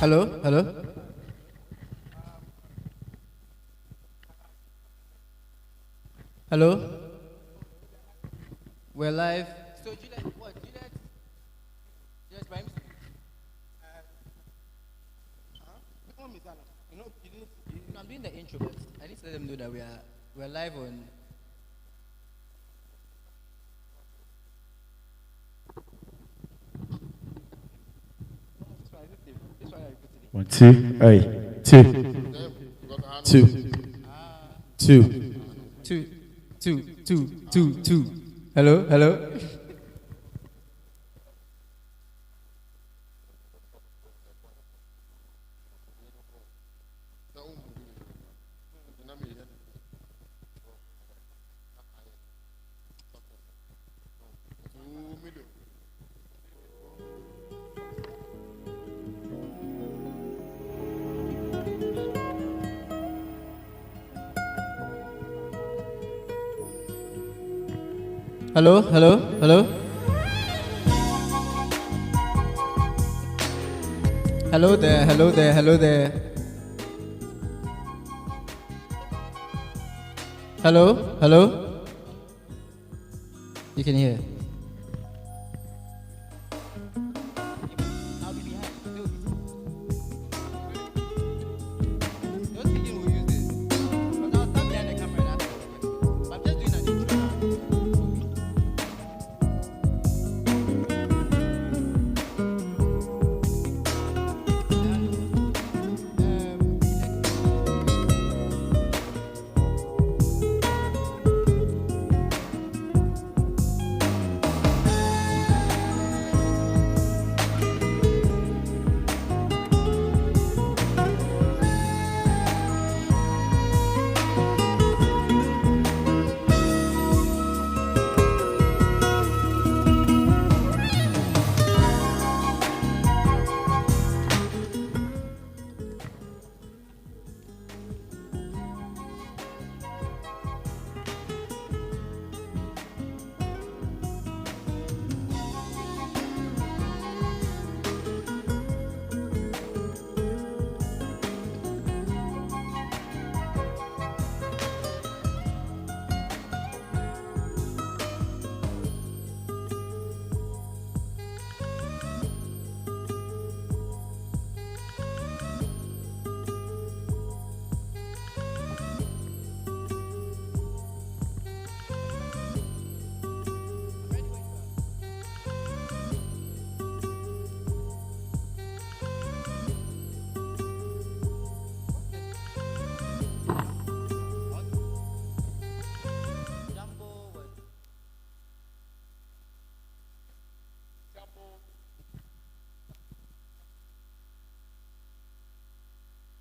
Hello, hello. Hello. We're live. So Juliet, what? Juliet Ibrahim. I'm doing the intro, but I need to let them know that we're live on. One, two, hey, two, two, two. Two. Hello, hello. Hello, hello, hello. Hello there, hello there, hello there. Hello, hello. You can hear. I'll be behind. Don't think we'll use this. Because I'll stand behind the camera and ask you a question. I'm just doing an intro now.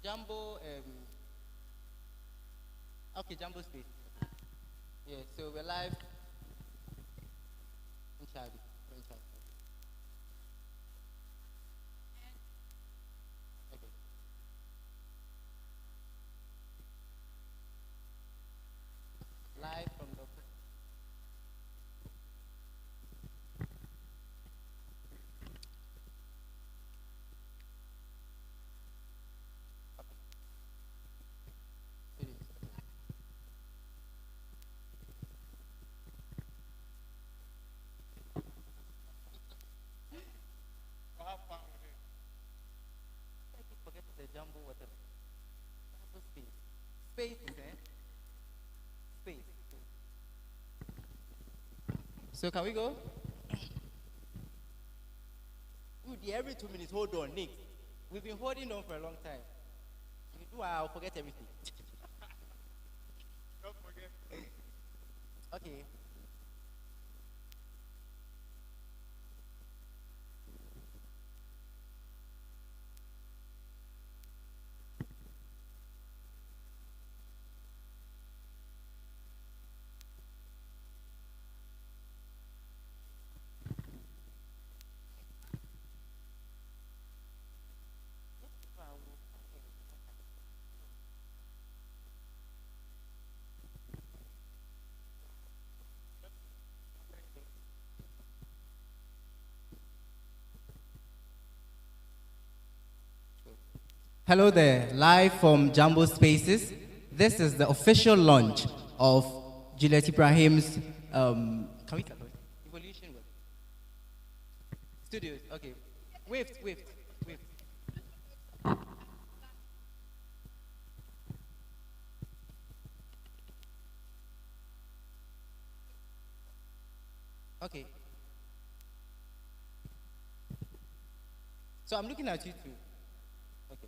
Jumbo, okay, Jumbo space. Yeah, so we're live. Inshallah. Okay. Live from the. Forget the jumbo whatever. Jumbo space. Spaces, eh? Space. So can we go? Good, every 2 minutes, hold on, Nick. We've been holding on for a long time. You do, I'll forget everything. Don't forget. Okay. Hello there, live from Jumbo Spaces. This is the official launch of Juliet Ibrahim's can we talk about Evolution Studios. Okay, waved. Okay. So I'm looking at you too. Okay.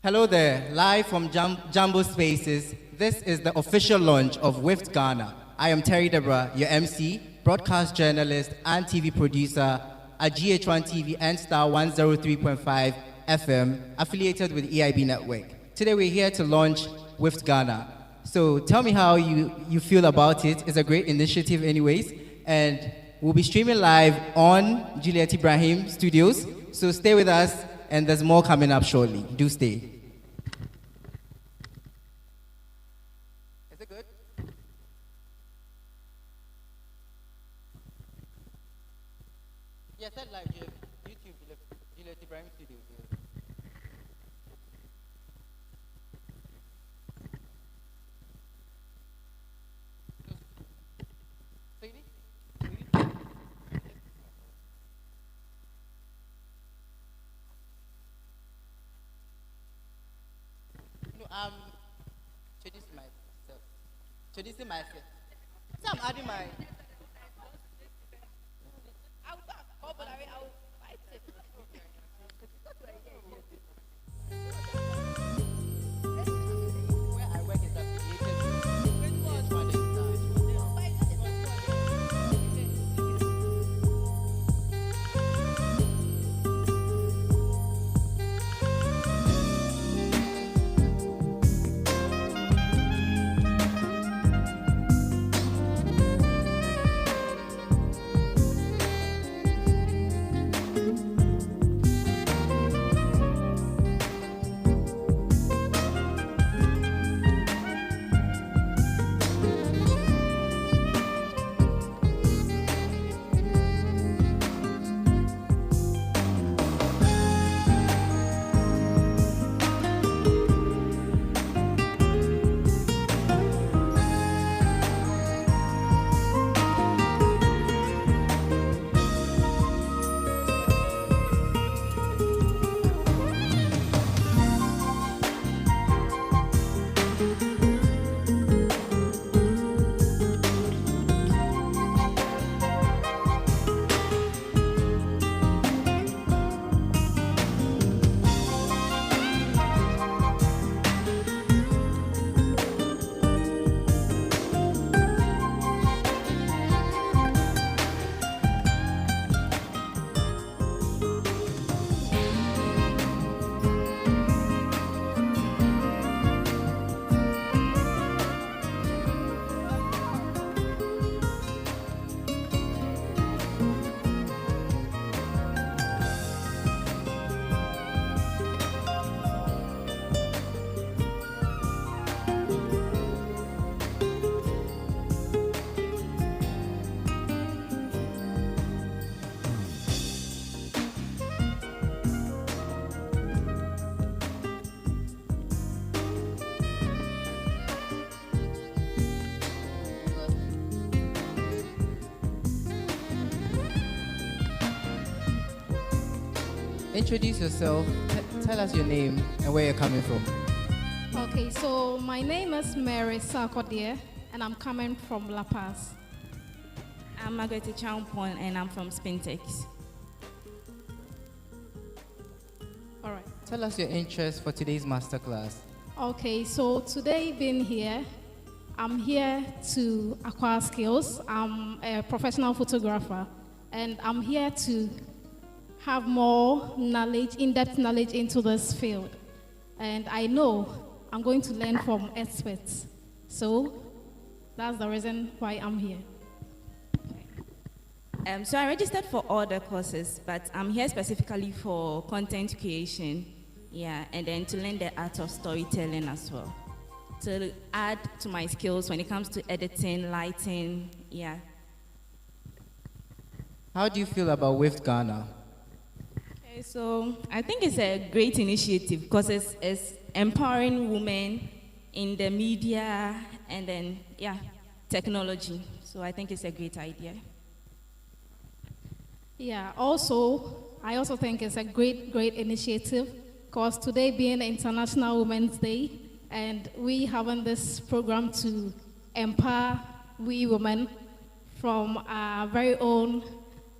Hello there, live from Jumbo Spaces. This is the official launch of WIFT Ghana. I am Terry Deborah, your MC, broadcast journalist and TV producer at GH1 TV and Star 103.5 FM, affiliated with EIB Network. Today we're here to launch WIFT Ghana. So tell me how you feel about it. It's a great initiative anyways. And we'll be streaming live on Juliet Ibrahim Studios. So stay with us, and there's more coming up shortly. Do stay. Is it good? Yeah, said live, YouTube, Juliet Ibrahim Studios. Yeah. I'm introducing myself. So I'm adding my. Where I work is affiliated with one Introduce yourself, tell us your name and where you're coming from. Okay, so my name is Mary Sarkodie, and I'm coming from La Paz. I'm Margaret Champon, and I'm from Spintex. All right. Tell us your interest for today's masterclass. Okay, so today being here, I'm here to acquire skills. I'm a professional photographer, and I'm here to have more knowledge, in-depth knowledge into this field. And I know I'm going to learn from experts. So that's the reason why I'm here. So I registered for all the courses, but I'm here specifically for content creation, and then to learn the art of storytelling as well. To add to my skills when it comes to editing, lighting, How do you feel about WIFT Ghana? Okay, Okay, so I think it's a great initiative because it's empowering women in the media and then, yeah, technology. So I think it's a great idea. Yeah, also, I also think it's a great, great initiative because today being International Women's Day, and we having this program to empower we women from our very own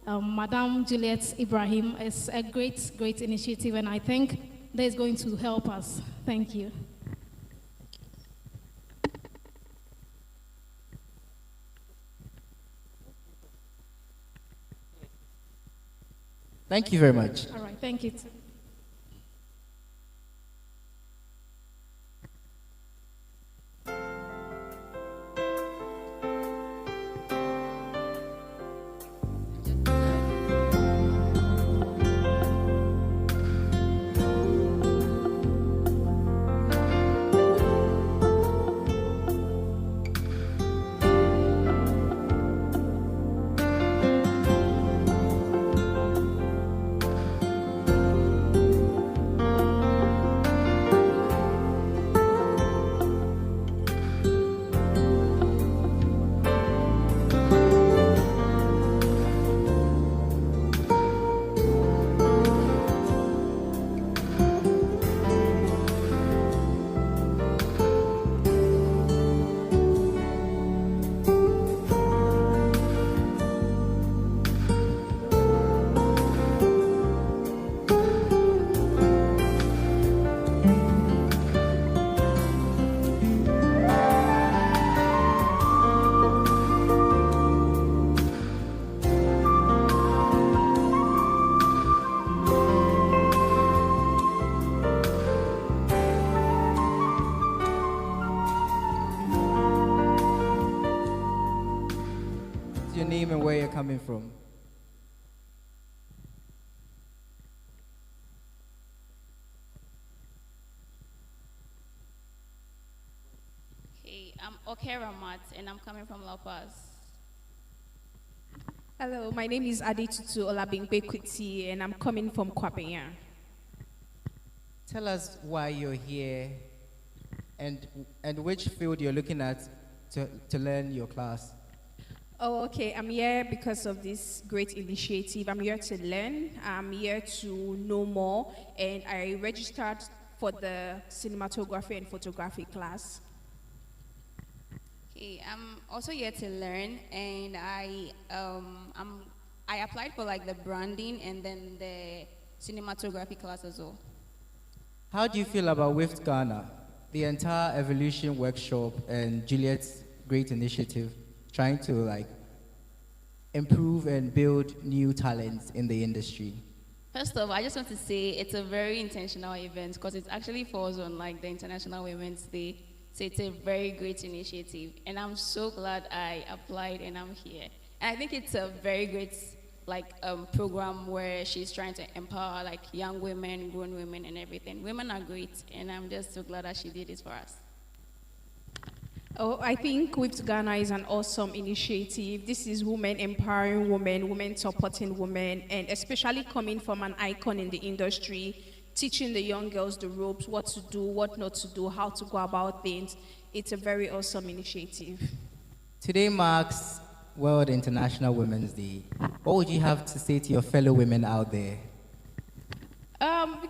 Madam Juliet Ibrahim is a great, great initiative, and I think that is going to help us. Thank you. Thank you very much. All right, thank you. Your name and where you're coming from. Hey, I'm Okera Mat, and I'm coming from La Paz. Hello, my name is Adetutu Olabingbe Kuti, and I'm coming from Kwabenya. Tell us why you're here and which field you're looking at to learn your class. Oh, okay. I'm here because of this great initiative. I'm here to learn. I'm here to know more, and I registered for the cinematography and photography class. Okay, I'm also here to learn, and I applied for like the branding and then the cinematography class as well. How do you feel about WIFT Ghana, the entire evolution workshop and Juliet's great initiative, trying to like improve and build new talents in the industry? First of all, I just want to say it's a very intentional event because it actually falls on like the International Women's Day. So it's a very great initiative, and I'm so glad I applied and I'm here. And I think it's a very great program where she's trying to empower like young women, grown women, and everything. Women are great, and I'm just so glad that she did this for us. Oh, I think WIFT Ghana is an awesome initiative. This is women empowering women, women supporting women, and especially coming from an icon in the industry, teaching the young girls the ropes, what to do, what not to do, how to go about things. It's a very awesome initiative. Today marks World International Women's Day. What would you have to say to your fellow women out there?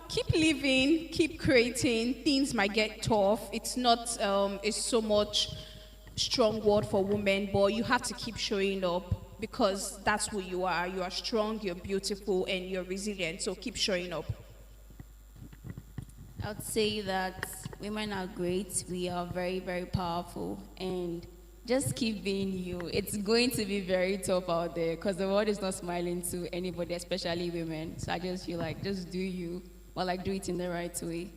Keep living, keep creating. Things might get tough. It's not it's so much strong word for women, but you have to keep showing up because that's who you are. You are strong, you're beautiful, and you're resilient. So keep showing up. I would say that women are great. We are very, very powerful, and just keep being you. It's going to be very tough out there because the world is not smiling to anybody, especially women. So I just feel like just do you, but like do it in the right way.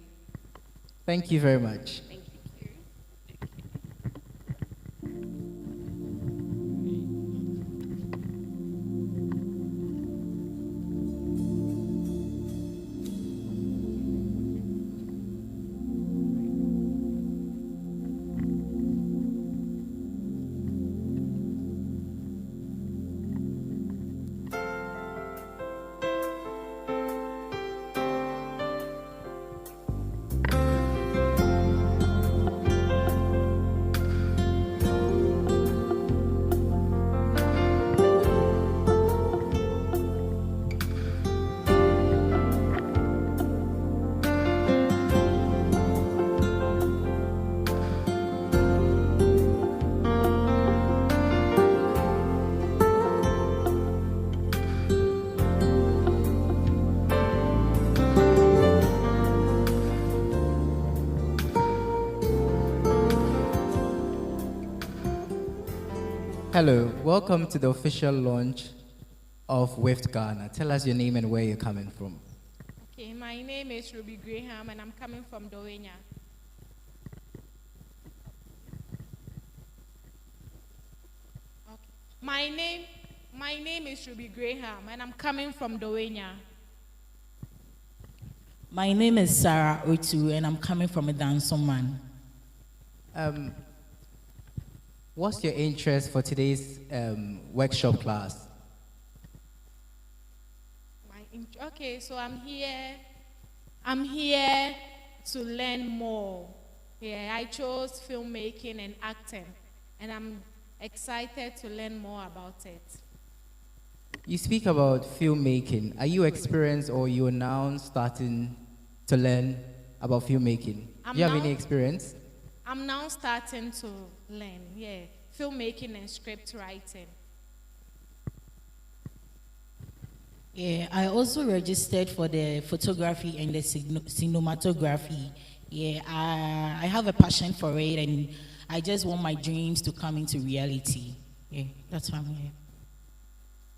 Thank you very much. Thank you. Hello, welcome to the official launch of WIFT Ghana. Tell us your name and where you're coming from. Okay, my name is Ruby Graham and I'm coming from Dowenya. Okay. My name is Ruby Graham and I'm coming from Dowenya. My name is Sarah Otu and I'm coming from a Dansoman. What's your interest for today's workshop class? Okay, so I'm here to learn more. Yeah, I chose filmmaking and acting, and I'm excited to learn more about it. You speak about filmmaking. Are you experienced or you're now starting to learn about filmmaking? Do you have any experience? I'm now starting to learn, filmmaking and script writing. Yeah, I also registered for the photography and the cinematography. Yeah, I have a passion for it and I just want my dreams to come into reality. Yeah, that's why I'm here.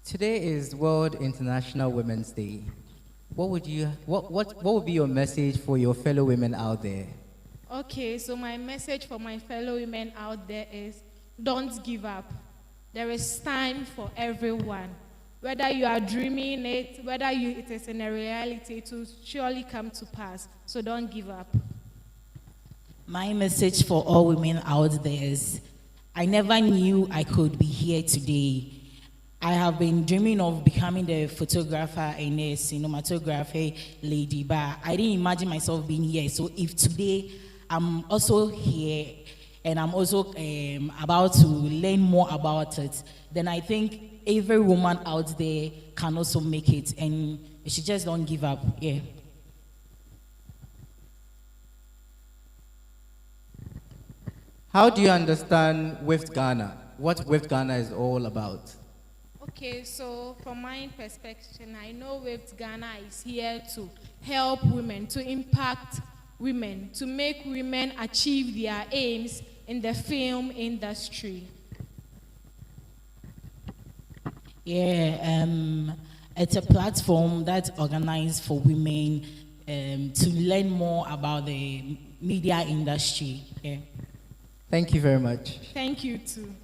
Today is World International Women's Day. What would be your message for your fellow women out there? Okay, so my message for my fellow women out there is don't give up. There is time for everyone. Whether you are dreaming it, it is in a reality, it will surely come to pass. So don't give up. My message for all women out there is I never knew I could be here today. I have been dreaming of becoming the photographer and a cinematography lady, but I didn't imagine myself being here. So if today I'm also here and I'm also about to learn more about it, then I think every woman out there can also make it, and she just don't give up. Yeah. How do you understand WIFT Ghana? What WIFT Ghana is all about? Okay, so from my perspective, I know WIFT Ghana is here to help women, to impact women, to make women achieve their aims in the film industry. Yeah, it's a platform that's organized for women to learn more about the media industry. Yeah. Thank you very much. Thank you too.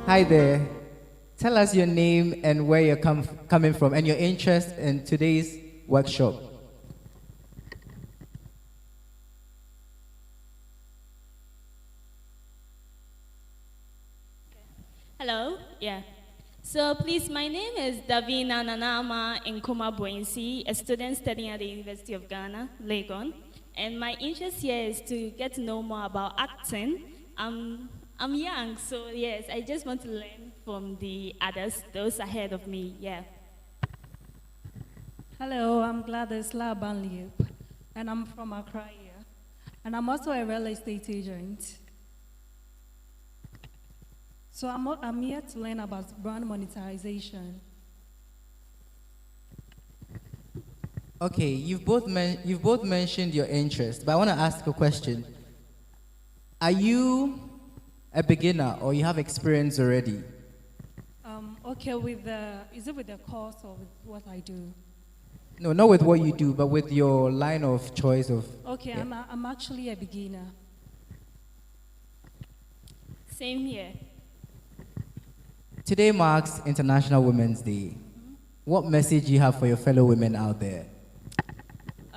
Hi there. Tell us your name and where you're coming from and your interest in today's workshop. Hello, So please, my name is Davina Nanama Nkoma Boensi, a student studying at the University of Ghana, Legon. And my interest here is to get to know more about acting. I'm young, so yes, I just want to learn from the others, those ahead of me. Yeah. Hello, I'm Gladys Labanliep, and I'm from Accra here. And I'm also a real estate agent. So I'm here to learn about brand monetization. Okay, you've both mentioned your interest, but I want to ask a question. Are you a beginner or you have experience already? Okay, is it with the course or with what I do? No, not with what you do, but with your line of choice of... Okay, yeah. I'm actually a beginner. Same here. Today marks International Women's Day. What message do you have for your fellow women out there?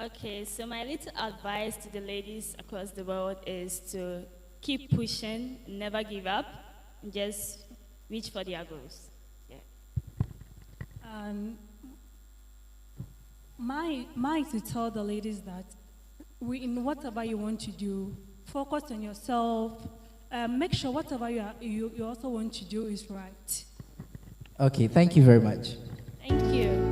Okay, so my little advice to the ladies across the world is to keep pushing, never give up, and just reach for their goals. Yeah. Mine to tell the ladies that in whatever you want to do, focus on yourself. Make sure whatever you also want to do is right. Okay, thank you very much. Thank you.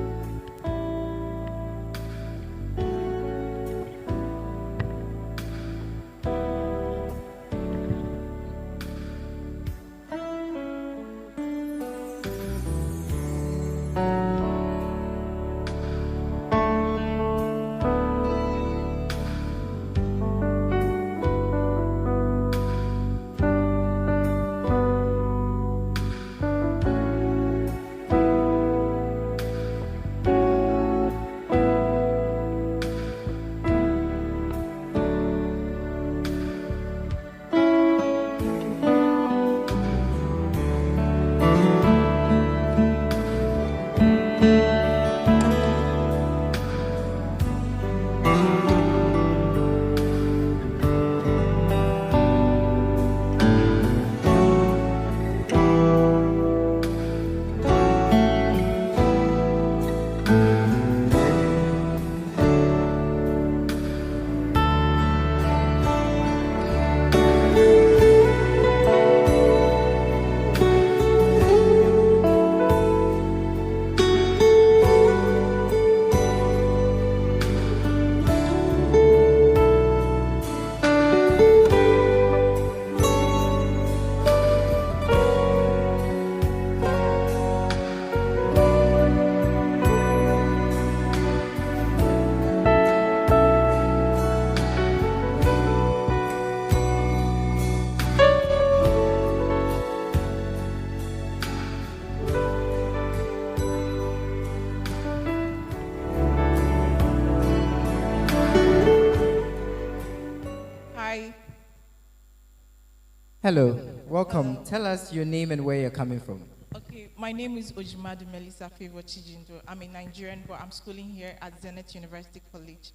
Hello, welcome. Tell us your name and where you're coming from. Okay, my name is Ojimadu Melissa Favor Chijindo. I'm a Nigerian, but I'm schooling here at Zenith University College.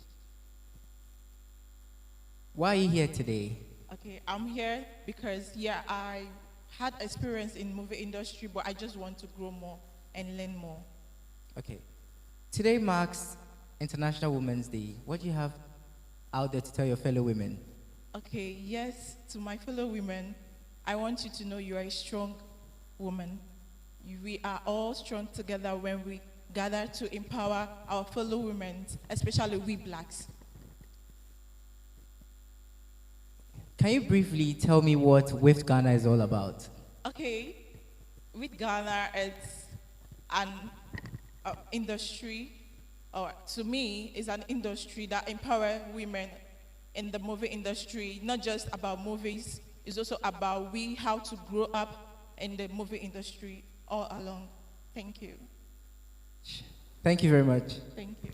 Why are you here today? Okay, I'm here because, yeah, I had experience in movie industry, but I just want to grow more and learn more. Okay. Today marks International Women's Day. What do you have out there to tell your fellow women? Okay, yes, to my fellow women, I want you to know you are a strong woman. We are all strong together when we gather to empower our fellow women, especially we blacks. Can you briefly tell me what With Ghana is all about? Okay, with Ghana, it's an industry, or to me, it's an industry that empowers women in the movie industry, not just about movies, it's also about how to grow up in the movie industry all along. Thank you. Thank you very much. Thank you.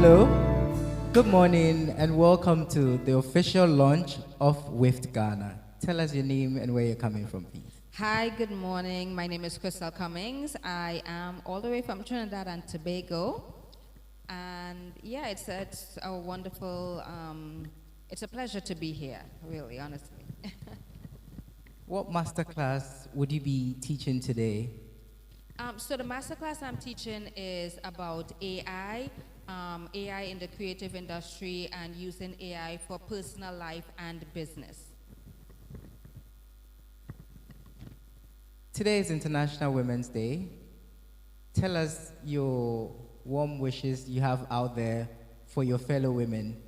Hello, good morning, and welcome to the official launch of WIFT Ghana. Tell us your name and where you're coming from, please. Hi, good morning. My name is Crystal Cummings. I am all the way from Trinidad and Tobago. And yeah, it's a wonderful, it's a pleasure to be here, really, honestly. What masterclass would you be teaching today? So the masterclass I'm teaching is about AI, AI in the creative industry and using AI for personal life and business. Today is International Women's Day. Tell us your warm wishes you have out there for your fellow women.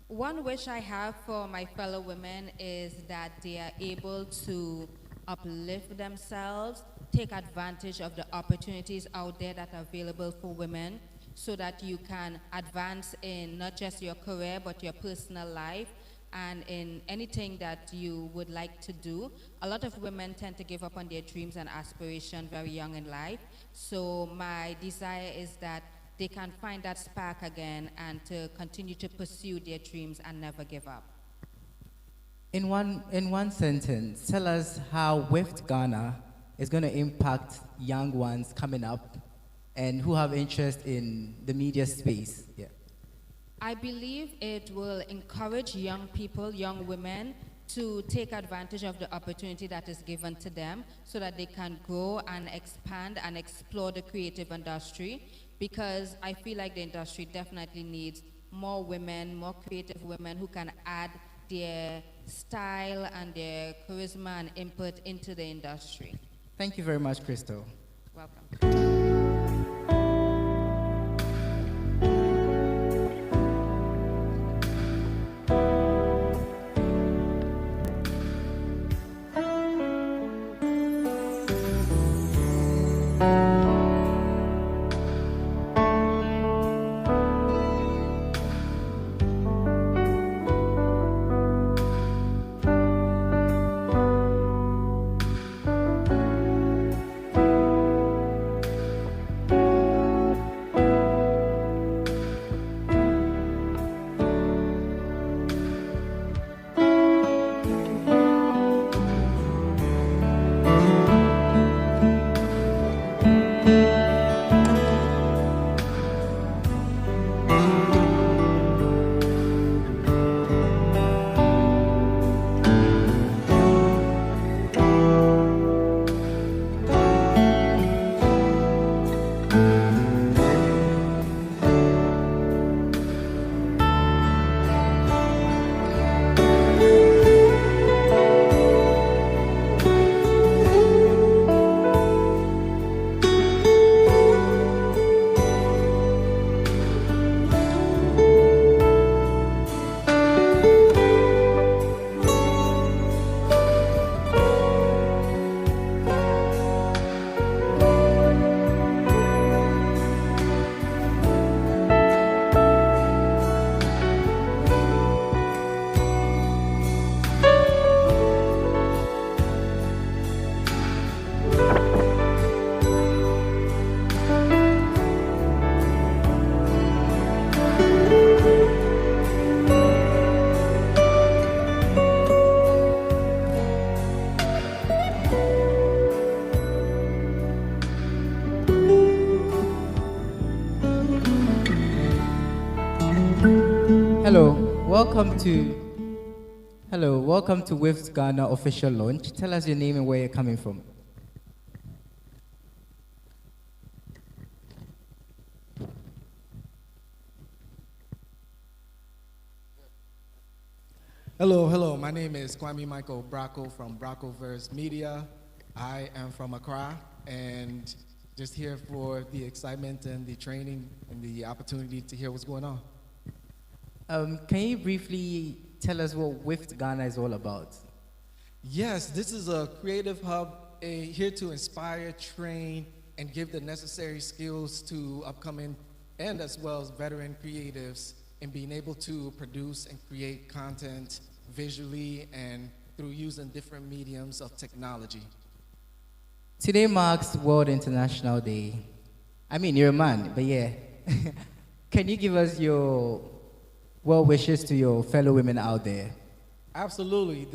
One wish I have for my fellow women is that they are able to uplift themselves, take advantage of the opportunities out there that are available for women so that you can advance in not just your career but your personal life and in anything that you would like to do. A lot of women tend to give up on their dreams and aspirations very young in life. So my desire is that they can find that spark again and to continue to pursue their dreams and never give up. In one sentence, tell us how WIFT Ghana is going to impact young ones coming up and who have interest in the media space. Yeah. I believe it will encourage young people, young women, to take advantage of the opportunity that is given to them so that they can grow and expand and explore the creative industry, because I feel like the industry definitely needs more women, more creative women who can add their style and their charisma and input into the industry. Thank you very much, Crystal. Welcome. Welcome to WIFT Ghana official launch. Tell us your name and where you're coming from. Hello. My name is Kwame Michael Bracco from Braccoverse Media. I am from Accra and just here for the excitement and the training and the opportunity to hear what's going on. Can you briefly tell us what WIFT Ghana is all about? Yes, this is a creative hub here to inspire, train, and give the necessary skills to upcoming and as well as veteran creatives in being able to produce and create content visually and through using different mediums of technology. Today marks World International Day. I mean, you're a man, but yeah. can you give us your well wishes to your fellow women out there? Absolutely.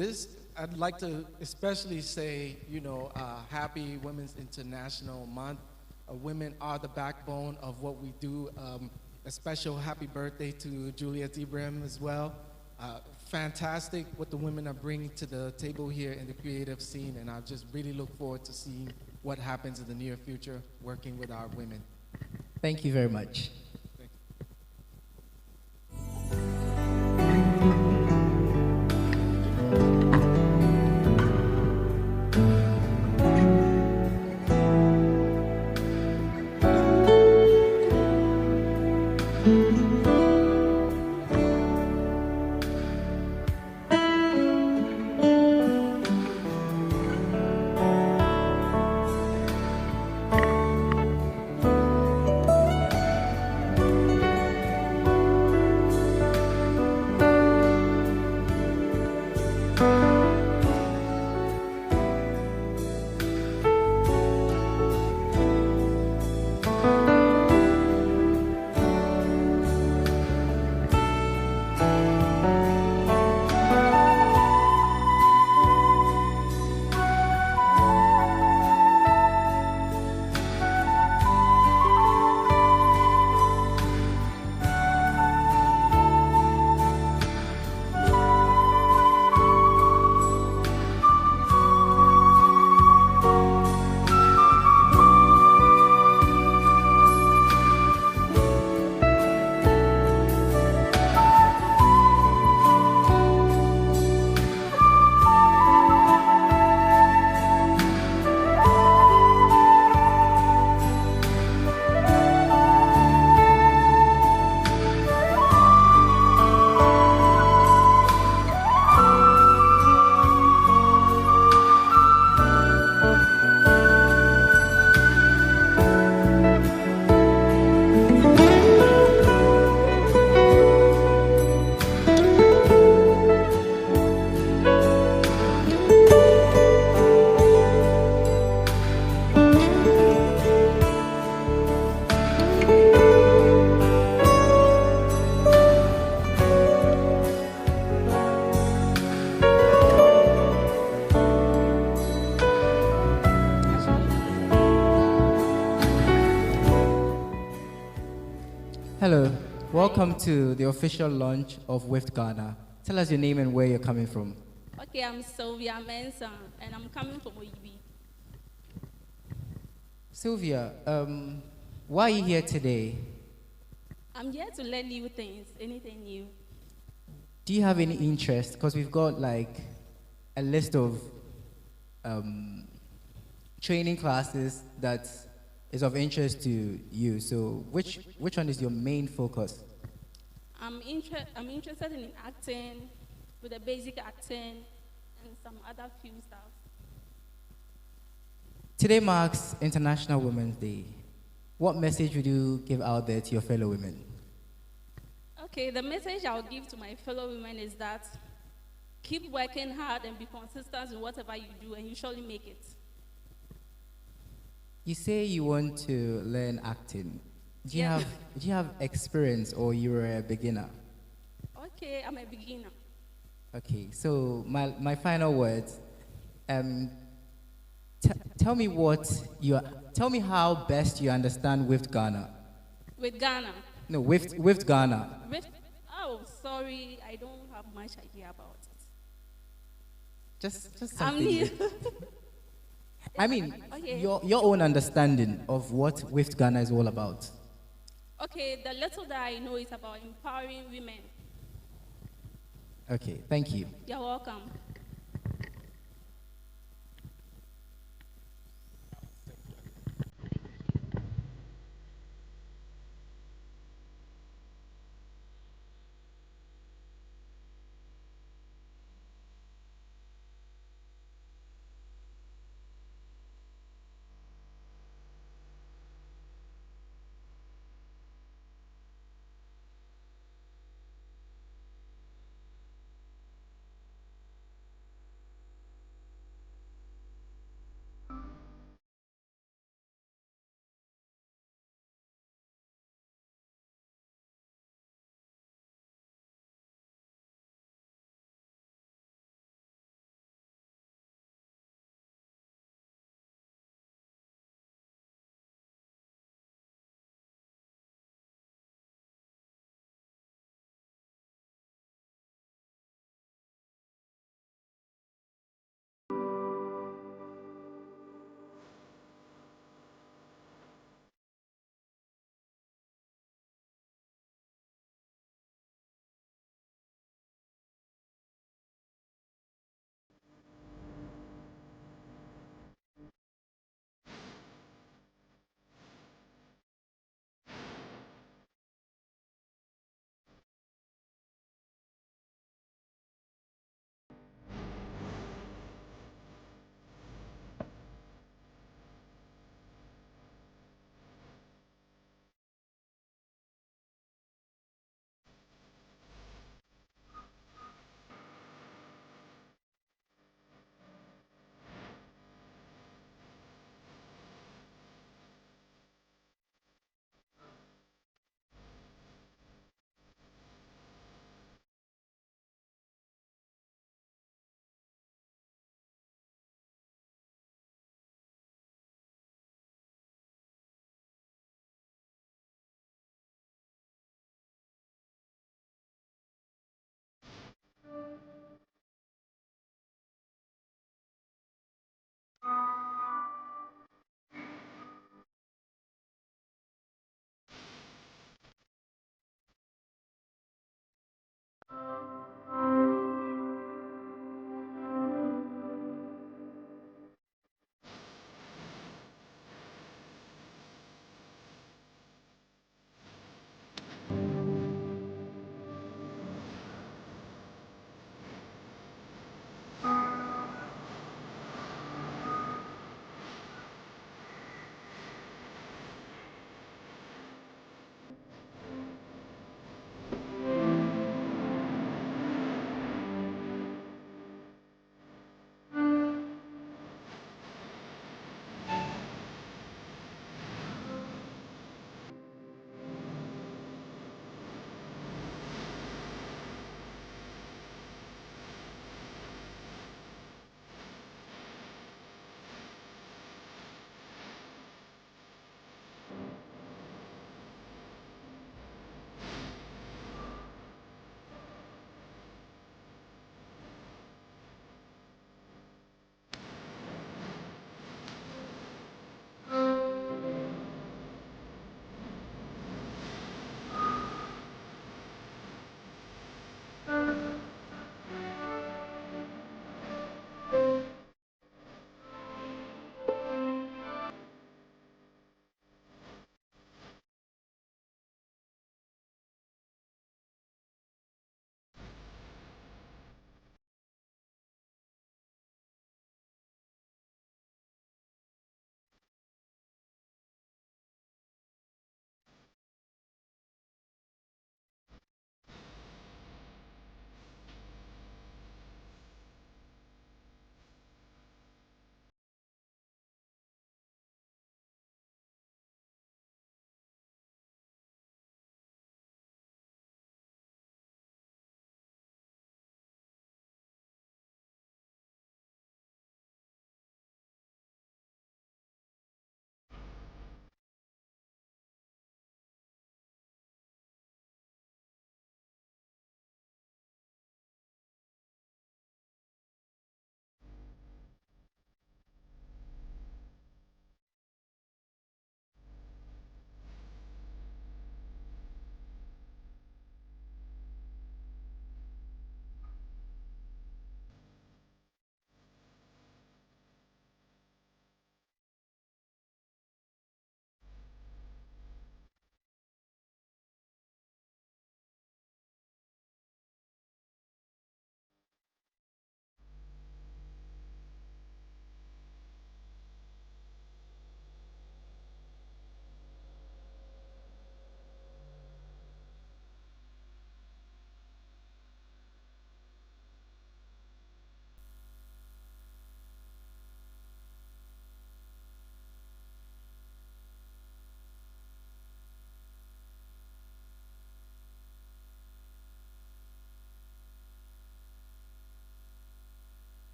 I'd like to especially say, happy Women's International Month. Women are the backbone of what we do. A special happy birthday to Juliet Ibrahim as well. Fantastic what the women are bringing to the table here in the creative scene, and I just really look forward to seeing what happens in the near future working with our women. Thank you very much. Hello, welcome to the official launch of WIFT Ghana. Tell us your name and where you're coming from. Okay, I'm Sylvia Mensah, and I'm coming from Oyibi. Sylvia, why are you here today? I'm here to learn new things, anything new. Do you have any interest? Because we've got like a list of training classes that is of interest to you. So which one is your main focus? I'm interested in acting, with the basic acting, and some other few stuff. Today marks International Women's Day. What message would you give out there to your fellow women? Okay, the message I'll give to my fellow women is that keep working hard and be consistent in whatever you do, and you surely make it. You say you want to learn acting. Do you have experience, or you're a beginner? Okay, I'm a beginner. Okay, so my final words. Tell me how best you understand WIFT Ghana. With Ghana? No, WIFT Ghana. Oh, sorry, I don't have much idea about it. Just something. I'm new. I mean, okay. your own understanding of what WIFT Ghana is all about. Okay, the little that I know is about empowering women. Okay, thank you. You're welcome.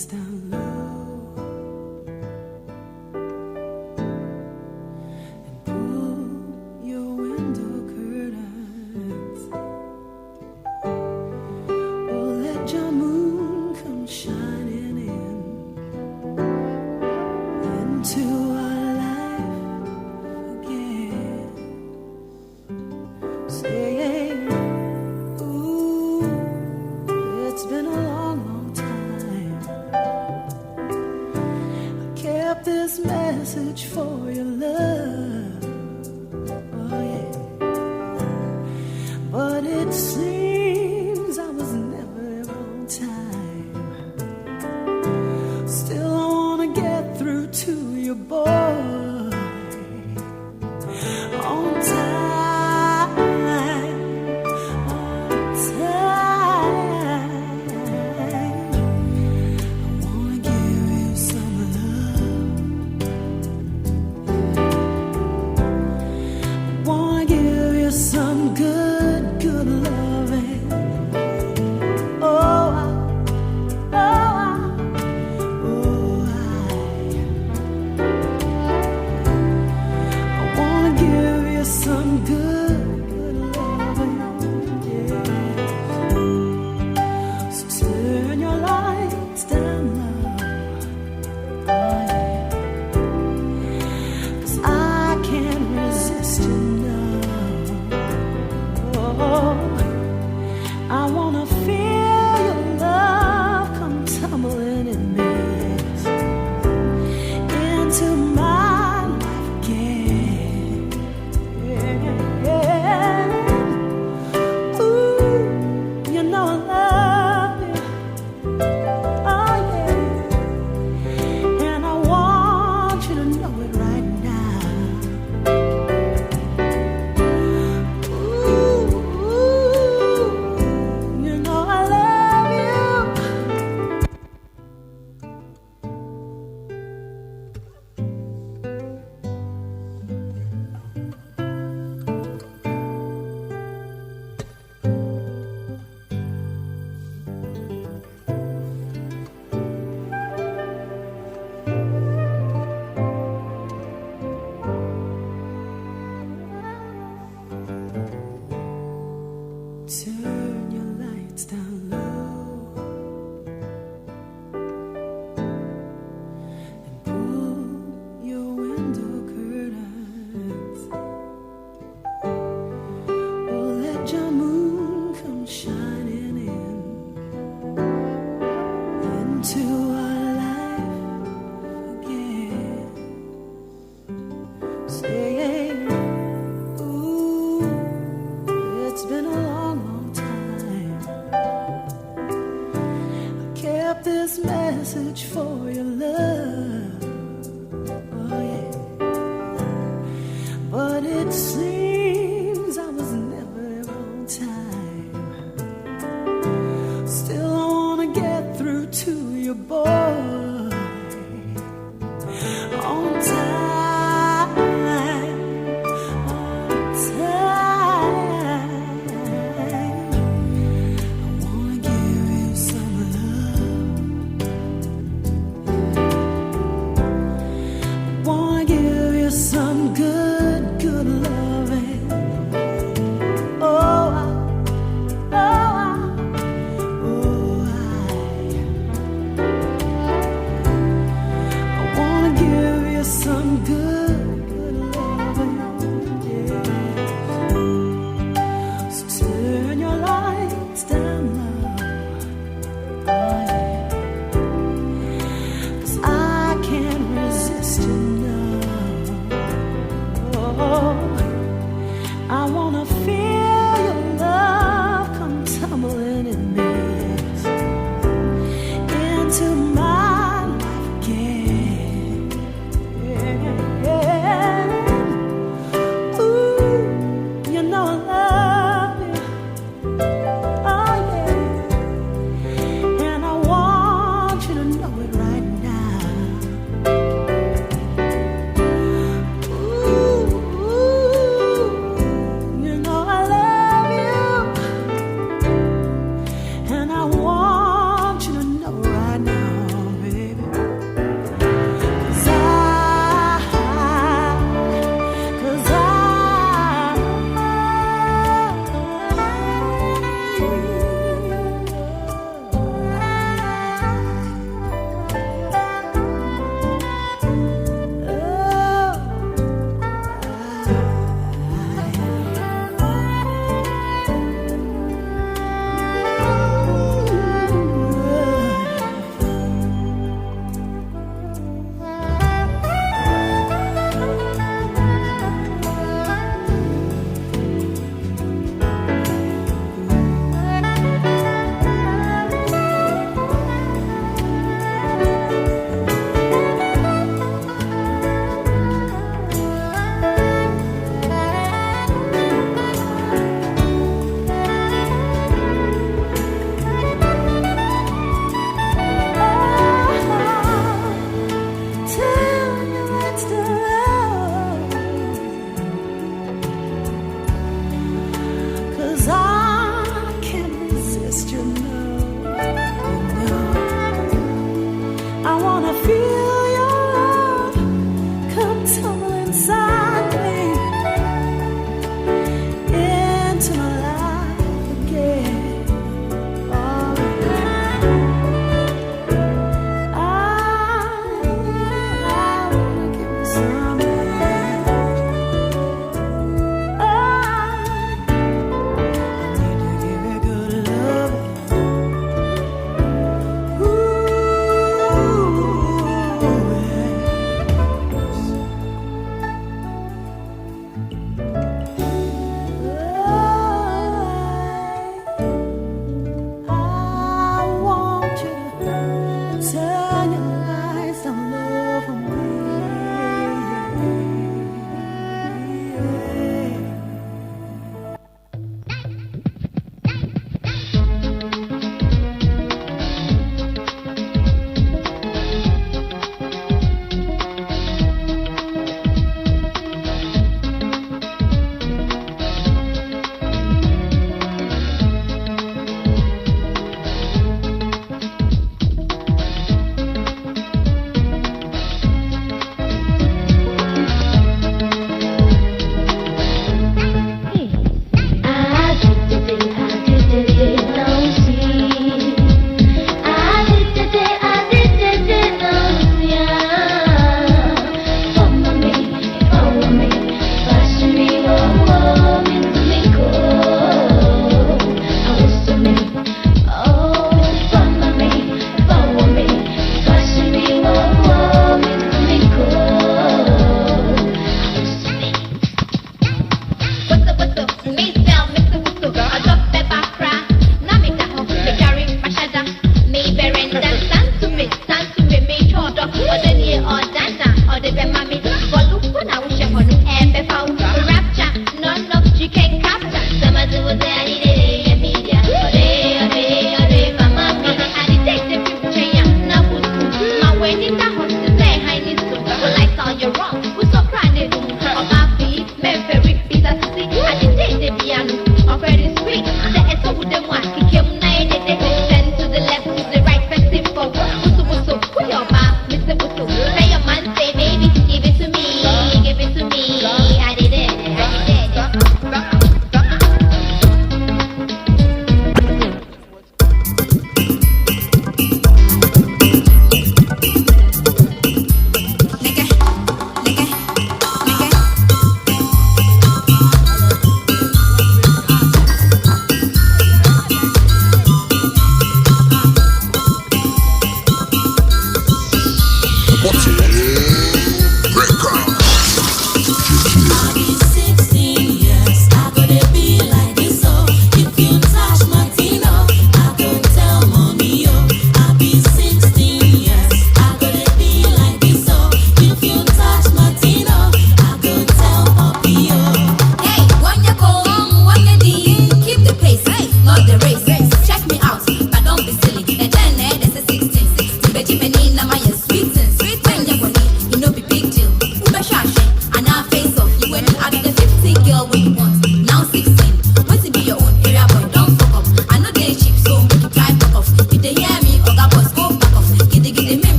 lights down low and pull your window curtains. Oh, let your moon come shining into our life again, saying, ooh, it's been a long, long time. I kept this message for your love, oh yeah, but it seems I was never on time. Still I wanna get through to you, boy, on time, on time. I wanna give you some love. I wanna give you some good, good loving. Oh, I wanna give you some good, good loving, yeah. So turn your lights down low, oh yeah. 'Cause I can't resist you now. Oh, I wanna feel your love come tumbling in me into my life again. Ooh, you know I love you, oh yeah, and I want you to know it right now. Ooh, you know I love you. Turn your lights down low and pull your window curtains. Oh, let your moon come shining into our life again, saying, ooh, it's been a long, long time. I kept this message for your love, oh yeah, but it seems I was never on time. Still I wanna get through to you, boy, on time, on time. I wanna give you some love. I wanna give you some good, good loving. Oh, I wanna give you some good, good loving, yeah. So turn your lights down low, oh yeah. 'Cause I can't resist you now. Oh, I wanna feel your love come tumbling in me into my life again. Ooh, you know I love you, oh yeah, and I want you to know it right now. Ooh, you know I love you, and I want you to know right now.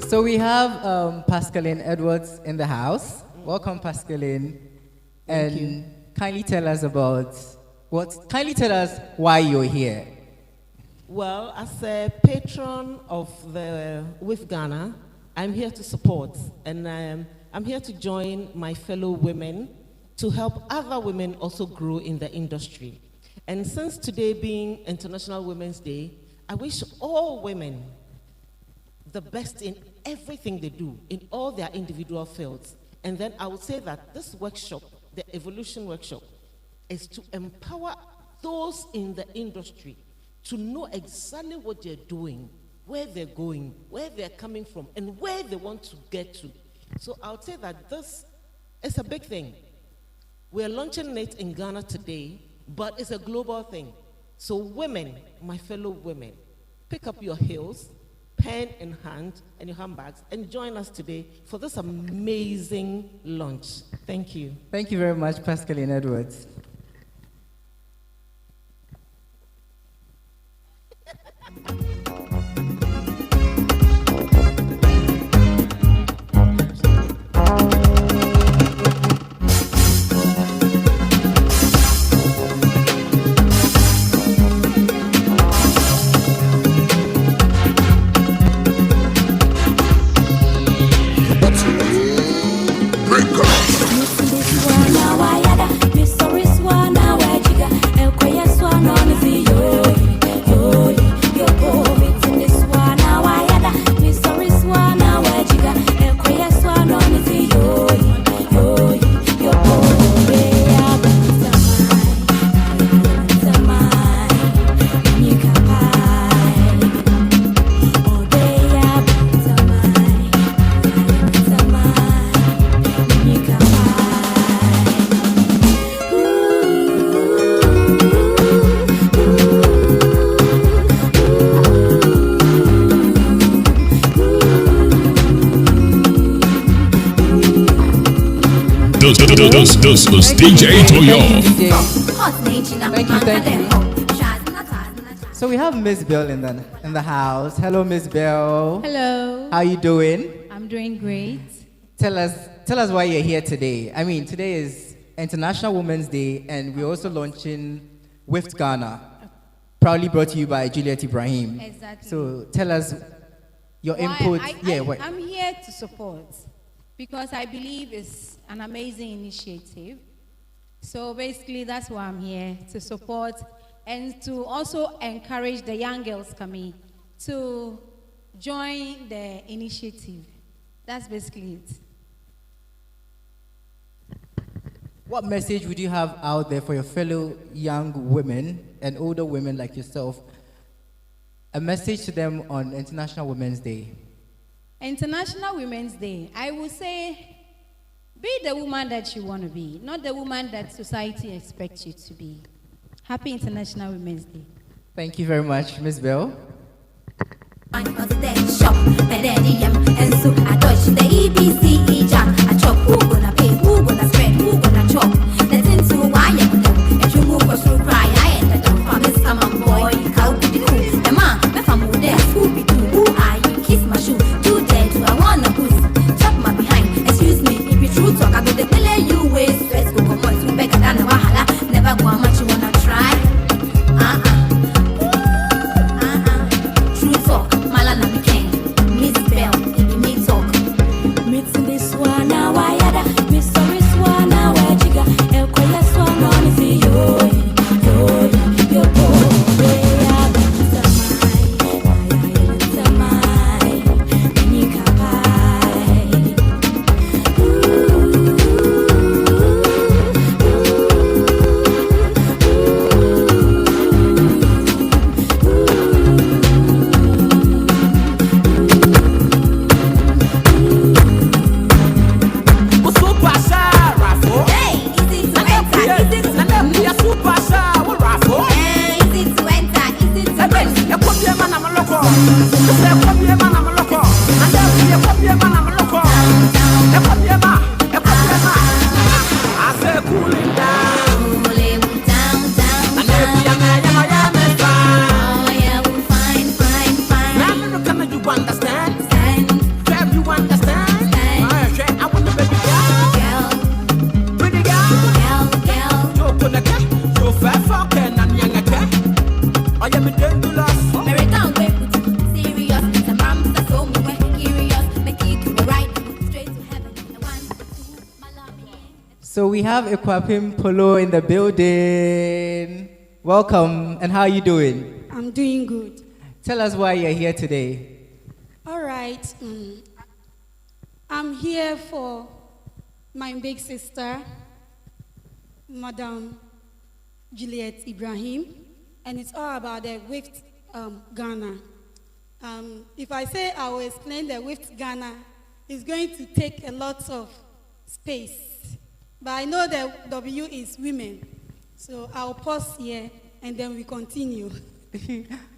So we have Pascaline Edwards in the house. Welcome, Pascaline. And kindly tell us why you're here. Well, as a patron of the With Ghana, I'm here to support, and I'm here to join my fellow women to help other women also grow in the industry. And since today being International Women's Day, I wish all women the best in everything they do, in all their individual fields. And then I would say that this workshop, the Evolution Workshop, is to empower those in the industry to know exactly what they're doing, where they're going, where they're coming from, and where they want to get to. So I would say that this is a big thing. We're launching it in Ghana today, but it's a global thing. So women, my fellow women, pick up your heels, pen in hand, and your handbags, and join us today for this amazing launch. Thank you. Thank you very much, Pascaline Edwards. DJ Toyo. Thank you. So we have Miss Bill in the house. Hello, Miss Bill. Hello. How you doing? I'm doing great. Tell us why you're here today. I mean, today is International Women's Day, and we're also launching Wift Ghana, proudly brought to you by Juliet Ibrahim. Exactly. So tell us your input. I'm here to support because I believe it's an amazing initiative. So basically, that's why I'm here, to support and to also encourage the young girls coming to join the initiative. That's basically it. What message would you have out there for your fellow young women and older women like yourself? A message to them on International Women's Day. International Women's Day, I would say, be the woman that you want to be, not the woman that society expects you to be. Happy International Women's Day. Thank you very much, Ms. Bell. So we have Ekwapim Polo in the building. Welcome, and how are you doing? I'm doing good. Tell us why you're here today. All right. I'm here for my big sister, Madam Juliet Ibrahim, and it's all about the Wift Ghana. If I say I will explain the Wift Ghana, it's going to take a lot of space. But I know that W is women. So I'll pause here and then we continue.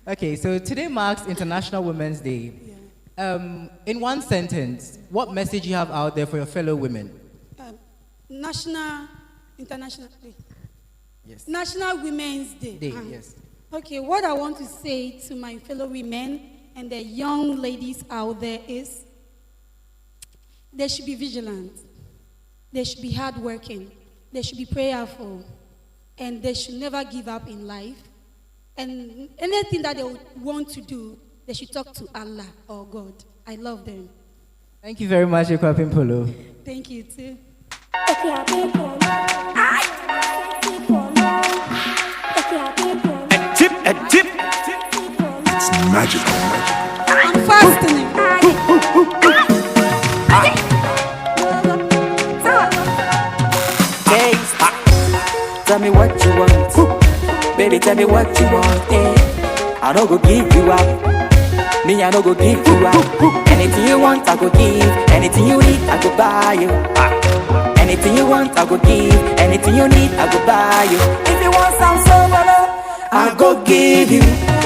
Okay, so today marks International Women's Day. Yeah. In one sentence, what message you have out there for your fellow women? International Day. Yes. National Women's Day. Yes. Okay, what I want to say to my fellow women and the young ladies out there is they should be vigilant. They should be hardworking. They should be prayerful. And they should never give up in life. And anything that they want to do, they should talk to Allah or God. I love them. Thank you very much, Ekwapim Polo. Thank you, too. A tip. It's magical. I'm fastening. Tell me what you want, baby. Tell me what you want. I don't go give you up. Me, I don't go give you up. Anything you want, I go give. Anything you need, I go buy you. Anything you want, I go give. Anything you need, I go buy you. If you want some solo, I go give you.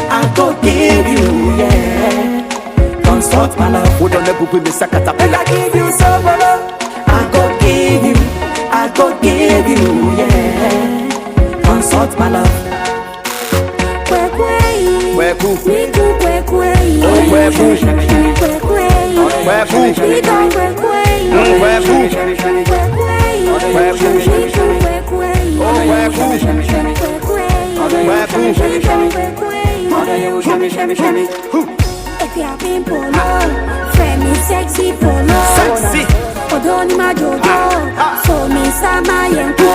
I go give you, yeah. Consult my love. What on the book with me, Sakata? I give you solo. I go give you. I go give you, yeah. Consult my love. Weku, weku, if you have been polo, friendly, sexy polo. Odoni ma jojo, so me sama yenko.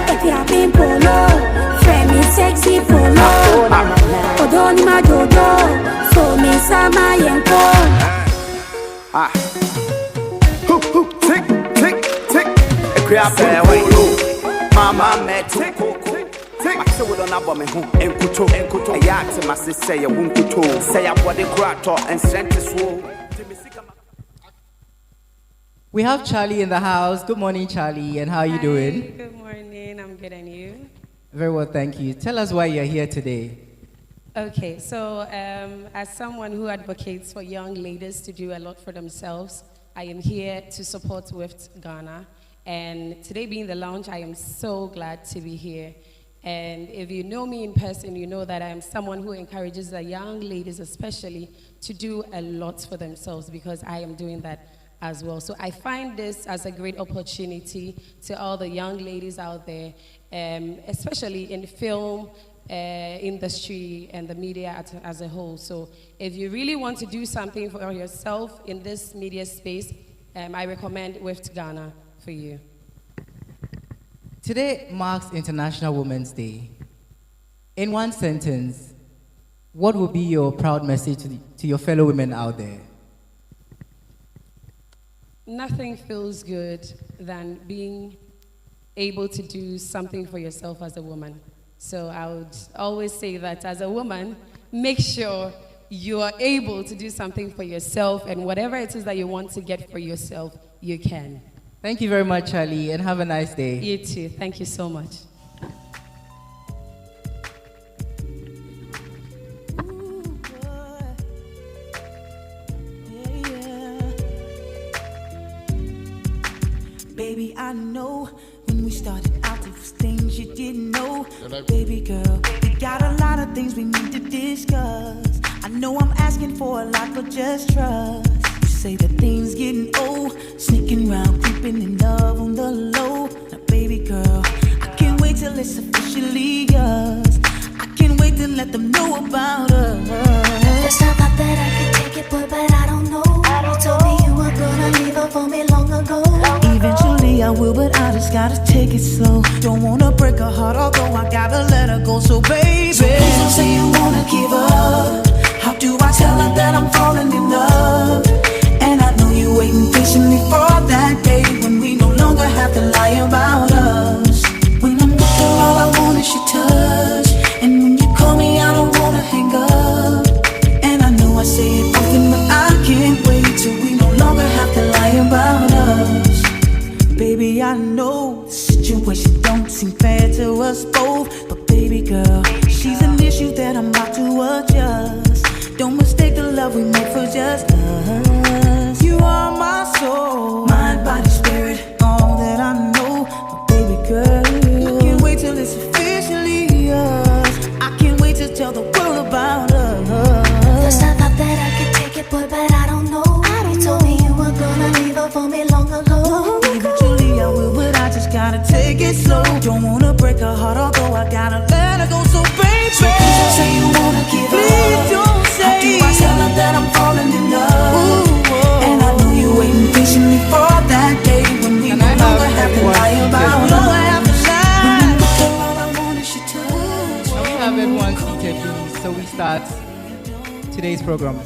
If you have been polo, friendly, sexy polo. Odoni ma jojo, so me sama yenko. Tick, tick, tick. A crap there, mama met tick. I would not bomb home and kuto and kuto. I asked my sister, you won't kuto. Say up what the crato and sent this wool. We have Charlie in the house. Good morning, Charlie, and how are you doing? Good morning, I'm good, and you? Very well, thank you. Tell us why you're here today. Okay, so as someone who advocates for young ladies to do a lot for themselves, I am here to support WIFT Ghana. And today being the launch, I am so glad to be here. And if you know me in person, you know that I am someone who encourages the young ladies especially to do a lot for themselves, because I am doing that as well. So I find this as a great opportunity to all the young ladies out there, especially in the film industry and the media as a whole. So if you really want to do something for yourself in this media space, I recommend WIFT Ghana for you. Today marks International Women's Day. In one sentence, what would be your proud message to your fellow women out there? Nothing feels good than being able to do something for yourself as a woman. So I would always say that as a woman, make sure you are able to do something for yourself, and whatever it is that you want to get for yourself, you can. Thank you very much, Charlie, and have a nice day. You too. Thank you so much. Baby, I know when we started out, there was things you didn't know. Baby girl, we got a lot of things we need to discuss. I know I'm asking for a lot, but just trust. You say that things getting old, sneaking around, creeping in love on the low. Now, baby girl, I can't wait till it's officially yours. I can't wait to let them know about us. First I thought that I could take it, boy, but I don't know. You told me you were gonna leave her for me long ago. Eventually I will, but I just gotta take it slow. Don't wanna break her heart, although I gotta let her go. So baby, so please don't say you wanna give up. How do I tell her that I'm falling in love? And I know you're waiting patiently for that day when we no longer have to lie about us. When I'm with her, all I want is your touch. And when you call me, I don't wanna hang up. And I know I say it often, but I can't wait till we no longer have to lie about us. Baby, I know the situation don't seem fair to us both, but baby girl, she's an issue that I'm about to adjust. Don't mistake the love we make for just us. You are my soul, mind, body, spirit, all that I know. But baby girl, I can't wait till it's officially yours. I can't wait to tell the world about us. First I thought that I could take it, boy, but I don't know. You told me you were gonna leave her for me long ago. Eventually I will, but I just gotta take it slow. Don't wanna break her heart, although I gotta let her go. So baby, so please don't say you wanna give up. Please don't say. How do I tell her that I'm falling in love? Ooh, and I know you're waiting patiently for that day when we no longer have to lie about us. Can we have everyone seated, please, so we start today's program?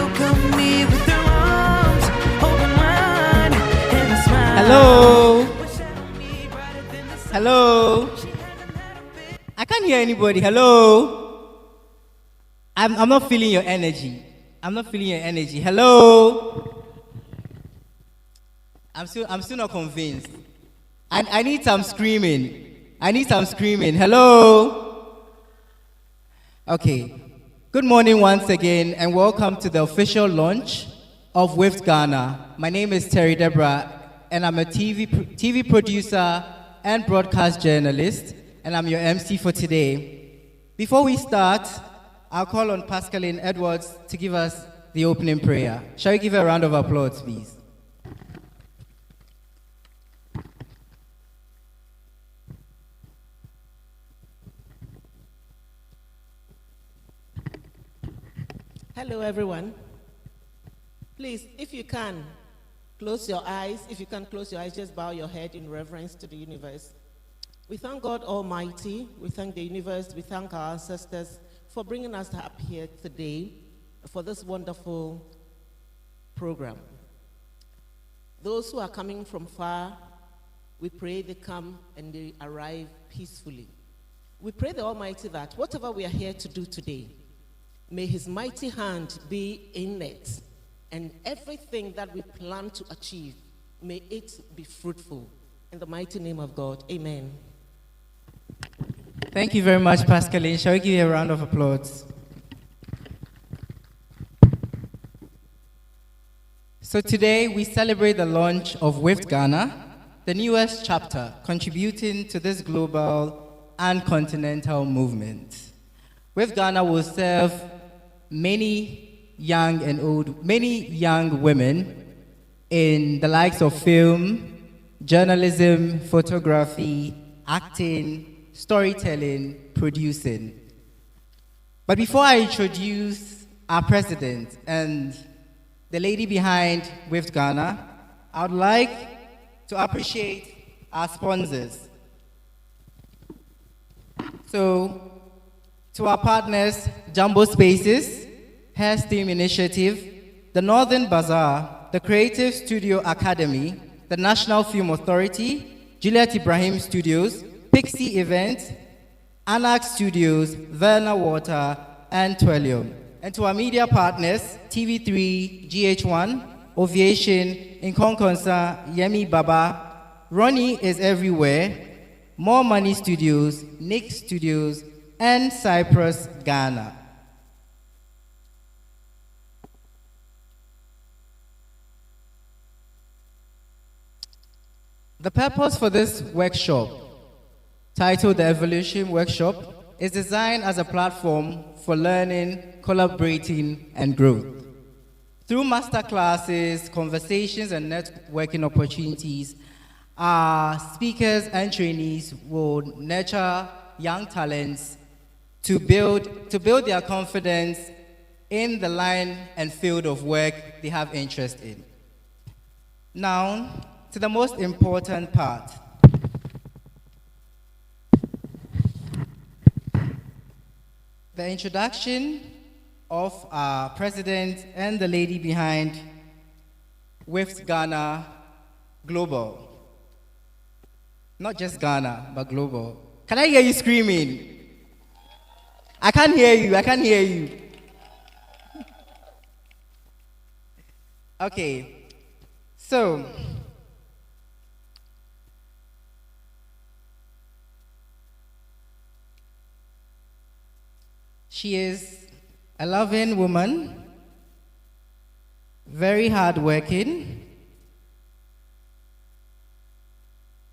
welcome me with their arms open wide and a smile. Hello? Hello? I can't hear anybody. Hello? I'm not feeling your energy. I'm not feeling your energy. Hello? I'm still not convinced. I need some screaming. I need some screaming. Hello? Okay. Good morning once again, and welcome to the official launch of WIFT Ghana. My name is Terry Deborah, and I'm a TV producer and broadcast journalist, and I'm your MC for today. Before we start, I'll call on Pascaline Edwards to give us the opening prayer. Shall we give her a round of applause, please? Hello, everyone. Please, if you can, close your eyes. If you can close your eyes, just bow your head in reverence to the universe. We thank God Almighty. We thank the universe. We thank our ancestors for bringing us up here today for this wonderful program. Those who are coming from far, we pray they come and they arrive peacefully. We pray the Almighty that whatever we are here to do today, may His mighty hand be in it, and everything that we plan to achieve, may it be fruitful. In the mighty name of God, amen. Thank you very much, Pascaline. Shall we give you a round of applause? So today we celebrate the launch of WIFT Ghana, the newest chapter contributing to this global and continental movement. WIFT Ghana will serve many young women in the likes of film, journalism, photography, acting, storytelling, producing. But before I introduce our president and the lady behind WIFT Ghana, I would like to appreciate our sponsors. So, to our partners, Jumbo Spaces, Hair Steam Initiative, the Northern Bazaar, the Creative Studio Academy, the National Film Authority, Juliet Ibrahim Studios, Pixie Events, Annex Studios, Verna Water, and Twelium. And to our media partners, TV3, GH1, Ovation, Inkonkonsa, Yemi Baba, Ronnie is Everywhere, More Money Studios, Nick Studios, and Cyprus, Ghana. The purpose for this workshop, titled the Evolution Workshop, is designed as a platform for learning, collaborating, and growth. Through masterclasses, conversations, and networking opportunities, our speakers and trainees will nurture young talents to build their confidence in the line and field of work they have interest in. Now, to the most important part. The introduction of our president and the lady behind WIFT Ghana Global. Not just Ghana, but global. Can I hear you screaming? I can't hear you, I can't hear you. Okay, so, she is a loving woman, very hardworking,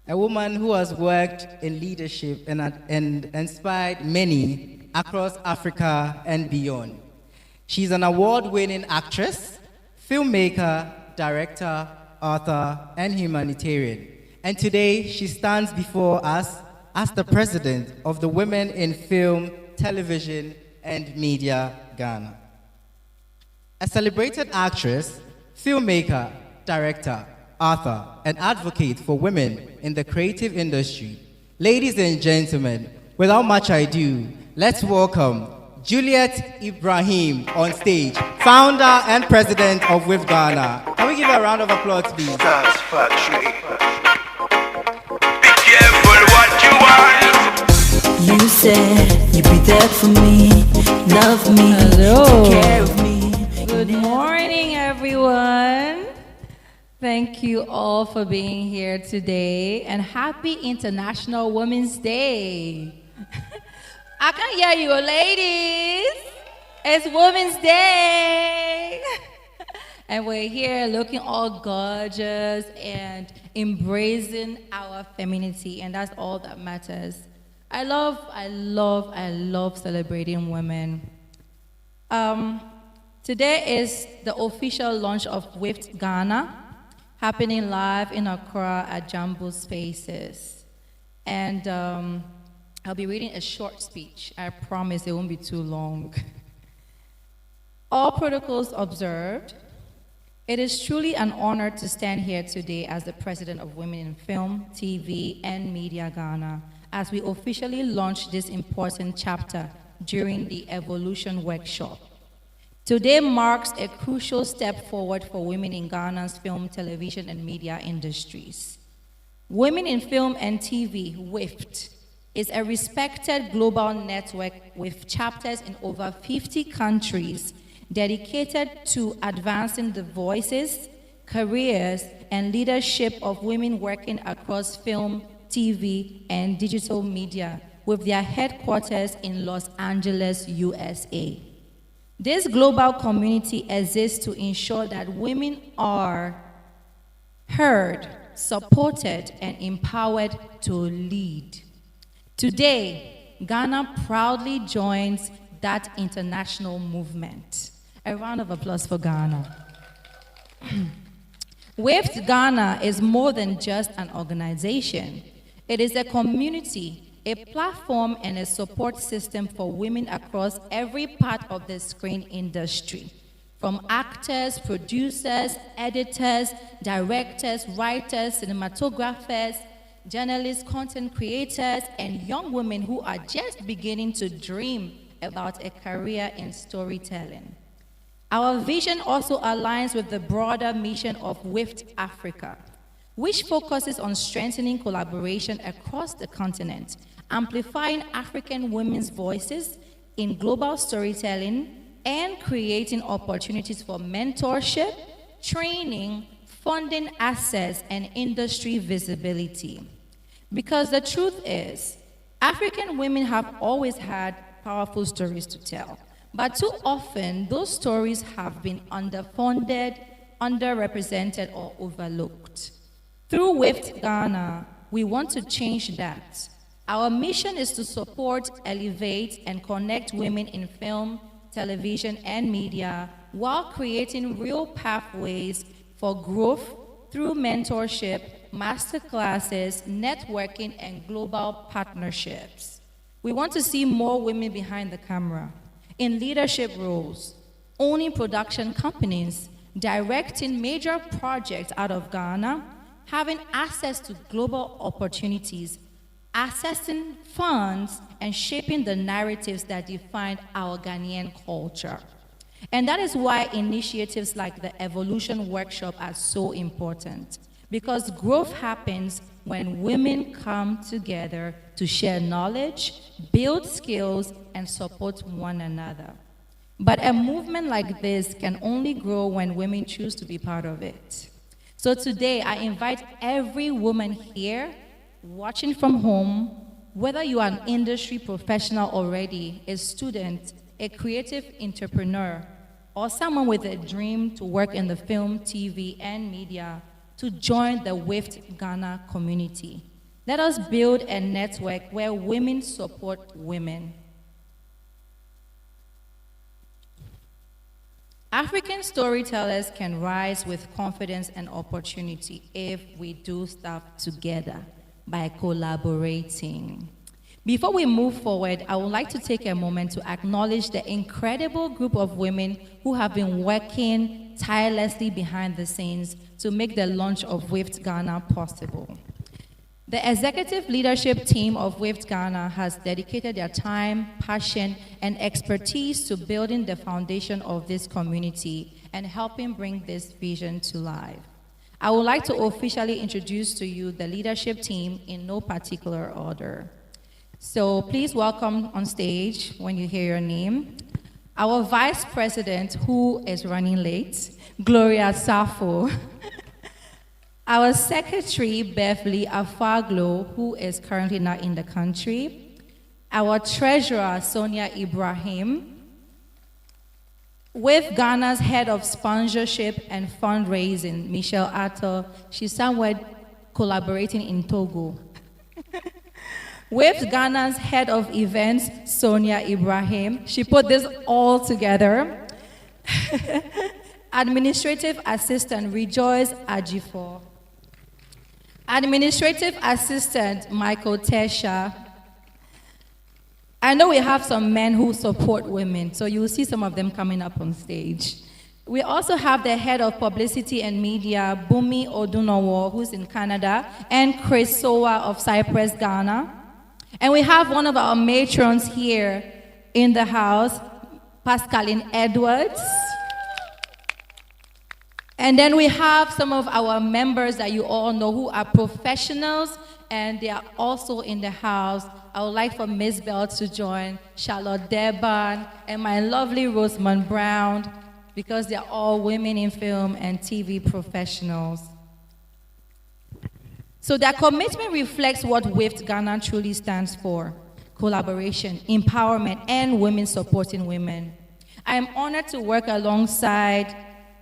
a woman who has worked in leadership and inspired many across Africa and beyond. She's an award-winning actress, filmmaker, director, author, and humanitarian. And today, she stands before us as the president of the Women in Film, Television, and Media Ghana. A celebrated actress, filmmaker, director, author, and advocate for women in the creative industry. Ladies and gentlemen, without much ado, let's welcome Juliet Ibrahim on stage, founder and president of WIFT Ghana. Can we give her a round of applause, please? Stars Factory. Be careful what you want. You said you'd be there for me, love me, take care of me. Good morning, everyone. Thank you all for being here today, and happy International Women's Day. I can hear you, ladies. It's Women's Day. And we're here looking all gorgeous and embracing our femininity, and that's all that matters. I love celebrating women. Today is the official launch of WIFT Ghana, happening live in Accra at Jumbo Spaces. And I'll be reading a short speech. I promise it won't be too long. All protocols observed. It is truly an honor to stand here today as the president of Women in Film, TV, and Media Ghana, as we officially launch this important chapter during the Evolution Workshop. Today marks a crucial step forward for women in Ghana's film, television, and media industries. Women in Film and TV, WIFT, is a respected global network with chapters in over 50 countries dedicated to advancing the voices, careers, and leadership of women working across film, TV, and digital media, with their headquarters in Los Angeles, USA. This global community exists to ensure that women are heard, supported, and empowered to lead. Today, Ghana proudly joins that international movement. A round of applause for Ghana. WIFT Ghana is more than just an organization. It is a community, a platform, and a support system for women across every part of the screen industry. From actors, producers, editors, directors, writers, cinematographers, journalists, content creators, and young women who are just beginning to dream about a career in storytelling. Our vision also aligns with the broader mission of WIFT Africa, which focuses on strengthening collaboration across the continent, amplifying African women's voices in global storytelling, and creating opportunities for mentorship, training, funding access, and industry visibility. Because the truth is, African women have always had powerful stories to tell, but too often those stories have been underfunded, underrepresented, or overlooked. Through WIFT Ghana, we want to change that. Our mission is to support, elevate, and connect women in film, television, and media while creating real pathways for growth through mentorship, masterclasses, networking, and global partnerships. We want to see more women behind the camera, in leadership roles, owning production companies, directing major projects out of Ghana, having access to global opportunities, accessing funds, and shaping the narratives that define our Ghanaian culture. And that is why initiatives like the Evolution Workshop are so important, because growth happens when women come together to share knowledge, build skills, and support one another. But a movement like this can only grow when women choose to be part of it. So today, I invite every woman here, watching from home, whether you are an industry professional already, a student, a creative entrepreneur, or someone with a dream to work in the film, TV, and media, to join the WIFT Ghana community. Let us build a network where women support women. African storytellers can rise with confidence and opportunity if we do stuff together by collaborating. Before we move forward, I would like to take a moment to acknowledge the incredible group of women who have been working tirelessly behind the scenes to make the launch of WIFT Ghana possible. The executive leadership team of WIFT Ghana has dedicated their time, passion, and expertise to building the foundation of this community and helping bring this vision to life. I would like to officially introduce to you the leadership team in no particular order. So please welcome on stage, when you hear your name, our Vice President, who is running late, Gloria Safo. Our Secretary, Beverly Afaglo, who is currently not in the country. Our Treasurer, Sonia Ibrahim. With Ghana's Head of Sponsorship and Fundraising, Michelle Atto. She's somewhere collaborating in Togo. With Ghana's Head of Events, Sonia Ibrahim. She put this all together. Administrative Assistant, Rejoice Ajifor. Administrative Assistant, Michael Tesha. I know we have some men who support women, so you'll see some of them coming up on stage. We also have the Head of Publicity and Media, Bumi Odunowo, who's in Canada, and Chris Sowa of Cyprus, Ghana. And we have one of our matrons here in the house, Pascaline Edwards. And then we have some of our members that you all know who are professionals, and they are also in the house. I would like for Miss Bell to join, Charlotte Deban, and my lovely Rosamond Brown, because they are all women in film and TV professionals. So their commitment reflects what WIFT Ghana truly stands for: collaboration, empowerment, and women supporting women. I am honored to work alongside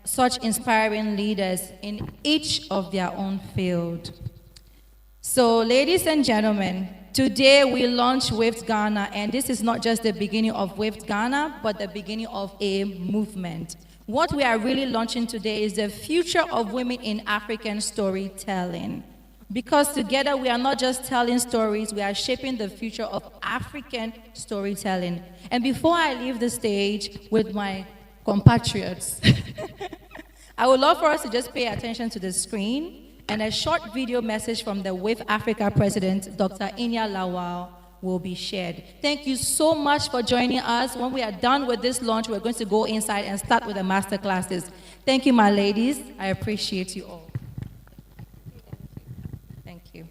such inspiring leaders in each of their own field. So, ladies and gentlemen, today we launch WIFT Ghana, and this is not just the beginning of WIFT Ghana, but the beginning of a movement. What we are really launching today is the future of women in African storytelling. Because together we are not just telling stories, we are shaping the future of African storytelling. And before I leave the stage with my compatriots, I would love for us to just pay attention to the screen, and a short video message from the WIFT Africa President, Dr. Inya Lawal, will be shared. Thank you so much for joining us. When we are done with this launch, we're going to go inside and start with the master classes. Thank you, my ladies. I appreciate you all. Thank you.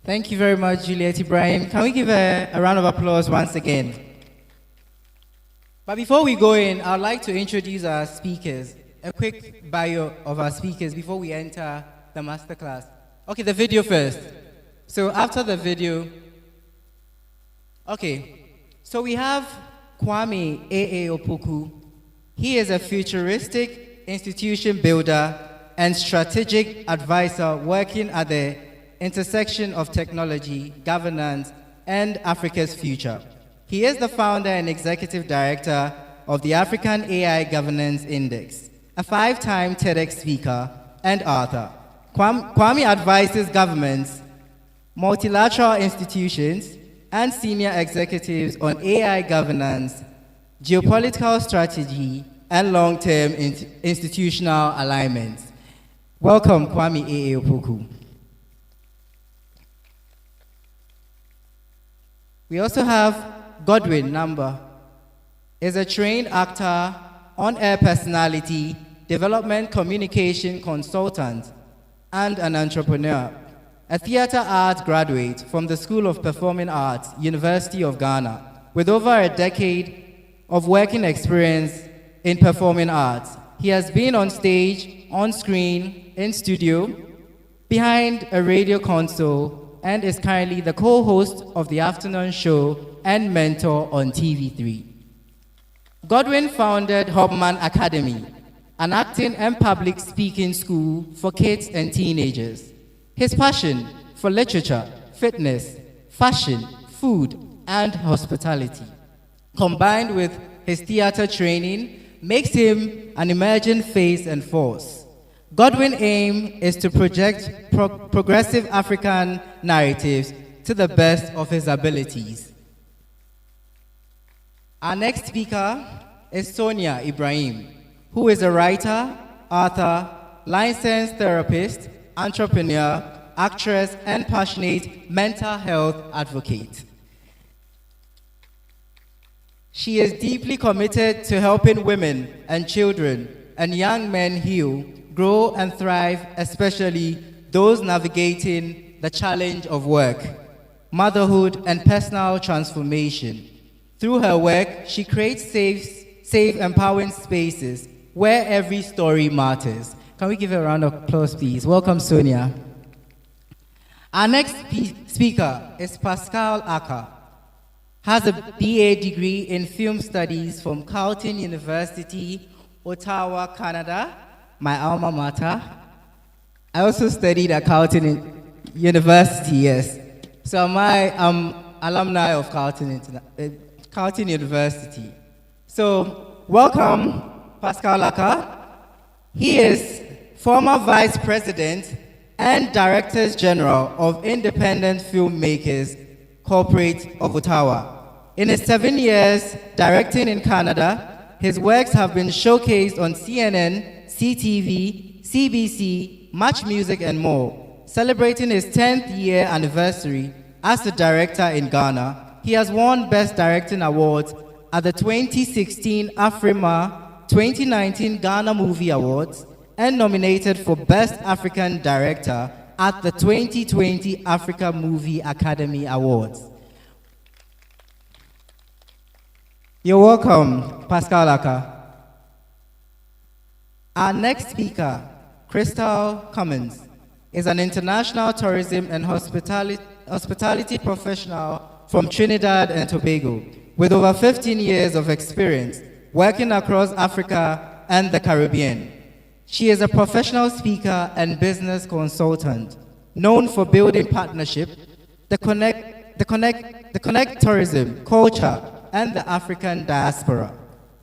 Thank you very much, Juliet Ibrahim. Can we give a round of applause once again? But before we go in, I'd like to introduce our speakers. A quick bio of our speakers before we enter the masterclass. Okay, the video first. So after the video, okay, so we have Kwame A.A. Opoku. He is a futuristic institution builder and strategic advisor working at the intersection of technology, governance, and Africa's future. He is the founder and executive director of the African AI Governance Index, a 5-time TEDx speaker and author. Kwame advises governments, multilateral institutions, and senior executives on AI governance, geopolitical strategy, and long-term institutional alignments. Welcome, Kwame A.A. Opoku. We also have Godwin Namba. Is a trained actor, on-air personality, development communication consultant, and an entrepreneur. A theater arts graduate from the School of Performing Arts, University of Ghana, with over a decade of working experience in performing arts. He has been on stage, on screen, in studio, behind a radio console, and is currently the co-host of the afternoon show and mentor on TV3. Godwin founded Hopman Academy, an acting and public speaking school for kids and teenagers. His passion for literature, fitness, fashion, food, and hospitality, combined with his theater training, makes him an emerging face and force. Godwin's aim is to project progressive African narratives to the best of his abilities. Our next speaker is Sonia Ibrahim, who is a writer, author, licensed therapist, entrepreneur, actress, and passionate mental health advocate. She is deeply committed to helping women and children and young men heal, grow, and thrive, especially those navigating the challenge of work, motherhood, and personal transformation. Through her work, she creates safe, empowering spaces where every story matters. Can we give her a round of applause, please? Welcome, Sonia. Our next speaker is Pascal Aka. Has a BA degree in film studies from Carleton University, Ottawa, Canada, my alma mater. I also studied at Carleton University, yes. So I'm alumni of Carleton University. So welcome, Pascal Aka. He is former Vice President and Directors General of Independent Filmmakers Corporate of Ottawa. In his 7 years directing in Canada, his works have been showcased on CNN, CTV, CBC, Match Music, and more. Celebrating his 10th year anniversary as a director in Ghana, he has won Best Directing Awards at the 2016 AFRIMA 2019 Ghana Movie Awards and nominated for Best African Director at the 2020 Africa Movie Academy Awards. You're welcome, Pascal Aka. Our next speaker, Crystal Cummins, is an international tourism and hospitality professional from Trinidad and Tobago, with over 15 years of experience working across Africa and the Caribbean. She is a professional speaker and business consultant, known for building partnership, the connect tourism, culture, and the African diaspora.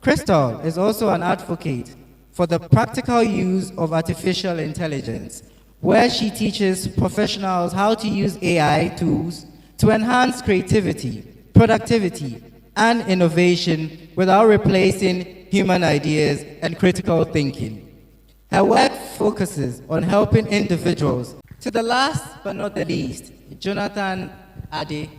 Crystal is also an advocate for the practical use of artificial intelligence, where she teaches professionals how to use AI tools to enhance creativity, productivity, and innovation without replacing human ideas and critical thinking. Her work focuses on helping individuals. To the last but not the least, Jonathan Ade.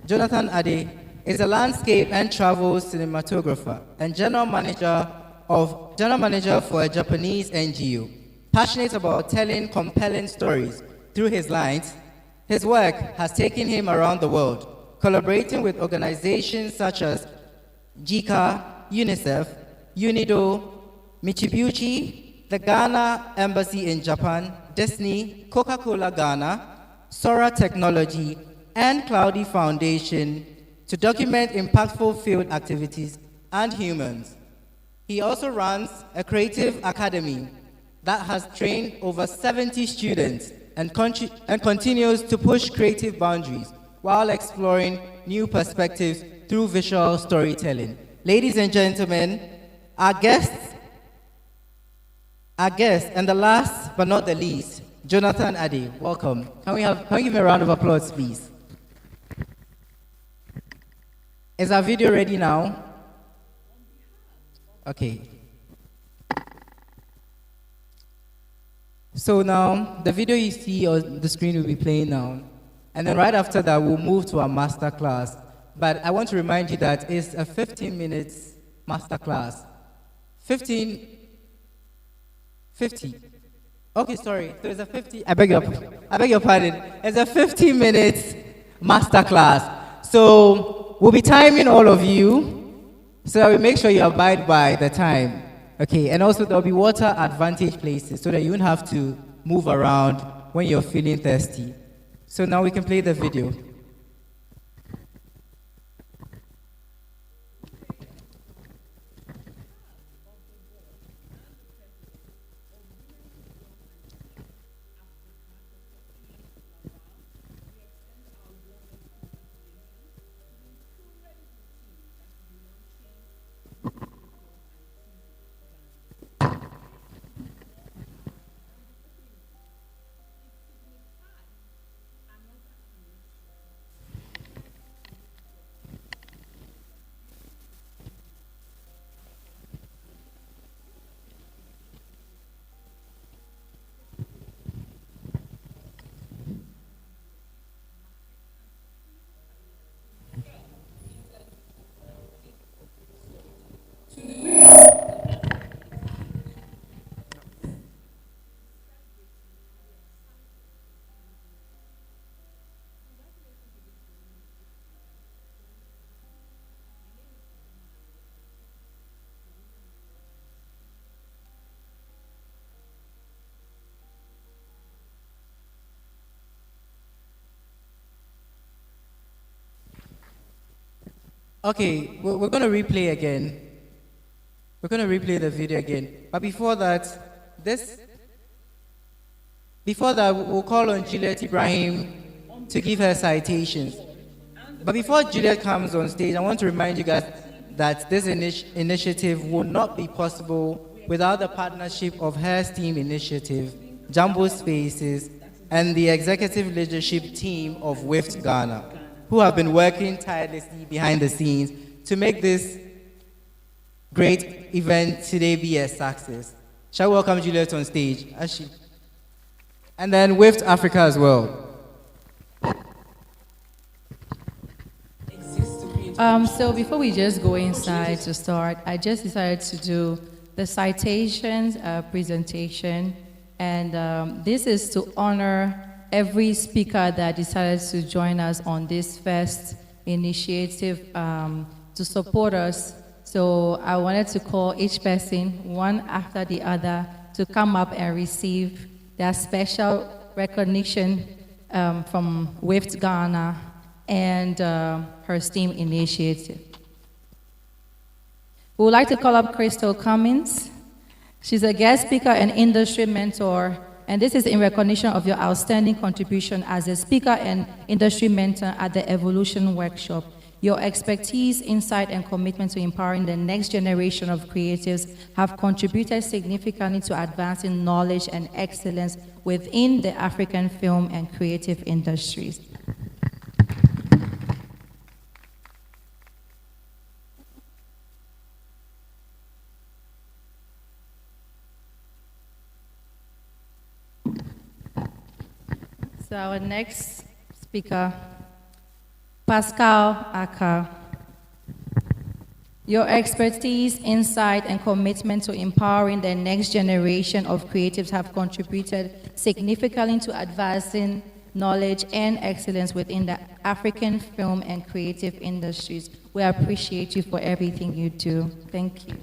Jonathan Ade is a landscape and travel cinematographer and general manager for a Japanese NGO. Passionate about telling compelling stories through his lines, his work has taken him around the world, collaborating with organizations such as JICA, UNICEF, UNIDO, Mitsubishi, the Ghana Embassy in Japan, Disney, Coca-Cola Ghana, Sora Technology, and Cloudy Foundation to document impactful field activities and humans. He also runs a creative academy that has trained over 70 students and continues to push creative boundaries while exploring new perspectives through visual storytelling. Ladies and gentlemen, our guest, and the last but not the least, Jonathan Ade. Welcome. Can we give him a round of applause, please? Is our video ready now? Okay. So now, the video you see on the screen will be playing now. And then right after that, we'll move to our master class. But I want to remind you that it's a 15 minutes master class. 50. Okay, sorry. So it's a 50, I beg your pardon. It's a 15 minutes master class. So we'll be timing all of you, so that we make sure you abide by the time. Okay, and also there'll be water advantage places so that you won't have to move around when you're feeling thirsty. So now we can play the video. Okay, we're going to replay again. We're going to replay the video again. But before that, we'll call on Juliet Ibrahim to give her citations. But before Juliet comes on stage, I want to remind you guys that this initiative would not be possible without the partnership of her STEAM initiative, Jumbo Spaces, and the executive leadership team of WIFT Ghana, who have been working tirelessly behind the scenes to make this great event today be a success. Shall we welcome Juliet on stage? And then WIFT Africa as well. So before we just go inside to start, I just decided to do the citations presentation, and this is to honor every speaker that decided to join us on this first initiative to support us. So I wanted to call each person, one after the other, to come up and receive their special recognition from WIFT Ghana and her STEAM initiative. We would like to call up Crystal Cummins. She's a guest speaker and industry mentor, and this is in recognition of your outstanding contribution as a speaker and industry mentor at the Evolution Workshop. Your expertise, insight, and commitment to empowering the next generation of creatives have contributed significantly to advancing knowledge and excellence within the African film and creative industries. So our next speaker, Pascal Aka. Your expertise, insight, and commitment to empowering the next generation of creatives have contributed significantly to advancing knowledge and excellence within the African film and creative industries. We appreciate you for everything you do. Thank you.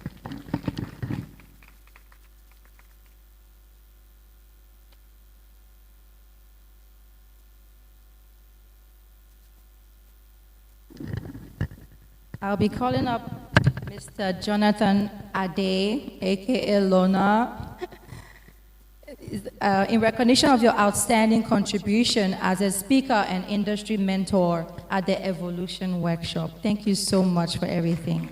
I'll be calling up Mr. Jonathan Ade, aka Lona, in recognition of your outstanding contribution as a speaker and industry mentor at the Evolution Workshop. Thank you so much for everything.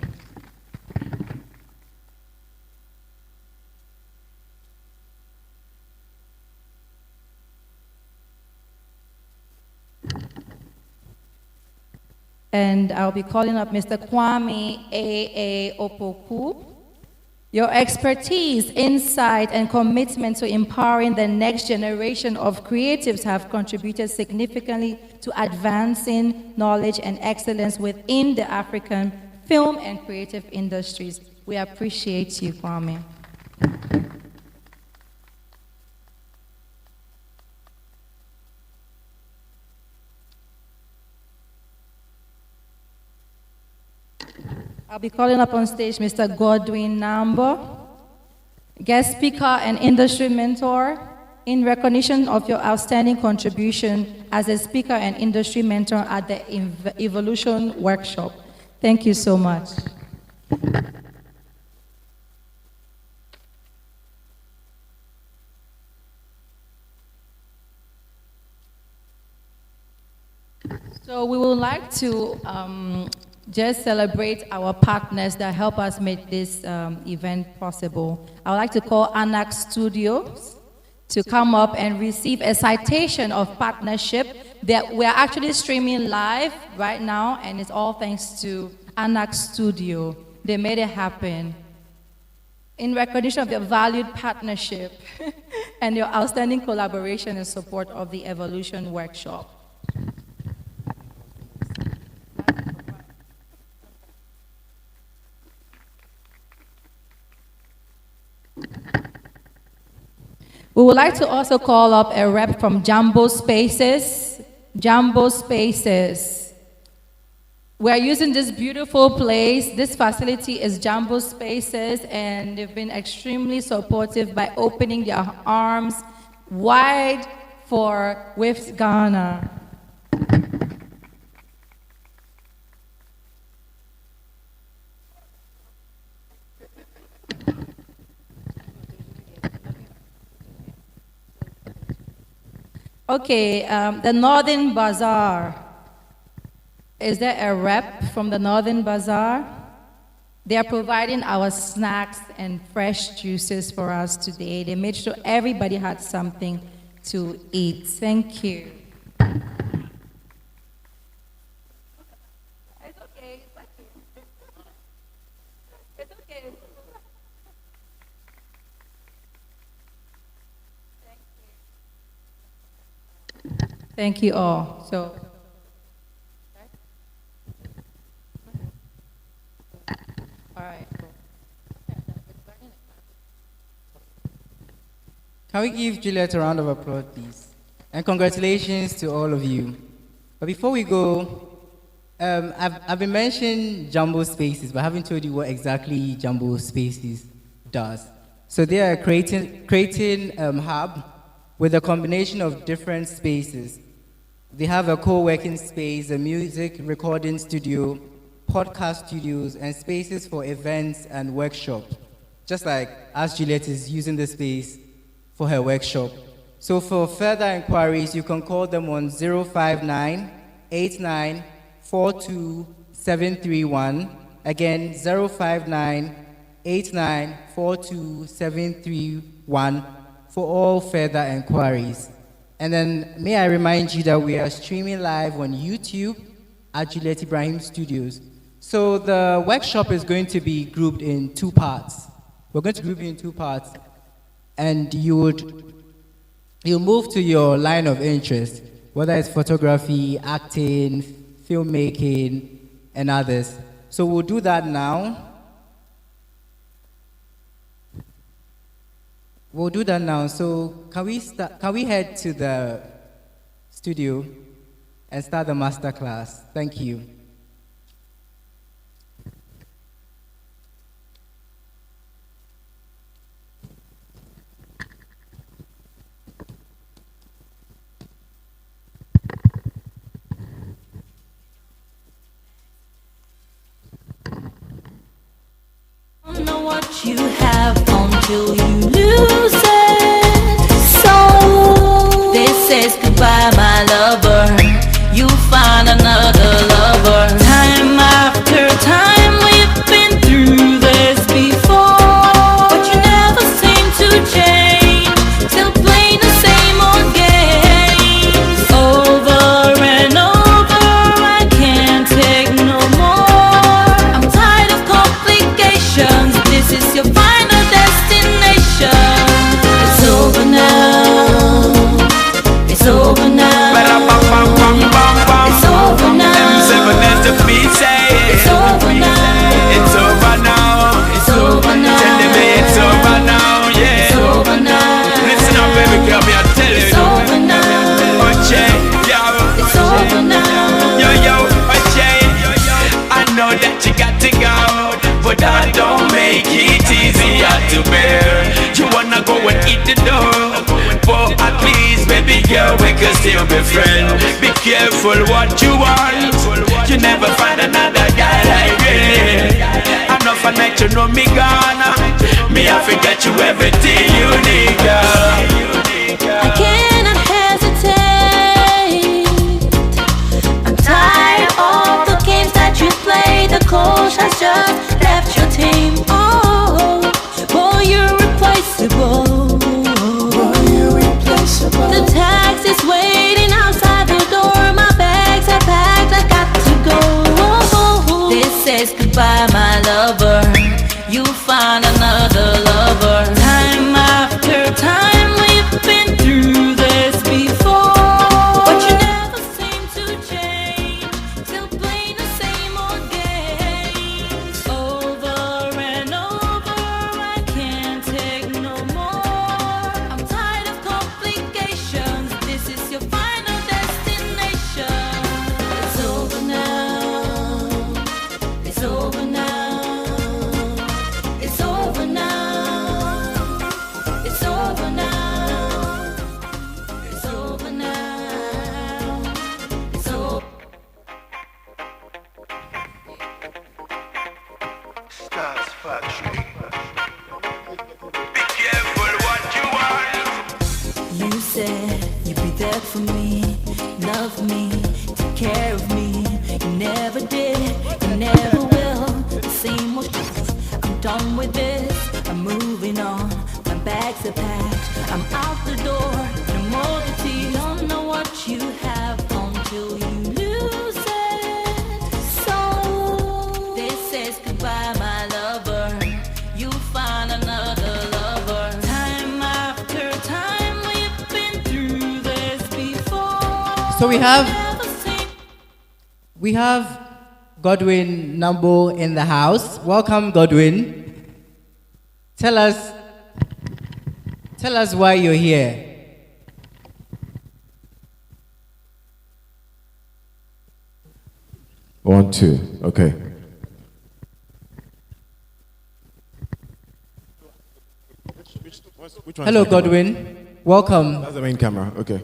And I'll be calling up Mr. Kwame A.A. Opoku. Your expertise, insight, and commitment to empowering the next generation of creatives have contributed significantly to advancing knowledge and excellence within the African film and creative industries. We appreciate you, Kwame. I'll be calling up on stage Mr. Godwin Nambo, guest speaker and industry mentor, in recognition of your outstanding contribution as a speaker and industry mentor at the Evolution Workshop. Thank you so much. So we would like to just celebrate our partners that help us make this event possible. I would like to call Anac Studios to come up and receive a citation of partnership that we're actually streaming live right now, and it's all thanks to Anac Studio. They made it happen. In recognition of your valued partnership and your outstanding collaboration and support of the Evolution Workshop. We would like to also call up a rep from Jumbo Spaces. Jumbo Spaces. We're using this beautiful place. This facility is Jumbo Spaces, and they've been extremely supportive by opening their arms wide for WIFT Ghana. Okay, the Northern Bazaar. Is there a rep from the Northern Bazaar? They are providing our snacks and fresh juices for us today. They made sure everybody had something to eat. Thank you. Thank you all. So, all right. Can we give Juliet a round of applause, please? And congratulations to all of you. But before we go, I've been mentioning Jumbo Spaces, but I haven't told you what exactly Jumbo Spaces does. So they are creating a hub with a combination of different spaces. They have a co-working space, a music recording studio, podcast studios, and spaces for events and workshops. Just like as Juliet is using the space for her workshop. So for further inquiries, you can call them on 059-8942-731. Again, 059-8942-731 for all further inquiries. And then may I remind you that we are streaming live on YouTube at Juliet Ibrahim Studios. So the workshop is going to be grouped in two parts. We're going to group it in two parts. And you'll move to your line of interest, whether it's photography, acting, filmmaking, and others. So we'll do that now. We'll do that now. So can we head to the studio and start the master class? Thank you. Don't know what you have until you lose it. So this says goodbye, my lover. You find another lover. Time after time, we've been through this before, but you never seem to change. Still playing the same old games over and over. I can't take no more. I'm tired of complications. This is your final destination. It's over now. It's over now. It's over now. It's over now. It's over now. It's over now. Tell me it's over now, yeah. It's over now. Listen up, baby girl, me I tell you. It's over now. Oche, yo. It's over now. Yo, yo, Oche. I know that you got to go, but that don't make it easier to bear. You wanna go and eat the dough, but at least, baby girl, we can still be friends. Be careful what you want. You never find another guy like me. I'm not for night, you know me gonna. Me I forget you everything you need, girl. I cannot hesitate. I'm tired of the games that you play. The coach has just left your team. Oh, boy, you're replaceable. Boy, you're replaceable. The taxi's waiting outside the door. My bags are packed, I got to go. This says goodbye, my lover. You find another lover. Time after time, we've been through this before, but you never seem to change. Still playing the same old games over and over. I can't take no more. I'm tired of complications. This is your final destination. It's over now. It's over now. It's over now. It's over now. It's over now. It's over. Stars Factory. Be careful what you want. You said you'd be there for take care of me. You never did, you never will. The same old I'm done with this, I'm moving on. My bags are packed, I'm out the door. No more to you don't know what you have until you lose it. So this is goodbye, my lover. You'll find another lover. Time after time, we've been through this before. So we have Godwin Nambo in the house. Welcome, Godwin. Tell us why you're here. One, two, okay. Which one? Hello, Godwin. Welcome. That's the main camera, okay.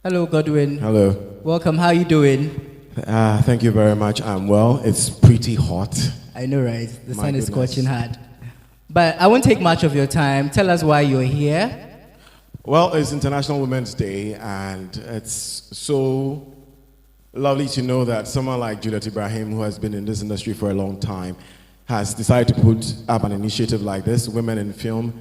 Hello, Godwin. Hello. Welcome. How are you doing? Thank you very much. I'm well. It's pretty hot. I know, right? The My sun is goodness. scorching hard. But I won't take much of your time. Tell us why you're here. Well, it's International Women's Day, and it's so lovely to know that someone like Juliet Ibrahim, who has been in this industry for a long time, has decided to put up an initiative like this, Women in Film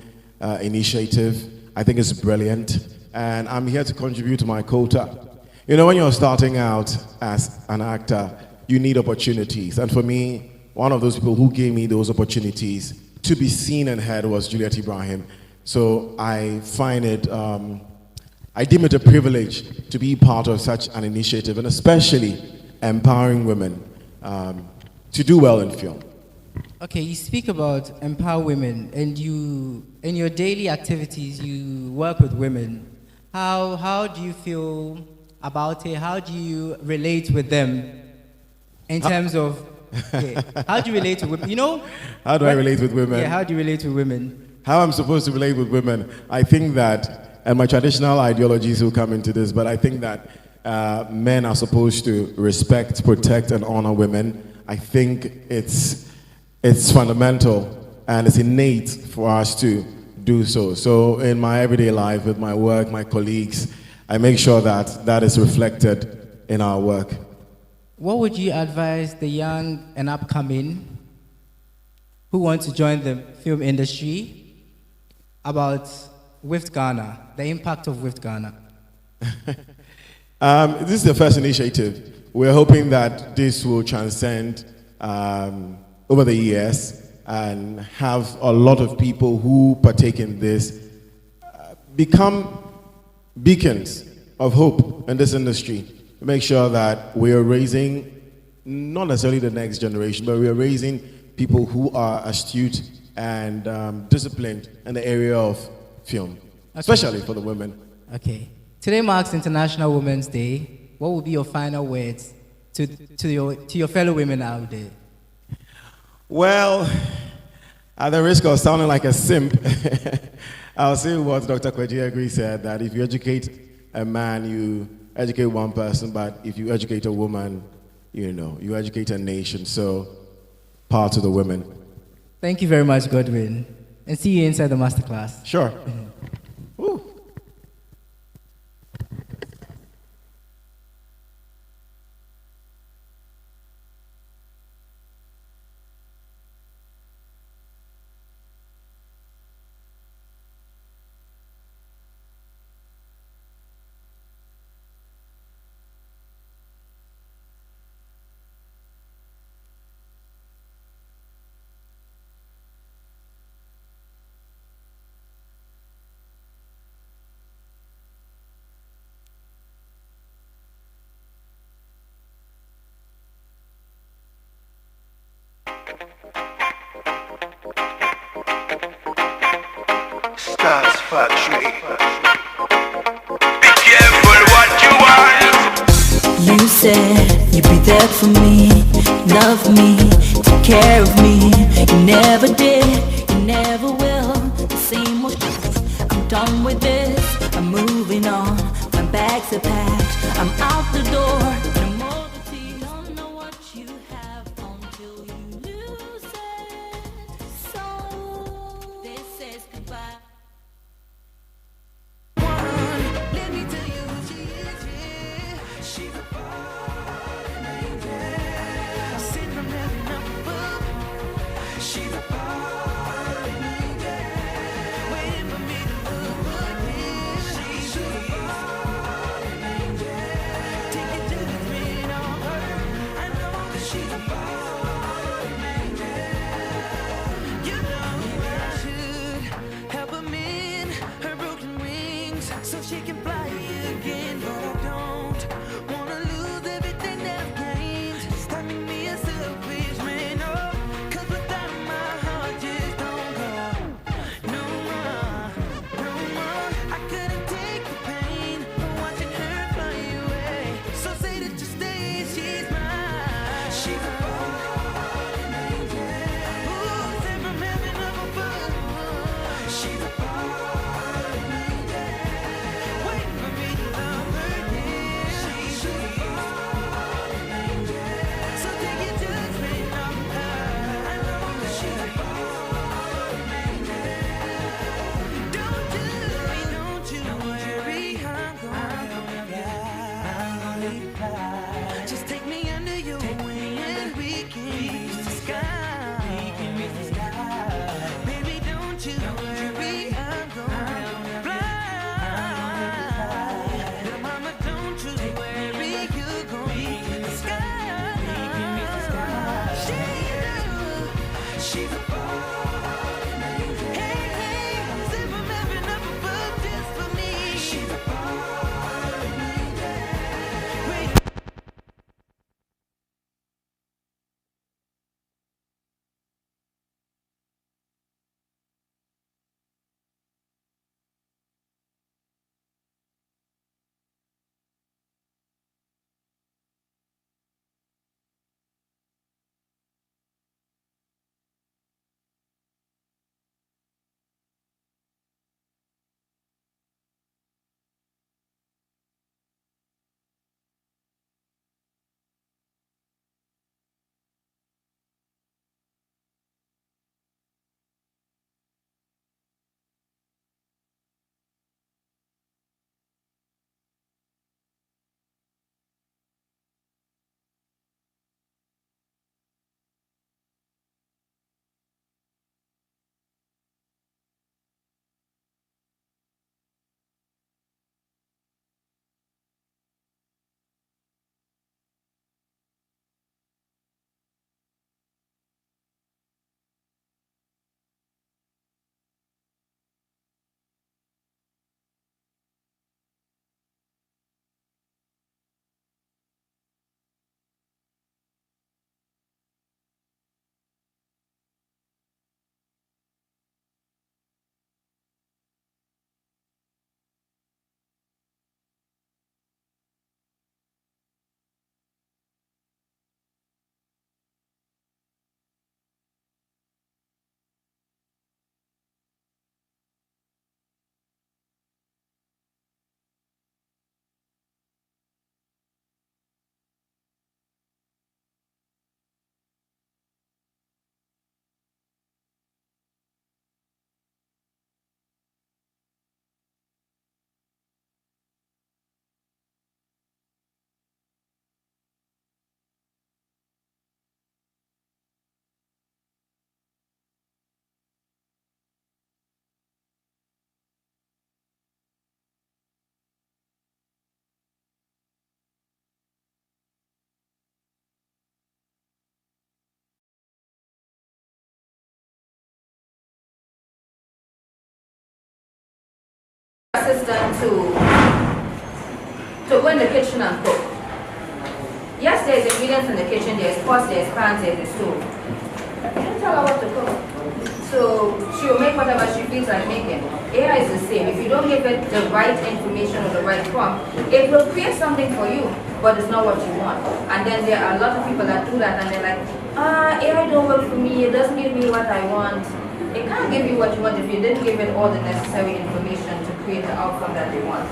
initiative. I think it's brilliant, and I'm here to contribute to my quota. You know, when you're starting out as an actor, you need opportunities, and for me, one of those people who gave me those opportunities to be seen and heard was Juliet Ibrahim. So I find it, I deem it a privilege to be part of such an initiative, and especially empowering women to do well in film. Okay, you speak about empower women, and you, in your daily activities, you work with women. How do you feel about it? How do you relate with them in terms of, how do you relate to women? You know? How do I relate with women? Yeah, how do you relate with women? How I'm supposed to relate with women? I think that, and my traditional ideologies will come into this, but I think that men are supposed to respect, protect, and honor women. I think it's fundamental and it's innate for us to do so. So in my everyday life, with my work, my colleagues, I make sure that that is reflected in our work. What would you advise the young and upcoming who want to join the film industry about Wift Ghana, the impact of Wift Ghana? This is the first initiative. We're hoping that this will transcend over the years and have a lot of people who partake in this become beacons of hope in this industry. Make sure that we are raising not necessarily the next generation, but we are raising people who are astute and disciplined in the area of film, especially for the women. Okay. Today marks International Women's Day. What will be your final words to your fellow women out there? Well, at the risk of sounding like a simp, I'll say what Dr. Kweji Agri said, that if you educate a man, you educate one person, but if you educate a woman, you know, you educate a nation. So, power to the women. Thank you very much, Godwin. And see you inside the masterclass. Sure. Stars Factory. Be careful what you want. You said you'd be there for me, love me, take care of me. You never did, you never will. The same old I'm done with this, I'm moving on. My bags are packed, I'm out the door. No more to you don't know what you have until you lose it. So this is goodbye. Let me tell you who she is, yeah. She's a Just take me under your wing and we can reach the sky. Baby, don't you worry, I'm gonna fly. Little mama, don't you worry, you're gonna reach the sky. She's a falling angel. Hey, hey, sent from heaven up above just for me. She's a falling angel. Assistant to go in the kitchen and cook. Yes, there's ingredients in the kitchen, there's pots, there's pans, there's the stove. You don't tell her what to cook. So she will make whatever she feels like making. AI is the same. If you don't give it the right information or the right prompt, it will create something for you, but it's not what you want. And then there are a lot of people that do that and they're like, AI don't work for me, it doesn't give me what I want. It can't give you what you want if you didn't give it all the necessary information to create the outcome that they want.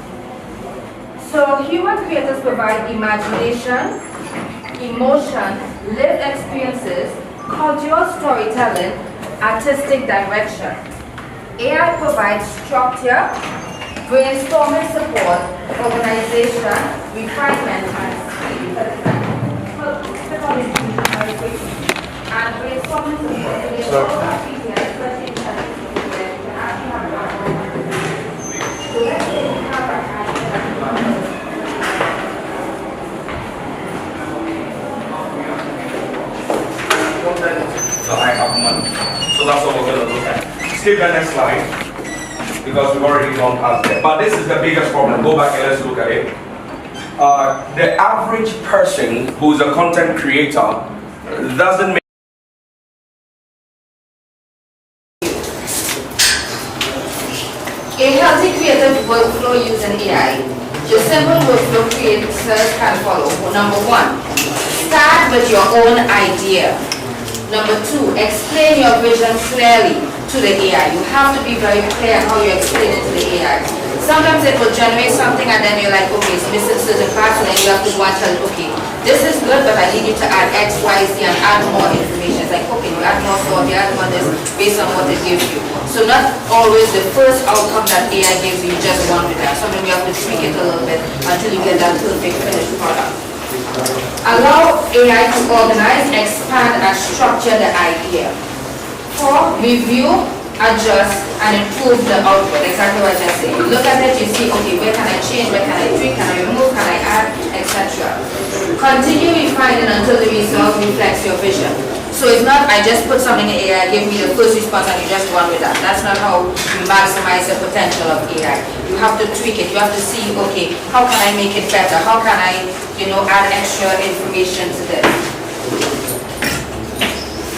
So human creators provide imagination, emotion, lived experiences, cultural storytelling, artistic direction. AI provides structure, brainstorming support, organization, refinement, and speed. And brainstorming support. So I have money. So that's what we're going to look at. Skip the next slide because we've already gone past there. But this is the biggest problem. Go back and let's look at it. The average person who's a content creator doesn't make A healthy creative workflow using AI. Your simple workflow creators can follow. Number one, Start with your own idea. Number 2, explain your vision clearly to the AI. You have to be very clear how you explain it to the AI. Sometimes it will generate something and then you're like, okay, it's missing certain parts, and then you have to go and tell it, okay, this is good, but I need you to add X, Y, Z and add more information. It's like, okay, you add more salt, you add more this based on what it gives you. So not always the first outcome that AI gives you, just one with that. Sometimes you have to tweak it a little bit until you get that perfect finished product. Allow AI to organize, expand, and structure the idea. 4, review, adjust, and improve the output. Exactly what I just said. You look at it, you see, okay, where can I change, where can I tweak, can I remove, can I add, etc. Continue refining until the result reflects your vision. So it's not, I just put something in AI, give me the first response, and you just run with that. That's not how you maximize the potential of AI. You have to tweak it. You have to see, okay, how can I make it better? How can I, add extra information to this?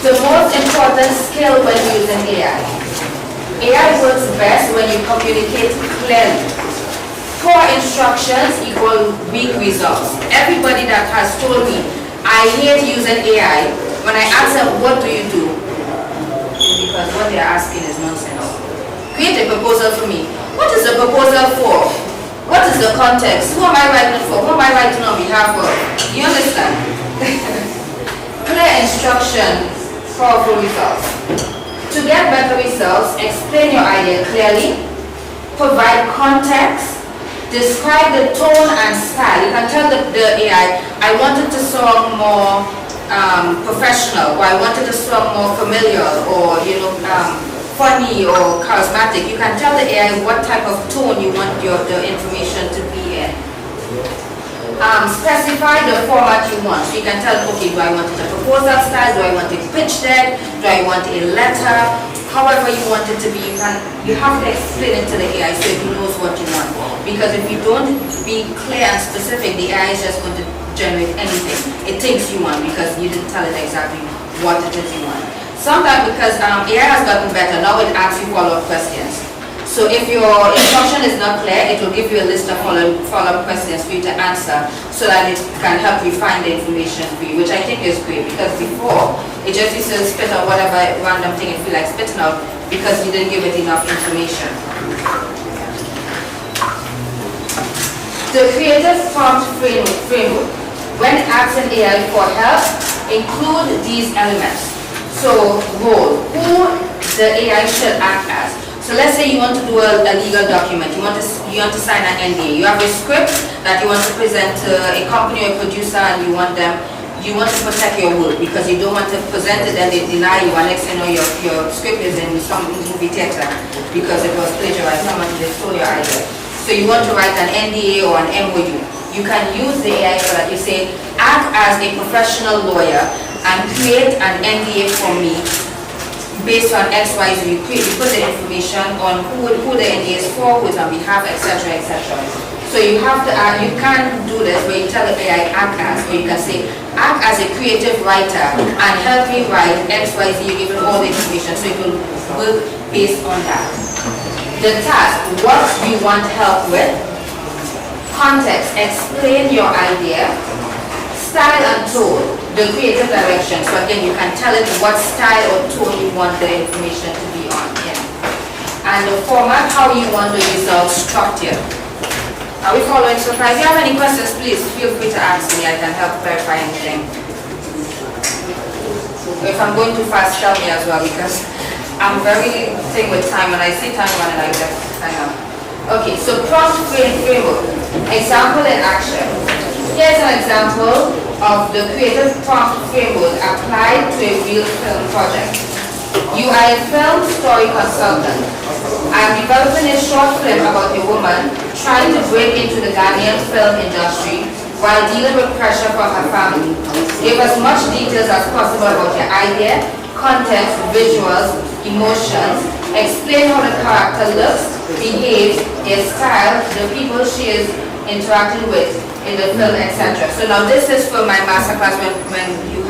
The most important skill when using AI. AI works best when you communicate clearly. Poor instructions equal weak results. Everybody that has told me, I hate using AI, when I ask them, what do you do? Because what they're asking is nonsense. Create a proposal for me. What is the proposal for? What is the context? Who am I writing it for? Who am I writing on behalf of? You understand? Clear instruction, powerful results. To get better results, explain your idea clearly, provide context, describe the tone and style. You can tell the AI, I want it to sound more professional, or I wanted to sound more familiar, or funny or charismatic. You can tell the AI what type of tone you want the information to be in. Specify the format you want. So you can tell, okay, do I want it a proposal style? Do I want it pitch deck? Do I want a letter? However you want it to be, you have to explain it to the AI so it knows what you want. Because if you don't be clear and specific, the AI is just going to generate anything. It thinks you want because you didn't tell it exactly what it is you want. Sometimes because AI has gotten better, now it asks you follow-up questions. So if your instruction is not clear, it will give you a list of follow-up questions for you to answer so that it can help refine the information for you, which I think is great because before, it just used to spit out whatever random thing it feels like spitting out because you didn't give it enough information. The creative prompt framework, when asking AI for help, include these elements. So, role, who the AI should act as. So let's say you want to do a legal document, you want to sign an NDA. You have a script that you want to present to a company or a producer and you want to protect your word because you don't want to present it and they deny you and next thing you know your script is in some movie theater because it was plagiarized, someone just stole your idea. So you want to write an NDA or an MOU. You can use the AI so that you say, act as a professional lawyer and create an NDA for me based on X, Y, Z. You put the information on who the NDA is for, who is on behalf, etc., etc. So you have to you can do this where you tell the AI act as, or you can say act as a creative writer and help me write X, Y, Z. You give it all the information, so it will work based on that. The task, what you want help with. Context, explain your idea. Style and tone, the creative direction. So again, you can tell it what style or tone you want the information to be on. Yeah. And the format, how you want the result structured. Are we following so far? If you have any questions, please feel free to ask me. I can help clarify anything. If I'm going too fast, tell me as well because I'm very thing with time. When I see time running, I just hang up. Okay, so prompt framework. Example and action. Here's an example of the creative prompt framework applied to a real film project. You are a film story consultant. I am developing a short film about a woman trying to break into the Ghanaian film industry while dealing with pressure from her family. Give as much details as possible about your idea, context, visuals, emotions. Explain how the character looks, behaves, their style, the people she is interacting with in the film, etc. So now this is for my masterclass when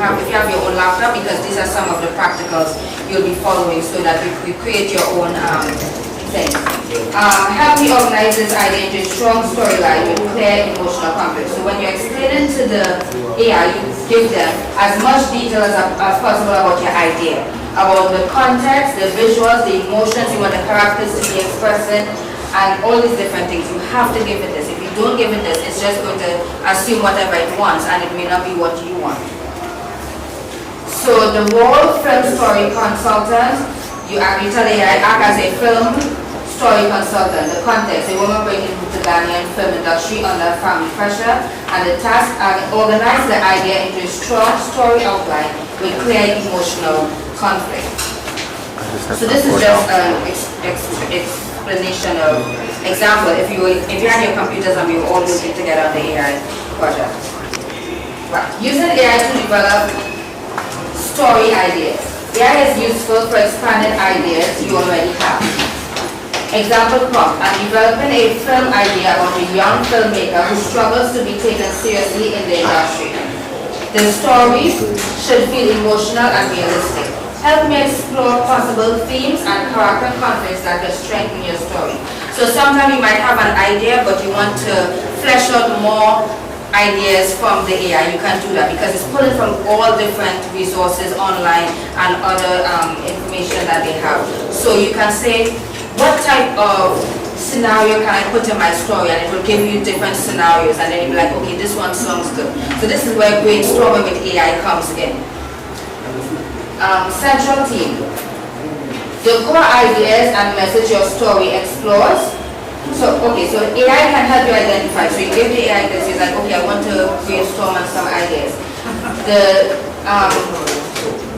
if you have your own laptop because these are some of the practicals you'll be following so that you create your own thing. Help me organize this idea into a strong storyline with clear emotional conflict. So when you're explaining to the AI, you give them as much detail as possible about your idea, about the context, the visuals, the emotions you want the characters to be expressing, and all these different things. You have to give it this. If you don't give it this, it's just going to assume whatever it wants, and it may not be what you want. So the role film story consultant, you tell AI, act as a film story consultant. The context, a woman breaking into the Ghanaian film industry under family pressure, and the task organize the idea into a strong story outline with clear emotional conflict. So this is just an explanation of example. If you had your computers and we were all working together on the AI project. Right. Using AI to develop story ideas. AI is useful for expanding ideas you already have. Example prompt, I'm developing a film idea about a young filmmaker who struggles to be taken seriously in the industry. The story should feel emotional and realistic. Help me explore possible themes and character conflicts that will strengthen your story. So sometimes you might have an idea, but you want to flesh out more ideas from the AI. You can't do that because it's pulling from all different resources online and other information that they have. So you can say, what type of scenario can I put in my story, and it will give you different scenarios, and then you'll be like, okay, this one sounds good. So this is where brainstorming with AI comes in. Central theme. The core ideas and message your story explores. So AI can help you identify. So you give the AI this, you're like, okay, I want to brainstorm on some ideas. The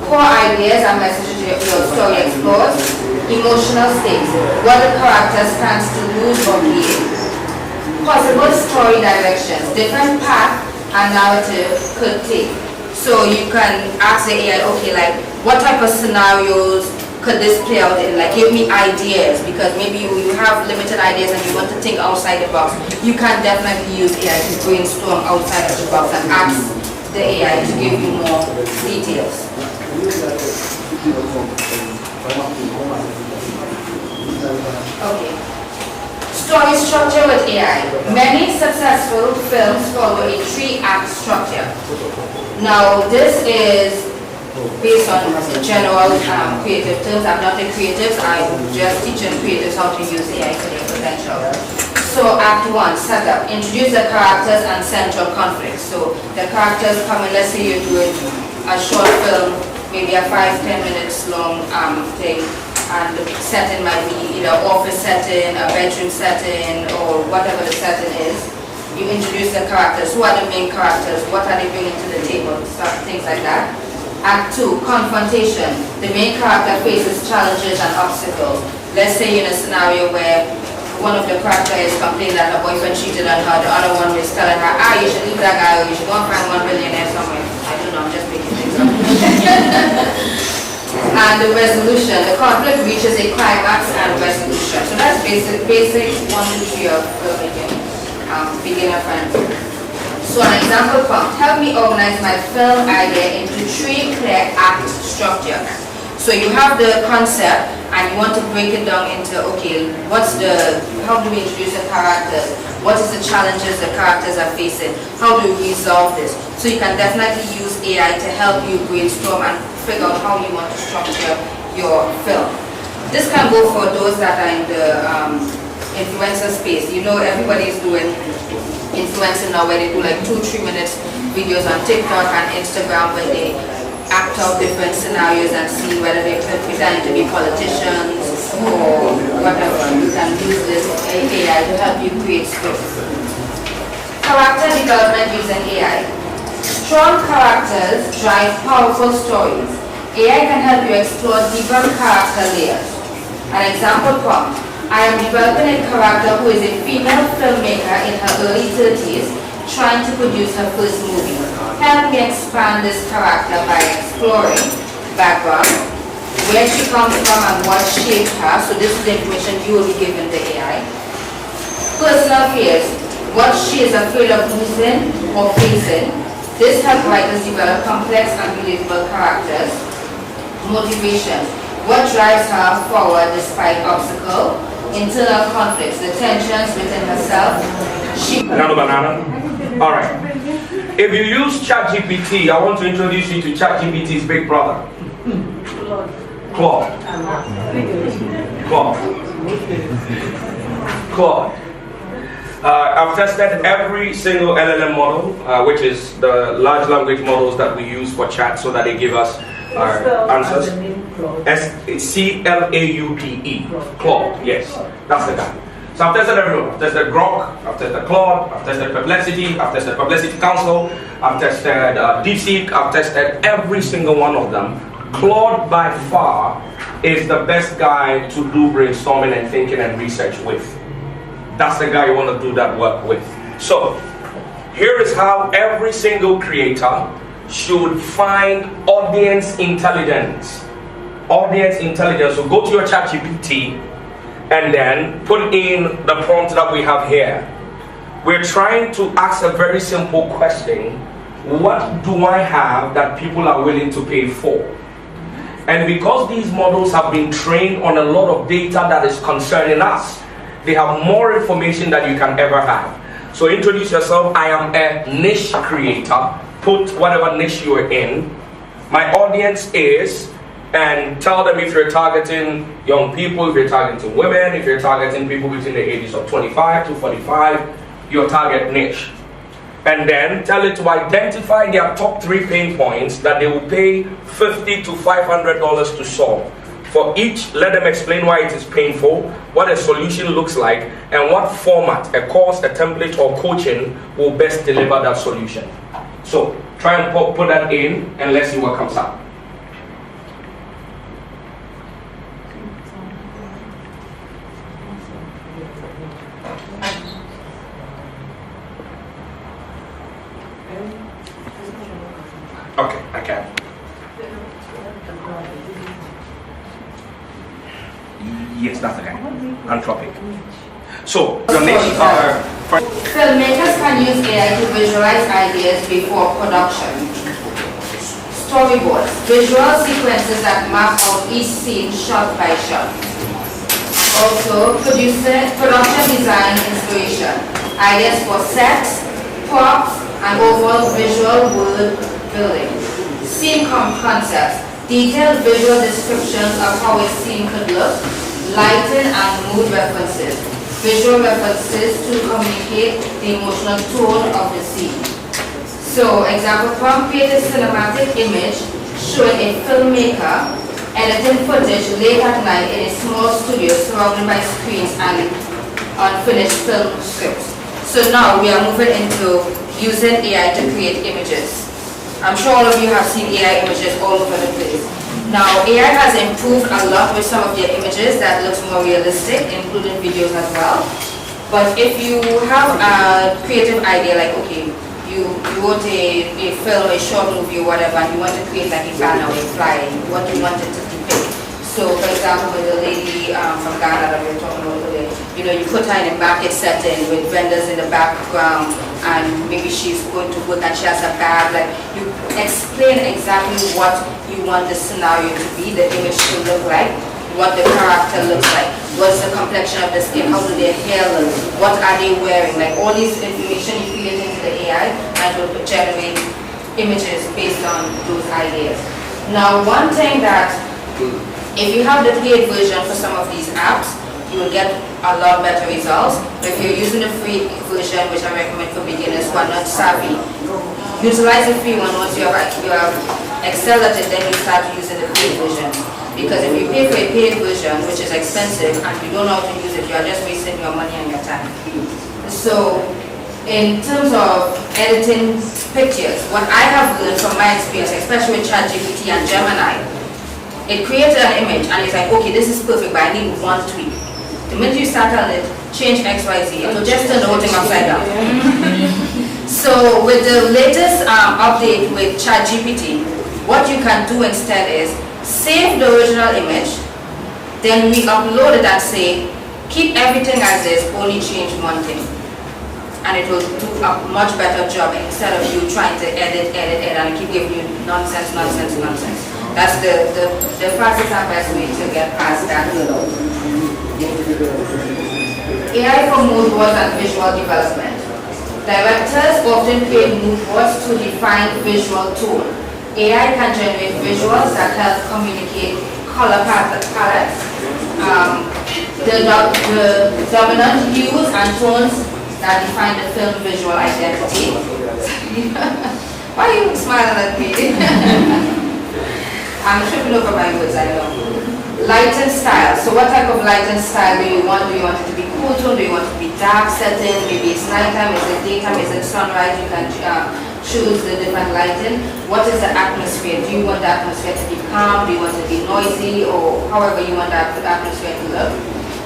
core ideas and messages your story explores. Emotional states, what the character stands to lose or gain. Possible story directions, different path and narrative could take. So you can ask the AI, okay, like what type of scenarios could this play out in? Like give me ideas, because maybe you have limited ideas and you want to think outside the box. You can definitely use AI to brainstorm outside of the box and ask the AI to give you more details. Okay. Story structure with AI. Many successful films follow a 3-act structure. Now, this is based on general creative terms. I'm not a creative, I'm just teaching creatives how to use AI to their potential. So, Act 1, setup. Introduce the characters and central conflicts. So, the characters come in, let's say you're doing a short film, maybe a 5-10 minutes long thing. And the setting might be either office setting, a bedroom setting, or whatever the setting is. You introduce the characters. Who are the main characters? What are they bringing to the table? Things like that. Act 2, confrontation. The main character faces challenges and obstacles. Let's say in a scenario where one of the characters is complaining that her boyfriend cheated on her, the other one is telling her, you should leave that guy, or you should go and find $1 billionaire somewhere. I don't know, I'm just making things up. And the resolution, the conflict reaches a climax and resolution. So that's basic 1 to 3 of filmmaking, beginner friendly. So an example prompt, help me organize my film idea into 3 clear act structure. So you have the concept and you want to break it down into, okay, how do we introduce the characters? What is the challenges the characters are facing? How do we resolve this? So you can definitely use AI to help you brainstorm and figure out how you want to structure your film. This can go for those that are in the influencer space. You know, everybody is doing influencing now, where they do like 2-3 minutes videos on TikTok and Instagram, where they act out different scenarios and see whether they pretend to be politicians or whatever. You can use this AI to help you create scripts. Character development using AI. Strong characters drive powerful stories. AI can help you explore deeper character layers. An example prompt. I am developing a character who is a female filmmaker in her early 30s trying to produce her first movie. Help me expand this character by exploring background, where she comes from and what shaped her. So this is the information you will be giving the AI. Personal fears. What she is afraid of losing or facing. This helps writers develop complex and relatable characters. Motivation. What drives her forward despite obstacle? Internal conflicts, the tensions within herself. Another banana? Alright. If you use ChatGPT, I want to introduce you to ChatGPT's big brother. Claude. I've tested every single LLM model, which is the large language models that we use for chat, so that they give us answers. C-L-A-U-D-E. Claude, yes, that's the guy. So I've tested everyone. I've tested Grok, I've tested Claude, I've tested Perplexity, I've tested Perplexity Council, I've tested DeepSeek, I've tested every single one of them. Claude by far is the best guy to do brainstorming and thinking and research with. That's the guy you want to do that work with. So here is how every single creator should find audience intelligence. Audience intelligence. So go to your ChatGPT and then put in the prompt that we have here. We're trying to ask a very simple question. What do I have that people are willing to pay for? And because these models have been trained on a lot of data that is concerning us, they have more information than you can ever have. So introduce yourself. I am a niche creator. Put whatever niche you are in. My audience is, and tell them if you're targeting young people, if you're targeting women, if you're targeting people between the ages of 25 to 45, your target niche. And then tell it to identify their top 3 pain points that they will pay $50 to $500 to solve. For each, let them explain why it is painful, what a solution looks like, and what format, a course, a template, or coaching will best deliver that solution. So try and put that in, and let's see what comes out. Okay, I can. Yes, that's the guy. Anthropic. So, the niche are... Filmmakers can use AI to visualize ideas before production. Storyboards, visual sequences that map out each scene shot by shot. Also, production design inspiration, ideas for sets, props, and overall visual world building. Scene concepts, detailed visual descriptions of how a scene could look, lighting and mood references, visual references to communicate the emotional tone of the scene. So, example from create a cinematic image showing a filmmaker editing footage late at night in a small studio surrounded by screens and unfinished film scripts. So now we are moving into using AI to create images. I'm sure all of you have seen AI images all over the place. Now, AI has improved a lot with some of their images that looks more realistic, including videos as well. But if you have a creative idea, like, okay, you wrote a film, a short movie or whatever, and you want to create like a banner or a flyer, what do you want it to depict? So, for example, with the lady from Ghana that we were talking about today, you know, you put her in a market setting with vendors in the background, and maybe she's going to work and she has a bag. Like, you explain exactly what you want the scenario to be, the image to look like, what the character looks like, what's the complexion of the skin, how do their hair look, what are they wearing, like all this information you feed it into the AI and it will generate images based on those ideas. Now, one thing that, if you have the paid version for some of these apps, you will get a lot better results. But if you're using the free version, which I recommend for beginners who are not savvy, utilize the free one. Once you have excelled at it, then you start using the paid version. Because if you pay for a paid version, which is expensive, and you don't know how to use it, you are just wasting your money and your time. So, in terms of editing pictures, what I have learned from my experience, especially with ChatGPT and Gemini, it creates an image and it's like, okay, this is perfect, but I need one tweak. The minute you start on it, change X, Y, Z, it will just turn the whole thing upside down. So with the latest update with ChatGPT, what you can do instead is save the original image, then re-upload it and say, keep everything as is, only change one thing. And it will do a much better job instead of you trying to edit, and keep giving you nonsense. That's the fastest and best way to get past that hurdle. AI for mood boards and visual development. Directors often create mood boards to define visual tone. AI can generate visuals that help communicate color palettes, the dominant hues and tones that define the film visual identity. Why are you smiling at me? I'm tripping over my words, I know. Light and style. So what type of light and style do you want? Do you want it to be cool tone? Do you want it to be dark setting? Maybe it's nighttime, is it daytime, is it sunrise? You can choose the different lighting. What is the atmosphere? Do you want the atmosphere to be calm? Do you want it to be noisy? Or however you want the atmosphere to look?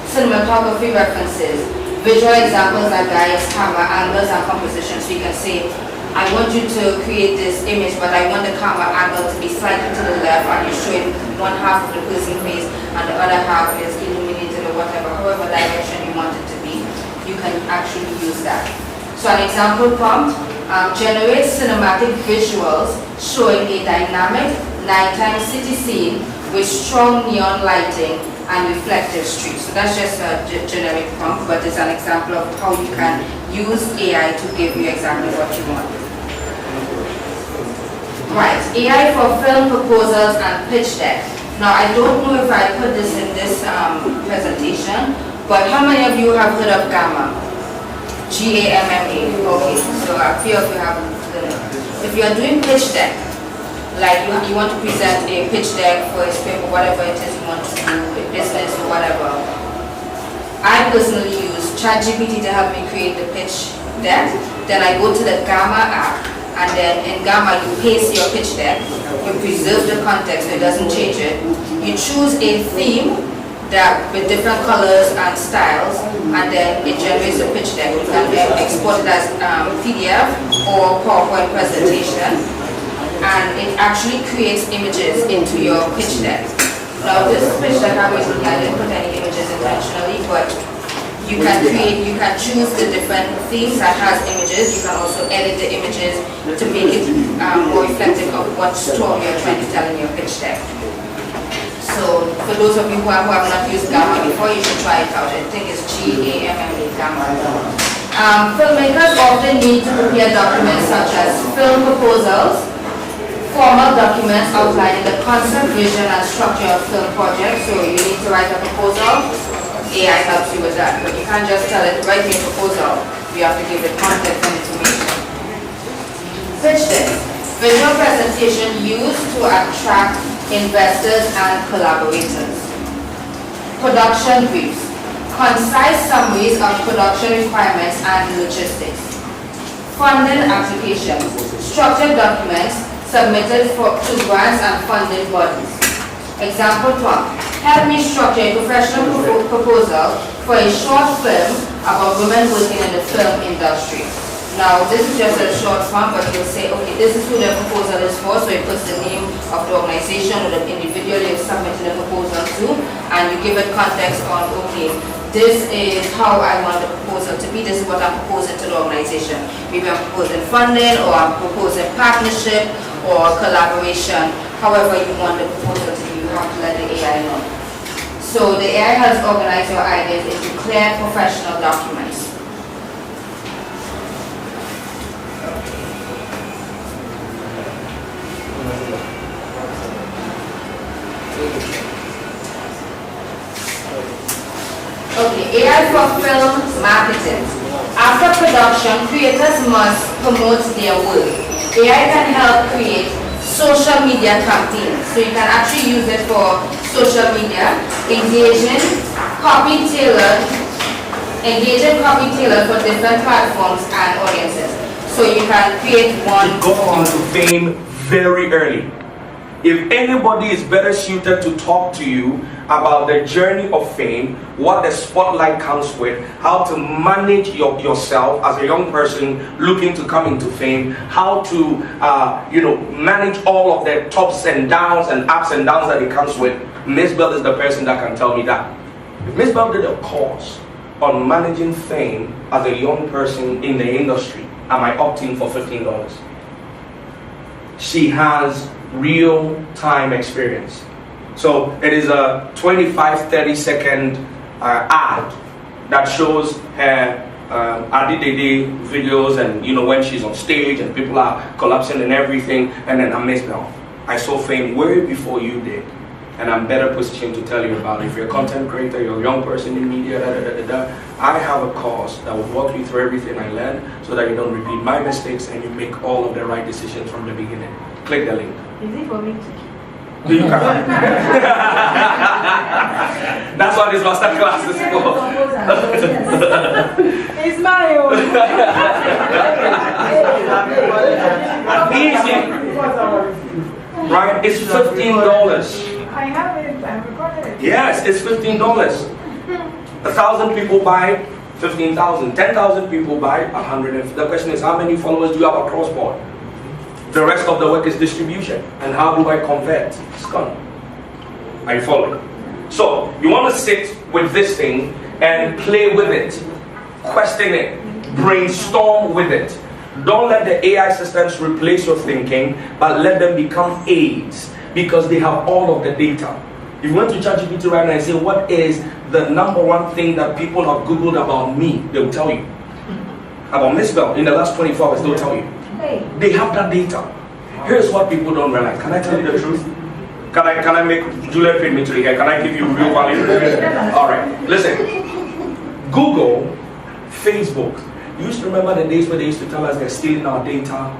Cinematography references. Visual examples like guides, camera angles, and composition. So you can say, I want you to create this image, but I want the camera angle to be slightly to the left, and you're showing one half of the person's face, and the other half is illuminated or whatever, however direction you want it to be. You can actually use that. So an example prompt, generate cinematic visuals showing a dynamic nighttime city scene with strong neon lighting and reflective streets. So that's just a generic prompt, but it's an example of how you can use AI to give you exactly what you want. Right, AI for film proposals and pitch deck. Now I don't know if I put this in this presentation, but how many of you have heard of GAMMA? G-A-M-M-A. Okay, so a few of you haven't heard of it. If you are doing pitch deck, like you want to present a pitch deck for a script or whatever it is you want to do, a business or whatever, I personally use ChatGPT to help me create the pitch deck. Then I go to the GAMMA app, and then in GAMMA you paste your pitch deck, you preserve the context so it doesn't change it. You choose a theme that with different colors and styles, and then it generates a pitch deck. You can export it as PDF or PowerPoint presentation, and it actually creates images into your pitch deck. Now this pitch deck, obviously I didn't put any images intentionally, but you can choose the different themes that has images. You can also edit the images to make it more reflective of what story you're trying to tell in your pitch deck. So for those of you who have not used GAMMA before, you should try it out. I think it's G-A-M-M-A, GAMMA. Filmmakers often need to prepare documents such as film proposals, formal documents outlining the concept, vision, and structure of film projects. So you need to write a proposal. AI helps you with that, but you can't just tell it, write me a proposal. You have to give it context and information. Pitch deck. Visual presentation used to attract investors and collaborators. Production briefs. Concise summaries of production requirements and logistics. Funding applications. Structured documents submitted to grants and funding bodies. Example 12. Help me structure a professional proposal for a short film about women working in the film industry. Now, this is just a short form, but you'll say, okay, this is who the proposal is for, so it puts the name of the organization or the individual you're submitting the proposal to, and you give it context on, okay, this is how I want the proposal to be, this is what I'm proposing to the organization. Maybe I'm proposing funding, or I'm proposing partnership, or collaboration, however you want the proposal to be. You have to let the AI know. So the AI has organized your ideas into clear professional documents. Okay, AI for film marketing. After production, creators must promote their work. AI can help create social media campaigns. So you can actually use it for social media, engaging copy tailored for different platforms and audiences. So you can create one. It got into fame very early. If anybody is better suited to talk to you about the journey of fame, what the spotlight comes with, how to manage yourself as a young person looking to come into fame, how to manage all of the tops and downs and ups and downs that it comes with, Miss Bell is the person that can tell me that. If Miss Bell did a course on managing fame as a young person in the industry, am I opting for $15? She has real-time experience. So it is a 25-30 second ad that shows her Adidede videos, and when she's on stage and people are collapsing and everything, and then I missed out. I saw fame way before you did, and I'm better positioned to tell you about it. If you're a content creator, you're a young person in media, I have a course that will walk you through everything I learned so that you don't repeat my mistakes and you make all of the right decisions from the beginning. Click the link. Is it for me to You can. That's what this master class is for. It's my own. Easy. Right? It's $15. I have it. I recorded it. Yes, it's $15. 1,000 people buy 15,000. 10,000 people buy 100. The question is, how many followers do you have across board? The rest of the work is distribution. And how do I convert? Scum. Are you following? So, you want to sit with this thing and play with it. Question it. Brainstorm with it. Don't let the AI systems replace your thinking, but let them become aids, because they have all of the data. If you went to ChatGPT right now and say, what is the #1 thing that people have Googled about me, they will tell you. About Miss Bell, in the last 24 hours, they'll tell you. They have that data. Here's what people don't realize. Can I tell you the truth? Can I make Juliet feed me to the hair? Can I give you real value? Alright, listen. Google, Facebook. You used to remember the days where they used to tell us they're stealing our data,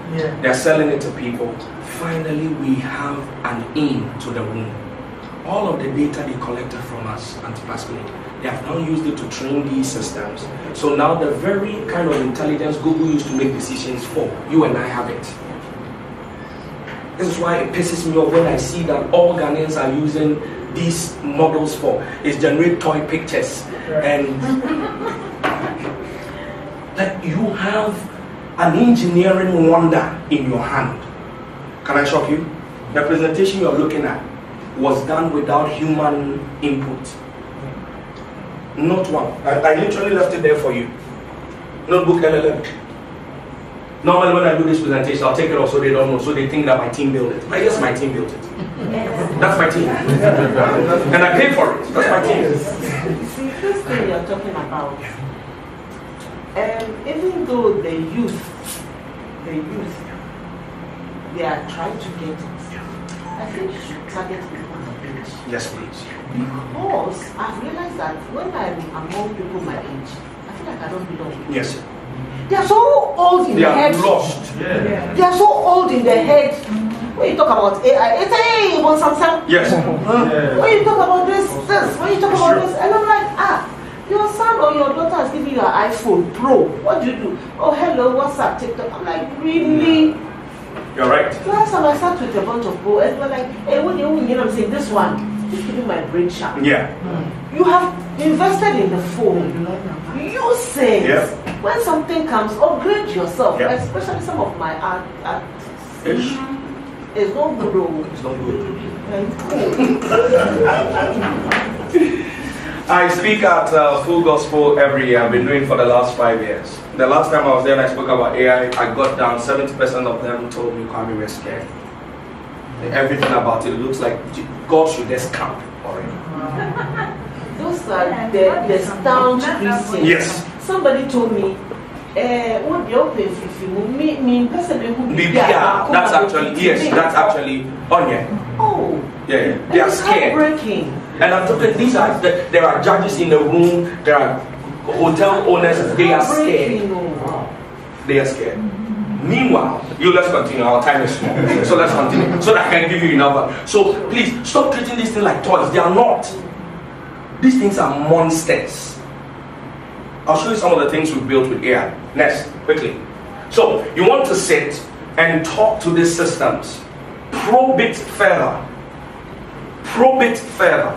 they're selling it to people. Finally, we have an in to the room. All of the data they collected from us, anti-plasmid, they have now used it to train these systems. So now the very kind of intelligence Google used to make decisions for, you and I have it. This is why it pisses me off when I see that all Ghanaians are using these models for is generate toy pictures. And that you have an engineering wonder in your hand. Can I shock you? The presentation you're looking at was done without human input. Not one. I literally left it there for you. Notebook LLM. Normally when I do this presentation, I'll take it off so they don't know, so they think that my team built it. But yes, my team built it. That's my team. And I paid for it. That's my team. See, this thing you're talking about, even though the youth, they are trying to get it, I think you should target people my age. Yes, please. Because I've realized that when I'm among people my age, I feel like I don't belong. Yes, sir. They are so old in their head. They are lost. Yeah. They are so old in their head. When you talk about AI, it's hey, you want something? Yes. When you talk about this, when you talk about this, and I'm like, your son or your daughter is giving you an iPhone Pro. What do you do? Oh, hello, what's up, TikTok? I'm like, really? You're right. Last time I sat with a bunch of boys, and they're like, hey, what do you mean? I'm saying, this one is keeping my brain sharp. Yeah. You have invested in the phone. Use it. When something comes, upgrade yourself. Especially some of my art. It's not good. It's not good. I speak at Full Gospel every year. I've been doing it for the last 5 years. The last time I was there and I spoke about AI, I got down, 70% of them told me, Kwame, we're scared. Everything about it looks like God should just come already. Those are the staunch Christians. Yes. Somebody told me, what the open if you mean person who that's actually onion. Oh. Yeah. They are scared. Breaking. And I'm talking, there are judges in the room, there are hotel owners, they are scared. They are scared. Meanwhile, let's continue, our time is small. So let's continue, so that I can give you enough. So please, stop treating these things like toys. They are not. These things are monsters. I'll show you some of the things we've built with AI. Next, quickly. So, you want to sit and talk to these systems. Probe it further. Probe it further.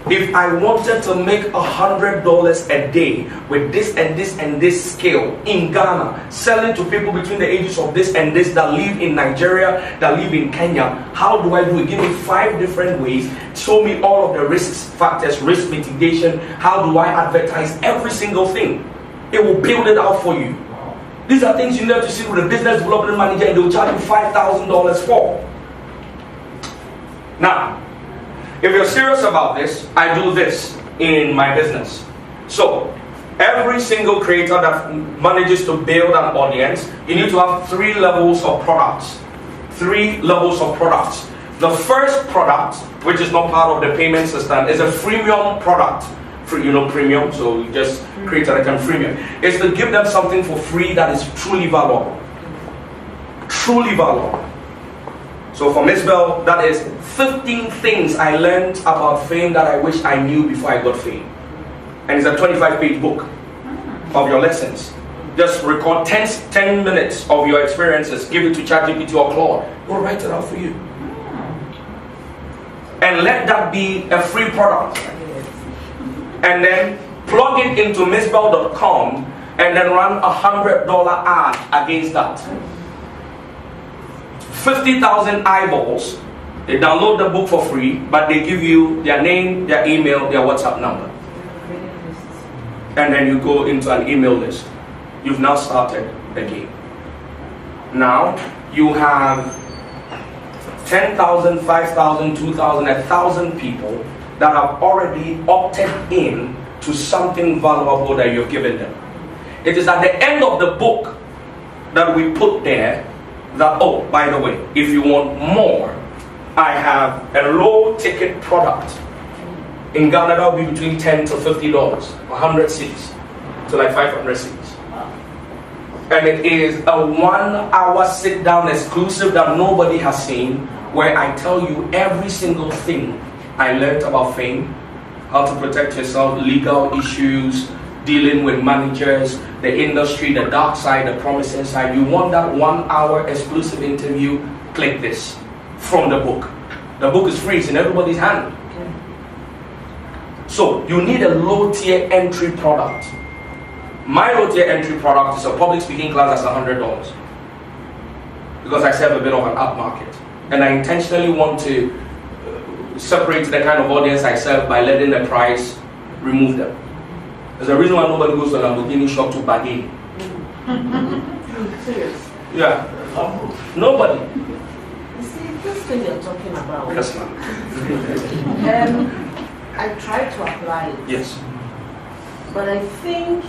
If I wanted to make $100 a day with this and this and this scale in Ghana, selling to people between the ages of this and this that live in Nigeria, that live in Kenya, how do I do it? Give me 5 different ways. Show me all of the risks, factors, risk mitigation. How do I advertise every single thing? It will build it out for you. These are things you need to sit with a business development manager and they will charge you $5,000 for. Now, if you're serious about this, I do this in my business. So, Every single creator that manages to build an audience, you need to have 3 levels of products. 3 levels of products. The first product, which is not part of the payment system, is a freemium product. Premium, so you just create an account freemium. Is to give them something for free that is truly valuable. Truly valuable. So for Miss Bell, that is 15 things I learned about fame that I wish I knew before I got fame. And it's a 25-page book of your lessons. Just record 10 minutes of your experiences, give it to ChatGPT or Claude. We'll write it out for you. And let that be a free product. And then plug it into missbell.com and then run a $100 ad against that. 50,000 eyeballs. They download the book for free, but they give you their name, their email, their WhatsApp number. And then you go into an email list. You've now started the game. Now you have 10,000, 5,000, 2,000, 1,000 people that have already opted in to something valuable that you've given them. It is at the end of the book that we put there that, oh, by the way, if you want more, I have a low ticket product. In Ghana, that will be between $10 to $50, 100 seats to like 500 seats. And it is a 1-hour sit down exclusive that nobody has seen, where I tell you every single thing I learned about fame, how to protect yourself, legal issues, dealing with managers, the industry, the dark side, the promising side. You want that 1-hour exclusive interview? Click this from the book. The book is free, it's in everybody's hand. So you need a low tier entry product. My low tier entry product is a public speaking class that's $100 because I serve a bit of an up market, and I intentionally want to separate the kind of audience I serve by letting the price remove them. There's a reason why nobody goes to a Lamborghini shop to bargain. Serious? Yeah. Nobody. You see, this thing you're talking about. Yes, ma'am. I tried to apply it. Yes. But I think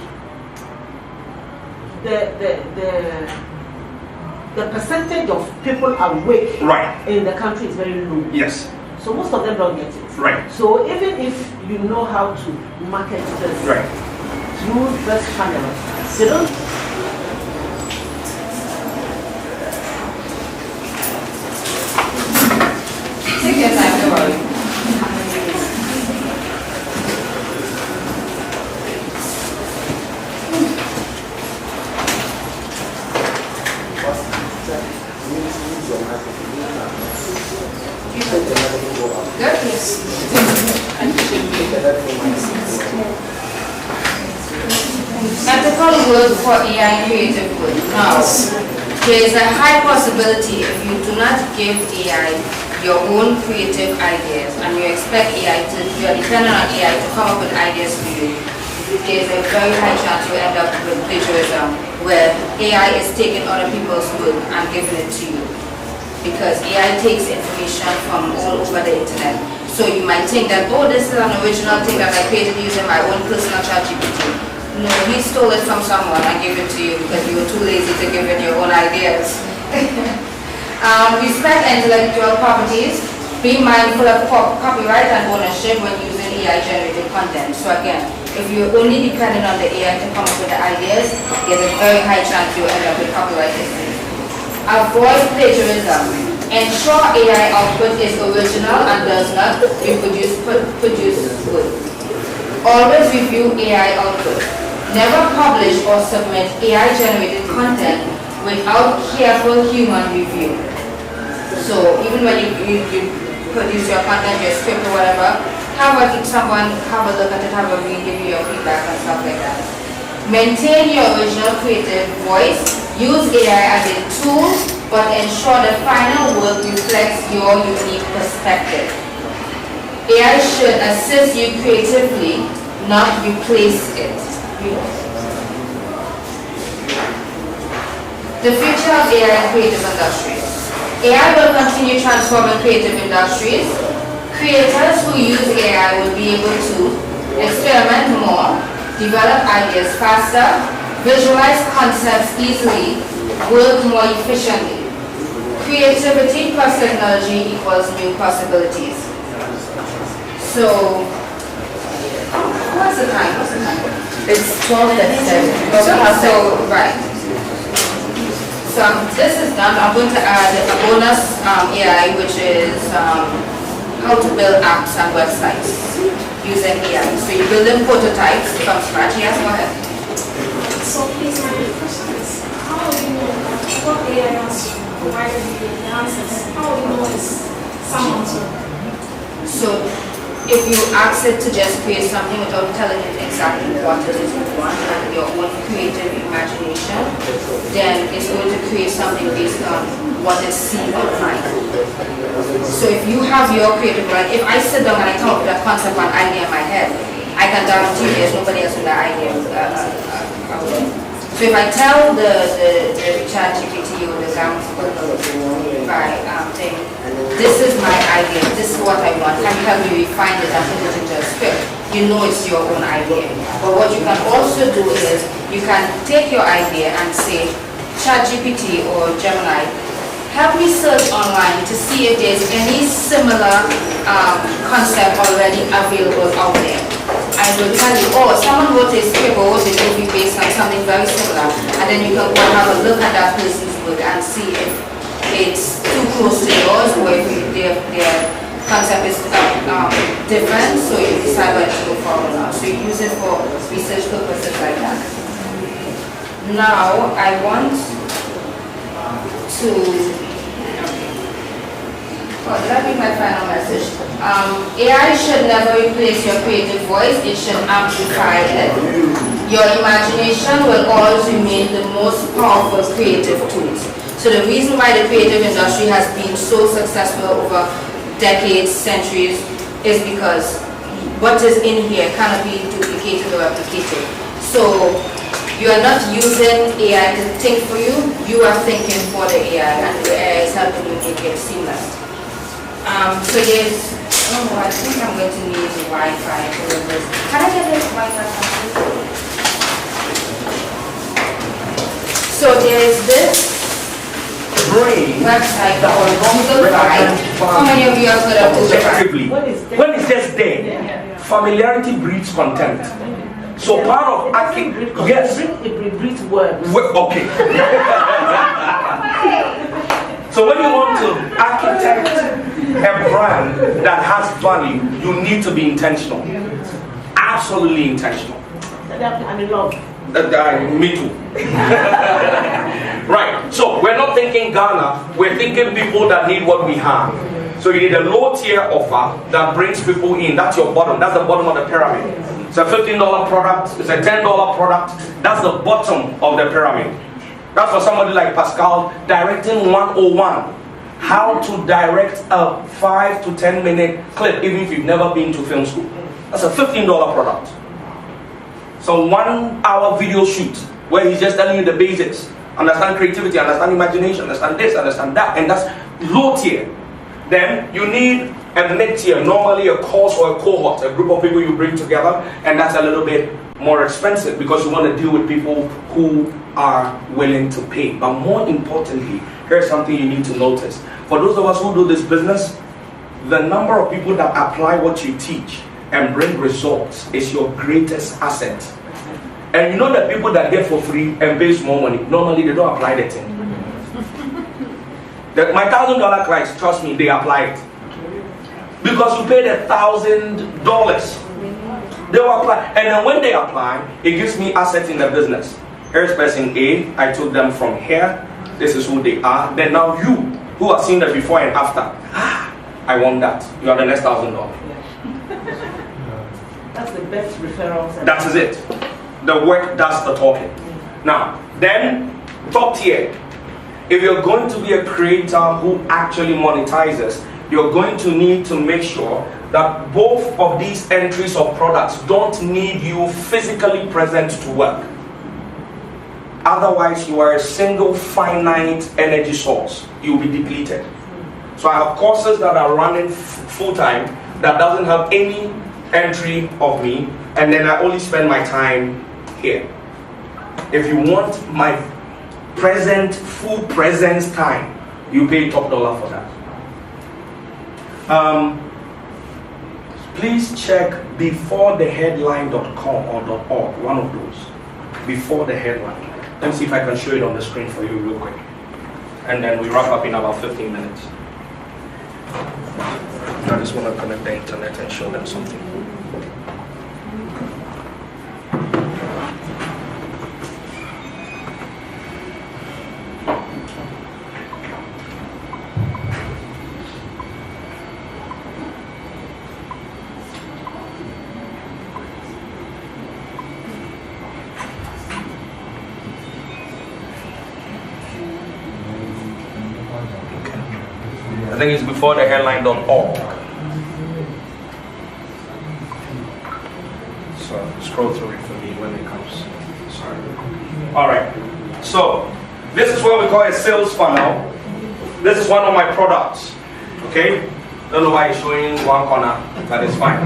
the percentage of people awake in the country is very low. Yes. So most of them don't get it. Right. So even if you know how to market this through this channel, they don't. Take your time, don't worry. Ethical work for AI creative work. Now, there is a high possibility if you do not give AI your own creative ideas and you expect AI to, you are dependent on AI to come up with ideas for you, there is a very high chance you end up with plagiarism where AI is taking other people's work and giving it to you. Because AI takes information from all over the internet. So you might think that, oh, this is an original thing that I created using my own personal ChatGPT. No, he stole it from someone and gave it to you because you were too lazy to give it your own ideas. Respect intellectual properties. Be mindful of copyright and ownership when using AI-generated content. So again, if you're only dependent on the AI to come up with the ideas, there's a very high chance you'll end up with copyright issues. Avoid plagiarism. Ensure AI output is original and does not reproduce work. Always review AI output. Never publish or submit AI-generated content without careful human review. So even when you produce your content, your script or whatever, someone have a look at it, have a read, give you your feedback and stuff like that. Maintain your original creative voice. Use AI as a tool, but ensure the final work reflects your unique perspective. AI should assist you creatively, not replace it. The future of AI in creative industries. AI will continue transforming creative industries. Creators who use AI will be able to experiment more, develop ideas faster, visualize concepts easily, work more efficiently. Creativity plus technology equals new possibilities. So, what's the time? It's 12:37. So, right. So this is done. I'm going to add a bonus AI, which is how to build apps and websites using AI. So you're building prototypes from scratch. Yes, go ahead. So please, my question is, how do you know what AI has provided you the answers? How do you know it's someone's work? So if you ask it to just create something without telling it exactly what it is you want and your own creative imagination, then it's going to create something based on what it sees online. So if you have your creative mind, if I sit down and I come up with a concept or an idea in my head, I can guarantee there's nobody else with that idea. So if I tell the ChatGPT or the thing, this is my idea, this is what I want, and help you refine it and put it into a script, you know it's your own idea. But what you can also do is, you can take your idea and say, ChatGPT or Gemini, help me search online to see if there's any similar concept already available out there. I will tell you, oh, someone wrote a script or wrote a movie based on something very similar, and then you can go and have a look at that person's work and see if it's too close to yours or if their concept is different, so you decide whether to go forward or not. So you use it for research purposes like that. Now, I want to, that be my final message. AI should never replace your creative voice, it should amplify it. Your imagination will always remain the most powerful creative tools. So the reason why the creative industry has been so successful over decades, centuries, is because what is in here cannot be duplicated or replicated. So you are not using AI to think for you, you are thinking for the AI, and the AI is helping you make it seamless. So there's, I think I'm going to need the Wi-Fi for this. Can I get this Wi-Fi? So there's this website called Google Drive. How many of you have heard of Google Drive? When it's just there, familiarity breeds contempt. So part of acting, yes. It breeds words. Okay. So when you want to architect a brand that has value, you need to be intentional. Absolutely intentional. I'm in love. Me too. Right. So we're not thinking Ghana, we're thinking people that need what we have. So you need a low tier offer that brings people in. That's your bottom. That's the bottom of the pyramid. It's a $15 product, it's a $10 product. That's the bottom of the pyramid. That's for somebody like Pascal, directing 101. How to direct a 5 to 10 minute clip, even if you've never been to film school. That's a $15 product. So 1 hour video shoot, where he's just telling you the basics. Understand creativity, understand imagination, understand this, understand that, and that's low tier. Then you need a mid-tier, normally a course or a cohort, a group of people you bring together, and that's a little bit more expensive because you want to deal with people who are willing to pay. But more importantly, here's something you need to notice. For those of us who do this business, the number of people that apply what you teach and bring results is your greatest asset. And you know that people that get for free and pay small money, normally they don't apply the thing. My $1,000 clients, trust me, they apply it. Because you paid $1,000. They will apply. And then when they apply, it gives me assets in the business. Here's person A, I took them from here. This is who they are. Then now you, who have seen the before and after, I want that. You are the next $1,000. That's the best referral. That is it. The work does the talking. Now, then, top tier. If you're going to be a creator who actually monetizes, you're going to need to make sure that both of these entries of products don't need you physically present to work. Otherwise, you are a single finite energy source. You'll be depleted. So I have courses that are running full-time that doesn't have any entry of me, and then I only spend my time here. If you want my full presence time, you pay top dollar for that. Please check beforetheheadline.com or .org, one of those. Before the headline. Let me see if I can show it on the screen for you real quick. And then we wrap up in about 15 minutes. I just want to connect the internet and show them something. I think it's beforetheheadline.org. So scroll through it for me when it comes. Sorry. All right. So this is what we call a sales funnel. This is one of my products. Okay. Don't know why it's showing one corner, but it's fine.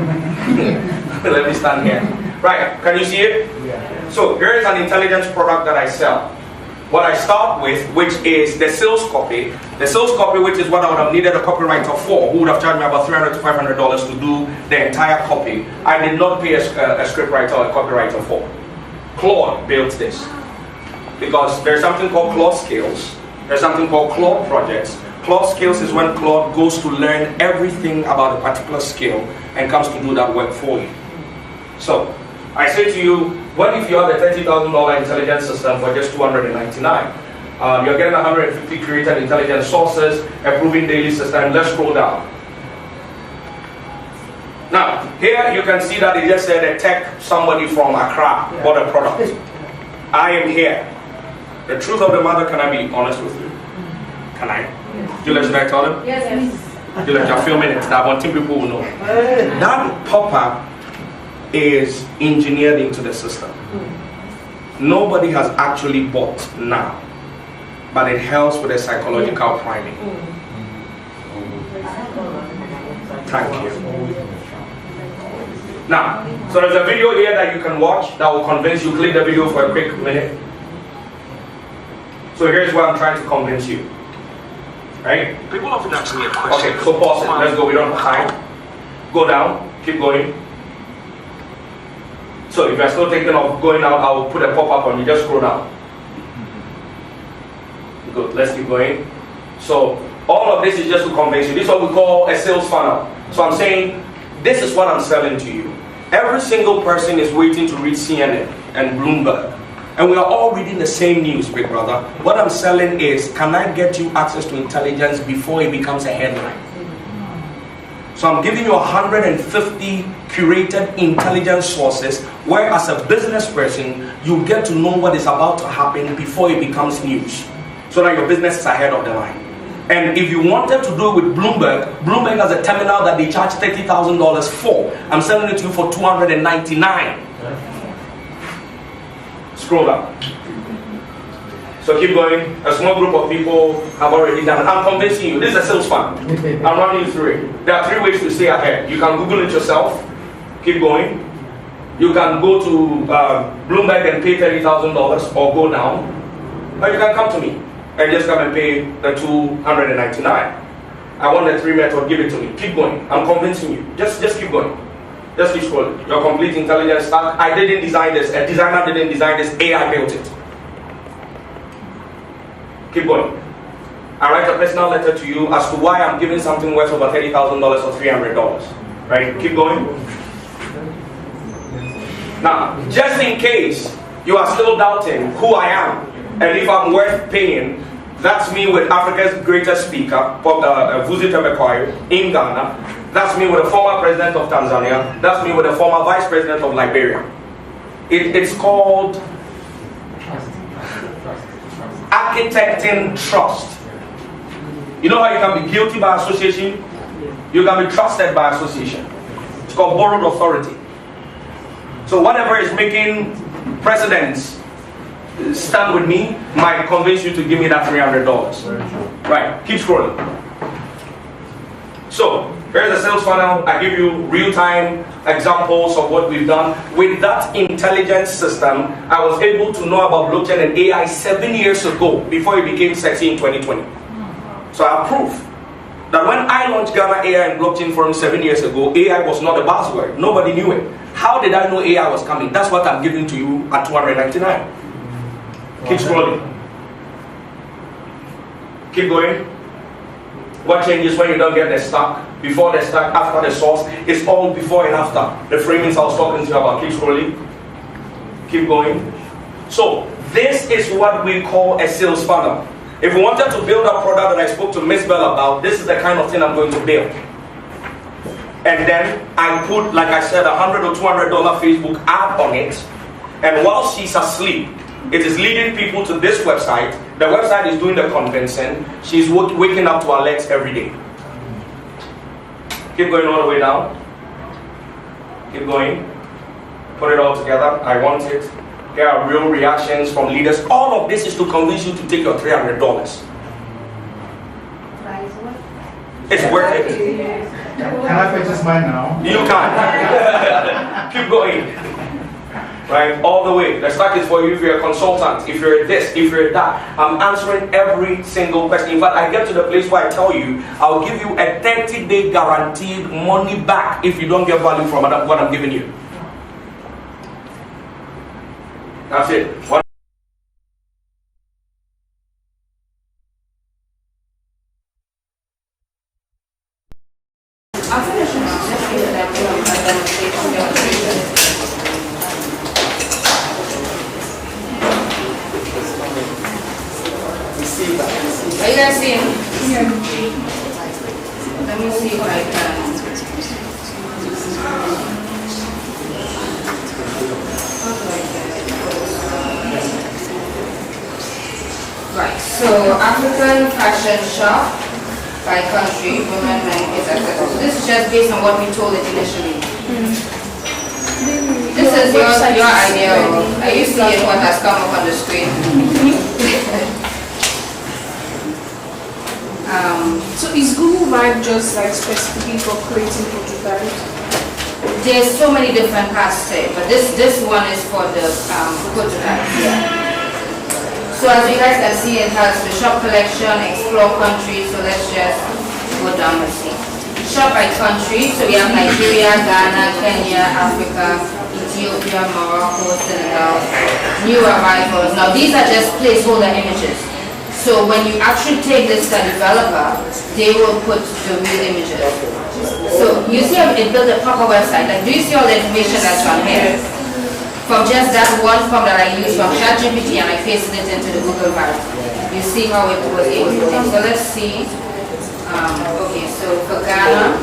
Let me stand here. Right. Can you see it? Yeah. So here is an intelligence product that I sell. What I start with, which is the sales copy. The sales copy, which is what I would have needed a copywriter for, who would have charged me about $300 to $500 to do the entire copy. I did not pay a scriptwriter or a copywriter for. Claude built this. Because there's something called Claude Skills. There's something called Claude Projects. Claude Skills is when Claude goes to learn everything about a particular skill and comes to do that work for you. So, I say to you, what if you have a $30,000 intelligence system for just $299? You're getting 150 created intelligence sources, a proven daily system. Let's scroll down. Now, here you can see that it just said a tech somebody from Accra bought a product. I am here. The truth of the matter, can I be honest with you? Can I? Juliet, should I tell them? Yes, please. Juliet, you're filming it. I want people who know. That pop-up is engineered into the system. Nobody has actually bought now, but it helps with the psychological priming. Thank you. Now, so there's a video here that you can watch that will convince you. Click the video for a quick minute. So here's what I'm trying to convince you. Right? People often ask me a question. Okay, so pause it. Let's go. We don't have time. Go down. Keep going. So if you're still thinking of going out, I'll put a pop-up on you. Just scroll down. Good. Let's keep going. So all of this is just to convince you. This is what we call a sales funnel. So I'm saying, this is what I'm selling to you. Every single person is waiting to read CNN and Bloomberg. And we are all reading the same news, big brother. What I'm selling is, can I get you access to intelligence before it becomes a headline? So I'm giving you 150 curated intelligence sources where, as a business person, you get to know what is about to happen before it becomes news, so that your business is ahead of the line. And if you wanted to do it with Bloomberg, Bloomberg has a terminal that they charge $30,000 for. I'm selling it to you for $299. Scroll down. So keep going. A small group of people have already done it. I'm convincing you. This is a sales funnel. I'm running you through it. There are 3 ways to stay ahead. You can Google it yourself. Keep going. You can go to Bloomberg and pay $30,000 or go down. Or you can come to me and just come and pay the $299. I want the 3 method. Give it to me. Keep going. I'm convincing you. Just keep going. Just keep scrolling. Your complete intelligence stack. I didn't design this. A designer didn't design this. AI built it. Keep going. I write a personal letter to you as to why I'm giving something worth over $30,000 or $300. Right? Keep going. Now, just in case you are still doubting who I am and if I'm worth paying, that's me with Africa's greatest speaker, Vuzi Temekwayo, in Ghana. That's me with the former president of Tanzania. That's me with the former vice president of Liberia. It's called architecting trust. You know how you can be guilty by association? You can be trusted by association. It's called borrowed authority. So whatever is making presidents stand with me might convince you to give me that $300. Right, keep scrolling. So Here's a sales funnel. I give you real-time examples of what we've done. With that intelligence system, I was able to know about blockchain and AI 7 years ago, before it became sexy in 2020. So I have proof that when I launched Ghana AI and Blockchain Forum 7 years ago, AI was not a buzzword. Nobody knew it. How did I know AI was coming? That's what I'm giving to you at 299. Keep scrolling. Keep going. What changes when you don't get the stack? Before the stack, after the source. It's all before and after. The framings I was talking to you about. Keep scrolling. Keep going. So, this is what we call a sales funnel. If we wanted to build a product that I spoke to Miss Bell about, this is the kind of thing I'm going to build. And then I put, like I said, $100 or $200 Facebook ad on it. And while she's asleep, it is leading people to this website. The website is doing the convincing. She's waking up to alerts every day. Keep going all the way down. Keep going. Put it all together. I want it. Here are real reactions from leaders. All of this is to convince you to take your $300. It's worth it. Can I purchase mine now? You can. Keep going. Right, all the way. The stack is for you if you're a consultant, if you're this, if you're that. I'm answering every single question. In fact, I get to the place where I tell you, I'll give you a 30-day guaranteed money back if you don't get value from what I'm giving you. That's it. What? Are you guys seeing? Yeah. Let me see if I can. Right, so African fashion shop by country, women, men, etc. So this is just based on what we told it initially. This is your idea of, are you seeing what has come up on the screen? So is Google Vibe just like specifically for creating prototypes? There's so many different parts to it, but this one is for the prototypes. So as you guys can see, it has the shop collection, explore countries. So let's just go down and see. Shop by country. So we have Nigeria, Ghana, Kenya, Africa, Ethiopia, Morocco, Senegal, new arrivals. Now these are just placeholder images. So when you actually take this to a developer, they will put the real images. So you see how it built a proper website. Like, do you see all the information that's on here? From just that one form that I used from ChatGPT and I pasted it into the Google Vibe. You see how it was able to do. So let's see. Okay, so for Ghana,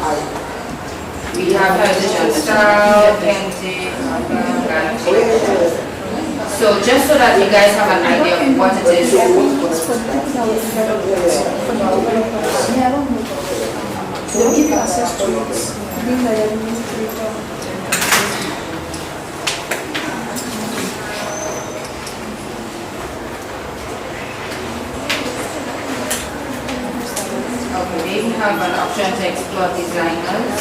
we have heritage and style, painting, Ghana. So just so that you guys have an idea of what it is. They'll give you access to it. Being the administrator. Okay, they even have an option to explore designers.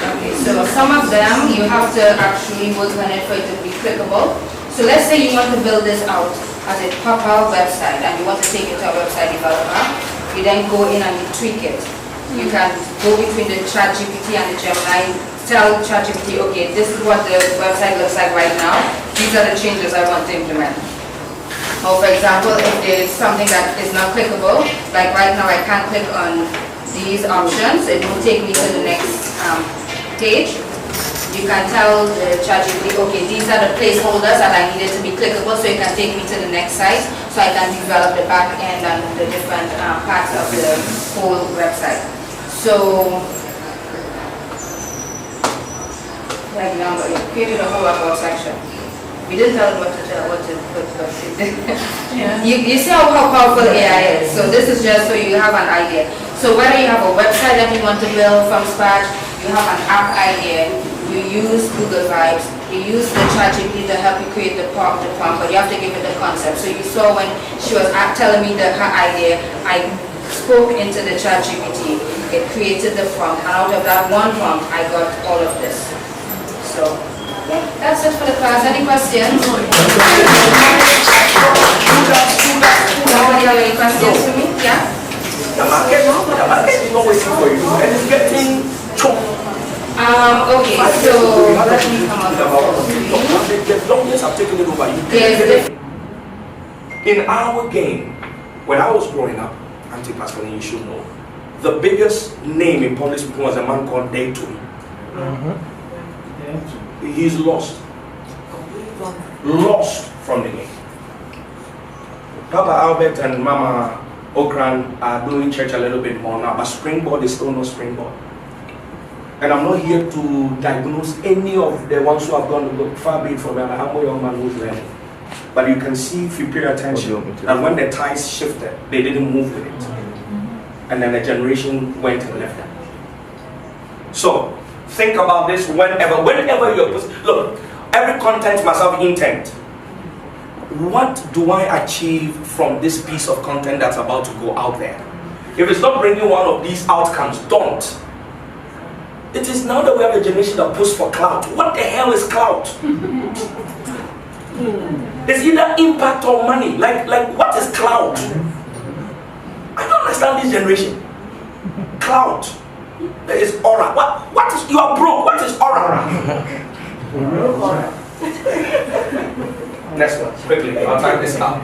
Okay, so some of them you have to actually work on it for it to be clickable. So let's say you want to build this out as a pop-out website and you want to take it to a website developer. You then go in and you tweak it. You can go between the ChatGPT and the Gemini, tell ChatGPT, okay, this is what the website looks like right now. These are the changes I want to implement. Or for example, if there's something that is not clickable, like right now I can't click on these options, it will take me to the next page. You can tell the ChatGPT, okay, these are the placeholders that I needed to be clickable, so it can take me to the next site, so I can develop the back end and the different parts of the whole website. So, for example, you created a whole about section. We didn't tell it what to put. Yeah. You see how powerful AI is. So this is just so you have an idea. So whether you have a website that you want to build from scratch, you have an app idea, you use Google Vibes, you use the ChatGPT to help you create the prompt, but you have to give it the concept. So you saw when she was telling me her idea, I spoke into the ChatGPT, it created the prompt, and out of that one prompt, I got all of this. So, yeah, that's it for the class. Any questions? Nobody have any questions for me? Yeah? The market is not waiting for you, and it's getting choked. Okay, so let me come up with the longest I've taken it over you. In our game, when I was growing up, Auntie Pascal, you should know, the biggest name in public speaking was a man called Dayton. He's lost. Lost from the game. Papa Albert and Mama Okran are doing church a little bit more now, but springboard is still no springboard. And I'm not here to diagnose any of the ones who have gone far be it from me. I'm a humble young man who's learning. But you can see, if you pay attention, that when the tides shifted, they didn't move with it. And then a generation went and left them. So, think about this whenever you're... Look, every content must have intent. What do I achieve from this piece of content that's about to go out there? If it's not bringing one of these outcomes, don't. It is now that we have a generation that pushes for clout. What the hell is clout? It's either impact or money. Like what is clout? I don't understand this generation. Clout. There is aura. What is, you are broke. What is aura? Next one, quickly. I'll type this out.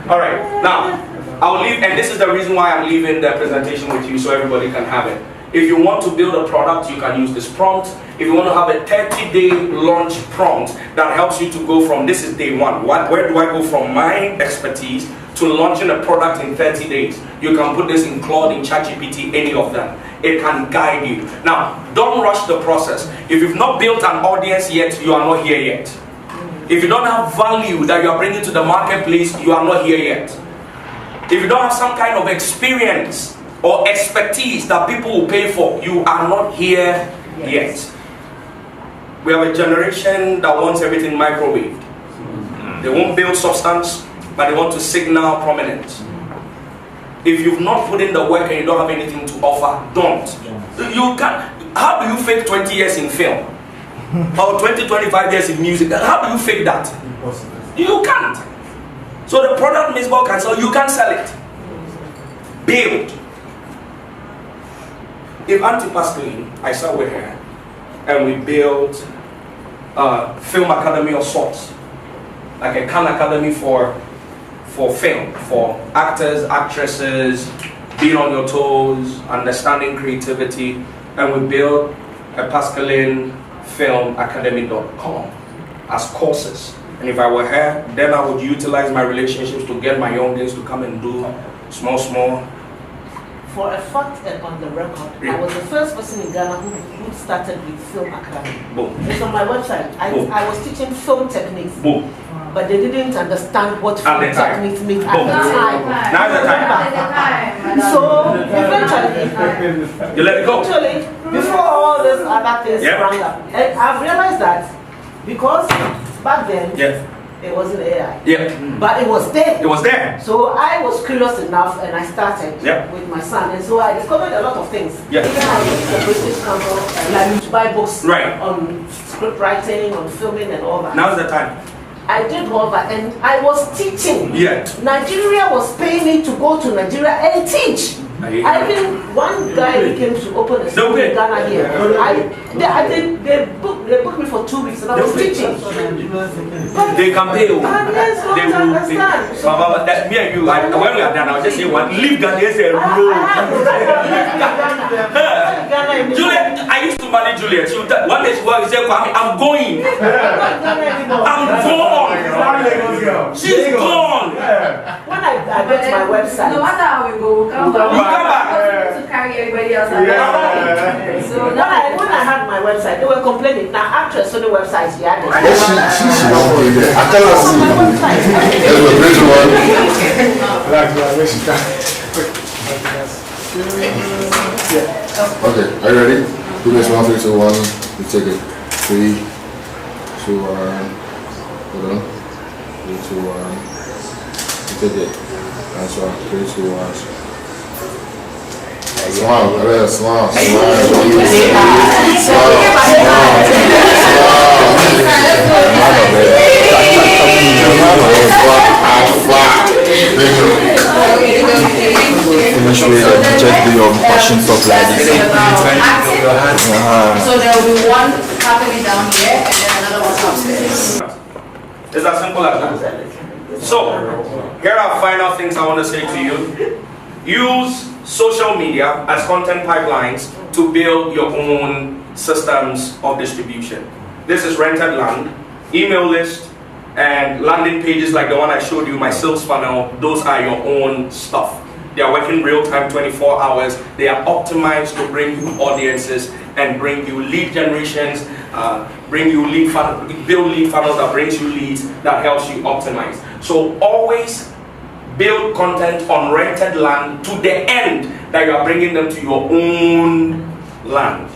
All right, now I'll leave, and this is the reason why I'm leaving the presentation with you so everybody can have it. If you want to build a product, you can use this prompt. If you want to have a 30-day launch prompt that helps you to go from this is day one. Where do I go from my expertise to launching a product in 30 days? You can put this in Claude, in ChatGPT, any of them. It can guide you. Now, don't rush the process. If you've not built an audience yet, you are not here yet. If you don't have value that you are bringing to the marketplace, you are not here yet. If you don't have some kind of experience or expertise that people will pay for, you are not here yet. We have a generation that wants everything microwaved. They won't build substance, but they want to signal prominence. If you've not put in the work and you don't have anything to offer, don't. You can't. How do you fake 20 years in film? Or 20, 25 years in music? How do you fake that? You can't. So the product Miss Ball can sell, you can't sell it. Build. If Auntie Pascaline, I sat with her, and we built a film academy of sorts, like a Khan Academy for film, for actors, actresses, being on your toes, understanding creativity, and we built a Pascaline filmacademy.com as courses. And if I were her, then I would utilize my relationships to get my youngins to come and do small. For a fact and on the record, I was the first person in Ghana who started with Film Academy. Boom. It's on my website. I was teaching film techniques. Boom. But they didn't understand what film techniques mean at the time. Now the time. So eventually, you let it go. Actually, before all this other things sprang up, and I've realized that because back then it wasn't AI. But it was there. It was there. So I was curious enough, and I started with my son, and so I discovered a lot of things. Even I went to the British Council, like to buy books on script writing, on filming, and all that. Now's the time. I did all that, and I was teaching. Nigeria was paying me to go to Nigeria and teach. I mean, one guy came to open a school in Ghana here. They booked me for 2 weeks, and I was teaching. They can pay you. They will understand. But me and you, when we are done, I'll just say one. Leave Ghana and say Juliet, I used to manage Juliet. One day she said, I'm going. I'm gone. She's gone. When I went to my website, no matter how we go, we'll come back. To carry everybody else around. So when I had my website, they were complaining. Now, actress on the website, she had it. Okay, are you ready? 2 minutes, 1, 3, 2, 1, you take it. 3, 2, 1. Hold on. 3, 2, 1. Take it. That's right. 3, 2, 1. Smile. Smile. Smile. Finish with just do your passion stuff like this. So there will be one happening down here and then another one upstairs. It's as simple as that. So, here are final things I want to say to you. Use social media as content pipelines to build your own systems of distribution. This is rented land, email list, and landing pages like the one I showed you, my sales funnel. Those are your own stuff. They are working real time, 24 hours. They are optimized to bring you audiences and bring you lead generations, bring you lead funnel, build lead funnels that brings you leads, that helps you optimize. So always build content on rented land to the end that you are bringing them to your own land.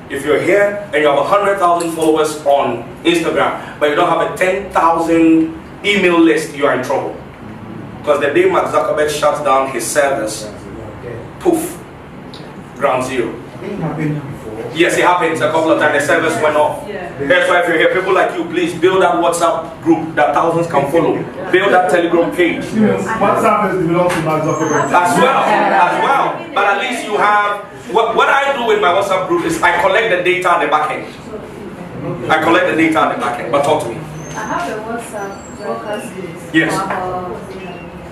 If you're here and you have 100,000 followers on Instagram, but you don't have a 10,000 email list, you are in trouble. Because the day Mark Zuckerberg shuts down his servers, poof, ground zero. Yes, it happens a couple of times. The servers went off. That's why if you hear people like you, please build that WhatsApp group that thousands can follow. Build that Telegram page. WhatsApp is belongs to Mark Zuckerberg. As well. But at least you have. What I do with my WhatsApp group is I collect the data at the back end. I collect the data at the back end. But talk to me. I have a WhatsApp broadcast list. Yes.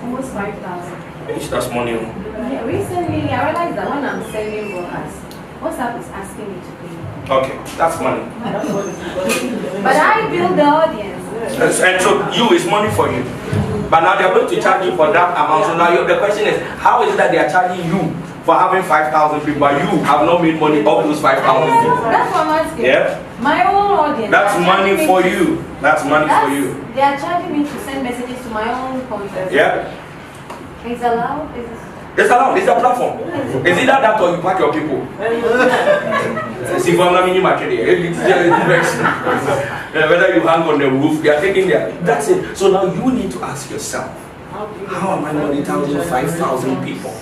Almost 5,000. That's money. Yeah, recently I realized that when I'm sending broadcasts, WhatsApp is asking me to pay. Okay, that's money. But I build the audience. And so it's money for you. But now they're going to charge you for that amount. So now the question is, how is it that they are charging you for having 5,000 people, but you have not made money off those 5,000 people? That's what I'm asking. Yeah? My own audience. That's money for you. That's money for you. They are charging me to send messages to my own content. Yeah? It's allowed? It's allowed. It's a platform. Is it that or you pack your people? Whether you hang on the roof, they are taking their. That's it. So now you need to ask yourself, how am I monetizing 5,000 people?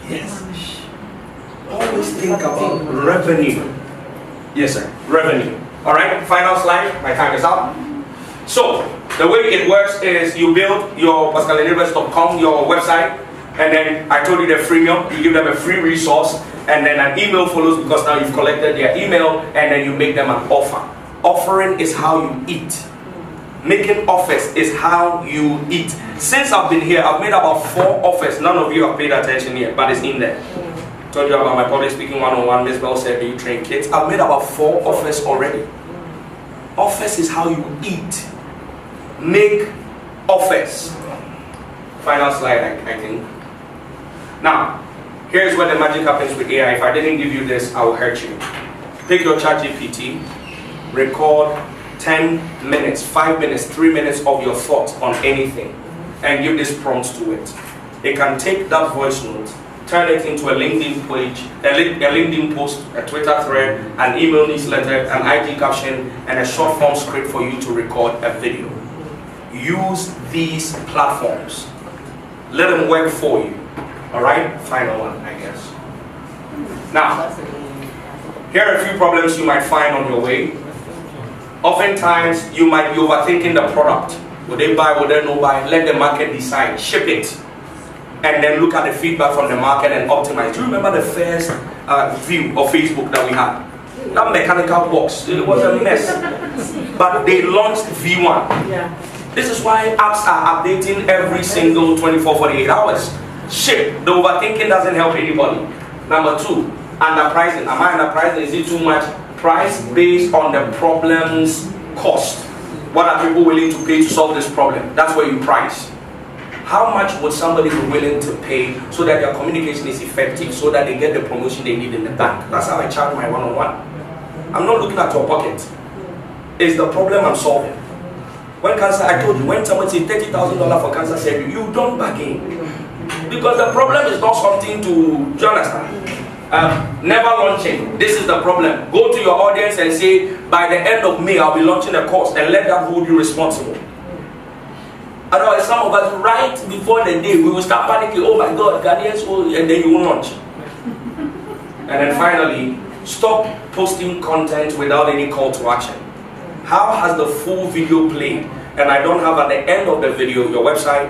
Yes. Always think about revenue. Yes, sir. Revenue. All right. Final slide. My time is up. So the way it works is you build your pascalinvest.com, your website, and then I told you the freemium. You give them a free resource, and then an email follows because now you've collected their email, and then you make them an offer. Offering is how you eat. Making offers is how you eat. Since I've been here, I've made about 4 offers. None of you have paid attention yet, but it's in there. Told you about my public speaking 101. Miss Bell said, do you train kids? I've made about 4 offers already. Offers is how you eat. Make offers. Final slide, I think. Now, here's where the magic happens with AI. If I didn't give you this, I will hurt you. Take your ChatGPT, record 10 minutes, 5 minutes, 3 minutes of your thoughts on anything, and give this prompt to it. It can take that voice note, turn it into a LinkedIn page, a LinkedIn post, a Twitter thread, an email newsletter, an IG caption, and a short form script for you to record a video. Use these platforms. Let them work for you. All right? Final one, I guess. Now, here are a few problems you might find on your way. Oftentimes, you might be overthinking the product. Will they buy, will they not buy? Let the market decide. Ship it. And then look at the feedback from the market and optimize. Do you remember the first view of Facebook that we had? That mechanical box. It was a mess. But they launched V1. This is why apps are updating every single 24, 48 hours. Ship. The overthinking doesn't help anybody. Number 2, underpricing. Am I underpricing? Is it too much? Price based on the problem's cost. What are people willing to pay to solve this problem? That's where you price. How much would somebody be willing to pay so that their communication is effective, so that they get the promotion they need in the bank? That's how I charge my one-on-one. I'm not looking at your pocket. It's the problem I'm solving. When cancer, I told you, when someone says $30,000 for cancer surgery, you don't bargain. Because the problem is not something to, do you understand? Never launching. This is the problem. Go to your audience and say, by the end of May, I'll be launching a course, and let that hold you responsible. Otherwise, some of us, right before the day, we will start panicking. Oh my God, Ghanaians will, and then you will launch. And then finally, stop posting content without any call to action. How has the full video played? And I don't have at the end of the video your website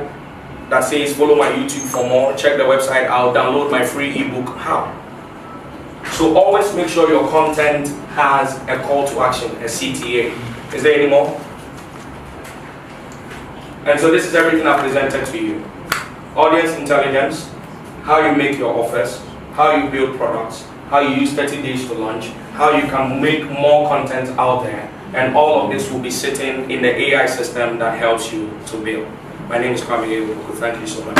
that says follow my YouTube for more, check the website out, download my free ebook. How? So always make sure your content has a call to action, a CTA. Is there any more? And so this is everything I presented to you. Audience intelligence, how you make your offers, how you build products, how you use 30 days to launch, how you can make more content out there, and all of this will be sitting in the AI system that helps you to build. My name is Kwame Ebuku. Thank you so much.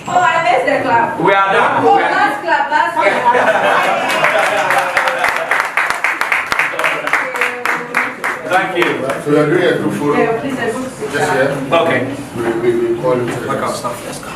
Oh, I missed the clap. We are done. Oh, last clap, last clap. Thank you. So we are doing a group photo. Yeah, please, I will sit Just down. here. Okay. We call you to the Let's go.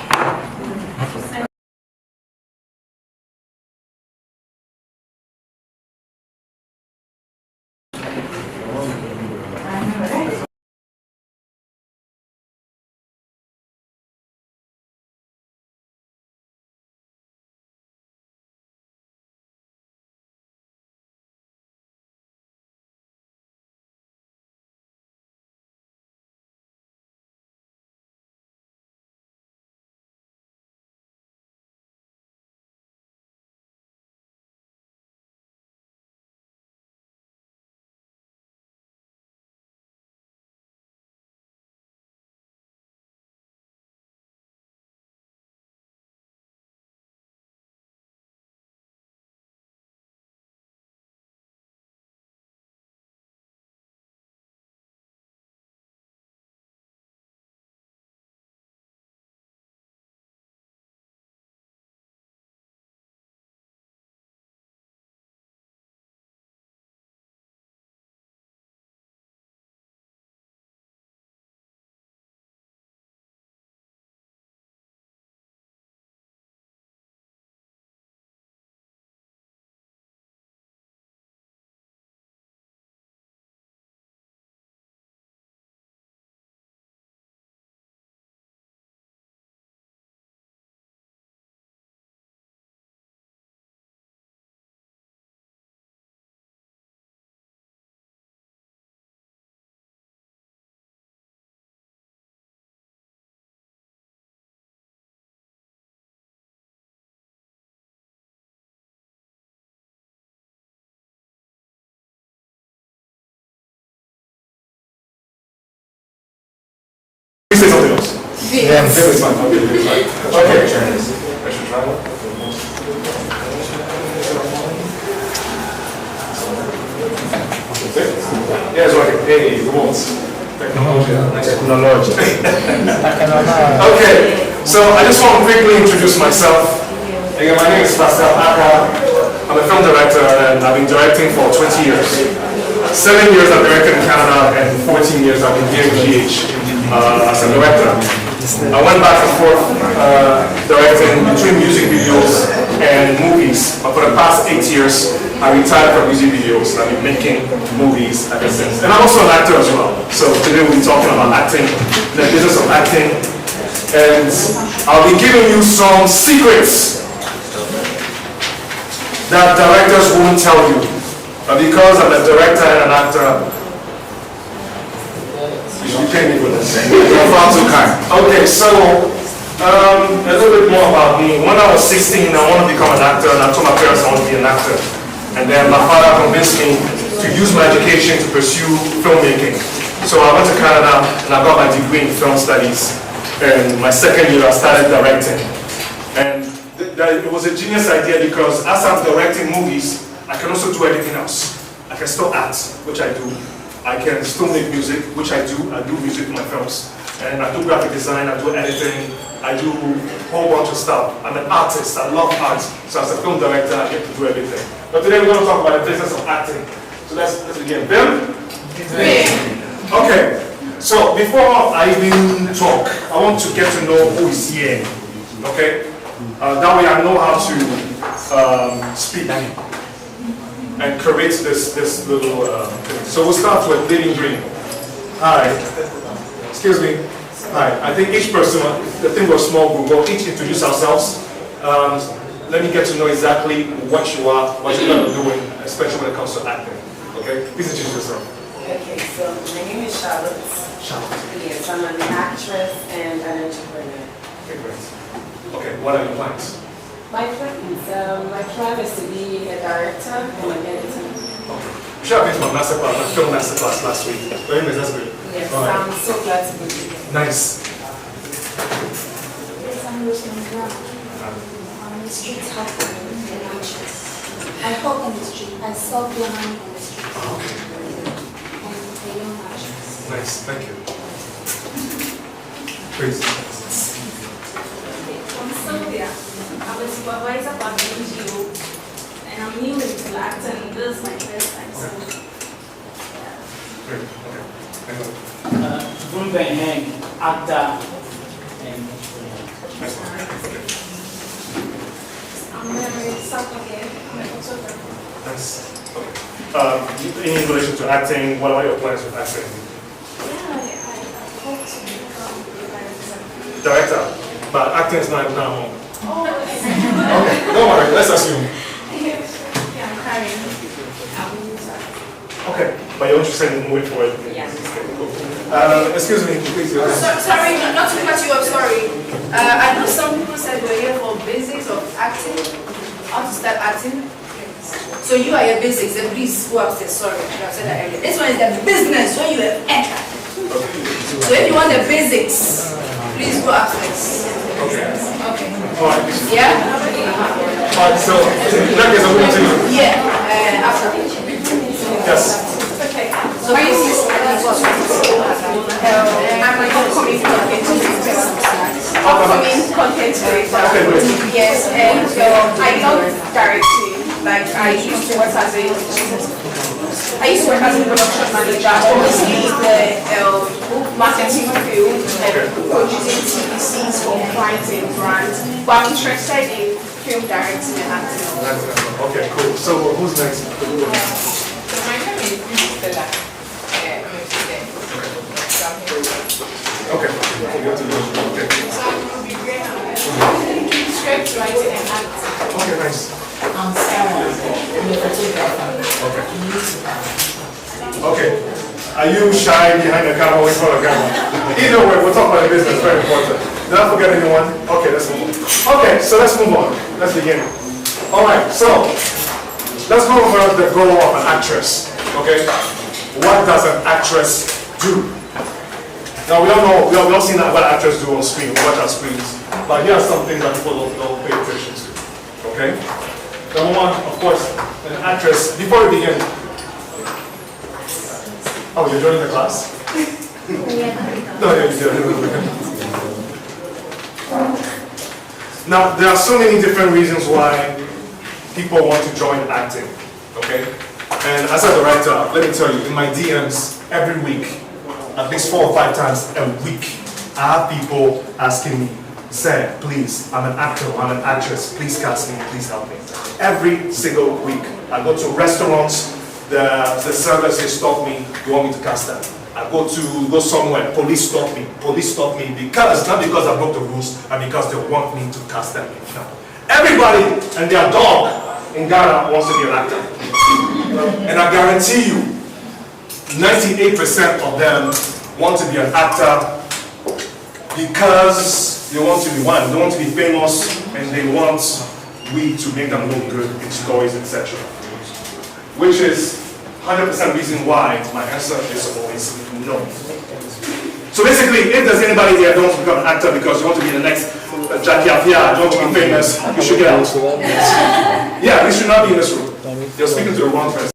Say something else. Yeah, it's fine. Okay. I should try one. Yeah, it's working. Hey, good morning. Technology. Okay, so I just want to quickly introduce myself. Again, my name is Pastor Aka. I'm a film director and I've been directing for 20 years. 7 years I've directed in Canada and 14 years I've been here in GH. As a director. I went back and forth directing between music videos and movies, but for the past 8 years I retired from music videos and I've been making movies ever since. And I'm also an actor as well, so today we'll be talking about acting, the business of acting, and I'll be giving you some secrets that directors won't tell you, but because I'm a director and an actor, you can't even you're far too kind. Okay, so a little bit more about me. When I was 16, I wanted to become an actor, and I told my parents I wanted to be an actor. And then my father convinced me to use my education to pursue filmmaking. So I went to Canada and I got my degree in film studies. And my second year I started directing. And it was a genius idea because as I'm directing movies, I can also do anything else. I can still act, which I do. I can still make music, which I do. I do music in my films. And I do graphic design, I do editing, I do a whole bunch of stuff. I'm an artist, I love art. So as a film director, I get to do everything. But today we're going to talk about the business of acting. So let's begin. Bill? Okay. So before I even talk, I want to get to know who is here. Okay? That way I know how to speak and create this little thing. So we'll start with Living Dream. Hi. Excuse me. Hi. I think each person, the thing was small group, we'll each introduce ourselves. Let me get to know exactly what you are, what you're going to be doing, especially when it comes to acting. Okay? Please introduce yourself. Okay, so my name is Charlotte. Charlotte. Yes, I'm an actress and an entrepreneur. Okay, great. Okay, what are your plans? My plan is to be a director and an editor. Okay. You should have been to my masterclass, my film masterclass last week. But anyways, that's good. Yes, right. I'm so glad to be here. Nice. Yes, I'm Rosemary Brown. I'm a street helper and actress. I help in the street. I solve your money in the street. Okay. And a young actress. Nice, thank you. Please. I'm Sylvia. I'm a supervisor for the NGO, and I'm new into acting. This is my first time. So, Great, okay. Thank you. Bunbenheng, actor, and I'm Mary Sapage. I'm a photographer. Nice. Okay. In relation to acting, what are your plans with acting? Yeah, I hope to become a director. Director, but acting is not home. Oh, Okay, don't worry, let's assume. yeah, I'm Karen. I'm Musa. Okay, but you're interested in moving forward? Yeah. Excuse me, please. Sorry, not to cut you off, sorry. I know some people said we're here for basics of acting, how to start acting. So you are your basics, and please go upstairs, sorry, I said that earlier. This one is the business when you have entered. So if you want the basics, please go upstairs. Okay. Okay. Alright. Yeah? Alright, so, in that case, I'm going to you. Yeah, after. Yes. Okay. So please, I'm an upcoming content creator. Okay, great. Yes, and I love directing. Like I used to work as a production manager, obviously the marketing field and producing TVCs for clients and brands. But I'm interested in film directing and acting. Okay, cool. So who's next? So my name is Stella. I'm a student. Okay. Okay. So I'm going to be great at script writing and acting. Okay, nice. I'm Sarah. I'm a photographer. Okay. Are you shy behind the camera or in front of the camera? Either way, we'll talk about the business, very important. Did I forget anyone? Okay, let's move on. Okay, so let's move on. Let's begin. Alright, so let's go over the goal of an actress. Okay? What does an actress do? Now we all know, we all seen what actors do on screen, we watch our screens. But here are some things that people don't pay attention to. Okay? Number one, of course, an actress, before we begin. Oh, you're joining the class? No, you're Now, there are so many different reasons why people want to join acting. Okay? And as a director, let me tell you, in my DMs every week, at least 4 or 5 times a week, I have people asking me, "Sir, please, I'm an actor, I'm an actress, please cast me, please help me." Every single week, I go to restaurants, the servers, they stop me, "You want me to cast them?" I go somewhere, police stop me because, not because I broke the rules, and because they want me to cast them. No. Everybody and their dog in Ghana wants to be an actor. And I guarantee you, 98% of them want to be an actor because they want to be one, they want to be famous, and they want we to make them look good in stories, etc. Which is 100% reason why my answer is always no. So basically, if there's anybody here who wants to become an actor because you want to be the next Jackie Afia, you want to be famous, you should get out. Yeah, you should not be in this room. You're speaking to the wrong person.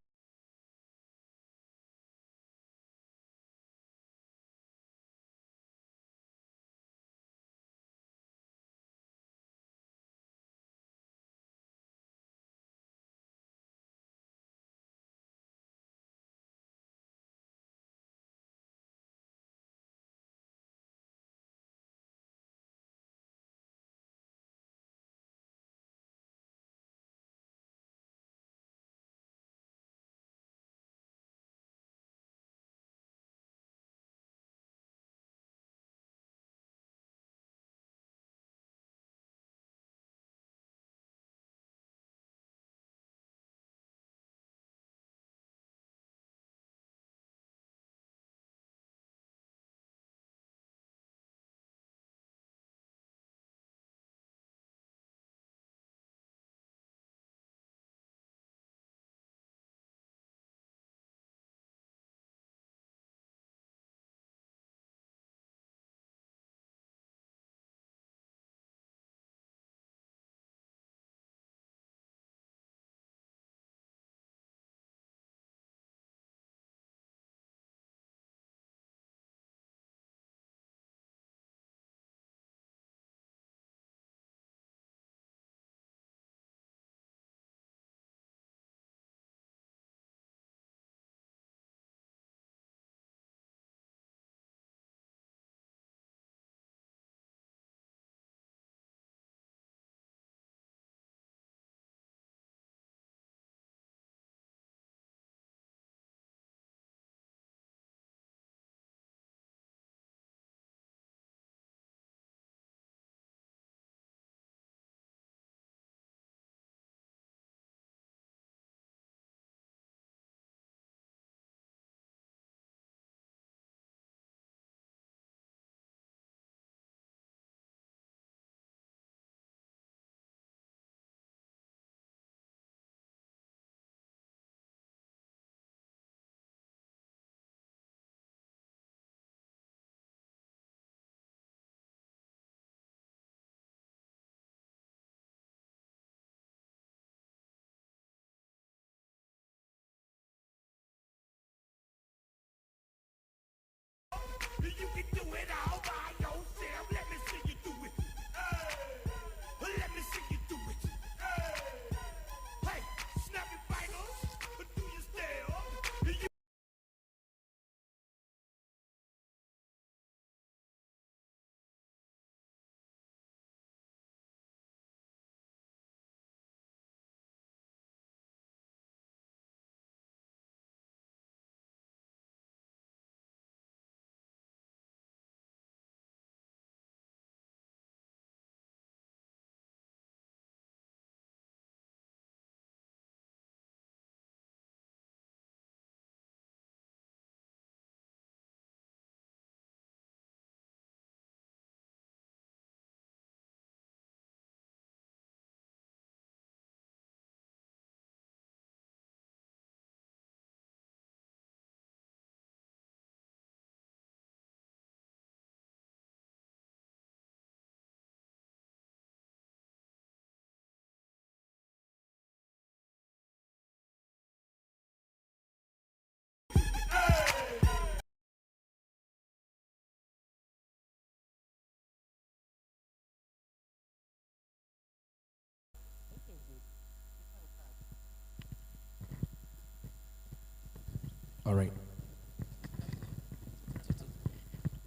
All right.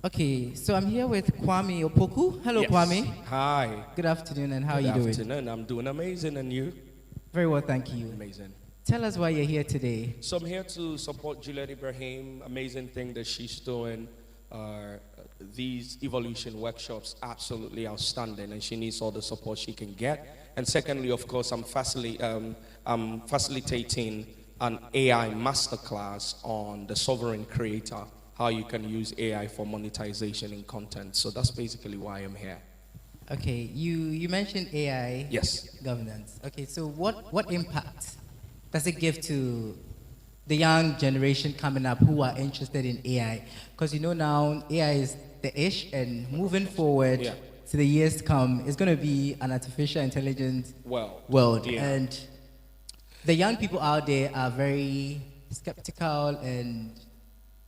Okay, so I'm here with Kwame Opoku. Hello, Yes. Kwame. Hi. Good afternoon, and how are you doing? Good afternoon. I'm doing amazing, and you? Very well, thank you. Amazing. Tell us why you're here today. So I'm here to support Juliet Ibrahim. Amazing thing that she's doing. These evolution workshops, absolutely outstanding, and she needs all the support she can get. And secondly, of course, I'm facilitating an AI masterclass on the sovereign creator, how you can use AI for monetization in content. So that's basically why I'm here. Okay, you mentioned AI Yes. governance. Okay, so what impact does it give to the young generation coming up who are interested in AI? Because now AI is the ish, and moving forward to the years to come, it's going to be an artificial intelligence world. Yeah. And the young people out there are very skeptical and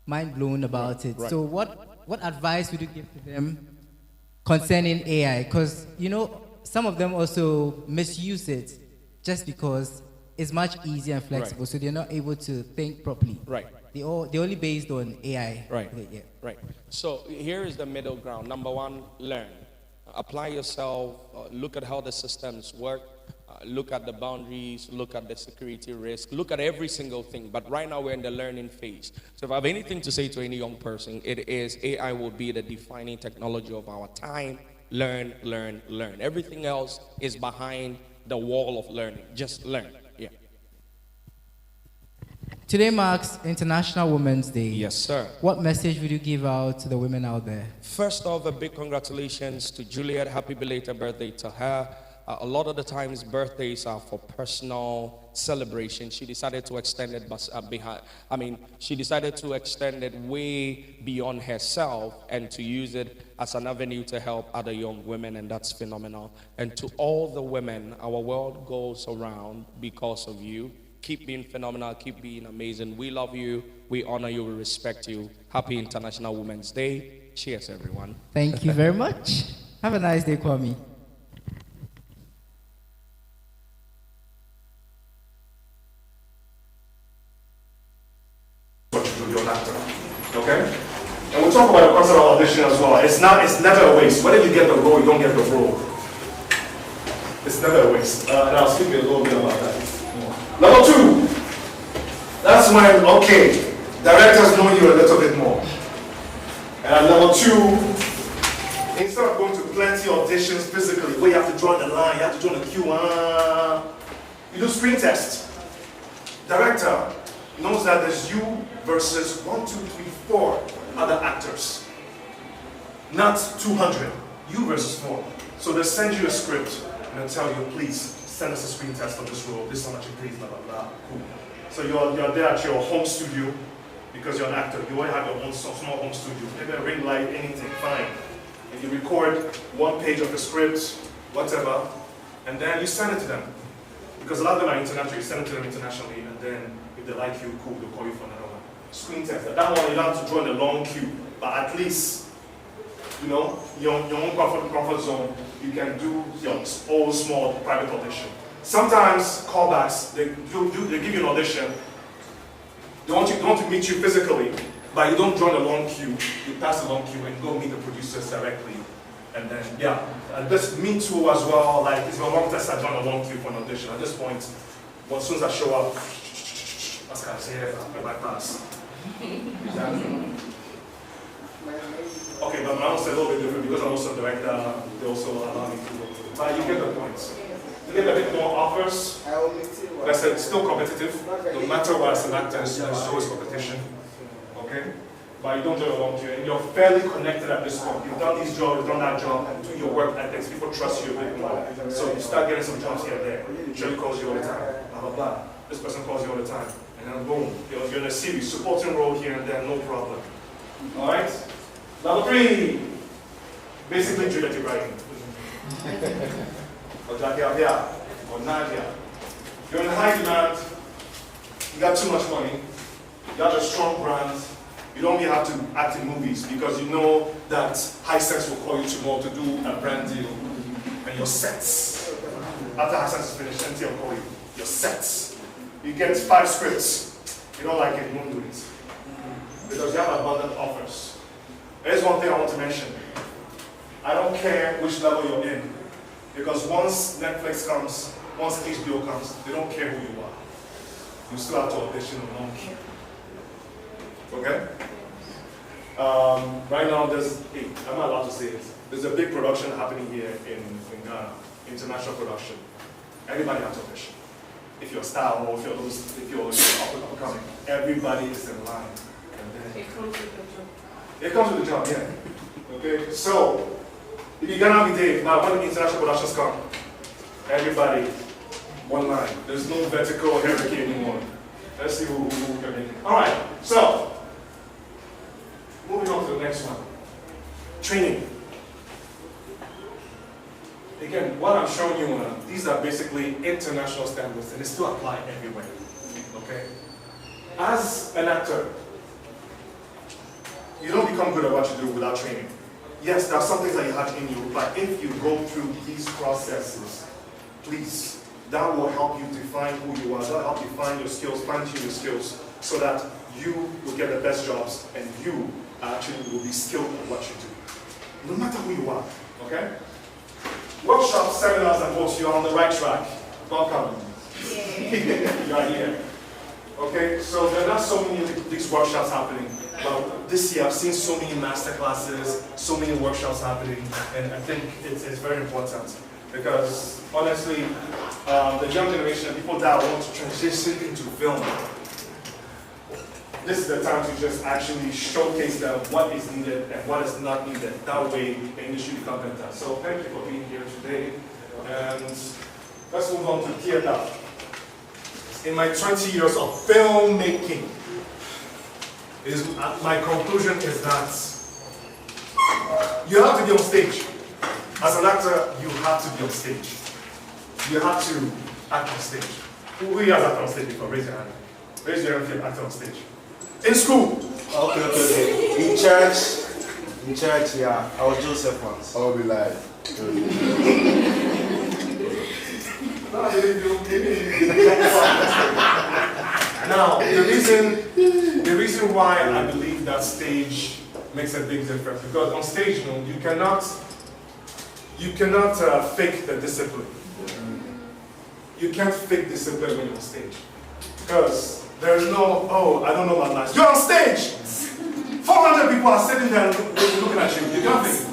mind blown about it. Right. So what advice would you give to them concerning AI? Because some of them also misuse it just because it's much easier and flexible, so they're not able to think properly. Right. They're only based on AI. Right. Yeah. Right. So here is the middle ground. Number one, learn. Apply yourself. Look at how the systems work. Look at the boundaries. Look at the security risk. Look at every single thing. But right now we're in the learning phase. So if I have anything to say to any young person, it is AI will be the defining technology of our time. Learn, learn, learn. Everything else is behind the wall of learning. Just learn. Yeah. Today marks International Women's Day. Yes, sir. What message would you give out to the women out there? First off, a big congratulations to Juliet. Happy belated birthday to her. A lot of the times, birthdays are for personal celebration. She decided to extend it she decided to extend it way beyond herself and to use it as an avenue to help other young women, and that's phenomenal. And to all the women, our world goes around because of you. Keep being phenomenal, keep being amazing. We love you, we honor you, we respect you. Happy International Women's Day. Cheers, everyone. Thank you very much. Have a nice day, Kwame. Okay? And we'll talk about the concept of audition as well. It's never a waste. Whether you get the role, you don't get the role. It's never a waste. And I'll speak a little bit about that. Number two, that's when, directors know you a little bit more. And number two, instead of going to plenty auditions physically, where you have to join the line, you have to join the queue, you do screen test. Director knows that there's you versus 1, 2, 3, 4 other actors. Not 200, you versus 4. So they send you a script and they tell you, please, send us a screen test for this role, this is how much it pays, blah, blah, blah. Cool. So you're there at your home studio because you're an actor. You already have your own small home studio. Maybe a ring light, anything, fine. And you record 1 page of the script, whatever, and then you send it to them. Because a lot of them are international, you send it to them internationally, and then if they like you, cool, they'll call you for another one. Screen test. That one you don't have to join a long queue, but at least, your own comfort zone, you can do your own small private audition. Sometimes callbacks, they give you an audition. They want to meet you physically, but you don't join a long queue. You pass the long queue and go meet the producers directly. And then, and this me too as well. Like it's been a long time since I joined a long queue for an audition. At this point, as soon as I show up, that's kind of say, I bypass. Okay, but my own is a little bit different because I'm also a director. They also allow me to go. But you get the point. You get a bit more offers. Like I said, it's still competitive. No matter what, as an actor, there's always competition. Okay? But you don't do a long queue. And you're fairly connected at this point. You've done these jobs, you've done that job, and do your work ethics. People trust you a bit more. So you start getting some jobs here and there. Jerry calls you all the time. Blah, blah, blah. This person calls you all the time. And then boom, you're in a series, supporting role here and there, no problem. Alright? Number 3, basically Juliet Ibrahim. Or Jackie Abia, or Naija. You're in high demand, you got too much money, you have a strong brand, you don't really have to act in movies because you know that Hisense will call you tomorrow to do a brand deal. And your sets. After Hisense is finished, NT will call you. Your sets. You get 5 scripts. You don't like it, you won't do it. because you have abundant offers. There's one thing I want to mention. I don't care which level you're in, because once Netflix comes, once HBO comes, they don't care who you are. You still have to audition and don't care. Okay? Right now, I'm not allowed to say it. There's a big production happening here in Ghana, international production. Everybody has to audition. If you're a star or if you're up and coming, everybody is in line. And then, it comes with the job, yeah. Okay, so if you're gonna be there, now when the international productions come, everybody, one line. There's no vertical hierarchy anymore. Let's see who can make it. All right, so moving on to the next one. Training. Again, what I'm showing you, these are basically international standards, and they still apply everywhere. Okay? As an actor, you don't become good at what you do without training. Yes, there are some things that you have in you, but if you go through these processes, please, that will help you define who you are. That will help you find your skills, fine-tune your skills, so that you will get the best jobs, and you actually will be skilled at what you do. No matter who you are, okay? Workshops, seminars, and books, you're on the right track. Welcome. You are here. Okay, so there are not so many of these workshops happening. But this year I've seen so many master classes, so many workshops happening, and I think it's very important. Because honestly, the young generation, people that want to transition into film, this is the time to just actually showcase them what is needed and what is not needed. That way the industry becomes better. So thank you for being here today. And let's move on to theater. In my 20 years of filmmaking, my conclusion is that you have to be on stage. As an actor, you have to be on stage. You have to act on stage. Who here has acted on stage before? Raise your hand. Raise your hand if you've acted on stage. In school. Okay. In church, yeah. I was Joseph once. I will be live. Now, the reason why I believe that stage makes a big difference, because on stage, you cannot fake the discipline. You can't fake discipline when you're on stage, because there's no, oh, I don't know about last. You're on stage. 400 people are sitting there looking at you. You can't fake.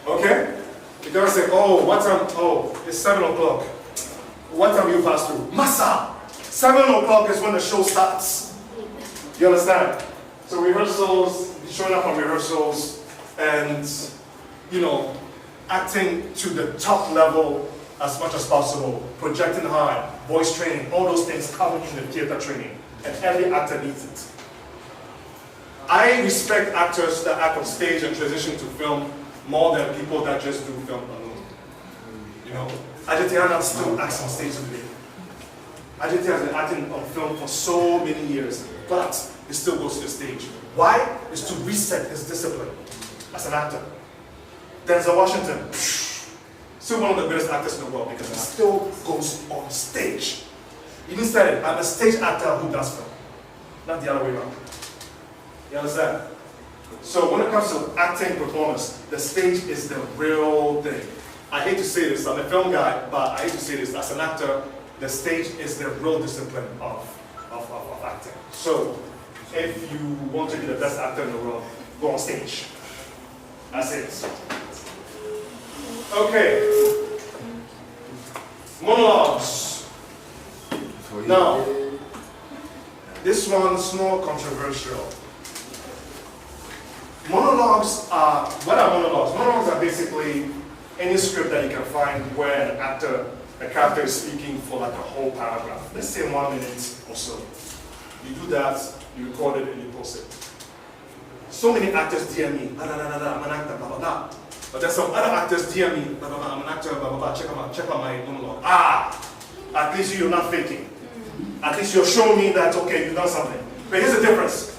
Okay? You can't say, oh, what time? Oh, it's 7 o'clock. What time you pass through? Massa! 7 o'clock is when the show starts. You understand? So rehearsals, showing up on rehearsals, and, acting to the top level as much as possible, projecting high, voice training, all those things come in the theater training, and every actor needs it. I respect actors that act on stage and transition to film more than people that just do film alone. Adetiana still acts on stage today. Adetiana has been acting on film for so many years, but he still goes to the stage. Why? It's to reset his discipline as an actor. Denzel Washington, still one of the greatest actors in the world because he still goes on stage. He even said it, I'm a stage actor who does film, not the other way around. You understand? So when it comes to acting performance, the stage is the real thing. I hate to say this, I'm a film guy, but I hate to say this, as an actor, the stage is the real discipline of acting. So if you want to be the best actor in the world, go on stage. That's it. Okay. Monologues. Now, this one's more controversial. Monologues are, what are monologues? Monologues are basically any script that you can find where a character is speaking for like a whole paragraph. Let's say 1 minute or so. You do that, you record it, and you post it. So many actors DM me, I'm an actor, blah, blah, blah. But there's some other actors DM me, blah, blah, blah, I'm an actor, blah, blah, blah, check out my monologue. At least you're not faking. At least you're showing me that, okay, you've done something. But here's the difference.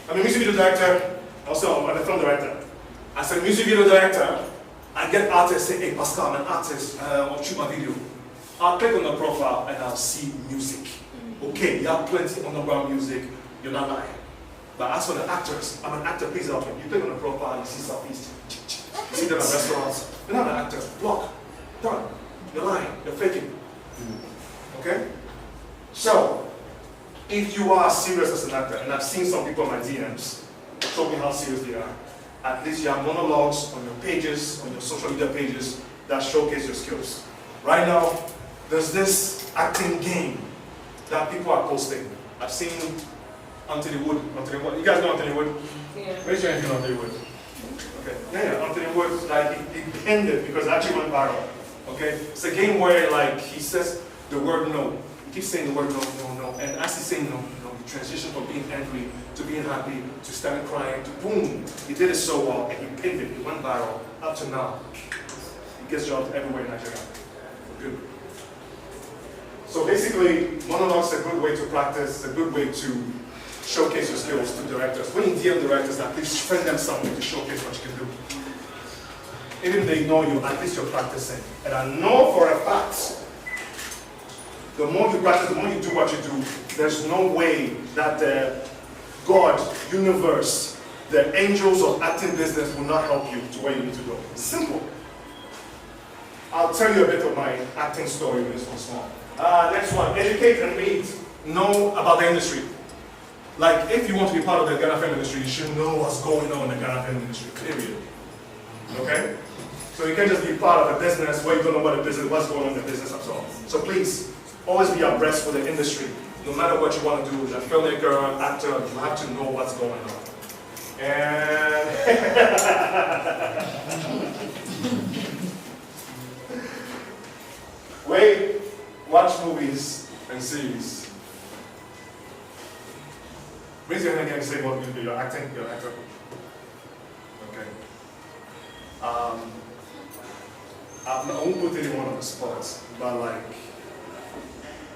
I'm a music video director, also I'm a film director. As a music video director, I get artists say, hey Pascal, I'm an artist, I'll shoot my video. I'll click on the profile and I'll see music. Okay, you have plenty underground music, you're not lying. But as for the actors, I'm an actor, please help me. You click on the profile, you see Southeast. You see them at restaurants. You're not an actor. Block. Done. You're lying. You're faking. Okay? So, if you are serious as an actor, and I've seen some people in my DMs show me how serious they are, at least you have monologues on your pages, on your social media pages, that showcase your skills. Right now, there's this acting game that people are posting. I've seen Anthony Wood. You guys know Anthony Wood? Yeah. Raise your hand if you know Anthony Wood. Okay. Yeah, Anthony Wood, like, he pinned it because it actually went viral. Okay? It's a game where, like, he says the word no. He keeps saying the word no, no, no. And as he's saying no, no, he transitions from being angry to being happy to starting crying to boom. He did it so well and he pinned it. It went viral. Up to now, he gets jobs everywhere in Nigeria. Good. So basically, monologues is a good way to practice, a good way to showcase your skills to directors. When you deal with directors, at least send them something to showcase what you can do. Even if they ignore you, at least you're practicing. And I know for a fact, the more you practice, the more you do what you do, there's no way that the God, universe, the angels of acting business will not help you to where you need to go. Simple. I'll tell you a bit of my acting story when this one's small. Next one, educate and read. Know about the industry. Like, if you want to be part of the Ghana film industry, you should know what's going on in the Ghana film industry, period. Okay? So you can't just be part of a business where you don't know what's going on in the business at all. So please, always be abreast with the industry. No matter what you want to do, as a filmmaker, actor, you have to know what's going on. And wait, watch movies and series. Raise your hand again and say what you're acting, you're an actor. Okay. I won't put anyone on the spot, but like,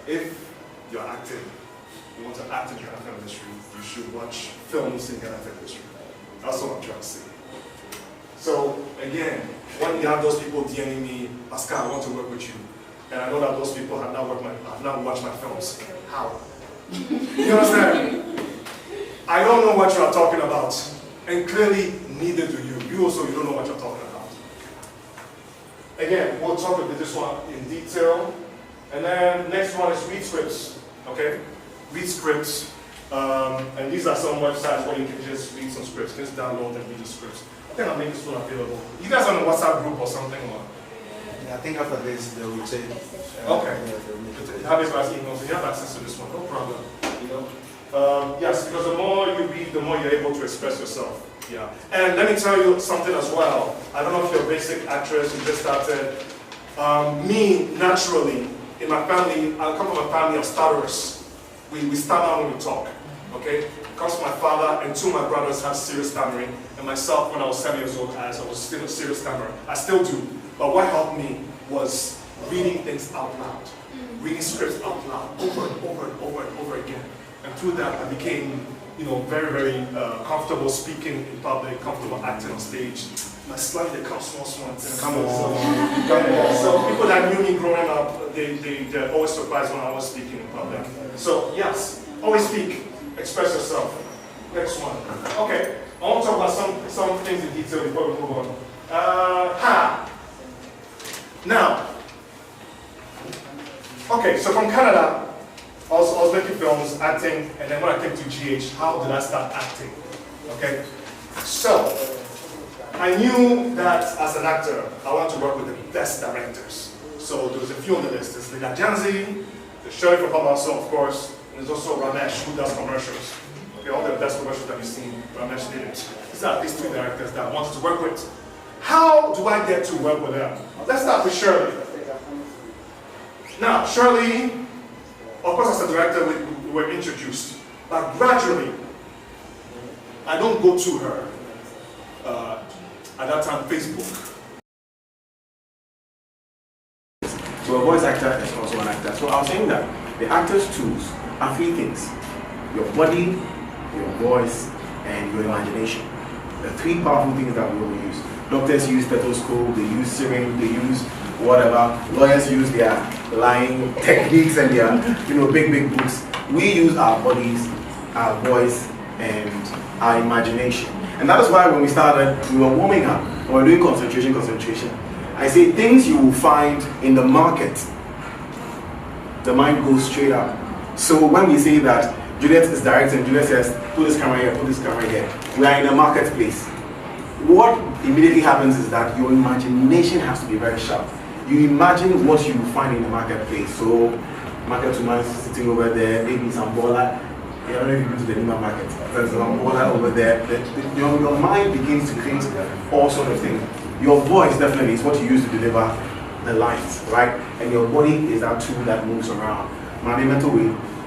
if you're acting, you want to act in the Ghana film industry, you should watch films in the Ghana film industry. That's what I'm trying to say. So again, when you have those people DMing me, Pascal, I want to work with you, and I know that those people have not watched my films. How? You understand? I don't know what you are talking about, and clearly neither do you. You don't know what you're talking about. Again, we'll talk about this one in detail. And then next one is read scripts, okay? Read scripts, and these are some websites where you can just read some scripts. Just download and read the scripts. I think I'll make this one available. You guys on a WhatsApp group or something? Or? Yeah, I think after this, they will take. Okay. Have it as email, so you have access to this one, no problem. You know? Yes, because the more you read, the more you're able to express yourself. Yeah. And let me tell you something as well. I don't know if you're a basic actress, you just started. Me, naturally, in my family, I come from a family of stutterers. We stammer when we talk, okay? It comes from my father, and two of my brothers have serious stammering, and myself, when I was 7 years old, I was still a serious stammerer. I still do. But what helped me was reading things out loud, reading scripts out loud, over and over and over and over again. And through that, I became, very, very comfortable speaking in public, comfortable acting on stage. My slightly they come small. Come on. So people that knew me growing up, they're always surprised when I was speaking in public. So yes, always speak, express yourself. Next one. Okay, I want to talk about some things in detail before we move on. Now, okay, so from Canada, I was making films, acting, and then when I came to GH, how did I start acting? Okay, so I knew that as an actor, I wanted to work with the best directors. So there was a few on the list. There's Janzi, the Sheriff from Pamaso, of course, and there's also Ramesh, who does commercials. Okay, all the best commercials that you've seen, Ramesh did it. These are at least 3 directors that I wanted to work with. How do I get to work with them? Let's start with Shirley. Now, Shirley, of course, as a director, we were introduced, but gradually, I don't go to her. At that time, Facebook. So a voice actor is also an actor. So I was saying that the actor's tools are 3 things: your body, your voice, and your imagination. The 3 powerful things that we all use. Doctors use stethoscope, they use syringe, they use whatever. Lawyers use their lying techniques and their big books. We use our bodies, our voice, and our imagination. And that is why when we started, we were warming up, we were doing concentration. I say things you will find in the market, the mind goes straight up. So when we say that Juliet is directing, Juliet says, put this camera here, put this camera here, we are in a marketplace. What immediately happens is that your imagination has to be very sharp. You imagine what you find in the marketplace. So, market woman sitting over there, maybe some baller. I don't know if you go to the Nima market. There's some baller over there. Your mind begins to create all sorts of things. Your voice definitely is what you use to deliver the lines, right? And your body is that tool that moves around. My mental way,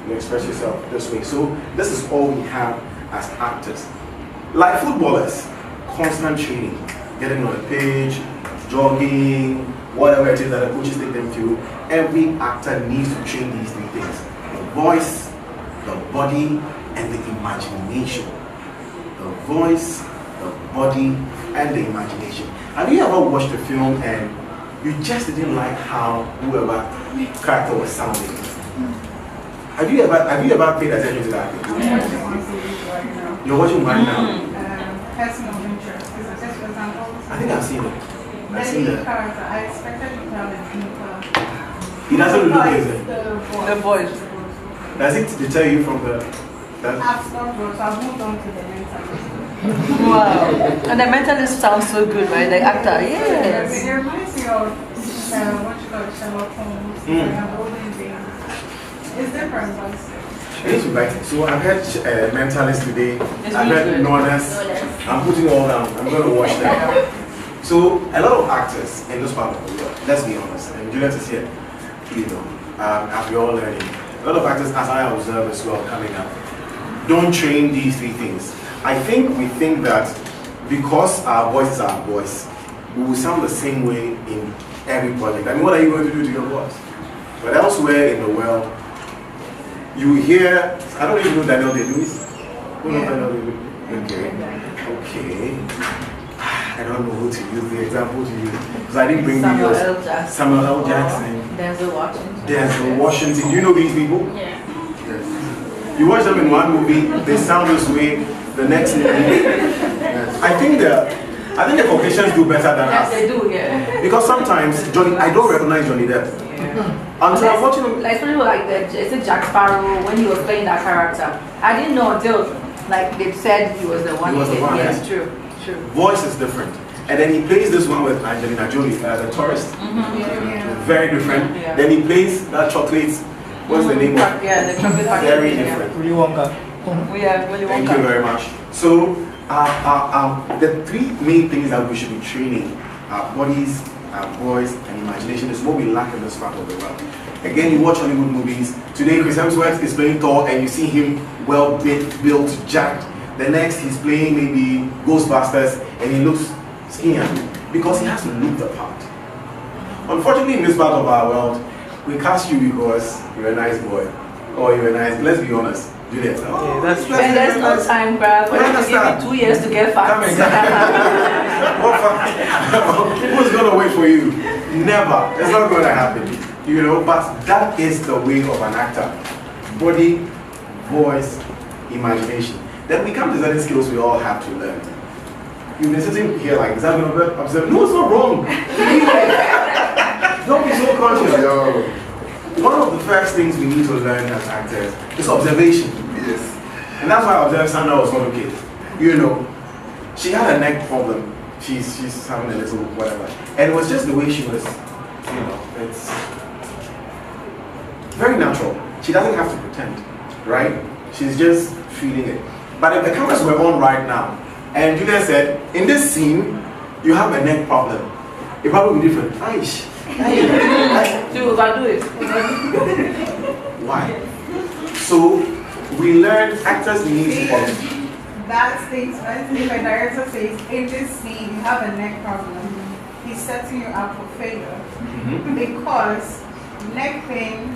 you express yourself this way. So, this is all we have as actors. Like footballers, constant training, getting on the pitch, jogging, whatever it is that the coaches take them to. Every actor needs to train these three things: the voice, the body, and the imagination. The voice, the body, and the imagination. Have you ever watched a film and you just didn't like how whoever character was sounding? Have you ever paid attention to that? You're watching right now. Personal interest. I think I've seen it. I've seen it. I expected you to have a deeper. He doesn't look it. The voice. Does it deter you from the? I've stopped, so I've moved on to the mentalist. Wow. And the mentalist sounds so good, right? The actor, yes. It reminds me of what you call Sherlock Holmes. It's different, but it's right. So I've had mentalist today. I've had Northerners. I'm putting all down. I'm going to watch them. So a lot of actors in this part of the world, let's be honest, and Juliet is here, you know, as we're all learning. A lot of actors, as I observe as well, coming up, don't train these three things. I think we think that because our voice is our voice, we will sound the same way in every project. I mean, what are you going to do to your voice? But elsewhere in the world, you hear, I don't even know Daniel Day-Lewis. Who knows Daniel Day-Lewis? Okay. I don't know who to use the example to use. Because I didn't bring videos. Samuel L. Jackson. Denzel Washington. Do you know these people? Yeah. Yes. You watch them in one movie, they sound this way, the next movie. I think the Caucasians do better than us. Yes, they do, yeah. Because sometimes, I don't recognize Johnny Depp. Until I'm watching him. Like people like Jack Sparrow when he was playing that character. I didn't know until they said he was the one. He was the one. Yes, true. Voice is different. And then he plays this one with Angelina Jolie, the tourist. Very different. Yeah. Then he plays that chocolate. What's the name of it? Yeah, the chocolate factory. Very different. Willy Wonka. Yeah, Willy Wonka. Thank you very much. So, the three main things that we should be training: our bodies, our voice, and imagination is what we lack in this part of the world. Again, you watch Hollywood movies. Today, Chris Hemsworth is playing Thor, and you see him well built, jacked. The next, he's playing maybe Ghostbusters, and he looks skinnier because he has to look the part. Unfortunately, in this part of our world, we cast you because you're a nice boy, or you're a nice. Let's be honest, Juliet. And there's no time, bruh. But you give me 2 years to get fat. Who's gonna wait for you? Never. It's not going to happen. You know, but that is the way of an actor. Body, voice, imagination. Then we come to certain skills we all have to learn. You've been sitting here like, is that going to observe? No, it's not wrong. Don't be so conscious. One of the first things we need to learn as actors is observation. Yes. And that's why I observed Sandra was not okay. You know, she had a neck problem. She's having a little whatever. And it was just the way she was, you know, it's very natural. She doesn't have to pretend, right? She's just feeling it. But if the cameras were on right now, and Julia said, in this scene, you have a neck problem, it probably would be different. Aish. Do it. Why? So, we learn actors need to That statement, if a director says, in this scene, you have a neck problem, he's setting you up for failure. Because neck pain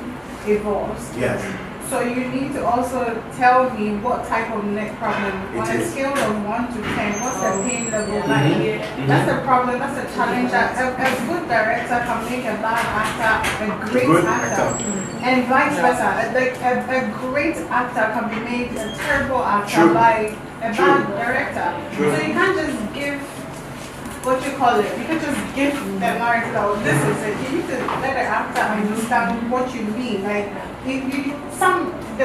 evolves. Yes. So you need to also tell me what type of neck problem. On a scale of 1 to 10, what's the pain level like? That's the problem, that's the challenge. That a good director can make a bad actor a great actor. And vice versa. Like a great actor can be made a terrible actor by a bad director. So you can't just give what you call it. You can just give the narrative out. This is it. You need to let the actor understand what you mean. Like they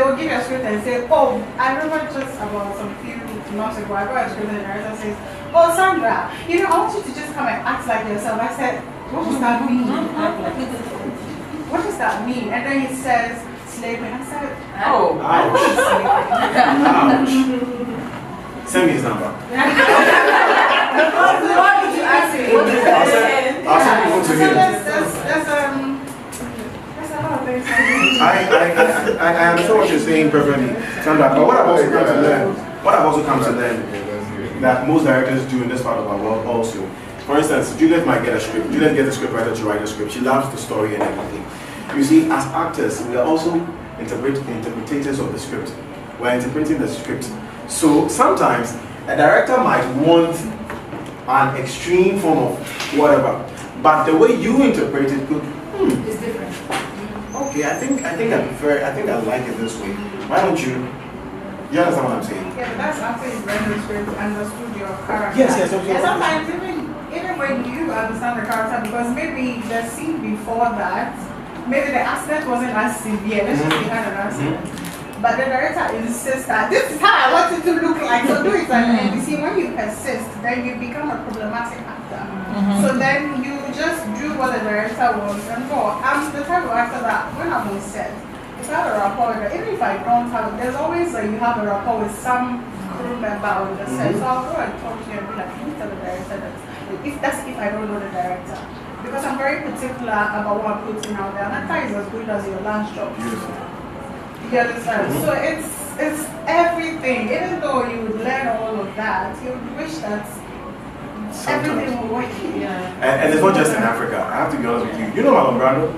will give you a script and say, oh, I remember just about some few months ago, I got a script and the director says, oh Sandra, I want you to just come and act like yourself. I said, what does that mean? What does that mean? And then he says, slavery. I said, oh, I don't slavery. Send me his number. What did you ask me? What did you say? I'll send people to him. I understand what you're saying perfectly, Sandra, but what I've also come to learn, that most directors do in this part of our world also. For instance, Juliet might get a script. Juliet gets a script writer to write a script. She loves the story and everything. You see, as actors, we are also interpreters of the script. We're interpreting the script. So sometimes a director might want an extreme form of whatever, but the way you interpret it could It's different. Okay, I think I like it this way. Why don't you? You understand what I'm saying? Yeah, but that's after you've read the script and understood your character. Yes, okay. And sometimes even when you understand the character, because maybe the scene before that, maybe the accident wasn't as severe. Let's just be kind of accident. But the director insists that this is how I want it to look like. So do it like that. And you see, when you persist, then you become a problematic actor. So then you just do what the director wants and go. I'm the type of actor that when I'm on set, if I have a rapport with her, even if I don't have it, there's always you have a rapport with some crew member on the set. So I'll go and talk to you and be like, can you tell the director that if I don't know the director. Because I'm very particular about what I'm putting out there. And that is as good as your last job. You understand? So it's everything. Even though you would learn all of that, you would wish that everything will work. And it's not just in Africa. I have to be honest with you. You know Marlon Brando?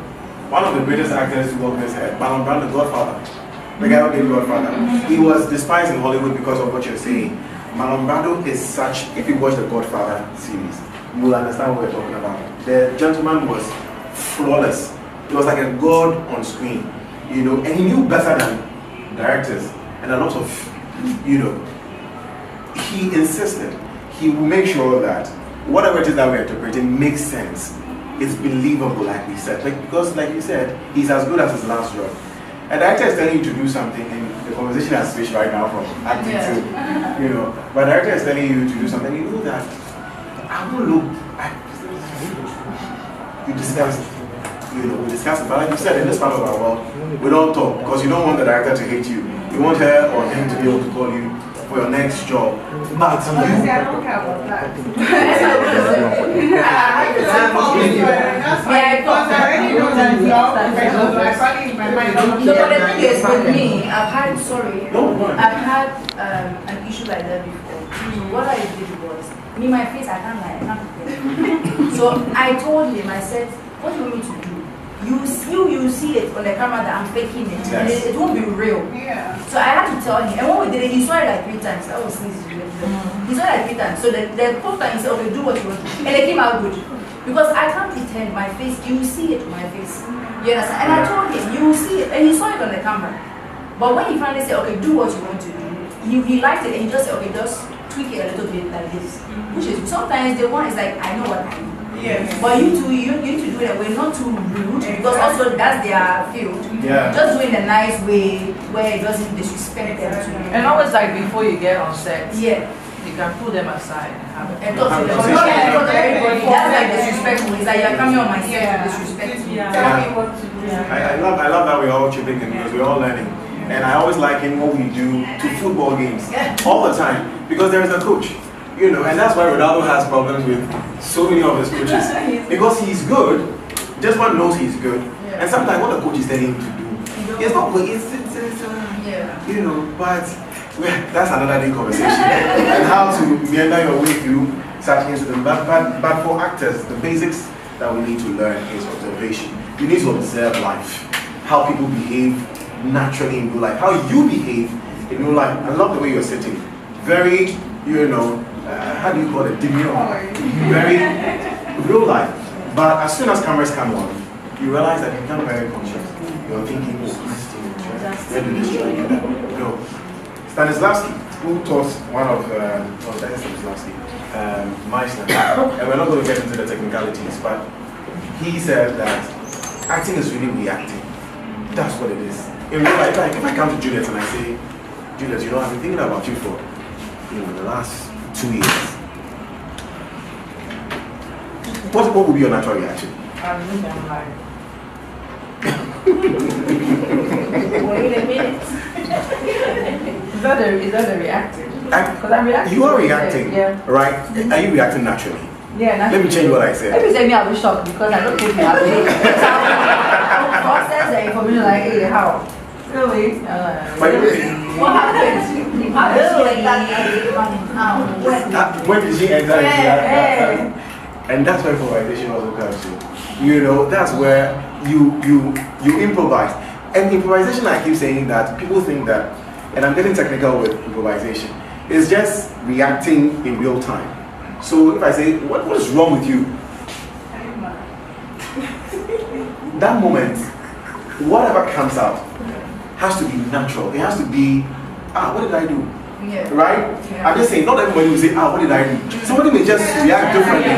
One of the greatest actors to work this head. Marlon Brando, Godfather. The guy who did Godfather. He was despised in Hollywood because of what you're saying. Marlon Brando is such, if you watch the Godfather series, you will understand what we're talking about. The gentleman was flawless. He was like a god on screen. And he knew better than directors and a lot of, he insisted. He will make sure that whatever it is that we're interpreting makes sense. It's believable, like we said. Because, like you said, he's as good as his last job. A director is telling you to do something, and the conversation has switched right now from acting to, but a director is telling you to do something, you know that, I will look, you discuss it. We discuss it, but like you said, in this part of our world, we don't talk because you don't want the director to hate you. You want her or him to be able to call you for your next job. But Honestly, I don't care about that. Because I already know that it's not professional, so I probably in my mind. No, but the thing is, with me, I've had an issue like that before. What I did was, my face, I can't lie, I can't pretend. So I told him, I said, what do you want me to do? You see it on the camera that I'm faking it. Yes. It won't be real. Yeah. So I had to tell him. And when we did it, he saw it like 3 times. That was easy. He saw it like 3 times. So the first time he said, okay, do what you want to do. And it came out good. Because I can't pretend my face. You see it on my face. You understand? And I told him, you see it. And he saw it on the camera. But when he finally said, okay, do what you want to do, he liked it. And he just said, okay, just tweak it a little bit like this. Which is, sometimes the one is like, I know what I do. Yes. But you need to do it in a way not too rude, because also that's their field. Yeah. Just do it in a nice way where it doesn't disrespect them too. And always before you get on set, you can pull them aside and talk to them. Not everybody. That's disrespectful. It's like you're coming on my set to disrespect me. Tell me what to do. I love that we're all chipping in because we're all learning. And I always liken what we do to football games all the time because there is a coach. And that's why Ronaldo has problems with so many of his coaches. Because he's good, just one knows he's good. And sometimes what the coach is telling him to do, it's not good. But that's another day conversation. And how to meander your way through such incidents. But for actors, the basics that we need to learn is observation. You need to observe life, how people behave naturally in real life, how you behave in real life. I love the way you're sitting. Very, how do you call it? Demure. Very real life. But as soon as cameras come on, you realize that you become very conscious. You're thinking, oh, where do this try to do that? No. Stanislavski, who taught one of Stanislavski, Meissner, and we're not going to get into the technicalities, but he said that acting is really reacting. That's what it is. In real life, like if I come to Juliet and I say, Juliet, I've been thinking about you for the last 2 years. What would be your natural reaction? I'm like, wait a minute. Is that a reacting? Because I'm reacting. You are reacting, yeah. Right? Are you reacting naturally? Yeah, naturally. Let me change what I said. Let me say I'll be shocked because I don't think I'll process the information like, hey, how? Really? What happened? When did she enter into that? And that's where improvisation also comes in. That's where you improvise. And improvisation, I keep saying that people think that, and I'm getting technical with improvisation, is just reacting in real time. So if I say, what is wrong with you? That moment, whatever comes out has to be natural. It has to be, what did I do? Yeah. Right? Yeah. I'm just saying, not everybody will say, what did I do? Somebody may just react differently.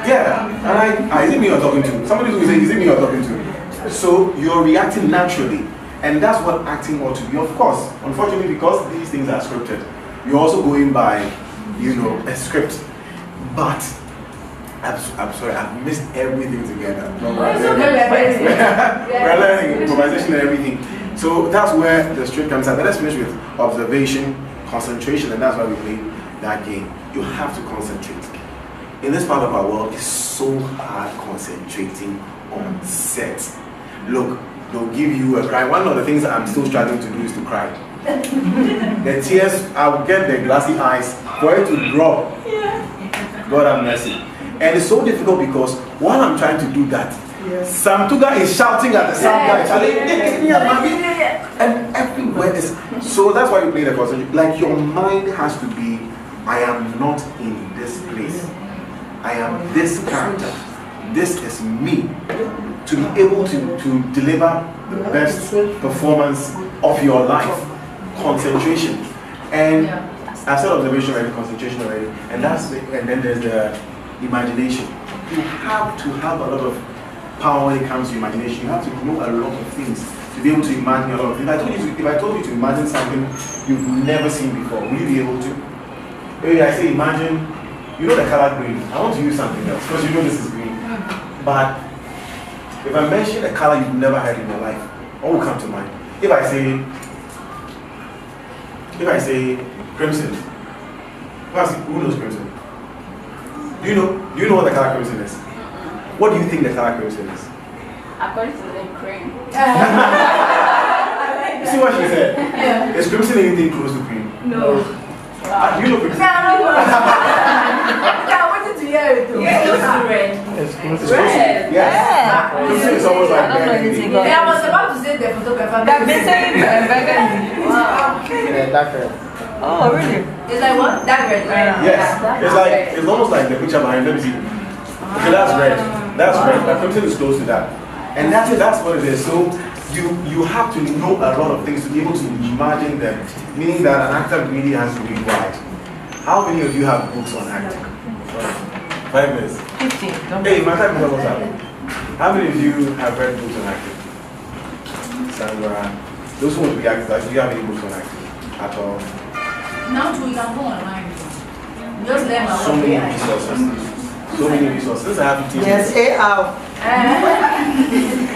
Yeah. And is it me you're talking to? Somebody will say, is it me you're talking to? So you're reacting naturally. And that's what acting ought to be. Of course, unfortunately, because these things are scripted, you're also going by, a script. But I'm sorry, I've missed everything together. We're learning improvisation and everything. So that's where the straight comes out. But let's finish with observation, concentration, and that's why we play that game. You have to concentrate. In this part of our world, it's so hard concentrating on set. Look, they'll give you a cry. One of the things I'm still struggling to do is to cry. The tears, I will get the glassy eyes for it to drop. God have mercy. And it's so difficult because while I'm trying to do that, Sam Tuga is shouting at the sound guy, and everywhere is. So that's why you play the concentration. Like your mind has to be, I am not in this place. I am this character. This is me. To be able to deliver the best performance of your life. Concentration. And I've said observation already, concentration already, and then there's the imagination. You have to have a lot of power when it comes to imagination. You have to know a lot of things to be able to imagine a lot of things. If I told you to imagine something you've never seen before, will you be able to? Maybe I say imagine, the color green. I want to use something else because this is green. But if I mention a color you've never had in your life, what will come to mind? If I say crimson, who knows crimson? Do you know what the color crimson is? What do you think the color crimson is? According to the cream. You see what she said? Yeah. Is crimson anything close to cream? No. Do you know crimson? No, I wanted to hear it too. It's close to red. It's close to red. Yes. Crimson is almost like red. I was about to say the photographer. They've been saying burgundy. Wow. Yeah, dark red. Oh, really? It's like what? Dark red, right? Yes. It's almost like the picture behind. Let me see. Okay, that's red. That's red. But crimson is close to that. And that's it. That's what it is. So you have to know a lot of things to be able to imagine them. Meaning that an actor really has to read wide. How many of you have books on acting? 5 minutes. 15. Hey, my time is almost up. How many of you have read books on acting? Sandra, those who want to be actors, do you have any books on acting at all? Now we can go online. Just learn about So many resources. So many resources. Since I have 15 minutes. Yes, AI.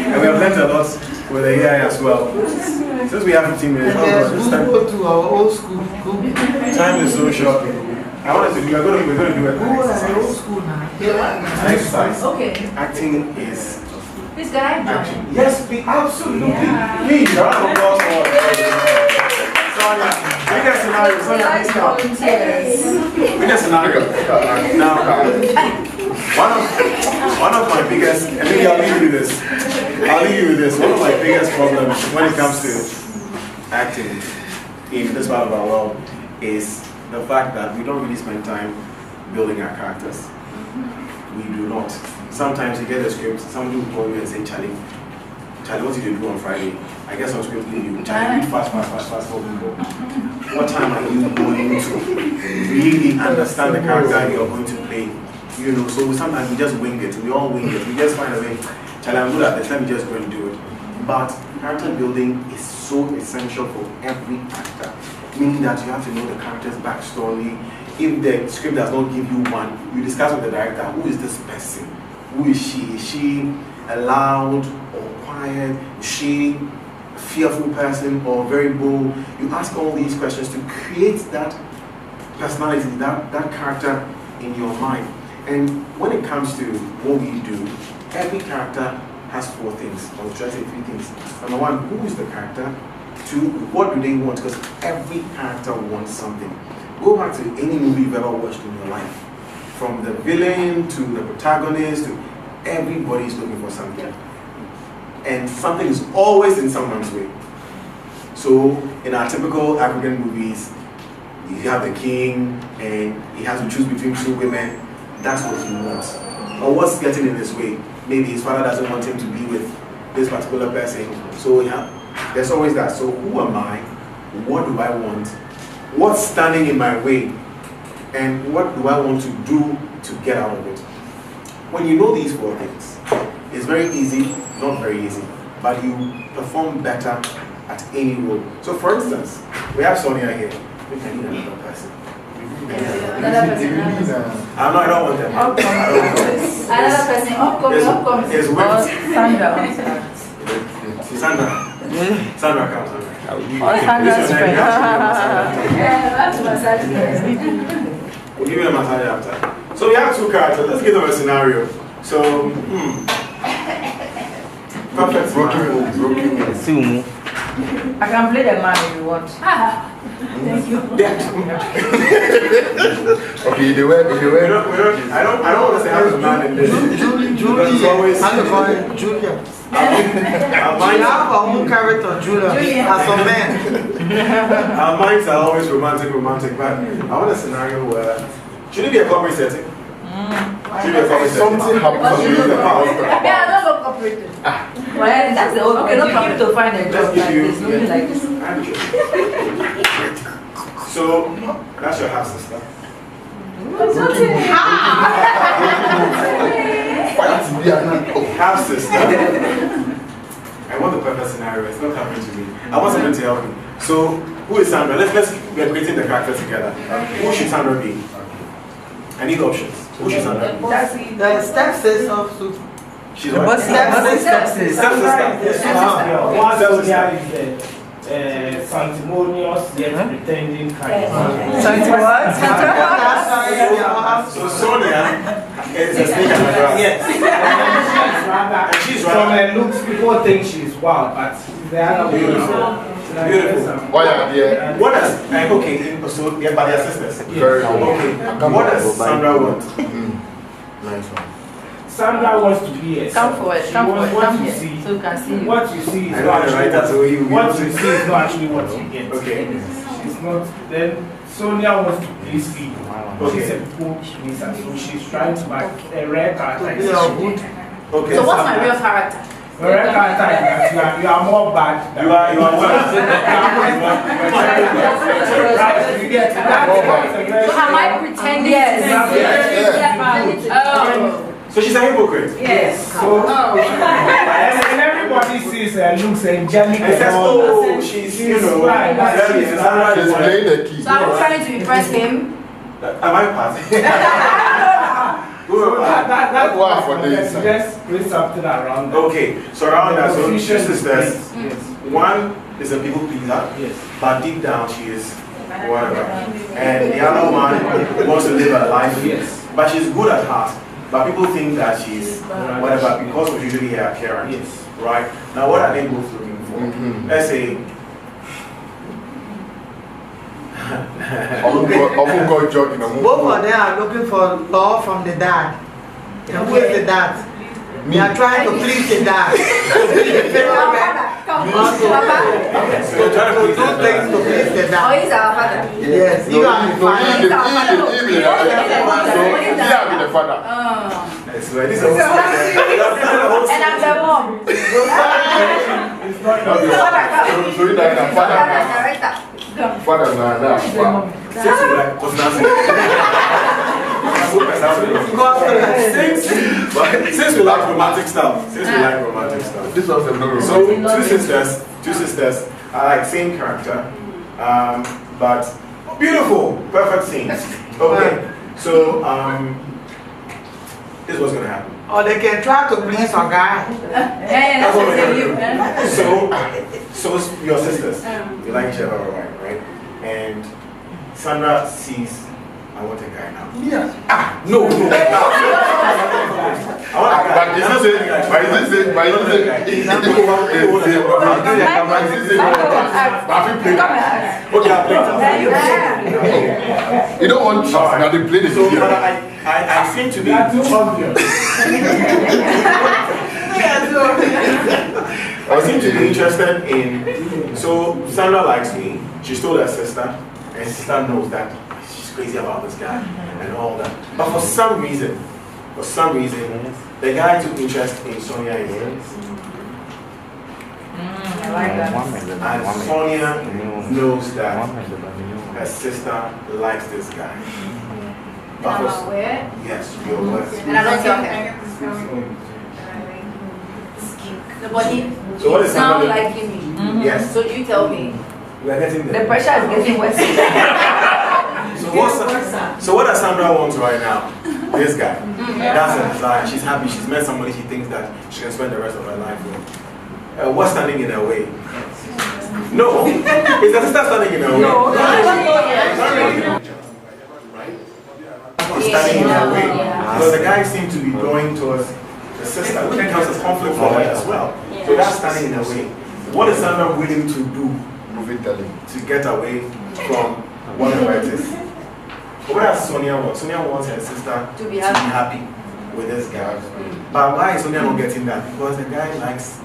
And we have learned a lot with the AI as well. Since we have 15 minutes, Yes, we go to our old school. Time is so short. I want to do, we're going to do an exercise. An exercise. Okay. Acting is Please, can I join? action. Yes, absolutely. Please, a round of applause for Sonia. Make a scenario. Sonia, please come. Make a scenario. Now, one of my biggest, and maybe I'll leave you this. I'll leave you with this. One of my biggest problems when it comes to acting in this part of our world is the fact that we don't really spend time building our characters. We do not. Sometimes you get a script, somebody will call you and say, Charlie, what did you do on Friday? I guess on script you Charlie, read fast for people. What time are you going to really understand the character you're going to play? You know, so sometimes we just wing it. We all wing it. We just find a way. Charlie, I'm good at this. Let me just go and do it. But character building is so essential for every actor. Meaning that you have to know the character's backstory. If the script does not give you one, you discuss with the director, who is this person? Who is she? Is she a loud or quiet? Is she a fearful person or very bold? You ask all these questions to create that personality, that character in your mind. And when it comes to what we do, every character has 4 things. I will try to say 3 things. Number 1, who is the character? 2, what do they want? Because every character wants something. Go back to any movie you've ever watched in your life. From the villain to the protagonist, to everybody's looking for something. And something is always in someone's way. So in our typical African movies, you have the king and he has to choose between 2 women. That's what he wants. Or what's getting in his way? Maybe his father doesn't want him to be with this particular person. So there's always that. So who am I? What do I want? What's standing in my way? And what do I want to do to get out of it? When you know these 4 things, it's very easy, not very easy, but you perform better at any role. So for instance, we have Sonia here. We can need another person. Another person. I don't want them. Another person. Upcoming. It's with Sandra. Sandra comes. Sandra's friend. That's massage. We'll give you a massage after. So we have 2 characters. Let's give them a scenario. So, perfect scenario. I can play the man if you want. Thank you. Okay, the way. I don't want to say how the man in this. Juliet. Juliet. I have our own character, Julia, as a man. Our minds are always romantic, but I want a scenario where should it be a corporate setting? Should it be a corporate setting? Something happens to you in the house. Yeah, I'm not corporate. Well, that's the okay. No problem to find a job like this. Nothing like this. So that's your half sister. Half sister. I want the perfect scenario. It's not happening to me. I want something to help me. So who is Sandra? Let's we are creating the character together. Who should Sandra be? I need options. Who should Sandra be? That's the stepsister of Susan. She's what? Stepsister. Sanctimonious yet pretending kind. So Sonia is a snake and a grass. Yes. And she's from her looks, people think she's wild, but they are not beautiful. Why are they? What does okay? So they're by their sisters. Very good. Okay. What does Sandra want? Nice one. Sandra wants to be a come forward, so we can see you. What you see is not actually what you get. Okay. She's not. Then Sonia wants to please people. Okay. She's a people pleaser, so she's trying to make a rare character. Okay. So what's my real character? Your real character is that you are more bad. You are right. You get that. So am I pretending? Yes. So she's a hypocrite. Yes. So and everybody sees her looks angelic. And says, oh, she's right. She's playing the key. So I'm trying to impress him. Am I passing? So that's one for this. Just put something around that. Okay, so around that, so two sisters. Yes. One is a people pleaser, yes, but deep down she is whatever. And the other one wants to live her life, yes, but she's good at heart. But people think that she's whatever because of usually her appearance. Yes. Right? Now, what are they both looking for? Let's say. Both of them are looking for love from the dad. And who is the dad? We are trying to please the dad. Papa, So trying to do things to please the dad. oh, he's our father. Yes, you are the father. He's our father. the father. It's like this. And I'm the mom. Father, Since we like romantic stuff, this was a no. So two sisters are like same character, but beautiful, perfect scenes. Okay, so this is what's gonna happen. Or they can try to please a guy. That's what we're gonna do. So your sisters, you like each other, right? And Sandra sees, I want a guy now. Yeah. No. I want a guy. You don't want trust, now they play the so, but I seem to be I seem to be interested in. So Sandra likes me. She told her sister, and sister knows that she's crazy about this guy and all that. But for some reason, the guy took interest in Sonia Ibrahim. And Sonia knows that her sister likes this guy. But I'm aware? Yes, you're aware. And I don't tell her. Nobody. So what is now happening? liking me? Yes. So you tell me. We are getting there. The pressure is getting worse. So what does Sandra want right now? This guy. That's her desire. She's happy. She's met somebody she thinks that she can spend the rest of her life with. What's standing in her way? No. Is the sister standing in her way? No. It's standing in her way. Because the guy seems to be going towards the sister, which becomes a conflict for her as well. So that's standing in her way. What is Sandra willing to do to get away from whatever it is? What does Sonia want? Sonia wants her sister to be happy with this guy. But why is Sonia not getting that? Because the guy likes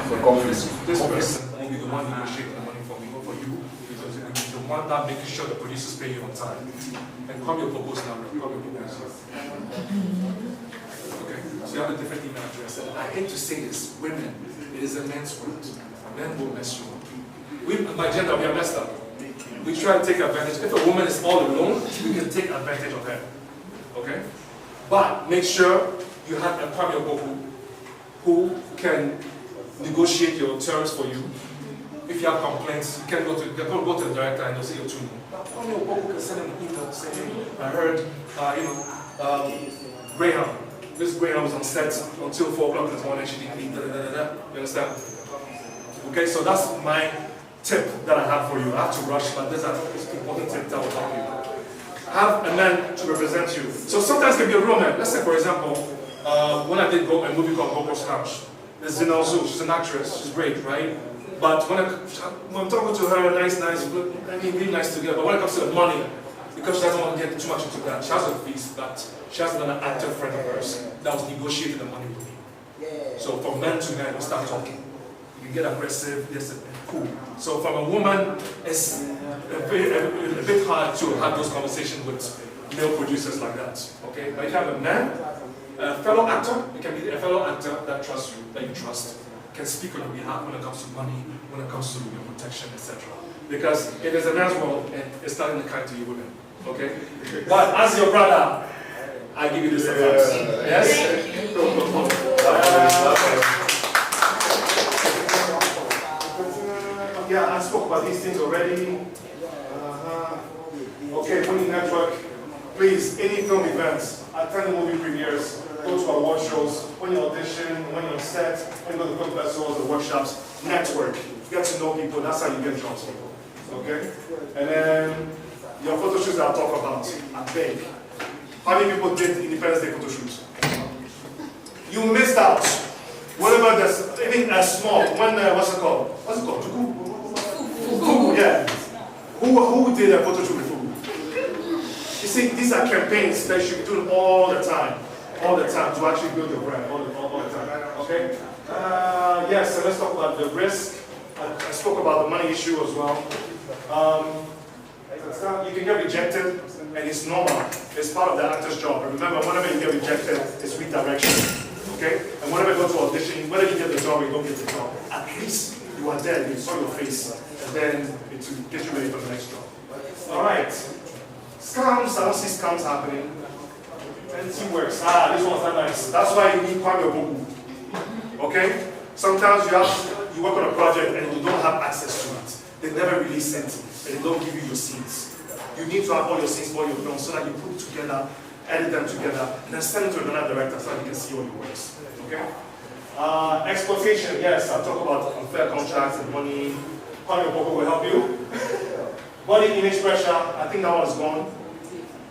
the conflict. This person will be the one negotiating the money for me, not for you, because it will be the one that making sure the producers pay you on time. And come your proposal now, come your proposal. Okay, so you have a different email address. And I hate to say this, women, it is a men's world. Men will mess you up. We, by gender, we are messed up. We try to take advantage. If a woman is all alone, we can take advantage of her. Okay? But make sure you have a primary who can negotiate your terms for you. If you have complaints, you can go to the director and they'll say you're too low. But primary who can send an email saying, hey, I heard, Graham. Miss Graham was on set until 4 o'clock in the morning. She didn't eat. You understand? Okay, so that's my tip that I have for you. I have to rush, but this is an important tip that will help you. Have a man to represent you. So sometimes it can be a real man. Let's say, for example, when I did a movie called Gogo's House, there's Zinal Zhu. She's an actress. She's great, right? But when I'm talking to her, nice, I mean, really nice together. But when it comes to the money, because she doesn't want to get too much into that, she has a fees, but she has an actor friend of hers that was negotiating the money with me. So from man to man, we start talking. You get aggressive, yes, cool. So from a woman, it's a bit hard to have those conversations with male producers like that, okay? But if you have a man, a fellow actor, it can be a fellow actor that trusts you, that you trust, can speak on your behalf when it comes to money, when it comes to your protection, etc. Because it is a man's world, and it's not in the kind to you women, okay? But as your brother, I give you this advice. Yes? Yeah, I spoke about these things already. Okay, Funmi Network. Please, any film events, attend the movie premieres, go to award shows, when you audition, when you're on set, when you go to film festivals or workshops, network. Get to know people, that's how you get jobs, people. Okay? And then your photo shoots that I'll talk about, I beg. How many people did Independence Day photo shoots? You missed out. Whatever there's, even as small, when, what's it called? Fugu, yeah. Who did a photo shoot with Fugu? You see, these are campaigns that you should be doing all the time. all the time to actually build your brand all the time. Okay? Yes, so let's talk about the risk. I spoke about the money issue as well. You can get rejected, and it's normal. It's part of the actor's job. And remember, whenever you get rejected, it's redirection. Okay? And whenever you go to audition, whether you get the job or you don't get the job, at least you are there, you saw your face, and then it will get you ready for the next job. Alright. Scams, I don't see scams happening. Plenty works. This one's not nice. That's why you need quite your book. Okay? Sometimes you work on a project and you don't have access to it. They never release it, and they don't give you your scenes. You need to have all your scenes for your film so that you put it together, edit them together, and then send it to another director so that you can see all your works. Okay? Exploitation, yes, I'll talk about unfair contracts and money. How your book will help you. Body image pressure, I think that one is gone.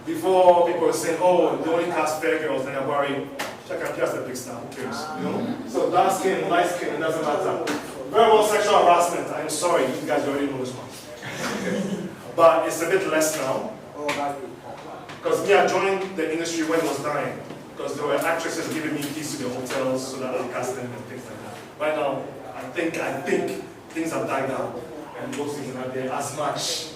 Before people were saying, oh, they only cast fair girls, then you're worried. Check out just a big star, who cares? You know? So dark skin, light skin, it doesn't matter. Verbal sexual harassment, I'm sorry, you guys already know this one. But it's a bit less now. Because me, I joined the industry when it was dying. Because there were actresses giving me keys to their hotels so that I cast them and things like that. Right now, I think things have died down. And those things are not there as much.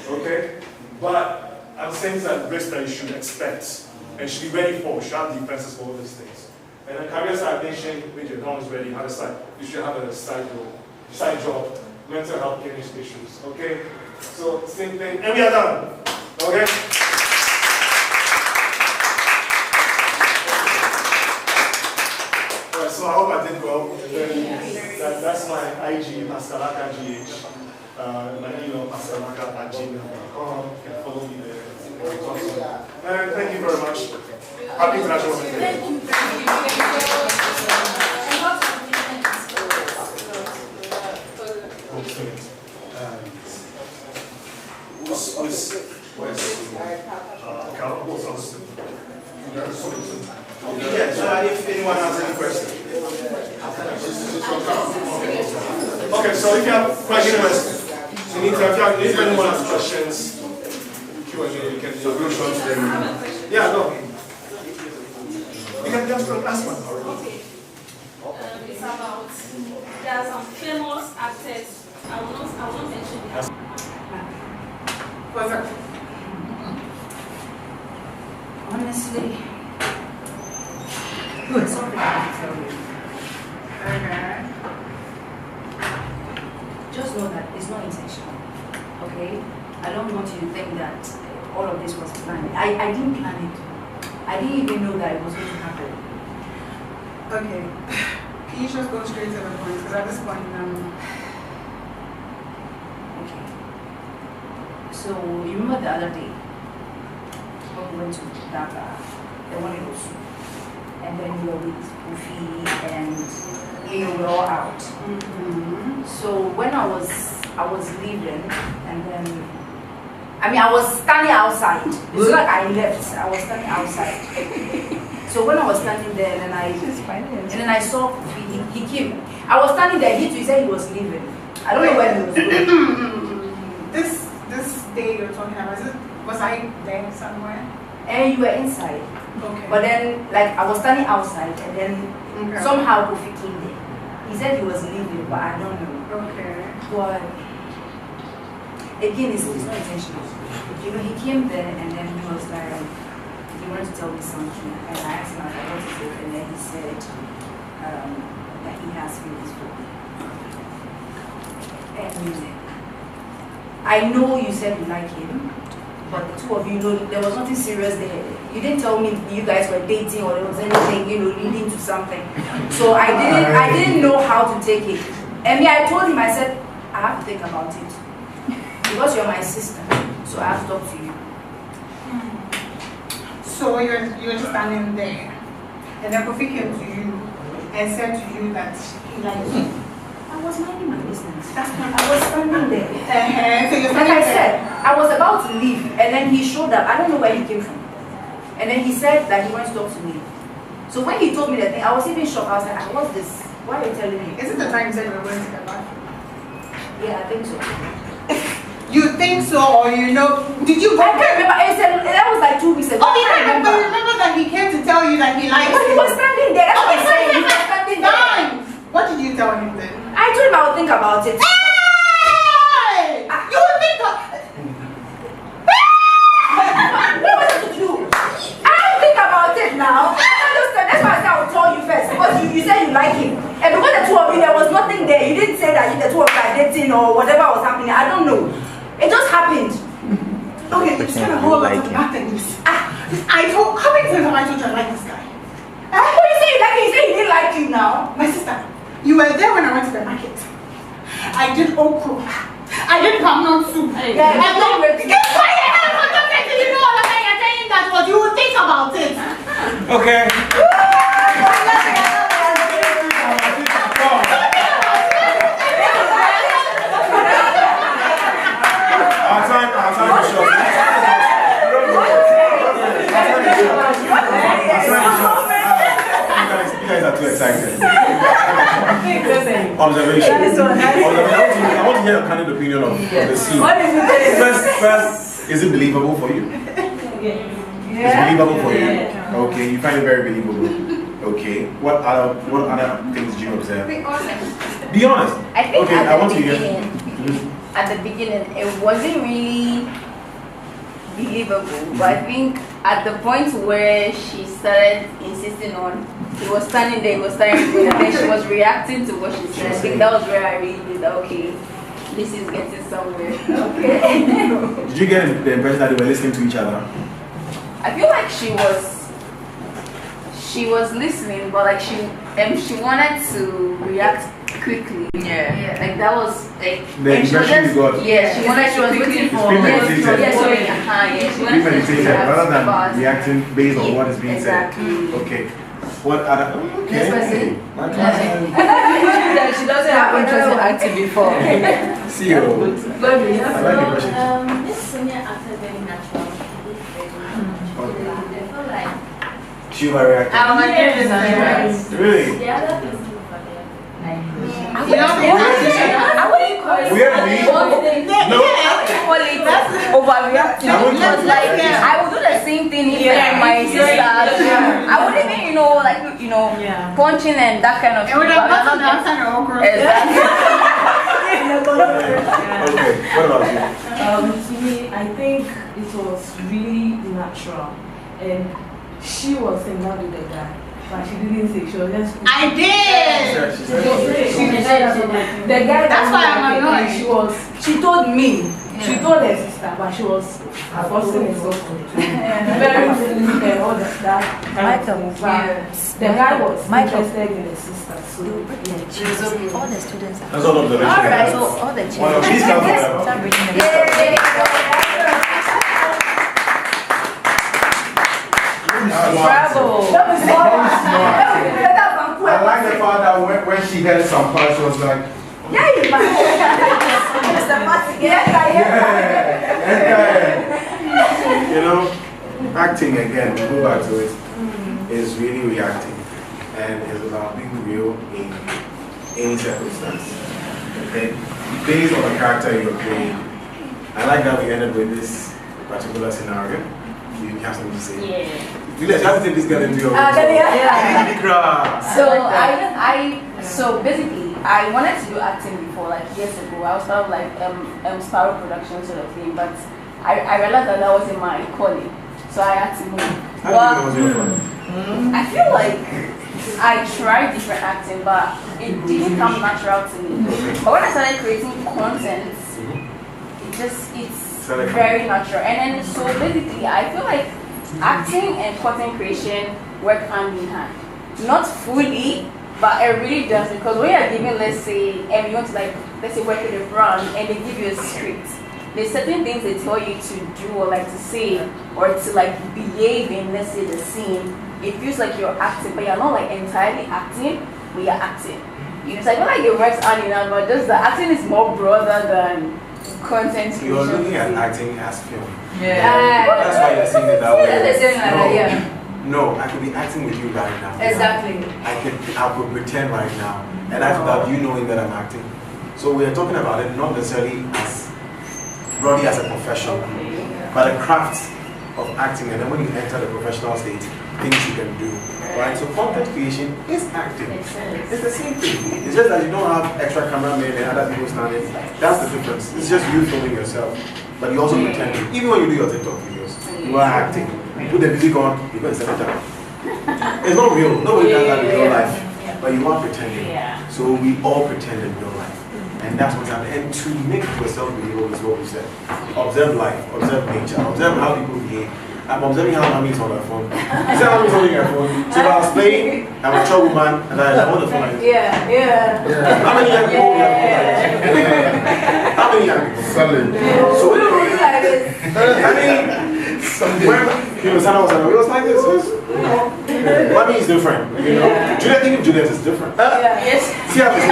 Okay? But I'm saying that risk that you should expect and should be ready for. You should have defenses for all these things. And then career stagnation, which you're not ready, you should have a side job, mental health issues. Okay? So same thing. And we are done. Okay? Alright, so I hope I did well. That's my IG, Pascalaka GH. My email, pascalaka@gmail.com. You can follow me there. And thank you very much. Happy International Women's Day. Thank you. If anyone has any questions. Okay, so if you have questions, if anyone has questions, you can do them. Yeah, no. You can just ask one. Okay. It's about, there are some famous actors. I will not mention them. Honestly, good. Just know that it's not intentional. Okay? I don't want you to think that all of this was planned. I didn't plan it. I didn't even know that it was going to happen. Okay. Can you just go straight to the point? Because at this point, Okay. So, you remember the other day when we went to that the one in Osu, and then we were with Kofi and we were all out. So when I was leaving, and then I was standing outside. It's like I left. I was standing outside. So when I was standing there, and then I saw Kofi, he came. I was standing there. He said he was leaving. I don't know where he was going. This day you're talking about, was I there somewhere? And you were inside. Okay. But then, like, I was standing outside, and then somehow Kofi came there. He said he was leaving, but I don't know. Okay. But again, it's not intentional. You know, he came there, and then he was like, he wanted to tell me something, and I asked him, what is it? And then he said that he has feelings for me. And I know you said you like him, but the two of you know there was nothing serious there. You didn't tell me you guys were dating or there was anything, leading to something. So I didn't know how to take it. And I told him, I said, I have to think about it. Because you're my sister, so I have to talk to you. So you're just standing there, and then Kofi came to you and said to you that he liked you. I was minding my business. That's why I was standing there. So you're like I said, I was about to leave, and then he showed up. I don't know where he came from. And then he said that he wanted to talk to me. So when he told me that thing, I was even shocked. I was like, what's this? Why are you telling me? Is it the time you said you were going to get back? Yeah, I think so. You think so, or you know? Did you? I can't remember. That was like 2 weeks ago. Oh, yeah, but remember that he came to tell you that dancing or whatever was happening. I don't know. It just happened. Okay, you spent a whole lot of nothing. I told, how many times have I told you I like this guy? What do you say you like him? You say he didn't like you now. My sister, you were there when I went to the market. I did okra. I did palm soup. Yeah, and then get quiet! I'm not letting you know all the time you're saying that, but you will think about it. Okay. Our time is short. You guys are too excited. Observation. I want to hear a candid opinion of the scene. What is it? First, is it believable for you? It's believable for you? Okay, you find it very believable. Okay. What other things do you observe? Be honest. Be honest. I think okay, I want to hear. At the beginning, it wasn't really believable, but I think at the point where she started insisting on, he was standing there, he was staring at me, and then she was reacting to what she said. I think that was where I really did that, okay, this is getting somewhere. Okay. Did you get the impression that they were listening to each other? I feel like she was listening, but like she wanted to react quickly. Yeah. Like that was like the impression you got. Yeah, she was waiting for. She wanted premeditated rather than reacting based on what is being said. Okay. What other? Okay. She doesn't have interest in acting before. See you. I like the question. This Sonia acted very natural. She overreacted. Really? The other person over there. I wouldn't call it. We have me? No. Overreacting. Because like I would do the same thing even my sisters. I wouldn't even punching and that kind of thing. It would have gotten the outside of okra. Exactly. Okay. What about you? To me, I think it was really natural, and she was in love with the guy, but she didn't say. She was just. I did. She did. The guy. That's why I'm annoyed. She told me. She told her sister, but she was forcing herself to very feeling and all that. The guy was interested in the sister, so all the students are. That's all observation. All right. So all the children. Please come Bravo. I like the fact that when she gets some part, she was like, yeah, you you know, acting again, we go back to it, is really reacting and is about being real in any circumstance. Okay? Based on the character you're playing. I like that we ended with this particular scenario. You have something to say. Yeah. Juliet, how do you think this girl into your So basically, I wanted to do acting before, like years ago. I was part of like Sparrow production sort of thing, but I realized that wasn't my calling, so I had to move. How do you know it was your calling? I feel like I tried different acting, but it didn't come natural to me. But when I started creating content, it's very natural. And then so basically, I feel like acting and content creation work hand in hand. Not fully, but it really does, because when you're given, let's say, and you want to let's say work with a brand and they give you a script, there's certain things they tell you to do or like to say or to like behave in, let's say, the scene. It feels like you're acting, but you're not like entirely acting, but you're acting. You know, so I feel like it works hand in hand, but just the acting is more broader than content creation. You're looking at acting as film. Yeah. That's why you're seeing it that way. That's the same like that, yeah. No, I could be acting with you right now. Exactly. I could pretend right now, and that's without you knowing that I'm acting. So we are talking about it not necessarily as broadly as a profession, but a craft of acting. And then when you enter the professional state, things you can do. Right? So content creation is acting. It's the same thing. It's just that you don't have extra cameramen and other people standing. That's the difference. It's just you filming yourself, but you also pretending. Even when you do your TikTok videos, you are acting. You put the music on, you go and set it up. It's not real. Nobody does that in real life. But you are pretending. So we all pretend in real life. And that's what's happening. And to make yourself believable is what we said. Observe life, observe nature, observe how people behave. I'm observing how mommy is on her phone. You see how mommy's holding her phone? So if I was playing, I'm a child woman, and I hold the phone like this. Yeah. How many young people we have phone like this? How many young people? So when I mean, when you know, Sana was like this. Mommy is different, you know. Juliet, even Juliet is different. Yes. See how this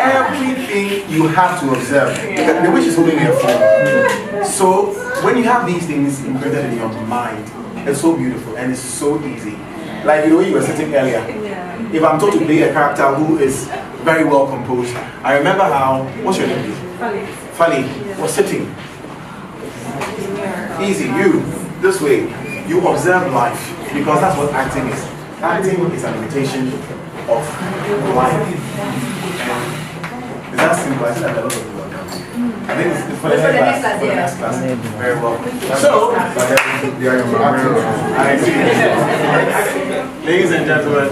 everything you have to observe. The way she's holding her phone. So when you have these things imprinted in your mind, it's so beautiful and it's so easy. Like the way you were sitting earlier. If I'm told to play a character who is very well composed, I remember how, what's your name? Fali was sitting. Easy, you, this way. You observe life because that's what acting is. Acting is an imitation of life. And is that simple? I said that a lot of people are coming. I think it's for the next class. Very well. So, I see. Ladies and gentlemen.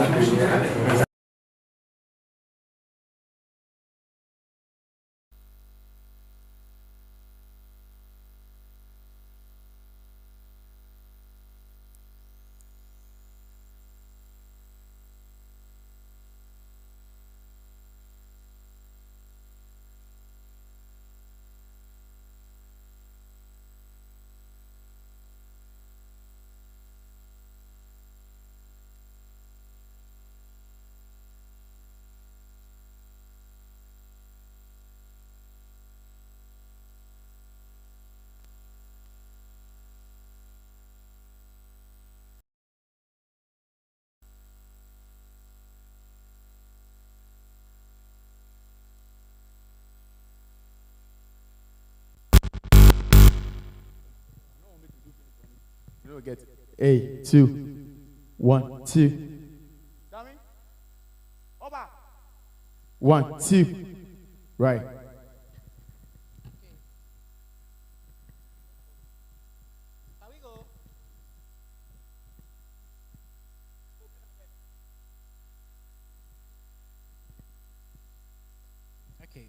Get 2, 1, 2. 1, 2. Right. Okay.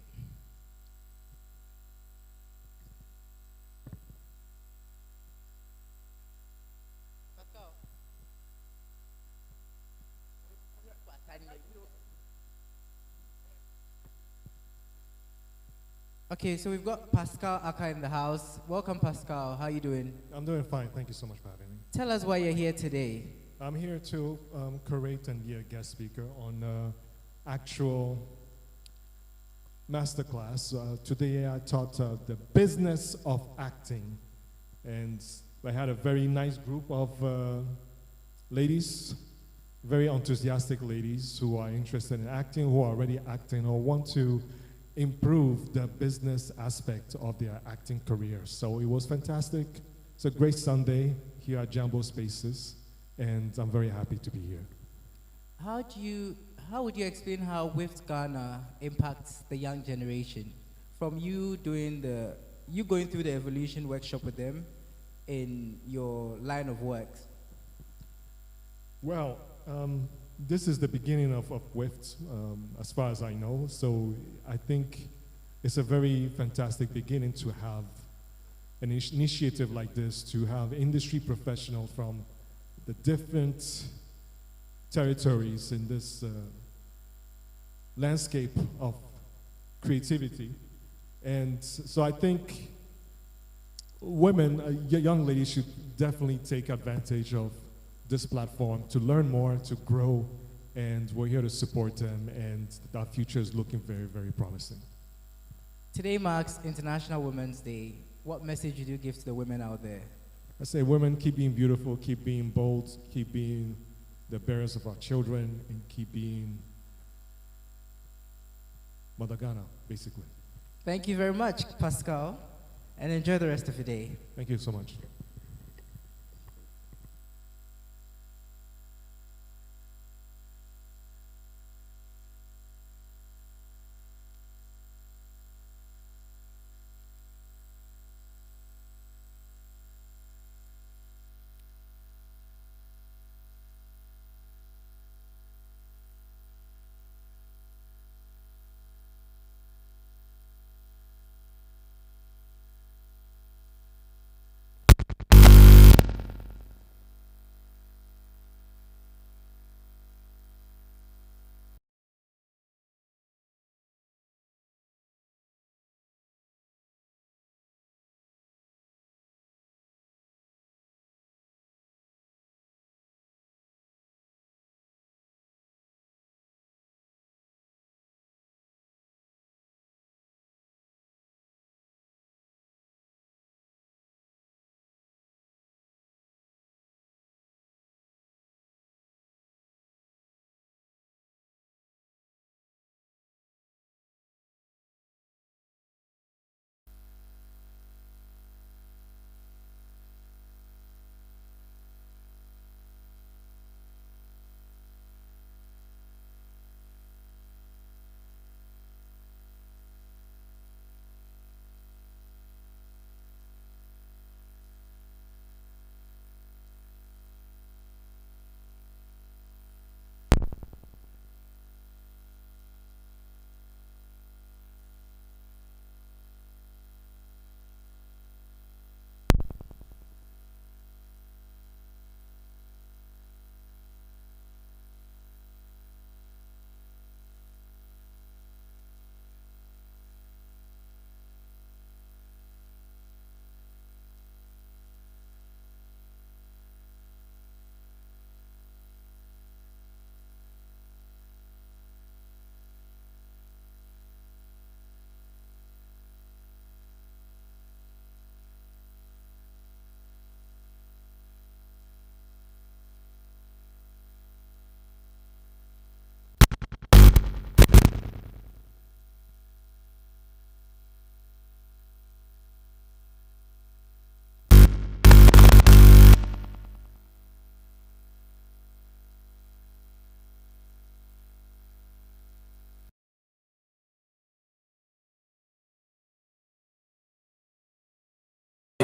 Okay, so we've got Pascal Aka in the house. Welcome, Pascal. How are you doing? I'm doing fine. Thank you so much for having me. Tell us why you're here today. I'm here to curate and be a guest speaker on actual masterclass. Today I taught the business of acting, and I had a very nice group of ladies, very enthusiastic ladies who are interested in acting, who are already acting, or want to improve the business aspect of their acting career. So it was fantastic. It's a great Sunday here at Jambo Spaces, and I'm very happy to be here. How would you explain how WIFT Ghana impacts the young generation? From you going through the evolution workshop with them in your line of work? Well, this is the beginning of WIFT, as far as I know. So I think it's a very fantastic beginning to have an initiative like this, to have industry professionals from the different territories in this landscape of creativity. And so I think women, young ladies should definitely take advantage of this platform to learn more, to grow, and we're here to support them, and our future is looking very, very promising. Today marks International Women's Day. What message would you give to the women out there? I say, women, keep being beautiful, keep being bold, keep being the bearers of our children, and keep being Mother Ghana, basically. Thank you very much, Pascal, and enjoy the rest of your day. Thank you so much.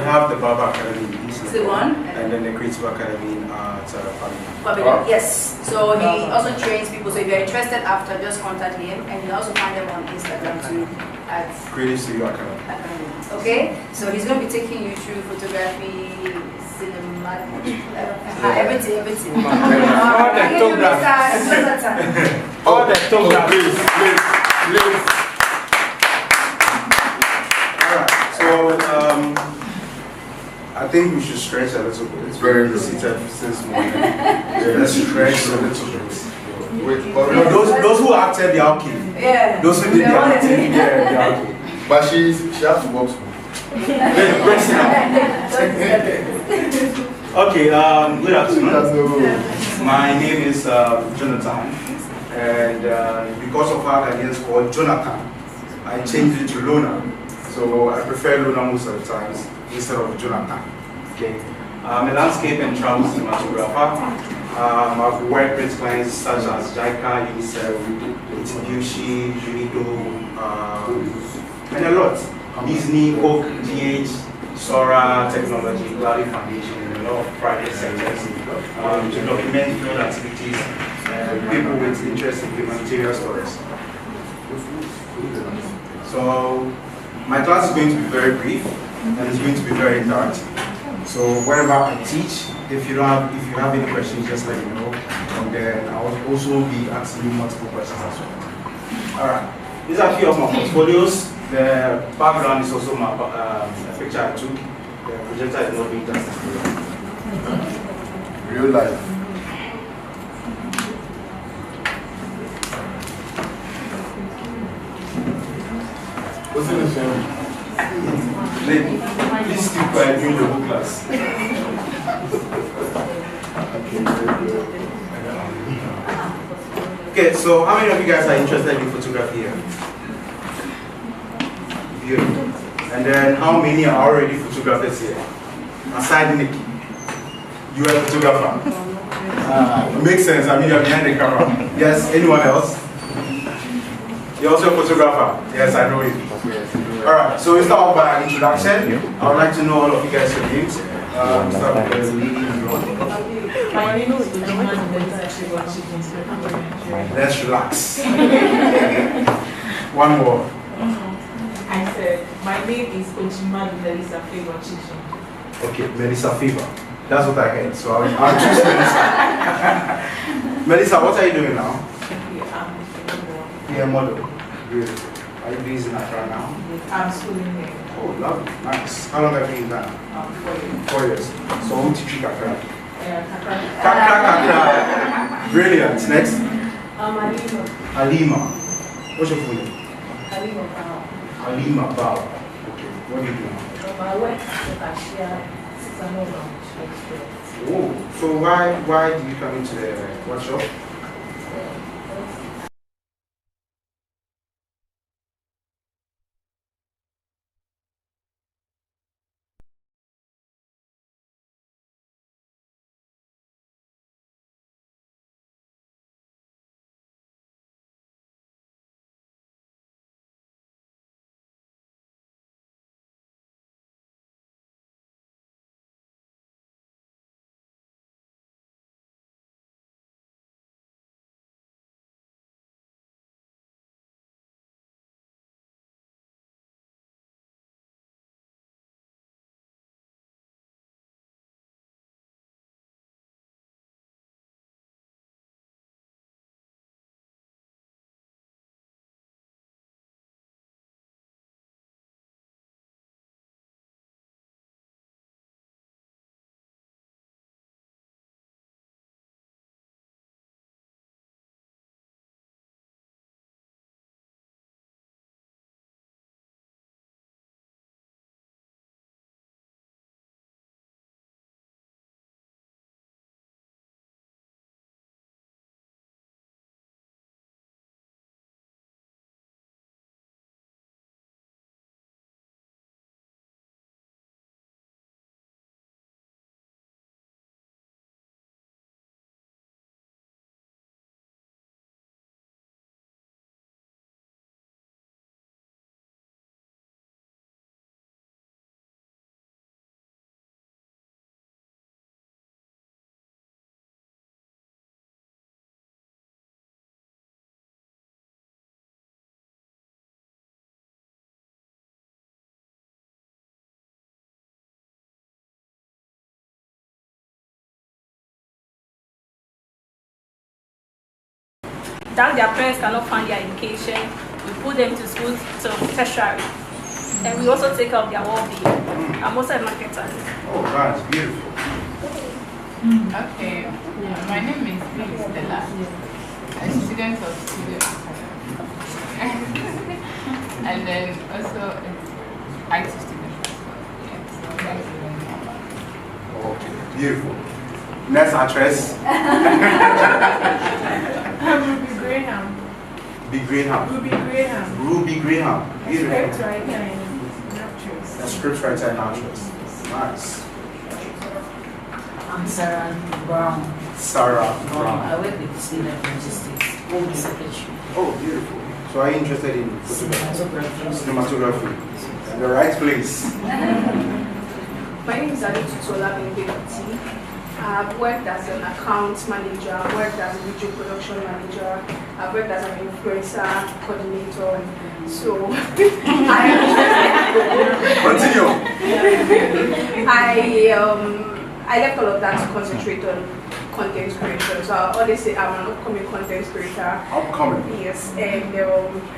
have the Barber Academy in East It's the one? and then the Creative Academy in Pabina. Babylon, yes. So he also trains people. So if you're interested after, just contact him, and you also find them on Instagram too at Creative Studio Academy. Okay, so he's going to be taking you through photography, cinematography, everything. All the Please. Alright, so I think we should stretch a little bit. It's very seated since morning. Let's stretch a little bit. Those who acted, they are okay. Yeah. Those who did the acting, they are okay. But she has to work. Okay, good afternoon. My name is Jonathan, and because of our guardians called Jonathan, I changed it to Lona. So I prefer Lona most of the times instead of Jonathan. Okay, I'm a landscape and travel cinematographer. I've worked with clients such as JICA, UNICEF, Mitsubishi, Unido, and a lot. Disney, Coke, GH, Sora, Technology, Gladi Foundation, and a lot of private sectors to document field activities and people with interest in humanitarian stories. So my class is going to be very brief and it's going to be very interactive. So whenever I teach, if you have any questions, just let me know, and then I'll also be asking you multiple questions as well. All right, these are a few of my portfolios. The background is also my picture I took. The projector is not being justice to it. Real life. What's in the film? Please keep quiet during the whole class. Okay, so how many of you guys are interested in photography here? And then how many are already photographers here? Aside Nick, you are a photographer. Makes sense, I mean you're behind the camera. Yes, anyone else? You're also a photographer? Yes, I know you. Alright, so we start off by an introduction. I would like to know all of you guys' names. Start with the lady in front. My name is Juliet Ibrahim. Let's relax. One more. I said, my name is Ojima Melissa Favor Chichen. Okay, Melissa Favor. That's what I heard, so I'll choose Melissa. Melissa, what are you doing now? Yeah, I'm a model. Good. Are you busy in Accra now? I'm schooling here. Oh, lovely. Nice. How long have you been there? 4 years. 4 years. So who teach you Kakra? Kakra. Brilliant. Next? Alima. Alima. What's your full name? Alima Bao. Alima Bao. Okay. What do you do now? I work at the cashier, 600 Oh, so why do you come into the workshop? that their parents cannot fund their education, we put them to school to tertiary. And we also take care of their well-being. I'm also a marketer. Oh, that's beautiful. Okay, my name is Stella, a student of studio and then also IT student. Okay, beautiful. Next actress. Ruby Graham. Be Graham. Ruby Graham. Ruby Graham. Beautiful. Scriptwriter and actress. A scriptwriter and actress. Nice. I'm Sarah Brown. Sarah Brown. I work with the state of logistics. Home secretary. Oh, beautiful. So are you interested in Cinematography? Cinematography. In the right place. My name is Adekola. I've worked as an account manager, I've worked as a video production manager, I've worked as an influencer coordinator. So Continue. I left all of that to concentrate on content creation. So I always say I'm an upcoming content creator. Upcoming? Yes, and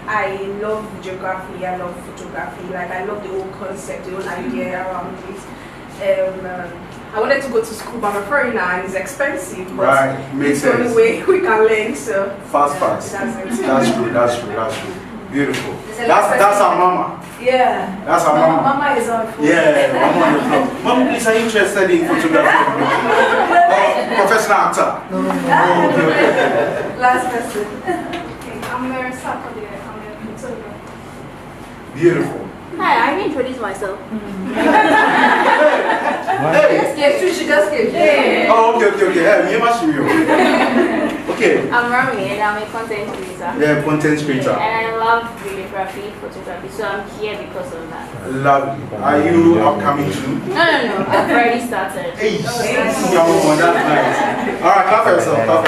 I love videography, I love photography, like I love the whole concept, the whole idea around it. I wanted to go to school, but I'm a foreigner and it's expensive. But right, makes sense. It's the only way we can learn, so. Fast. That's true. Beautiful. That's our mama. Yeah. That's our mama. Mama is on floor. Yeah, mama on the floor. Mama, please, are you interested in photography? Professional actor? No. Last person. Okay, I'm very sorry. Beautiful. Hi, I will introduce myself. Hey. Oh, okay. Hey, okay. I'm Rami and I'm a content creator. Yeah, content creator. And I love videography, photography, so I'm here because of that. Lovely. Are you upcoming too? No. I've already started. Hey, come on, that's nice. All right, clap for yourself.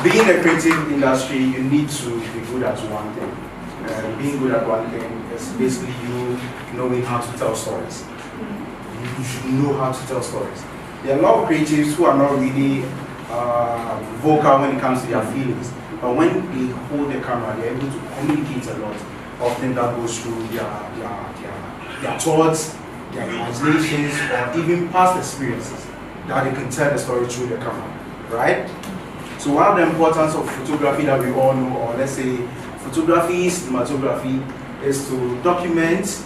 Being in the creative industry, you need to be good at one thing. Being good at one thing is basically you knowing how to tell stories. You should know how to tell stories. There are a lot of creatives who are not really vocal when it comes to their feelings, but when they hold the camera, they're able to communicate a lot of things that goes through their thoughts, their imaginations, or even past experiences that they can tell the story through the camera, right? So one of the importance of photography that we all know, or let's say photography, cinematography, is to document,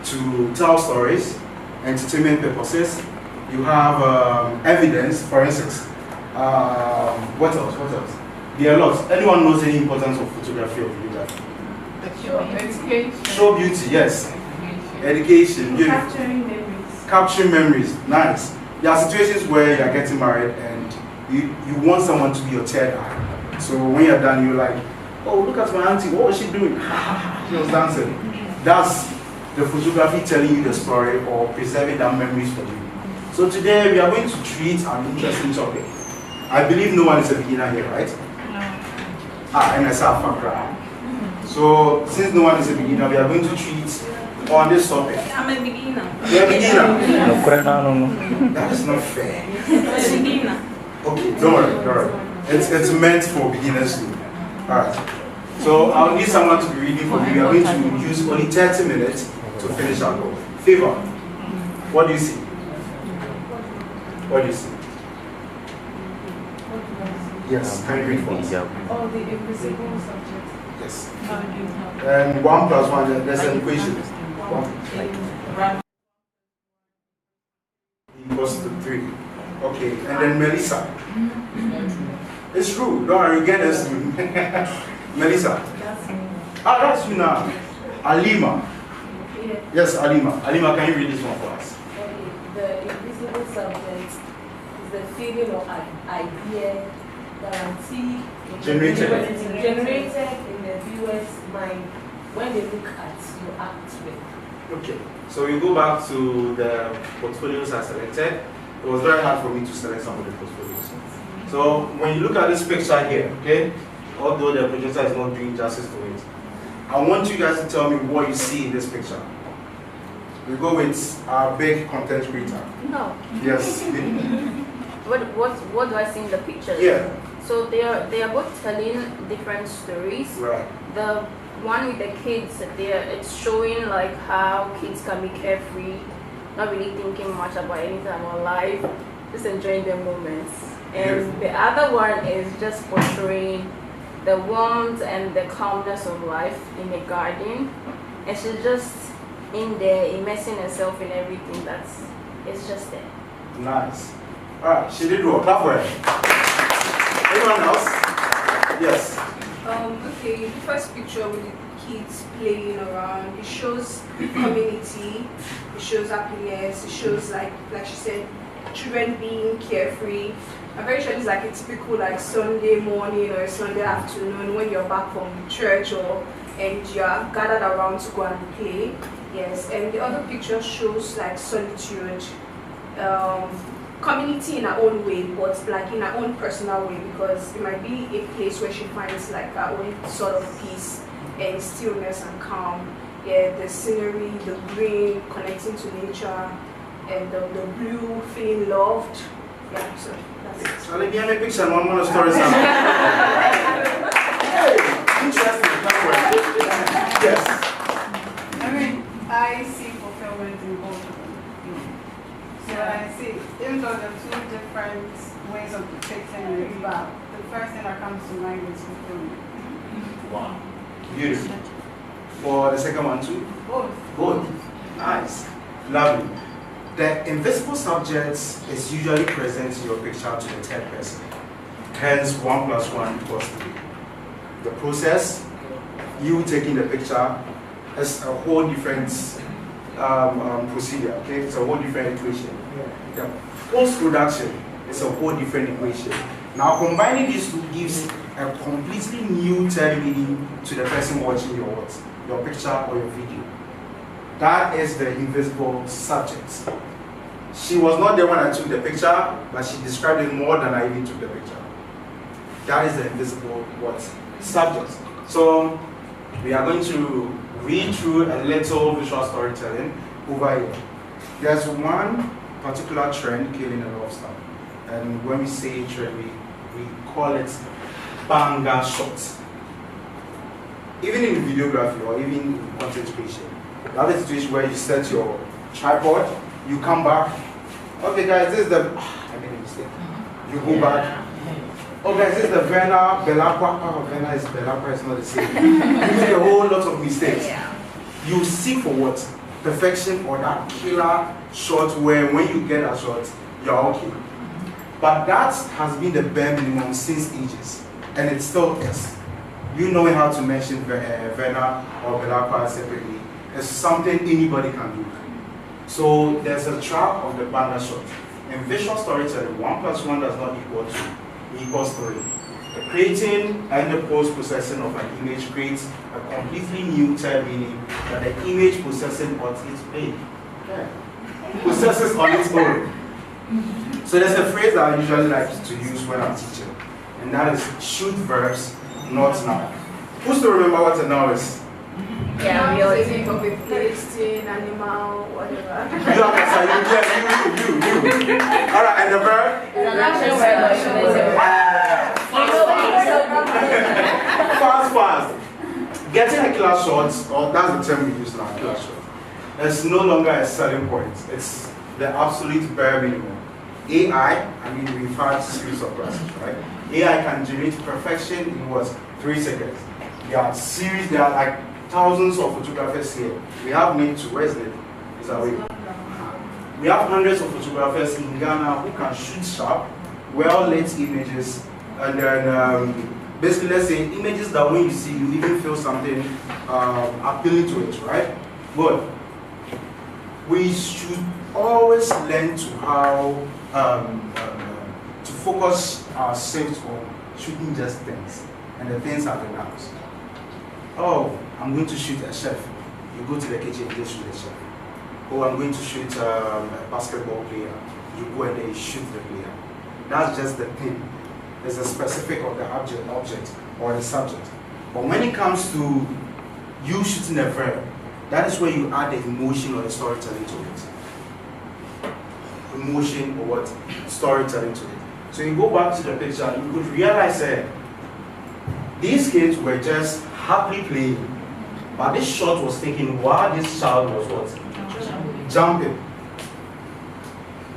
to tell stories, entertainment purposes. You have evidence, for instance. What else? There are lots. Anyone knows any importance of photography or videography? Education. Show beauty, yes. Education. Capturing memories. Nice. There are situations where you are getting married and you want someone to be your third eye. So when you're done, you're like, oh, look at my auntie, what was she doing? She was dancing. That's the photography telling you the story or preserving that memories for you. So today we are going to treat an interesting topic. I believe no one is a beginner here, right? No. And I saw a fan crowd. So since no one is a beginner, we are going to treat on this topic. I'm a beginner. You're a beginner? No. That is not fair. I'm a beginner. Okay, don't worry. It's meant for beginners too. Alright. So I'll need someone to be reading for me. We are going to use only 30 minutes to finish our goal. Favor, what do you see? What do you see? Yes, can you read for us? Oh, the invisible subject. Yes. And 1 plus 1, there's an equation. 1 equals to 3. Okay, and then Melissa. It's true. Don't worry, get us. Melissa. That's me. Ah, that's you now. Alima. Yeah. Yes, Alima. Alima, can you read this one for us? Okay. The invisible subject is the feeling of an idea guaranteed Generated in the viewer's mind when they look at your artwork. Okay. So we go back to the portfolios I selected. It was very hard for me to select some of the portfolios. So when you look at this picture here, okay, although the projector is not doing justice to it, I want you guys to tell me what you see in this picture. We go with our big content creator. No. Yes. What do I see in the picture? Yeah. So they are both telling different stories. Right. The one with the kids, it's showing like how kids can be carefree, not really thinking much about anything about life, just enjoying their moments. And the other one is just portraying the warmth and the calmness of life in the garden. And she's just in there, immersing herself in everything it's just there. Nice. All right, she did well. Clap for her. Anyone else? Yes. Okay, the first picture with the kids playing around, it shows community, it shows happiness, it shows like she said, children being carefree. I'm very sure it's like a typical like Sunday morning or Sunday afternoon when you're back from church and you're gathered around to go and play. Yes, and the other picture shows like solitude, community in her own way, but like in her own personal way, because it might be a place where she finds like her own sort of peace and stillness and calm. Yeah, the scenery, the green, connecting to nature, and the blue, feeling loved. Yeah, so that's it. So let me have a picture and one more story. Hey, interesting. Yes. I mean, I see fulfillment in both of them. So I see, even though there are two different ways of depicting it, but the first thing that comes to mind is fulfillment. Wow. Beautiful. For the second one too? Both. Both. Nice. Lovely. The invisible subject is usually present in your picture to the third person. Hence, 1 + 1 = 3. The process, you taking the picture, is a whole different procedure, okay? It's a whole different equation. The post-production is a whole different equation. Now, combining these two gives a completely new third meaning to the person watching your picture or your video. That is the invisible subject. She was not the one that took the picture, but she described it more than I even took the picture. That is the invisible subject. So we are going to read through a little visual storytelling over here. There's one particular trend killing a lot of stuff. And when we say trend, we call it banger shots. Even in videography or even in content creation. You have a situation where you set your tripod, you come back. Okay guys, this is the, I made a mistake. You go back. Oh guys, this is the Verna, Belapa. Oh, Verna is Belapa, it's not the same. You make a whole lot of mistakes. You seek for what? Perfection or that killer shot where when you get a shot, you're okay. But that has been the bare minimum since ages. And it still is. You knowing how to mention Verna or Belapa separately is something anybody can do. So there's a trap of the banger shot. In visual storytelling, 1 + 1 does not equal 2. It equals 3. The creating and the post-processing of an image creates a completely new third meaning that the image processing on its own. Processes on its own. So there's a phrase that I usually like to use when I'm teaching, and that is shoot verbs, not noun. Who's to remember what a noun is? Yeah, we all think of a place, animal, whatever. You. All right, and the verb? Fast. Getting a killer shot, or that's the term we use now, killer shot, is no longer a selling point. It's the absolute bare minimum. AI, I mean, we've had a series of classes, right? AI can generate perfection in what? 3 seconds. There are like thousands of photographers here. We have Nate too. Where's Nate? He's away. We have hundreds of photographers in Ghana who can shoot sharp, well-lit images, and then basically, let's say images that when you see, you even feel something appealing to it, right? But we should always learn to how to focus our shift on shooting just things, and the things are the nouns. Oh, I'm going to shoot a chef. You go to the kitchen, you just shoot a chef. Oh, I'm going to shoot a basketball player. You go and then you shoot the player. That's just the thing. There's a specific of the object or the subject. But when it comes to you shooting a verb, that is where you add the emotion or the storytelling to it. Emotion or what? Storytelling to it. So you go back to the picture, you could realize that these kids were just happily playing. But this shot was taken while this child was what? Jumping.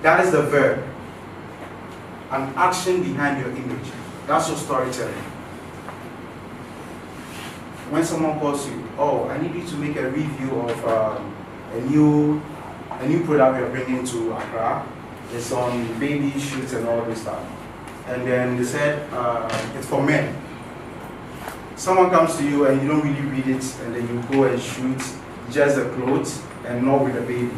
That is the verb. An action behind your image. That's your storytelling. When someone calls you, oh, I need you to make a review of a new product we are bringing to Accra. It's on baby shoots and all this stuff. And then they said, it's for men. Someone comes to you and you don't really read it, and then you go and shoot just the clothes and not with the baby.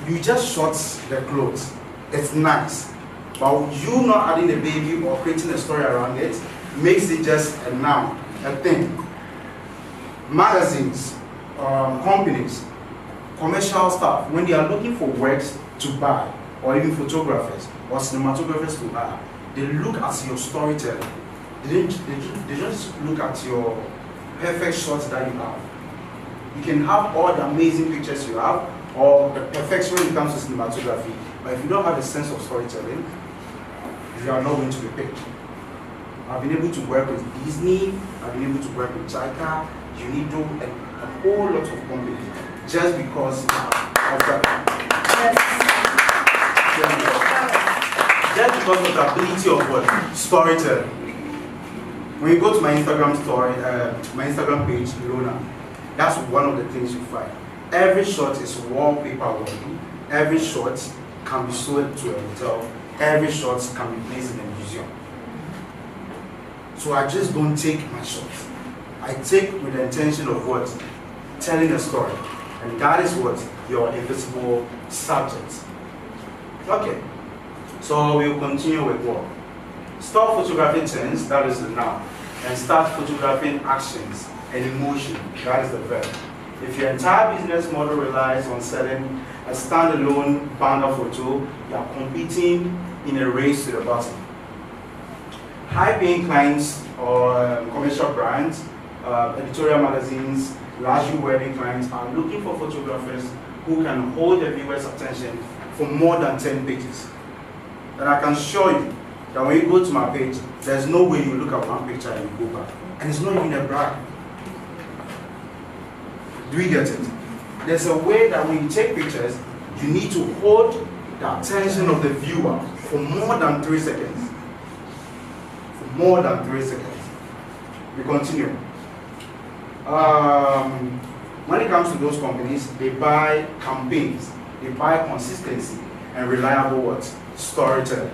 You just shot the clothes. It's nice. But you not adding the baby or creating a story around it makes it just a noun, a thing. Magazines, companies, commercial staff, when they are looking for works to buy, or even photographers or cinematographers to buy, they look at your storytelling. They just look at your perfect shots that you have. You can have all the amazing pictures you have, or the perfection when it comes to cinematography, but if you don't have a sense of storytelling, you are not going to be picked. I've been able to work with Disney, I've been able to work with Chika, Unido, and a whole lot of companies, just because of the ability of what? Storytelling. When you go to my Instagram story, my Instagram page, Lona, that's one of the things you find. Every shot is wallpaper worthy. Every shot can be sold to a hotel. Every shot can be placed in a museum. So I just don't take my shots. I take with the intention of what? Telling a story. And that is what? Your invisible subject. Okay. So we'll continue with what? Stop photographing things, that is the noun, and start photographing actions and emotion, that is the verb. If your entire business model relies on selling a standalone banner photo, you are competing in a race to the bottom. High-paying clients or commercial brands, editorial magazines, largely wedding clients are looking for photographers who can hold the viewer's attention for more than 10 pages. And I can show you that when you go to my page, there's no way you look at one picture and you go back. And it's not even a brag. Do you get it? There's a way that when you take pictures, you need to hold the attention of the viewer for more than 3 seconds. For more than 3 seconds. We continue. When it comes to those companies, they buy campaigns, they buy consistency and reliable what? Storytelling.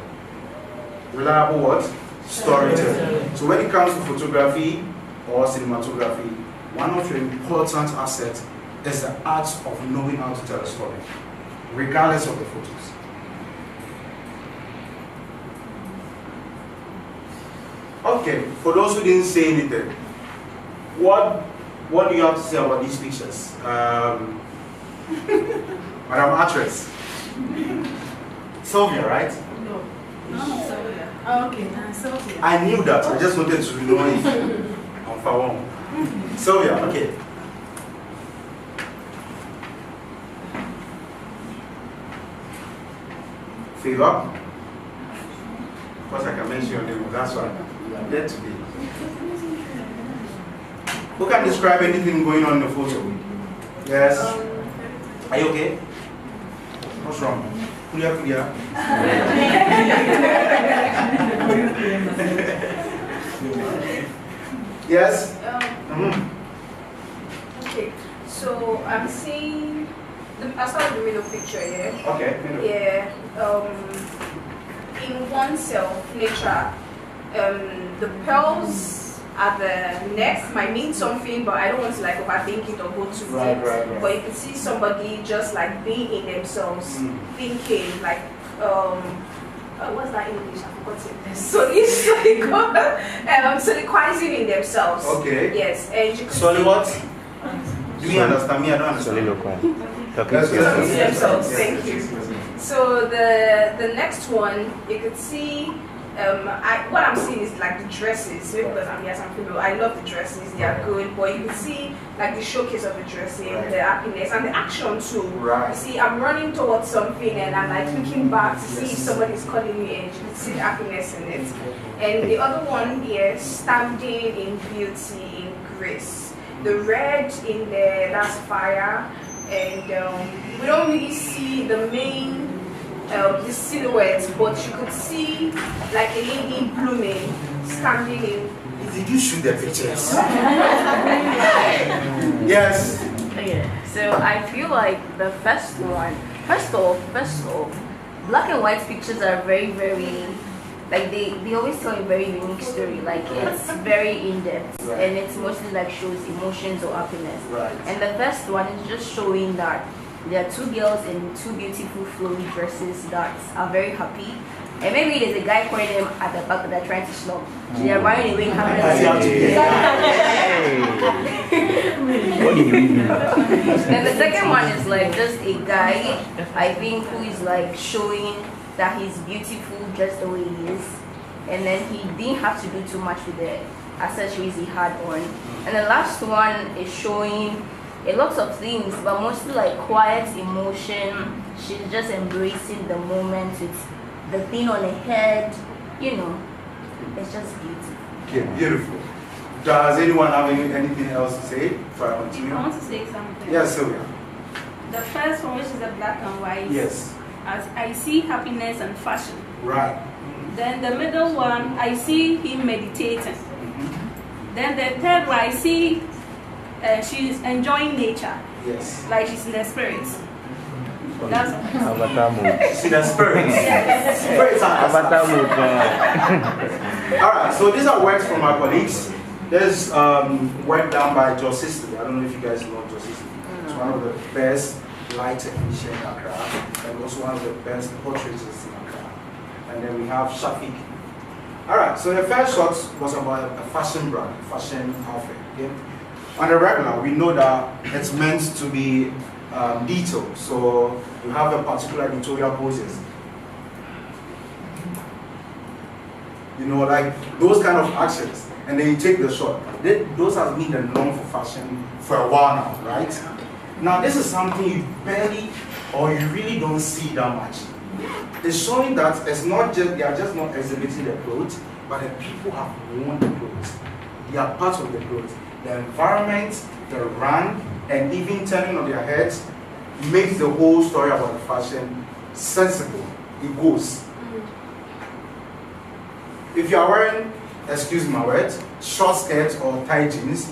Reliable what? Storytelling. So when it comes to photography or cinematography, one of your important assets is the art of knowing how to tell a story, regardless of the photos. Okay, for those who didn't say anything, what do you have to say about these pictures? Madam Actress. Sylvia, right? No. Sylvia. Oh, okay, Sylvia. I knew that. I just wanted to know if I'm found. Sylvia, okay. Favor? Of course, I can mention your name, that's why you are there today. Who can describe anything going on in the photo? Yes? Are you okay? What's wrong? Clear. Yes? Okay, so I'm seeing, I started the middle picture, yeah? Okay. Yeah, in oneself, nature, the pearls at the neck might mean something, but I don't want to like overthink it or go too deep. Right. But you can see somebody just like being in themselves, thinking like, what's that in English? I forgot it. Soliloquizing in themselves. Okay. Yes, and you can Solely what? Do you understand me? I don't understand. Talking to themselves. Thank you. So the next one, you could see what I'm seeing is like the dresses. Maybe because I'm female. I love the dresses. They are good, but you can see like the showcase of the dressing, the happiness, and the action too. You see, I'm running towards something, and I'm like looking back to see if somebody's calling me, and you can see the happiness in it. And the other one here, standing in beauty, in grace. The red in there, that's fire, and we don't really see the main. The silhouette, but you could see like a lady blooming, standing in. Did you shoot the pictures? Yes. Yeah. So I feel like the first one, first off, black and white pictures are very, like they always tell a very unique story. Like it's very in-depth, and it's mostly like shows emotions or happiness. And the first one is just showing that there are two girls in two beautiful flowy dresses that are very happy. And maybe there's a guy calling them at the back that they're trying to slump. So they are running away having Then the second one is like just a guy, I think, who is like showing that he's beautiful just the way he is. And then he didn't have to do too much with the accessories he had on. And the last one is showing a lot of things, but mostly like quiet emotion. She's just embracing the moment with the thing on her head, you know. It's just beautiful. Okay, beautiful. Does anyone have anything else to say before I continue? I want to say something. Yes, Sylvia. The first one, which is the black and white. Yes. As I see happiness and fashion. Right. Then the middle one, I see him meditating. Then the third one, I see she's enjoying nature. Yes. Like she's in the spirits. That's Avatar mode. She's in the spirits. Yes. Spirits are Avatar mode. Alright, so these are works from my colleagues. There's work done by Josisi. I don't know if you guys know Josisi. It's one of the best light technicians in Accra, and also one of the best portraiters in Accra. And then we have Shafiq. Alright, so the first shot was about a fashion brand, fashion outfit. Okay? On the regular, we know that it's meant to be detailed. So you have a particular editorial poses. You know, like those kind of actions. And then you take the shot. Those have been the norm for fashion for a while now, right? Now this is something you barely or you really don't see that much. It's showing that it's not just, they are just not exhibiting the clothes, but the people have worn the clothes. They are part of the clothes. The environment, the run, and even turning on their heads makes the whole story about the fashion sensible. It goes. If you are wearing, excuse my words, short skirts or tight jeans,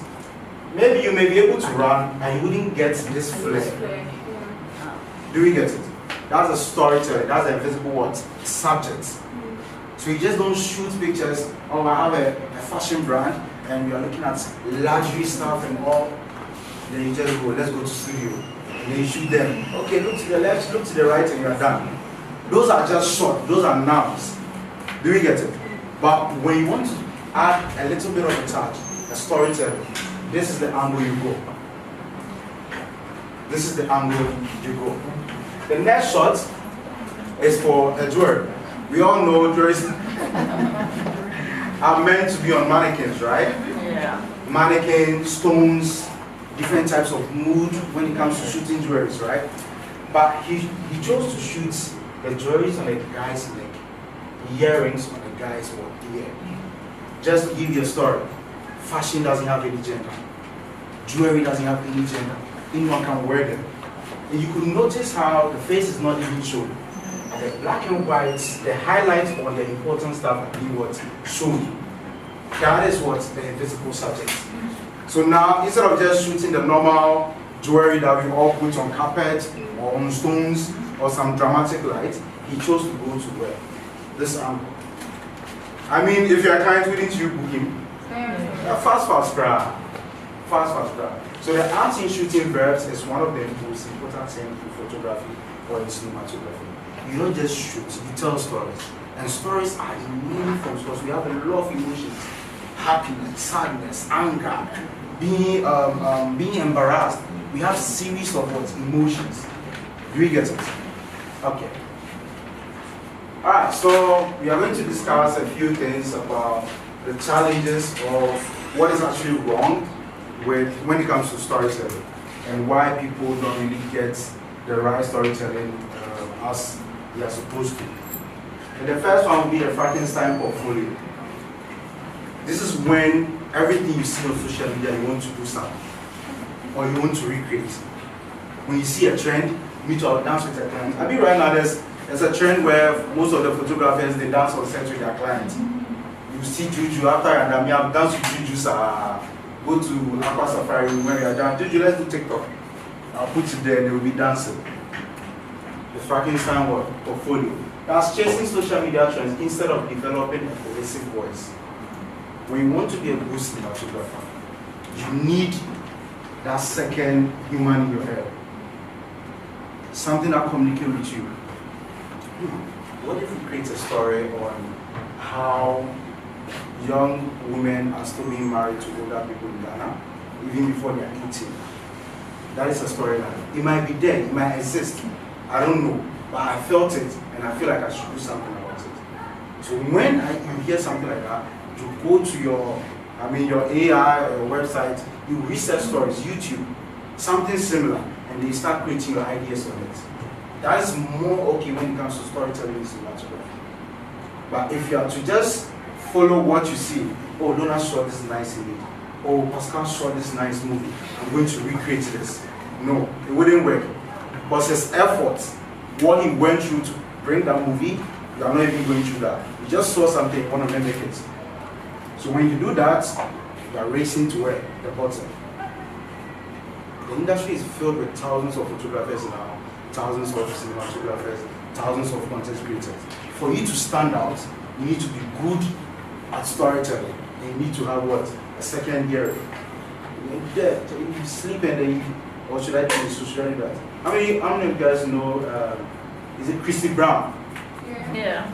maybe you may be able to run and you wouldn't get this flare. Do we get it? That's a storytelling, that's a visible what? Subject. So you just don't shoot pictures, oh I have a fashion brand and we are looking at luxury stuff and all, then you just go, let's go to studio. And then you shoot them. Okay, look to the left, look to the right, and you are done. Those are just short, those are nouns. Do we get it? But when you want to add a little bit of a touch, a storytelling, this is the angle you go. This is the angle you go. The next shot is for a jewelry. We all know jewelries are meant to be on mannequins, right? Yeah. Mannequins, stones, different types of mood when it comes to shooting jewelries, right? But he chose to shoot the jewelries on the guy's neck, earrings on the guy's ear. Just to give you a story, fashion doesn't have any gender. Jewelry doesn't have any gender. Anyone can wear them. And you could notice how the face is not even shown. The black and white, the highlights on the important stuff are being what shown. That is what the invisible subject. So now, instead of just shooting the normal jewelry that we all put on carpet or on stones or some dramatic light, he chose to go to where? This angle. I mean, if you are kind, wouldn't you book him? Fast crowd. Fast crowd. So the art in shooting verbs is one of the most important things in photography or in cinematography. You don't just shoot, you tell stories. And stories are in many forms because we have a lot of emotions. Happiness, sadness, anger, being embarrassed. We have series of what? Emotions. Do we get it? Okay. Alright, so we are going to discuss a few things about the challenges of what is actually wrong with when it comes to storytelling and why people don't really get the right storytelling as they are supposed to. And the first one will be the Frankenstein portfolio. This is when everything you see on social media you want to do something or you want to recreate. When you see a trend, you need to dance with a client. I mean, right now there's a trend where most of the photographers they dance on set with their clients. You see Juju after and I have danced with Juju, go to Aqua Safari when you are done. Juju, let's do TikTok. I'll put it there, they will be dancing. The Frankenstein portfolio. That's chasing social media trends instead of developing a cohesive voice. When you want to be a good cinematographer, you need that second human in your head. Something that communicates with you. What if we create a story on how young women are still being married to older people in Ghana, even before they are 18? That is a storyline. It might be there, it might exist. I don't know, but I felt it, and I feel like I should do something about it. So when you hear something like that, you go to your AI or your website, you research stories, YouTube, something similar, and they start creating your ideas on it. That is more okay when it comes to storytelling in cinematography. But if you are to just follow what you see, oh, Donna shot this nice image, oh, Pascal shot this nice movie, I'm going to recreate this. No, it wouldn't work. But his effort, what he went through to bring that movie, you are not even going through that. You just saw something, you want to mimic it. So when you do that, you are racing to where? The bottom. The industry is filled with thousands of photographers now, thousands of cinematographers, thousands of content creators. For you to stand out, you need to be good at storytelling. And you need to have what? A second hearing. You sleep and then what should I do? So should I do that? How many of you guys know, is it Christy Brown? Yeah.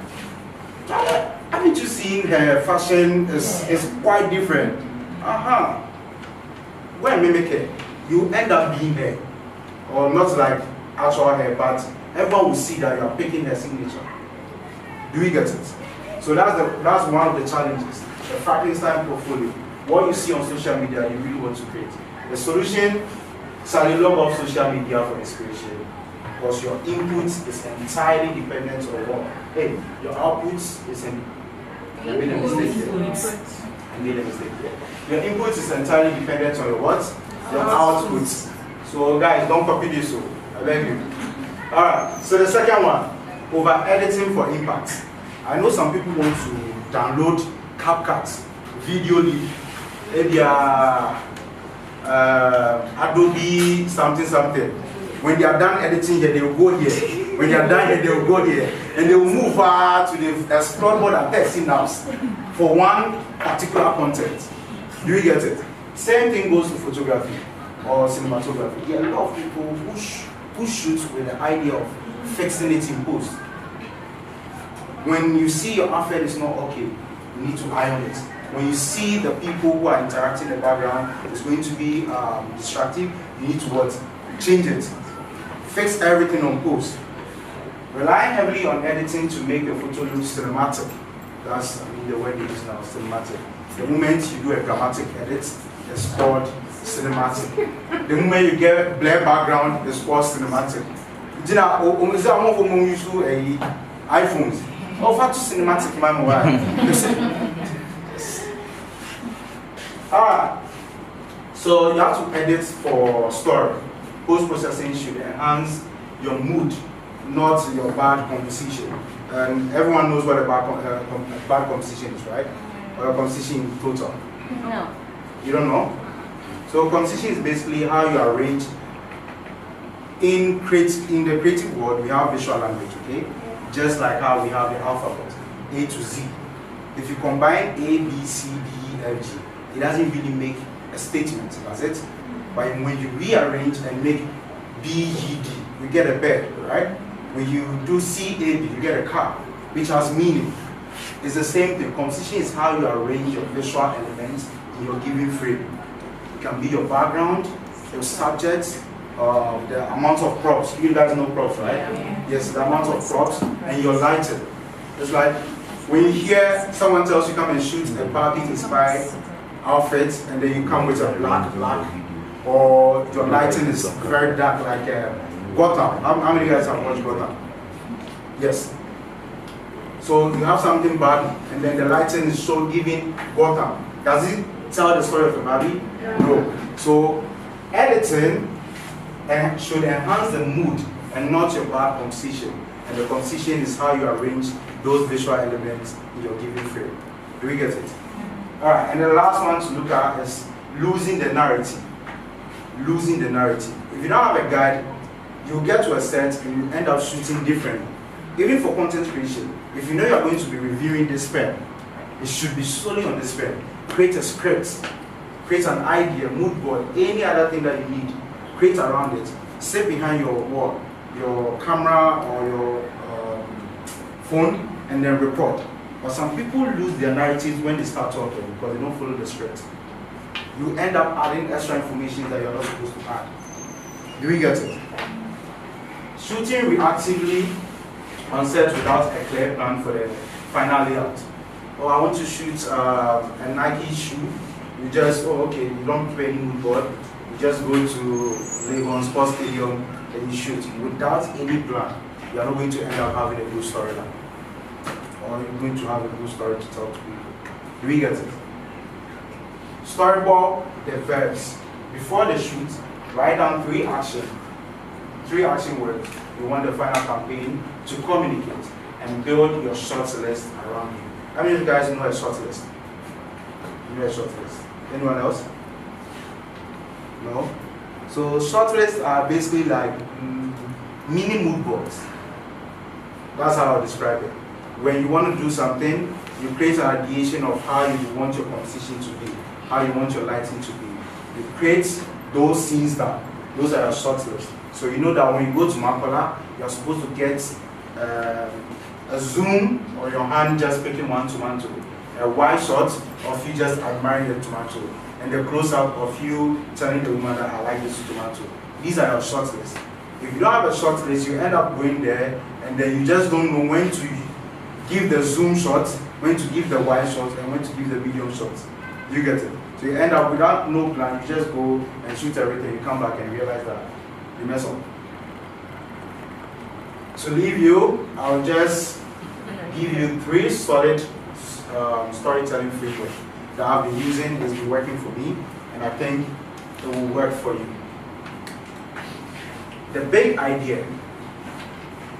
Haven't you seen her fashion is quite different? When mimic it, you end up being her. Or not like actual hair, but everyone will see that you are picking her signature. Do we get it? So that's one of the challenges. The Frankenstein portfolio. What you see on social media, you really want to create. The solution, Sally log off social media for inspiration. Because your input is entirely dependent on what? Hey, your output is I made a mistake here. I made a mistake here. Your input is entirely dependent on your what? Your output. So guys, don't copy this. So I beg you. Alright, so the second one, over editing for impact. I know some people want to download CapCut, Video Leap, Adobe something. When they are done editing here, they will go here. When they are done here, they will go here. And they will move to the explore more than 13 apps for one particular content. Do you get it? Same thing goes to photography or cinematography. There are a lot of people who shoot with the idea of fixing it in post. When you see your outfit is not okay, you need to iron it. When you see the people who are interacting in the background, it's going to be distracting, you need to what? Change it. Fix everything on post. Rely heavily on editing to make the photo look cinematic. That's the word they use now, cinematic. The moment you do a dramatic edit, it's called cinematic. The moment you get blur background, it's called cinematic. iPhones. Oh, for cinematic, my mobile. Alright. So you have to edit for story. Post-processing should enhance your mood, not your bad composition. And everyone knows what a bad composition is, right? Or a composition in total. No. You don't know? So composition is basically how you arrange. In the creative world, we have visual language, okay? Just like how we have the alphabet, A to Z. If you combine A, B, C, D, E, F, G, it doesn't really make a statement, does it? But when you rearrange and make B, E, D, you get a bed, right? When you do C, A, B, you get a car, which has meaning. It's the same thing. Composition is how you arrange your visual elements in your given frame. It can be your background, your subject, the amount of props. You guys know props, right? Yes, the amount of props and your lighting. It's like when you hear someone tells you come and shoot a Barbie-inspired outfit, and then you come with a black, or your lighting is very dark, like Gotham. How many guys have watched Gotham? Yes. So you have something Barbie, and then the lighting is so giving Gotham. Does it tell the story of the Barbie? No. So editing should enhance the mood and not your bad composition. And the composition is how you arrange those visual elements in your given frame. Do we get it? Alright, and the last one to look at is losing the narrative. Losing the narrative. If you don't have a guide, you'll get to a set and you end up shooting differently. Even for content creation, if you know you're going to be reviewing this film, it should be solely on this film. Create a script, create an idea, mood board, any other thing that you need, create around it. Sit behind your wall, your camera or your phone, and then report. But some people lose their narratives when they start talking because they don't follow the script. You end up adding extra information that you're not supposed to add. Do we get it? Shooting reactively on set without a clear plan for the final layout. Oh, I want to shoot a Nike shoe. You just, okay, you don't play any mood board. You just go to Lagos Sports Stadium and you shoot. Without any plan, you are not going to end up having a good storyline. Or you're going to have a good story to tell to people. Do we get it? Storyboard the verbs. Before the shoot, write down 3 action words you want the final campaign to communicate and build your short list around you. How many of you guys know a short list? You know a short list? Anyone else? No? So short lists are basically like mini mood boards. That's how I describe it. When you want to do something, you create an ideation of how you want your composition to be, how you want your lighting to be. You create those scenes that, those are your short lists. So you know that when you go to Macola, you're supposed to get a zoom or your hand just picking one tomato, a wide shot of you just admiring the tomato, and the close-up of you telling the woman that I like this tomato. These are your short lists. If you don't have a short list, you end up going there, and then you just don't know when to give the zoom shot, when to give the wide shot, and when to give the medium shot. You get it? So you end up without no plan, you just go and shoot everything, you come back and realize that you mess up. To leave you, I'll just give you 3 solid storytelling frameworks that I've been using. It's been working for me, and I think it will work for you. The big idea.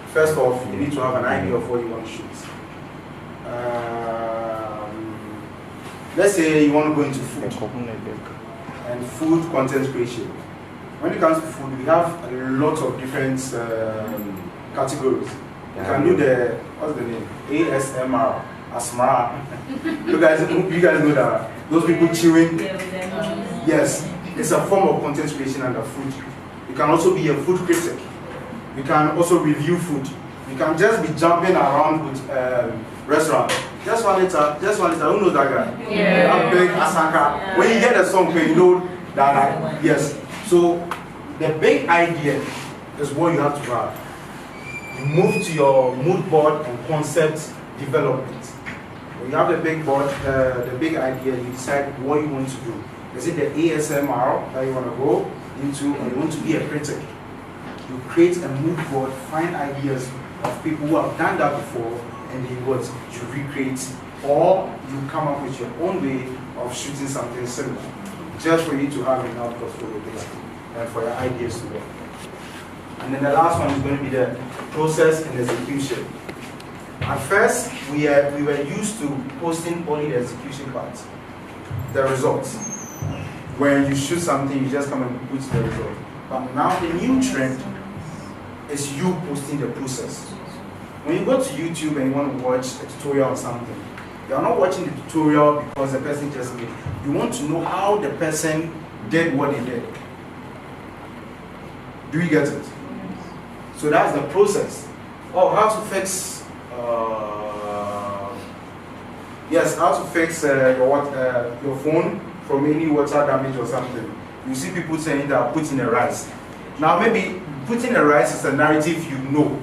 First off, you need to have an idea of what you want to shoot. Let's say you want to go into food and food content creation. When it comes to food, we have a lot of different categories. You can do the, what's the name? ASMR, ASMR. you guys know that? Those people chewing? Yes, it's a form of content creation under food. You can also be a food critic. You can also review food. You can just be jumping around with restaurant. Just one liter, who knows that guy? Yeah. That big Asaka. Yeah. When you get the song, you know that, yes. So the big idea is what you have to have. You move to your mood board and concept development. When you have the big board, the big idea, you decide what you want to do. Is it the ASMR that you want to go into, or you want to be a critic? You create a mood board, find ideas of people who have done that before, and then you recreate, or you come up with your own way of shooting something similar, just for you to have enough portfolio basically, and for your ideas to work. And then the last one is going to be the process and execution. At first, we were used to posting only the execution part, the results. When you shoot something, you just come and put the result. But now the new trend is you posting the process. When you go to YouTube and you want to watch a tutorial or something, you're not watching the tutorial because the person just made it. You want to know how the person did what he did. Do you get it? So that's the process. Oh, how to fix, how to fix your phone from any water damage or something. You see people saying that putting a rice. Now maybe putting a rice is a narrative you know,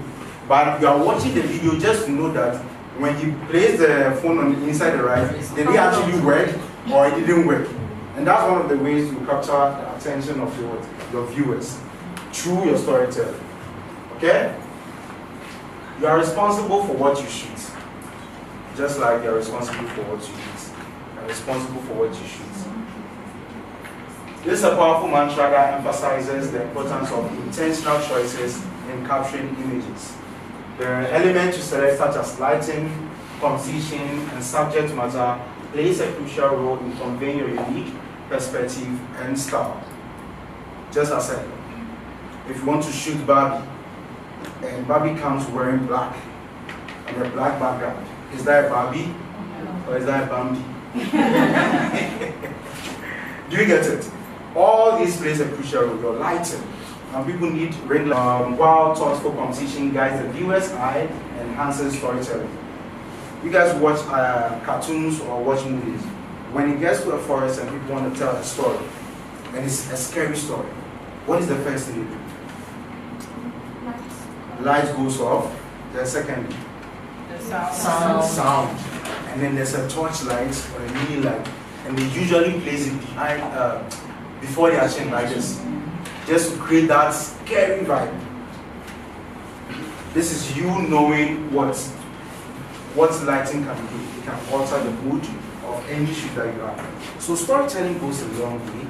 but you are watching the video just to know that when he placed the phone on inside the rice, did it actually work or it didn't work? And that's one of the ways to capture the attention of your viewers through your storytelling. Okay? You are responsible for what you shoot. Just like you are responsible for what you eat. You are responsible for what you shoot. This is a powerful mantra that emphasizes the importance of intentional choices in capturing images. The elements you select, such as lighting, composition, and subject matter, plays a crucial role in conveying your unique perspective and style. Just as I said, if you want to shoot Barbie, and Barbie comes wearing black, and a black background, is that a Barbie or is that a Bambi? Do you get it? All these plays a crucial role. Your lighting. And people need wild, thoughtful composition guides the viewer's eye and enhances storytelling. You guys watch cartoons or watch movies. When it gets to a forest and people want to tell a story, and it's a scary story, what is the first thing you do? Light goes off. The second, The sound. Sound. And then there's a torchlight or a mini light, and they usually place it behind, before the action like this, just to create that scary vibe. This is you knowing what lighting can do. It can alter the mood of any shoot that you have. So storytelling goes a long way.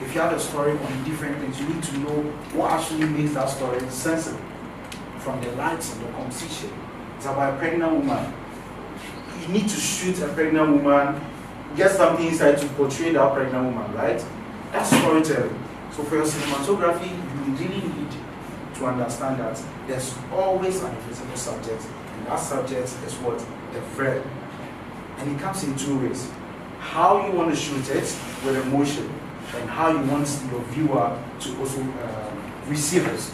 If you have a story on different things, you need to know what actually makes that story sensible. From the lights and the composition. It's about a pregnant woman. You need to shoot a pregnant woman, get something inside to portray that pregnant woman, right? That's storytelling. So for your cinematography, you really need to understand that there's always an invisible subject, and that subject is what? The thread. And it comes in two ways. How you want to shoot it with emotion, and how you want your viewer to also receive it.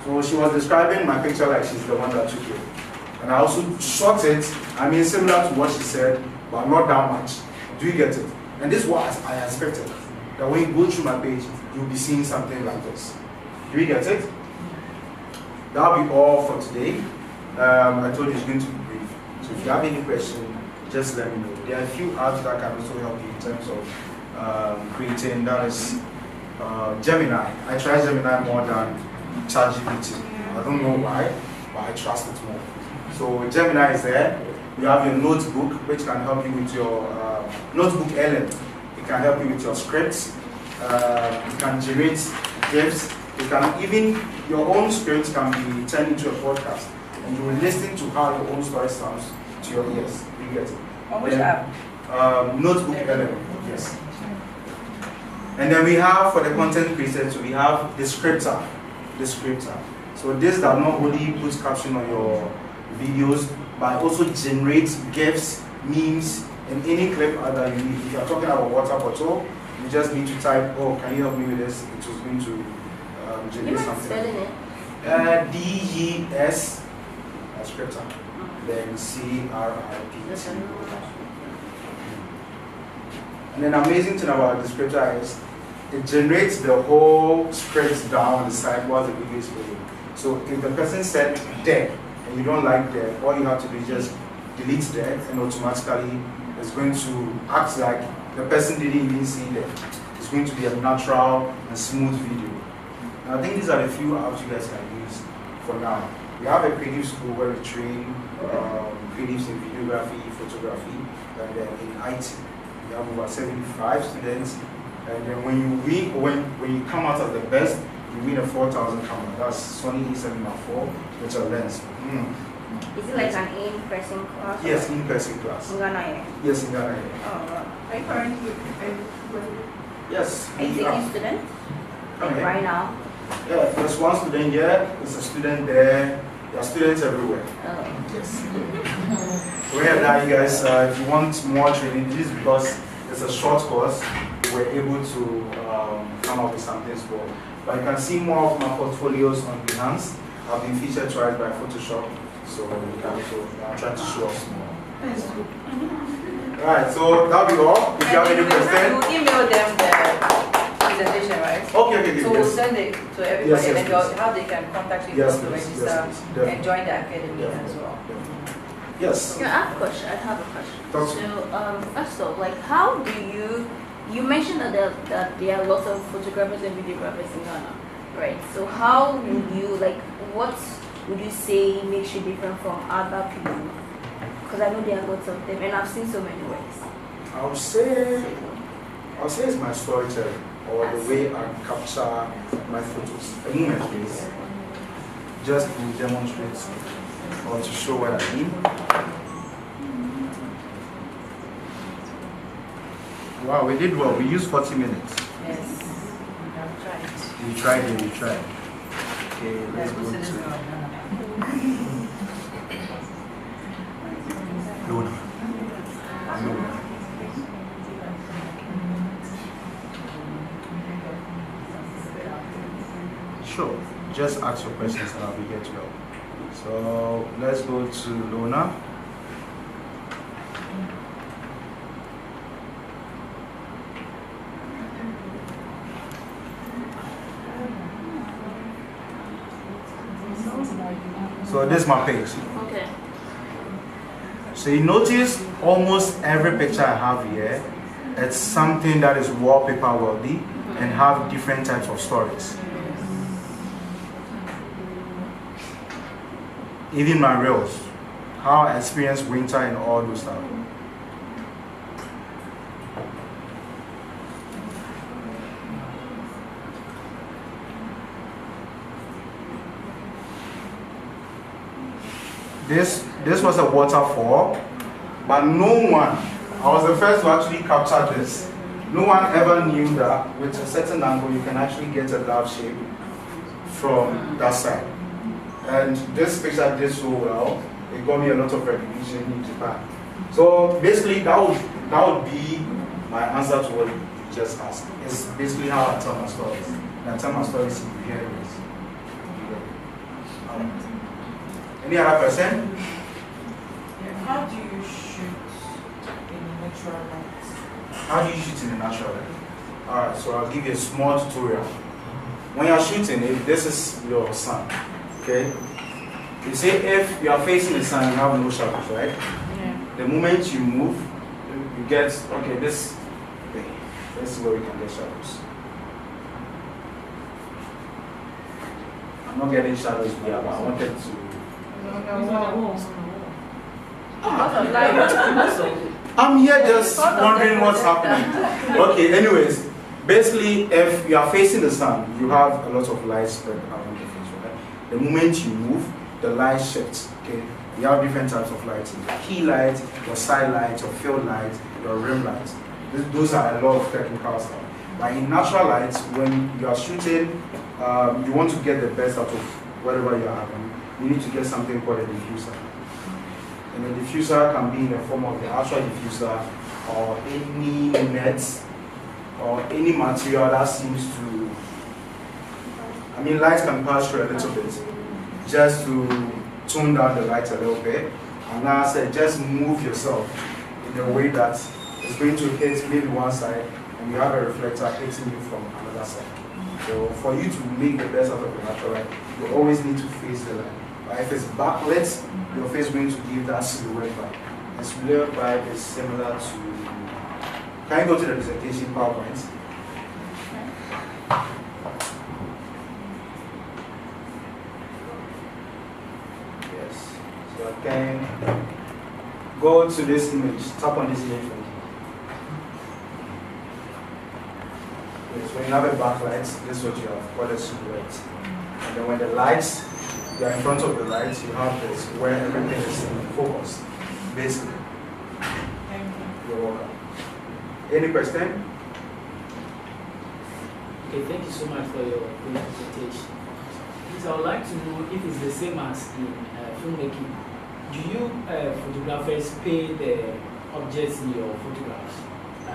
So she was describing my picture like she's the one that took it. And I also shot it, similar to what she said, but not that much. Do you get it? And this is what I expected. That when you go through my page, you'll be seeing something like this. Do you get it? That'll be all for today. I told you it's going to be brief. So if you have any question, just let me know. There are a few apps that can also help you in terms of creating. That is Gemini. I try Gemini more than ChatGPT. I don't know why, but I trust it more. So Gemini is there. You have your notebook, which can help you with your notebook LM. It can help you with your scripts. You can generate GIFs. You can even, your own scripts can be turned into a podcast. And you will listen to how your own story sounds to your ears. You get it? On which app? Notebook LM, yes. And then we have, for the content creators, we have the scripter. So this does not only put caption on your videos, but also generates GIFs, memes, and any clip that you need. If you are talking about water bottle, you just need to type, oh, can you help me with this? It was going to generate something. Spelling it? DES, scripter, then CRIPT. And then amazing thing about the scripter is, it generates the whole script down on the side while the video is playing. So if the person said there and you don't like there, all you have to do is just delete there, and automatically it's going to act like the person didn't even see there. It's going to be a natural and smooth video. And I think these are the few apps you guys can use for now. We have a creative school where we train creatives in videography, photography, and then in IT. We have over 75 students. And then when you come out as the best, you win a 4,000 camera. That's Sony A7 Mark IV with a lens. Is it like an in-person class? Yes, in-person class. In Ghana? Yes, in Ghana. Oh, wow. Are you currently Yes. Are you taking students? Okay. Right now? Yeah, there's one student here, there's a student there, there are students everywhere. Oh. Yes. So here now, you guys, if you want more training, this is because it's a short course, we're able to come up with something small. But you can see more of my portfolios on Behance. I've been featured twice by Photoshop, so you can also, I'm trying to show off more. Alright, so that'll be all. If you have any questions, You email them the presentation, right? Okay, So we'll send it to everybody, and then how they can contact you to register and join the academy as well. Yes. Yeah, I have a question. Talk to So, first of all, like, how do you mentioned that there are lots of photographers and videographers in Ghana, right? So how would you, like, what would you say makes you different from other people? Because I know there are lots of them, and I've seen so many ways. I would say it's my storytelling, or the way I capture my photos. A moment, please. Just to demonstrate or to show what I mean. Wow, we did well. We used 40 minutes. Yes, we tried. We tried. Okay, let's go to Luna. Sure, just ask your questions and I'll be here to help. So let's go to Luna. So this is my page. Okay. So you notice almost every picture I have here, it's something that is wallpaper worthy and have different types of stories. Even my reels, how I experienced winter and all those stuff. This was a waterfall, but no one, I was the first to actually capture this. No one ever knew that with a certain angle you can actually get a love shape from that side. And this picture did so well, it got me a lot of recognition in Japan. So basically that would be my answer to what you just asked. It's basically how I tell my stories. And I tell my stories in behaviors. Any other person? How do you shoot in a natural light? How do you shoot in a natural light? Alright, so I'll give you a small tutorial. When you're shooting, if this is your sun, okay? You see, if you are facing the sun, you have no shadows, right? Yeah. The moment you move, you get, okay, this is where we can get shadows. I'm not getting shadows here, but I wanted to. I'm here just wondering what's happening. Okay, anyways, basically, if you are facing the sun, you have a lot of light spread around the face, right? The moment you move, the light shifts, okay? You have different types of lighting. Your key light, your side light, your field light, your rim light. Those are a lot of technical stuff. But in natural light, when you are shooting, you want to get the best out of whatever you are having. You need to get something called a diffuser. And the diffuser can be in the form of the actual diffuser or any net or any material that seems to, I mean, light can pass through a little bit just to tone down the light a little bit. And now I said, just move yourself in a way that is going to hit maybe one side and you have a reflector hitting you from another side. So for you to make the best out of the natural light, you always need to face the light. But if it's backlit, your face is going to give that silhouette vibe. And silhouette vibe is similar to, can you go to the presentation PowerPoint? Yes. So I can go to this image, tap on this image for me. Okay, so when you have a backlight, this is what you have, called a silhouette. And then when the lights, you are in front of the lights, you have this where everything is in focus, basically. Thank you. You're welcome. Any question? Okay, thank you so much for your presentation. So I would like to know if it's the same as in filmmaking. Do you photographers pay the objects in your photographs?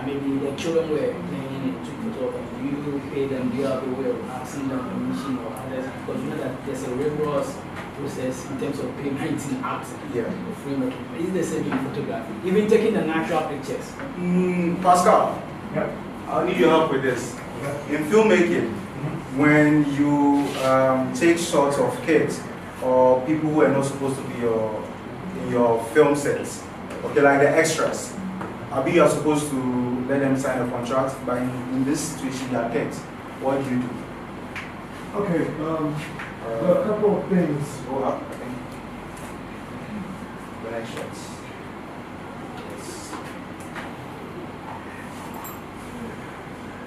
Maybe the children were playing and took photos of them. Do you pay them? Do you have a way of asking them permission or others? Because you know that there's a rigorous process in terms of payment in art or filmmaking. Is it the same in photography? Even taking the natural pictures? Pascal, I need your help with this. In filmmaking, when you take shots of kids or people who are not supposed to be your in your film sets? Okay, like the extras. Abi, you are supposed to let them sign a contract, but in this situation, they are kept. What do you do? Okay, there are a couple of things. Go up, I think. The next shots. Yes.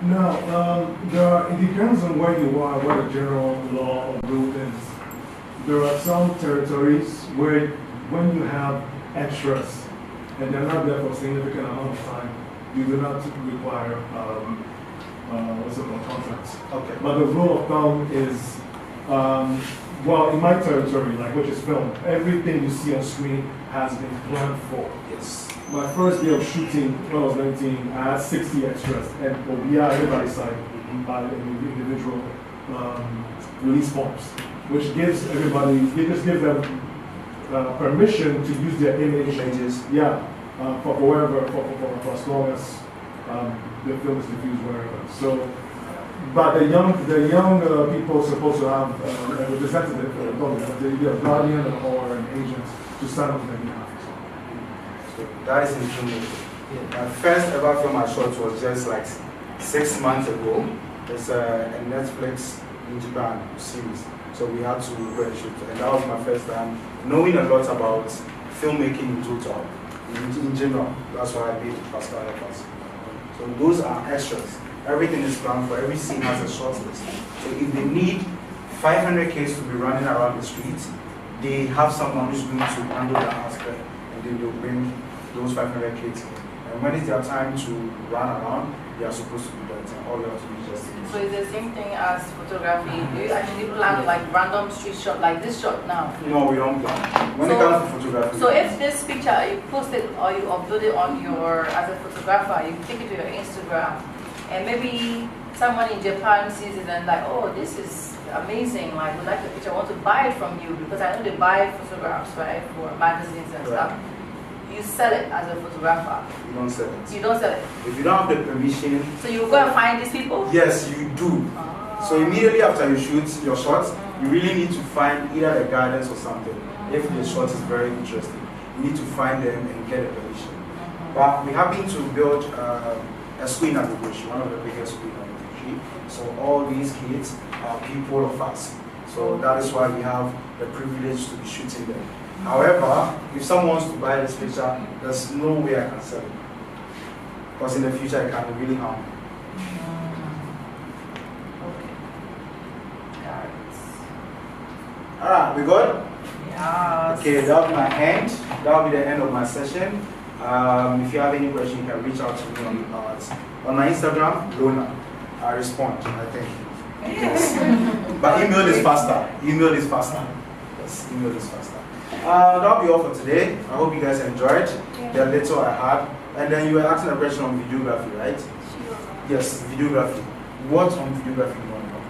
Now, it depends on where you are, what the general law or rule is. There are some territories where when you have extras and they're not there for a significant amount of time, you do not require what's it called, contracts. Okay. But the rule of thumb is, well, in my territory, like which is film, everything you see on screen has been planned for. Yes. My first day of shooting, when I was 19, I had 60 extras, and OBI, everybody's side, by individual release forms, which gives everybody, it just gives them permission to use their images, yeah, for wherever, for as long as the film is diffused wherever. So, but the young people are supposed to have a representative, a guardian or an agent to sign up on their behalf. So that is in filmmaking. My first ever film I shot was just like 6 months ago. It's a Netflix in Japan series. So we had to go and shoot. And that was my first time knowing a lot about filmmaking in total, in general. That's why I did Pascal Efforts. So those are extras. Everything is planned for. Every scene has a short list. So if they need 500 kids to be running around the streets, they have someone who's going to handle that aspect, and then they'll bring those 500 kids in. And when it's their time to run around, they are supposed to do that. And all you have to do is just So it's the same thing as photography. Do you actually plan like random street shot like this shot now? No, we don't plan. When it comes to photography. So if this picture you post it or you upload it on your, as a photographer, you take it to your Instagram, and maybe someone in Japan sees it and like, oh, this is amazing, like we like the picture, I want to buy it from you, because I know they buy photographs, right, for magazines and stuff. You sell it as a photographer. You don't sell it. You don't sell it. If you don't have the permission. So you go and find these people? Yes, you do. So immediately after you shoot your shots, you really need to find either the gardens or something. If the shot is very interesting, you need to find them and get a permission. But we happen to build a school in Advocacy, one of the biggest schools in Advocacy. So all these kids are people of us. So that is why we have the privilege to be shooting them. However, if someone wants to buy this picture, there's no way I can sell it. Because in the future, it can really harm me. Alright, we good? Yes. Okay, that'll be my end. That'll be the end of my session. If you have any question, you can reach out to me on my Instagram, Lona. I respond, I think. Yes. But email is faster. Email is faster. Yes, email is faster. That'll be all for today. I hope you guys enjoyed the little I had. And then you were asking a question on videography, right? Sure. Yes, videography. What on videography do you want to know?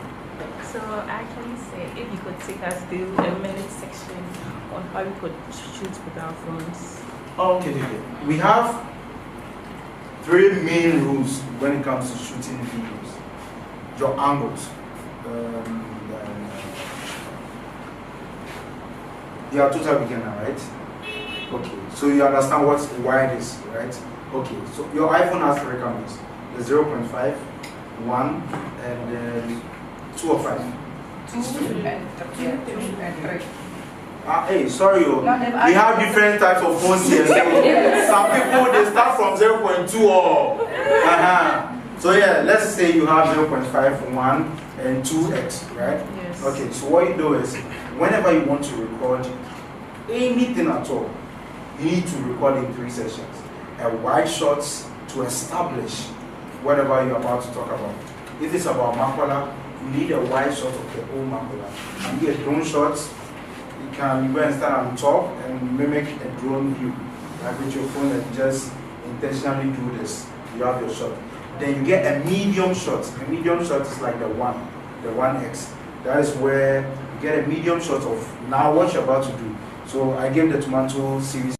So I can say if you could take us through a minute section on how we could shoot with our phones. Okay. We have 3 main rules when it comes to shooting videos. Your angles. You are total beginner, right? Okay, so you understand what wide is, right? Okay, so your iPhone has 3 cameras. The 0.5, 1, and then 2 or 5. 2 and 3. Hey, sorry, we have different types of phones here. So some people, they start from 0.2 or... So yeah, let's say you have 0.5, 1, and 2x, right? Yes. Okay, so what you do is, whenever you want to record anything at all, you need to record in 3 sessions. A wide shot to establish whatever you're about to talk about. If it's about macaroni, you need a wide shot of the whole macaroni. You need a drone shot. You can go and stand on top and mimic a drone view. Like with your phone, and just intentionally do this. You have your shot. Then you get a medium shot. A medium shot is like the 1x. That is where you get a medium shot of now what you're about to do. So I gave the tomato series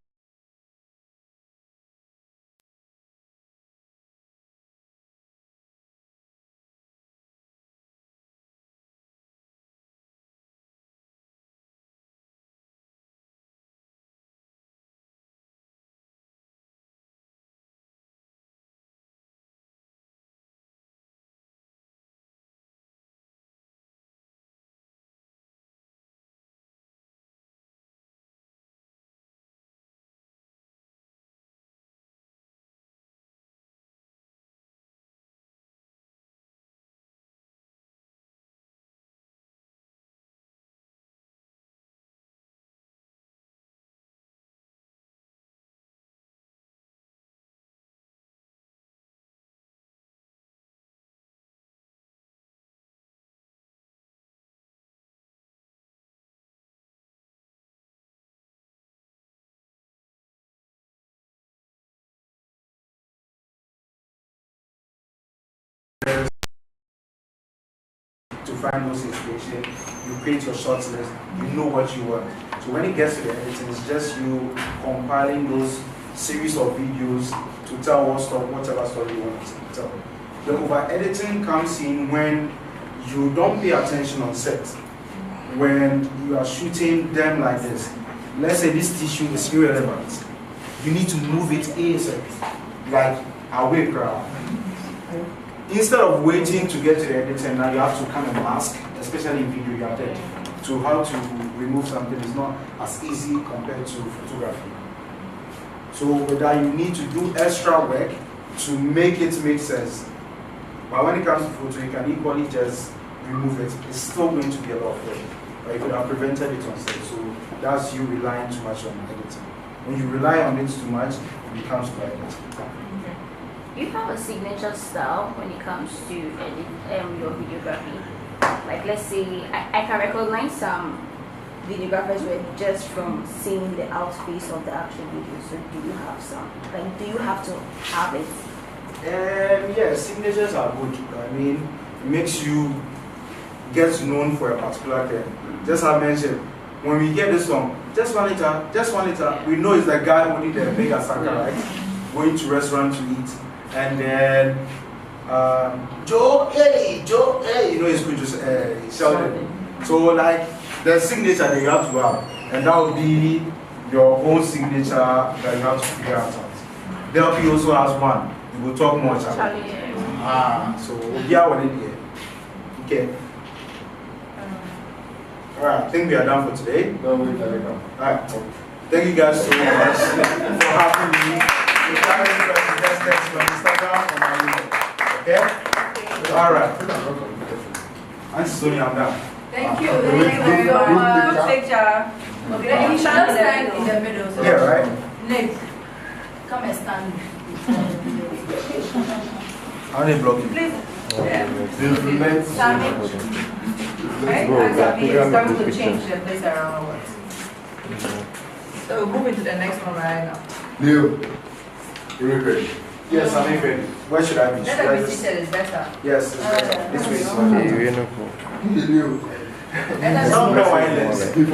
find those inspiration, you create your short list, you know what you want. So when it gets to the editing, it's just you compiling those series of videos to tell whatever story you want to tell. The over editing comes in when you don't pay attention on set. When you are shooting them like this, let's say this tissue is irrelevant. You need to move it ASAP, like away crowd. Instead of waiting to get to the editing, now you have to kind of mask, especially in video you are dead. So how to remove something is not as easy compared to photography. So with that, you need to do extra work to make it make sense. But when it comes to photo, you can equally just remove it. It's still going to be a lot of work. But you could have prevented it on set. So that's you relying too much on editing. When you rely on it too much, it becomes quite difficult. Do you have a signature style when it comes to your videography? Like, let's say, I can recognize some videographers were just from seeing the outfits of the actual video. So do you have some? Like, do you have to have it? Yeah, signatures are good. I mean, it makes you get known for a particular thing. Just as I mentioned, when we get this song, just 1 liter, we know it's the guy holding the big asaka, right? Going to restaurant to eat. And then, Joe, hey, you know, it's good to shouted. So, like, the signature that you have to have, and that will be your own signature that you have to figure out. The LP also has one. We will talk much about it. So, yeah, what it is. Okay. Alright, I think we are done for today. Alright. Thank you guys so much for having me. You can just text me on Instagram or my email. Okay? Alright. Auntie Sonia, I'm done. Thank you. Thank you very much. Good picture. Okay, you should just stand in the middle. So yeah, right? Nick, come and stand. How many blocking? Please. Stand. Right? It's coming to change the place around our So we're moving to the next one right now. Leo, you're ready? Yes, I'm ready. Where should I be? Let us be seated, is better. Yes, it's better. This way is No, no wine lens. So you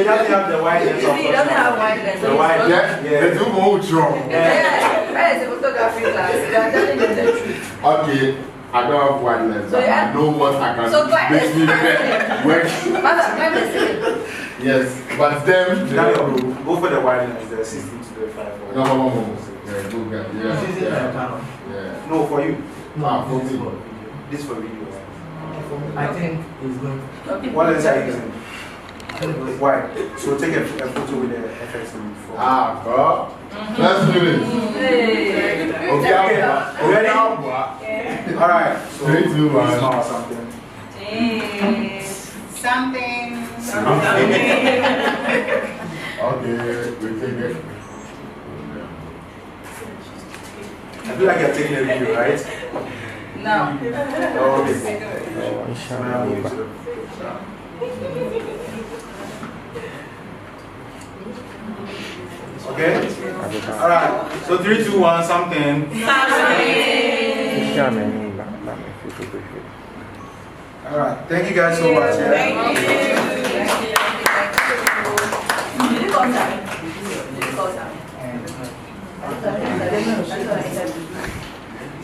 have to have the wine lens. He doesn't have wine lens. The wine lens? Yeah, they do go wrong. Yeah, where is the photography class? You are telling them the truth. Okay. I don't have one lens. So I know what I can so basically work. Yes, but them go for the wine lens, the 16 to the 5. No. Yeah, go get yeah. No, for you. No, for me. This for video. I think it's going. What lens are you using? Why? So take a photo with the FX before. Bro. Let's do this. Okay, ready? Alright, so 3, 2, 1. Small something. Something. Okay, we take it. I feel like you're taking a video, right? No. Okay? Alright, so 3, 2, 1, something. Alright, thank you guys so much. Thank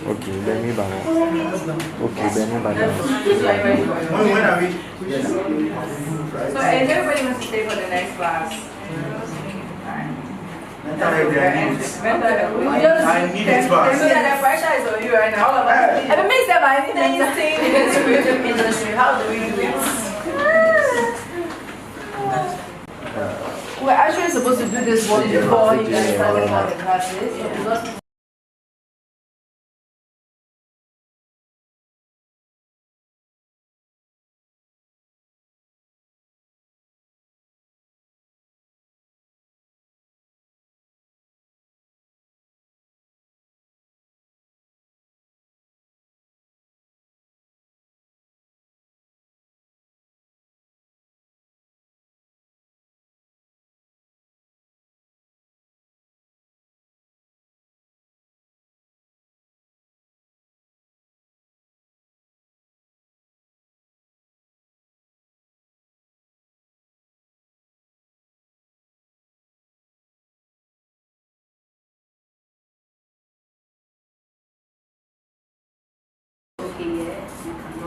Okay, Benny Bano. Okay, Benny Bano. When are we? So everybody must stay for the next class. I need it fast. The pressure is on you right now. All of us. If it makes them anything in the creative industry, how do we do it? We're actually supposed to do this one before you guys started all the classes.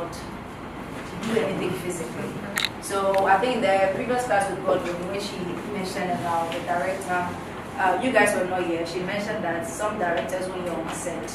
cannot do anything physically. So I think the previous class with God, when she mentioned about the director, you guys were not here. She mentioned that some directors, when you're on set,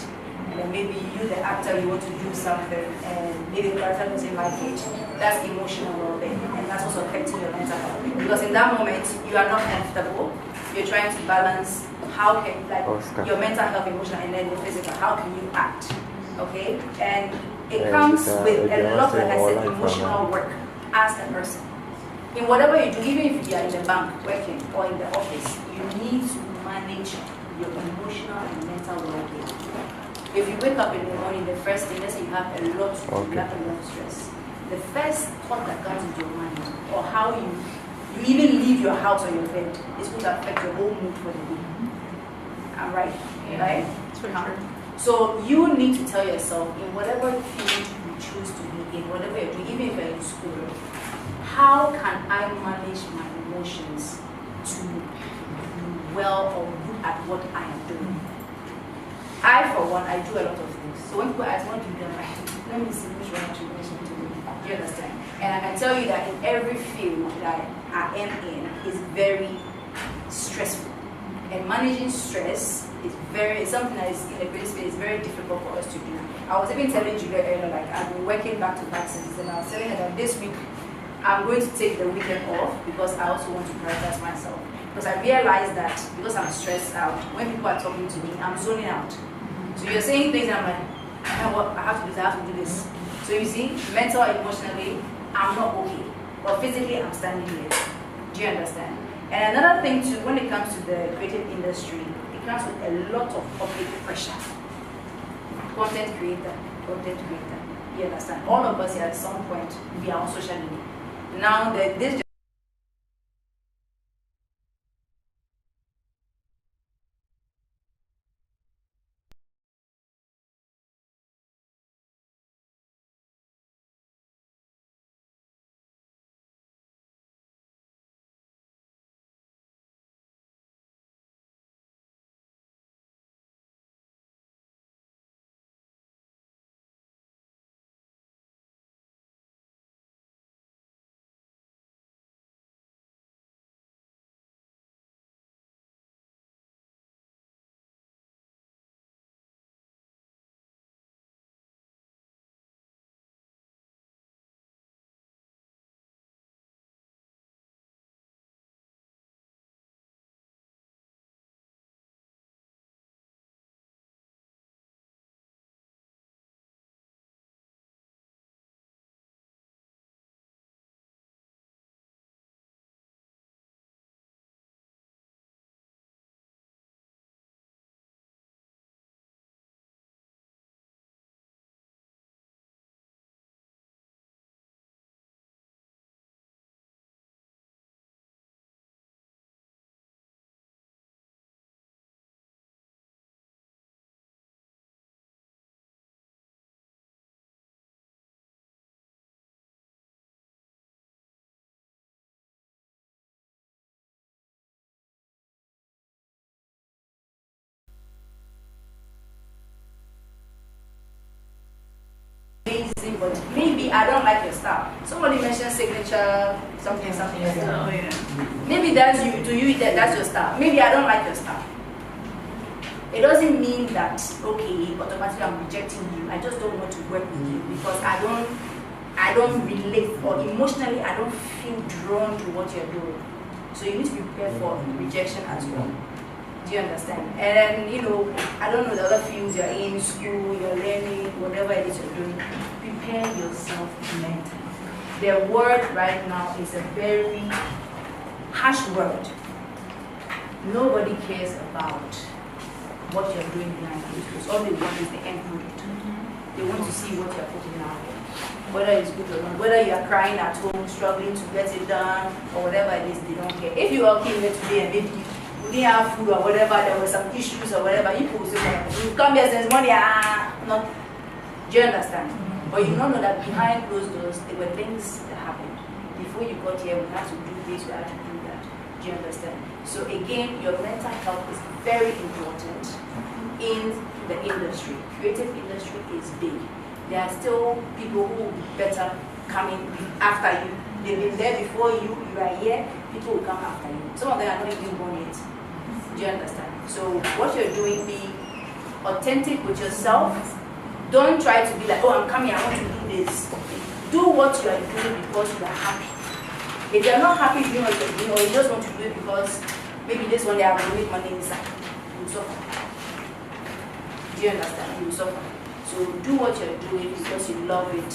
and then maybe you, the actor, you want to do something, and maybe the character doesn't like it. That's emotional well-being, and that's also affecting your mental health. Because in that moment, you are not comfortable. You're trying to balance how can, like, your mental health, emotional, and then your physical. How can you act? Okay, and it comes with a lot, like I said, emotional work as a person. In whatever you do, even if you are in the bank working or in the office, you need to manage your emotional and mental well-being. If you wake up in the morning, the first thing, let's say you have a lot of stress. The first thought that comes into your mind, or how you even leave your house or your bed, is going to affect your whole mood for the day. I'm right, right? So you need to tell yourself, in whatever field you choose to be in, whatever you're doing, even if you're in school, how can I manage my emotions to be well or good at what I am doing? I, for one, I do a lot of things. So when people ask, what do you do? Let me see which one to mention to me. Do you understand? And I can tell you that in every field that I am in is very stressful. And managing stress is something that is in a place where it's very difficult for us to do. I was even telling Juliet earlier, like, I've been working back-to-back since, and I was telling her that this week I'm going to take the weekend off because I also want to prioritize myself. Because I realized that because I'm stressed out, when people are talking to me, I'm zoning out. So you're saying things and I'm like, you know what, I have to do this, I have to do this. So you see, mental, emotionally, I'm not okay. But physically, I'm standing here. Do you understand? And another thing too, when it comes to the creative industry, it comes with a lot of public pressure. Content creator. You understand? All of us here at some point, we are on social media. Now, this amazing, but maybe I don't like your style. Somebody mentioned signature, something like that. Oh, yeah. Maybe that's you, to you that's your style. Maybe I don't like your style. It doesn't mean that, okay, automatically I'm rejecting you. I just don't want to work with you because I don't relate, or emotionally I don't feel drawn to what you're doing. So you need to be prepared for rejection as well. Do you understand? And you know, I don't know the other fields you're in, school, you're learning, whatever it is you're doing, prepare yourself mentally. The word right now is a very harsh word. Nobody cares about what you're doing behind the scenes. All they want is the end product. They want to see what you're putting out there. Whether it's good or not, whether you are crying at home, struggling to get it done, or whatever it is, they don't care. If you all came here today and maybe you didn't have food or whatever, there were some issues or whatever, you could say, you come here, there's money, not. Do you understand? But you don't know that behind closed doors, there were things that happened. Before you got here, we had to do this, we had to do that. Do you understand? So again, your mental health is very important in the industry. Creative industry is big. there are still people who will be better coming after you. They've been there before you, you are here, people will come after you. Some of them are not even born yet. Do you understand? So what you're doing, be authentic with yourself. Don't try to be like, oh, I'm coming, I want to do this. Do what you are doing because you are happy. If you're not happy doing what you're doing, or you just want to do it because maybe this one day I will make money inside, you will suffer. Do you understand? You will suffer. So do what you're doing because you love it,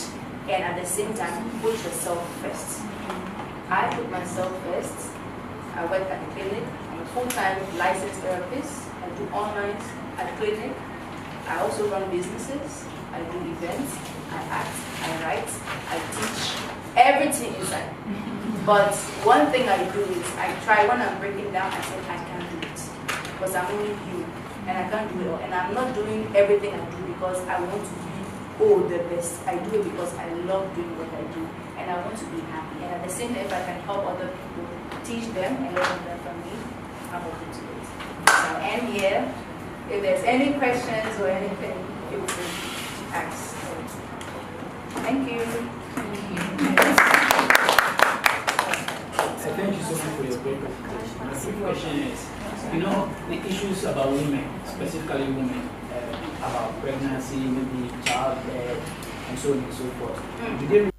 and at the same time, put yourself first. I put myself first. I work at the clinic. I'm a full-time licensed therapist. I do online at the clinic. I also run businesses. I do events. I act. I write. I teach. Everything inside. But one thing I do is I try when I'm breaking down, I say I can't do it because I'm only human and I can't do it all. And I'm not doing everything I do because I want to be the best. I do it because I love doing what I do and I want to be happy. And at the same time, if I can help other people, teach them and learn them from me, I'm open to it. I'll end here. If there's any questions or anything, feel free to ask. Thank you. Thank you so much for your great presentation. My quick question is, you know, the issues about women, specifically women, about pregnancy, maybe childbirth, and so on and so forth. Do they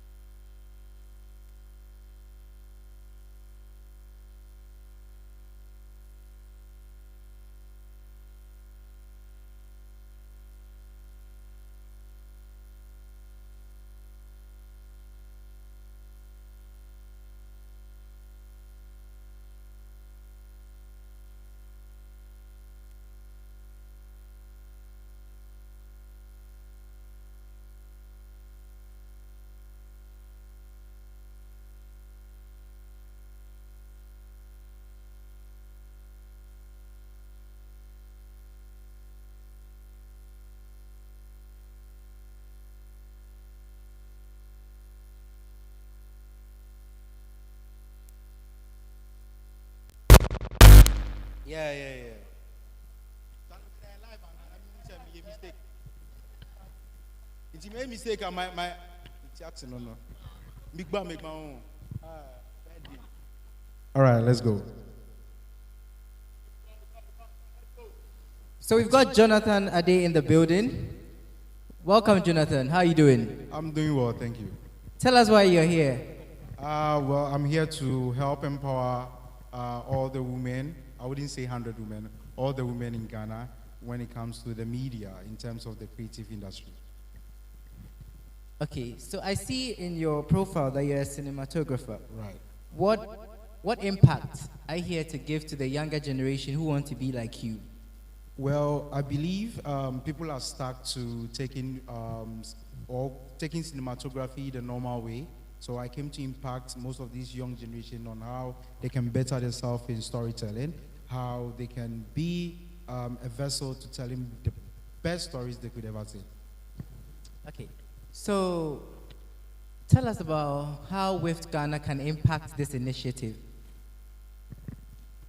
Yeah. If you make mistake, I my Jackson no. Big Bang make my own. All right, let's go. So we've got Jonathan Ade in the building. Welcome, Jonathan. How are you doing? I'm doing well, thank you. Tell us why you're here. Well, I'm here to help empower all the women. I wouldn't say 100 women, all the women in Ghana when it comes to the media in terms of the creative industry. Okay, so I see in your profile that you're a cinematographer. Right. What impact are you here to give to the younger generation who want to be like you? Well, I believe people are stuck to taking cinematography the normal way. So I came to impact most of this young generation on how they can better themselves in storytelling, how they can be a vessel to telling the best stories they could ever tell. Okay, so tell us about how WIFT Ghana can impact this initiative.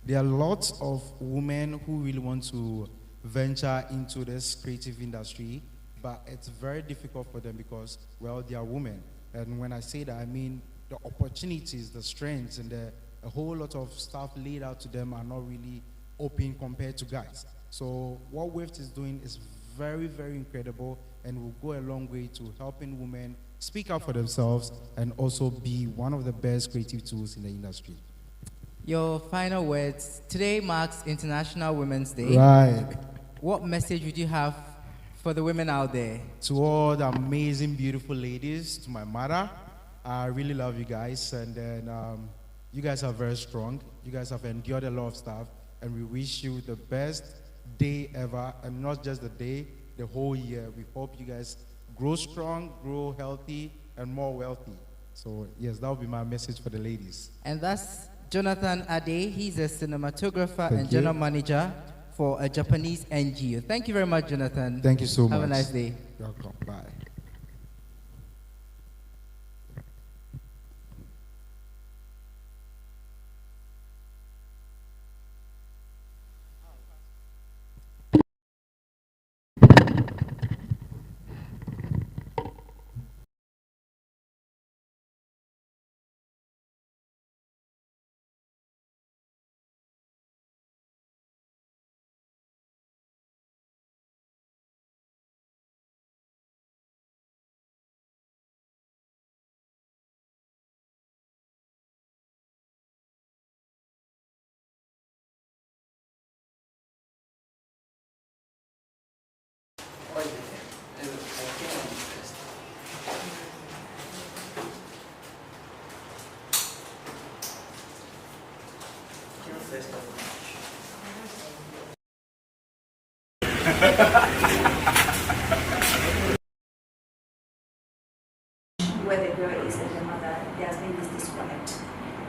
There are lots of women who really want to venture into this creative industry, but it's very difficult for them because, well, they are women. And when I say that, I mean the opportunities, the strengths, and a whole lot of stuff laid out to them are not really open compared to guys. So what WIFT is doing is very, very incredible and will go a long way to helping women speak up for themselves and also be one of the best creative tools in the industry. Your final words. Today marks International Women's Day. Right. What message would you have for the women out there? To all the amazing, beautiful ladies, to my mother, I really love you guys. And then you guys are very strong. You guys have endured a lot of stuff. And we wish you the best day ever. And not just the day, the whole year. We hope you guys grow strong, grow healthy, and more wealthy. So yes, that would be my message for the ladies. And that's Jonathan Ade. He's a cinematographer and you. general manager for a Japanese NGO. Thank you very much, Jonathan. Thank you so much. Have a nice day. You're welcome. Bye. First of Where the girl is and the mother, there has been this disconnect.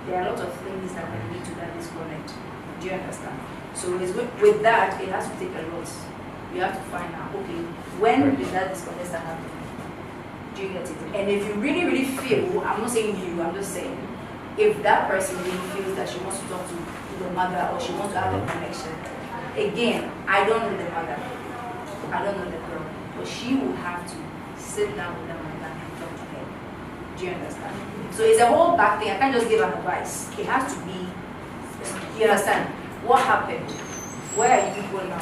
There are a lot of things that can lead to that disconnect. Do you understand? So it's with that, it has to take a lot. You have to find out, okay, when did that disconnect start happening? Do you get it? And if you really, really feel, I'm not saying you, I'm just saying, if that person really feels that she wants to talk to the mother or she wants to have a connection, again, I don't know the mother, I don't know the girl, but she will have to sit down with the mother and talk to her. Do you understand? So it's a whole back thing. I can't just give an advice. It has to be, you understand? What happened? Where are you people now?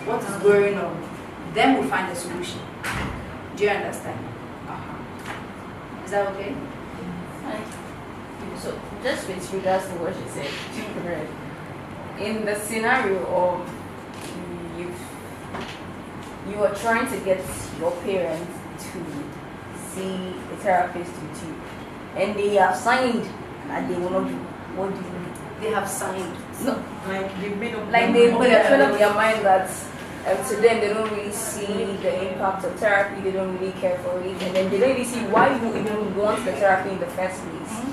What is going on? Then we'll find a solution. Do you understand? Is that okay? So, just with regards to what she said, right? In the scenario of you are trying to get your parents to see a therapist with you, and they have signed and they will not do. What do you mean? They have signed. No, like they've made up. Like they have made up their mind that to them they don't really see the impact of therapy. They don't really care for it, and then they don't really see why you even want the therapy in the first place.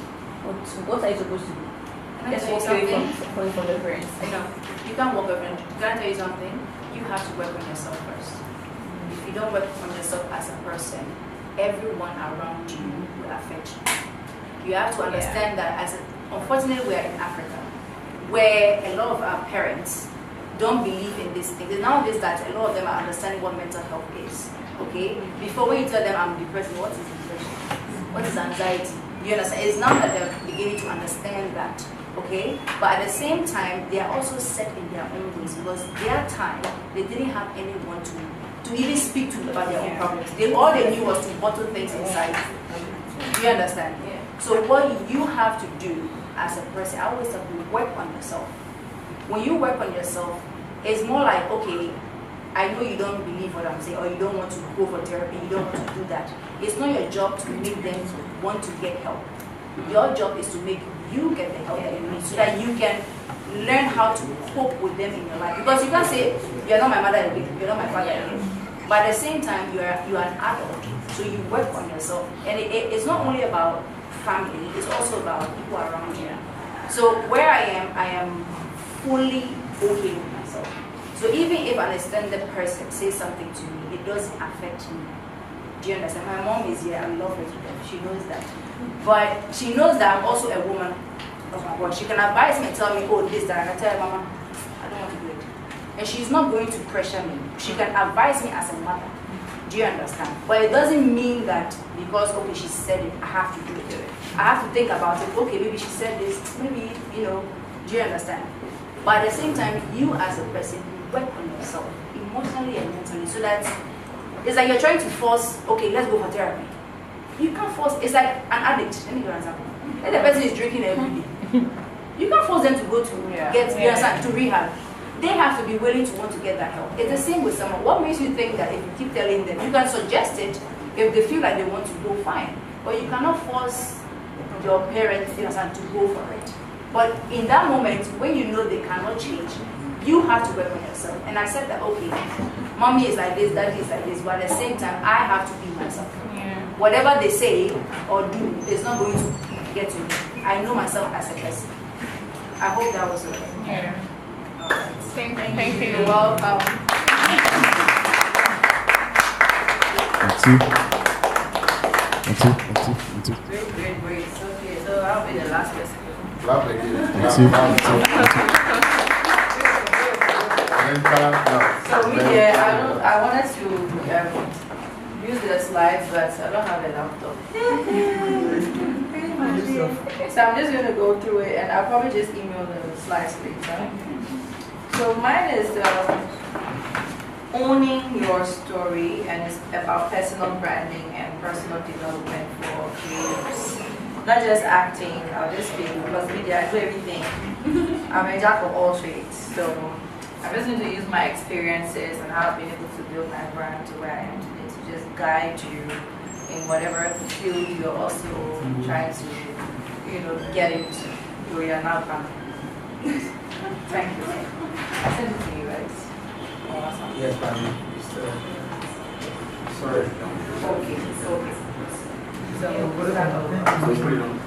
What are you supposed to do? Just walk away from the parents. No, you can't walk away. Can I tell you something? You have to work on yourself first. If you don't work on yourself as a person, everyone around you will affect you. You have to understand that unfortunately we are in Africa, where a lot of our parents don't believe in this thing. Nowadays that a lot of them are understanding what mental health is. Okay? Before when you tell them I'm depressed, what is depression? What is anxiety? You understand? It's now that they're beginning to understand that. Okay? But at the same time, they are also set in their own ways because their time, they didn't have anyone to even speak to about their own problems. All they knew was to bottle things inside. Do you understand? So what you have to do as a person, I always have to work on yourself. When you work on yourself, it's more like, okay, I know you don't believe what I'm saying, or you don't want to go for therapy, you don't want to do that. It's not your job to make them want to get help. Your job is to make you get the help that you need so that you can learn how to cope with them in your life. Because you can't say, you're not my mother, you're not my father. But at the same time, you are an adult, so you work on yourself. And it's not only about family, it's also about people around you. So where I am fully okay with myself. So even if an extended person says something to me, it doesn't affect me. Do you understand? My mom is here, I love her to death. She knows that. But she knows that I'm also a woman of my word. She can advise me and tell me, oh, this, that, and I tell her, Mama, I don't want to do it. And she's not going to pressure me. She can advise me as a mother. Do you understand? But it doesn't mean that because, okay, she said it, I have to do it. I have to think about it. Okay, maybe she said this, maybe, do you understand? But at the same time, you as a person, work on yourself, emotionally and mentally, so that it's like you're trying to force, okay, let's go for therapy. You can't force, it's like an addict. Let me give you an example. If the person is drinking every day, you can't force them to go to rehab. They have to be willing to want to get that help. It's the same with someone. What makes you think that if you keep telling them, you can suggest it if they feel like they want to go, fine. But you cannot force your parents to go for it. But in that moment, when you know they cannot change, you have to work on yourself and accept that, okay, mommy is like this, daddy is like this, but at the same time, I have to be myself. Whatever they say or do is not going to get to me. I know myself as a person. I hope that was okay. Thank you. You're welcome. Great. Okay, so I'll be the last person. Clap again. So I wanted to use the slides, but I don't have a laptop. So I'm just going to go through it, and I'll probably just email the slides later. So mine is owning your story, and it's about personal branding and personal development for creators. Not just acting, I'll just be, because media, I do everything. I'm a jack of all trades. So I'm just going to use my experiences and how I've been able to build my brand to where I am today to just guide you in whatever field you're also trying to, get into, where you're now Thank you. I sent it to you, right? Oh, Yes, but I'm still. Sorry. Okay, okay. So, Put it on. Put it on.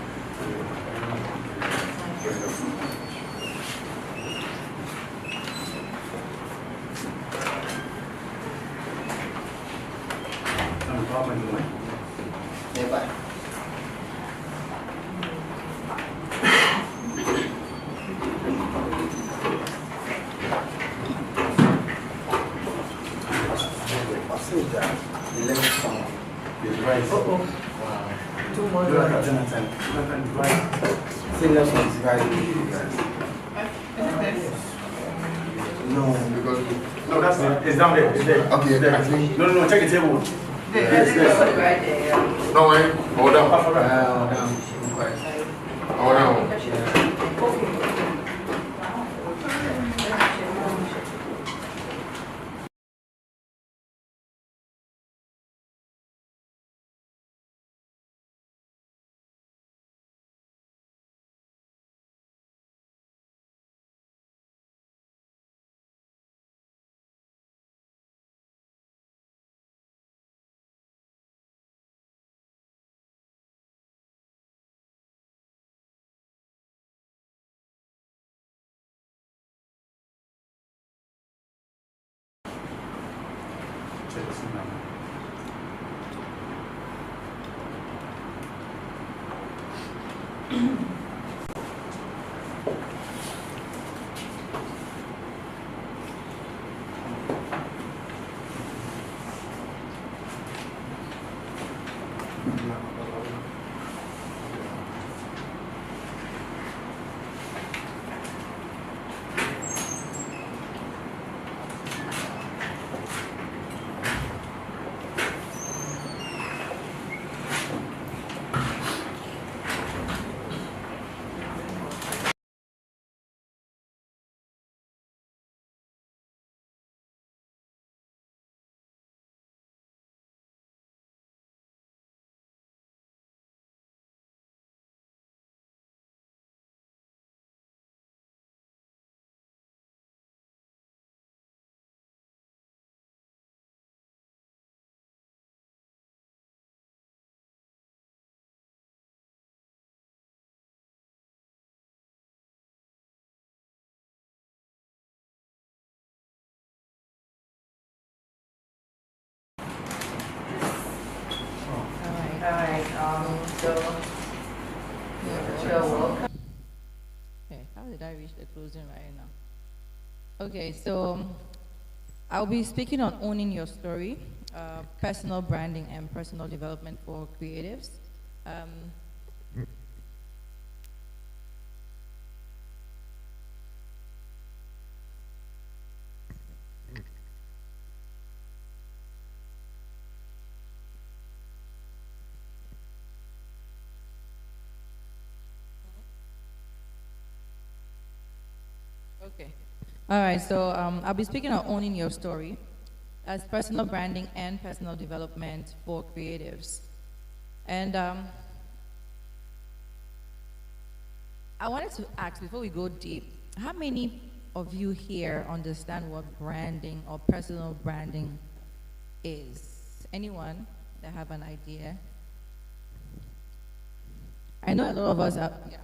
Nearby. Wow. Too much. Jonathan, right? Serious one is right. No, because no, that's it. It's down there. It's there. Okay, it's there. I think. No, check the table. Yes. Right there. No way. Hold on. Hold on. Alright, so you're welcome. Okay, how did I reach the closing right now? Okay, so I'll be speaking on owning your story, personal branding and personal development for creatives. Okay. All right, so I'll be speaking on owning your story as personal branding and personal development for creatives. And I wanted to ask, before we go deep, how many of you here understand what branding or personal branding is? Anyone that have an idea? I know a lot of us are, yeah.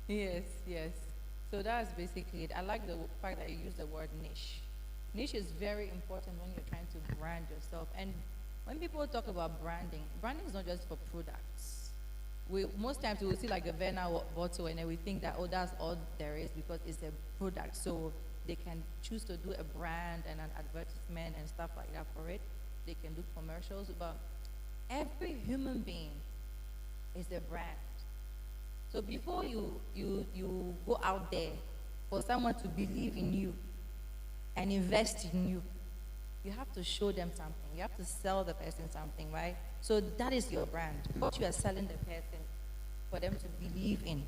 Yes, yes. So that's basically it. I like the fact that you use the word niche. Niche is very important when you're trying to brand yourself. And when people talk about branding, branding is not just for products. Most times we will see like a Verna bottle and then we think that, oh, that's all there is because it's a product. So they can choose to do a brand and an advertisement and stuff like that for it. They can do commercials, but every human being is a brand. So before you go out there for someone to believe in you and invest in you, You have to show them something. You have to sell the person something, right? So that is your brand. What you are selling the person for them to believe in,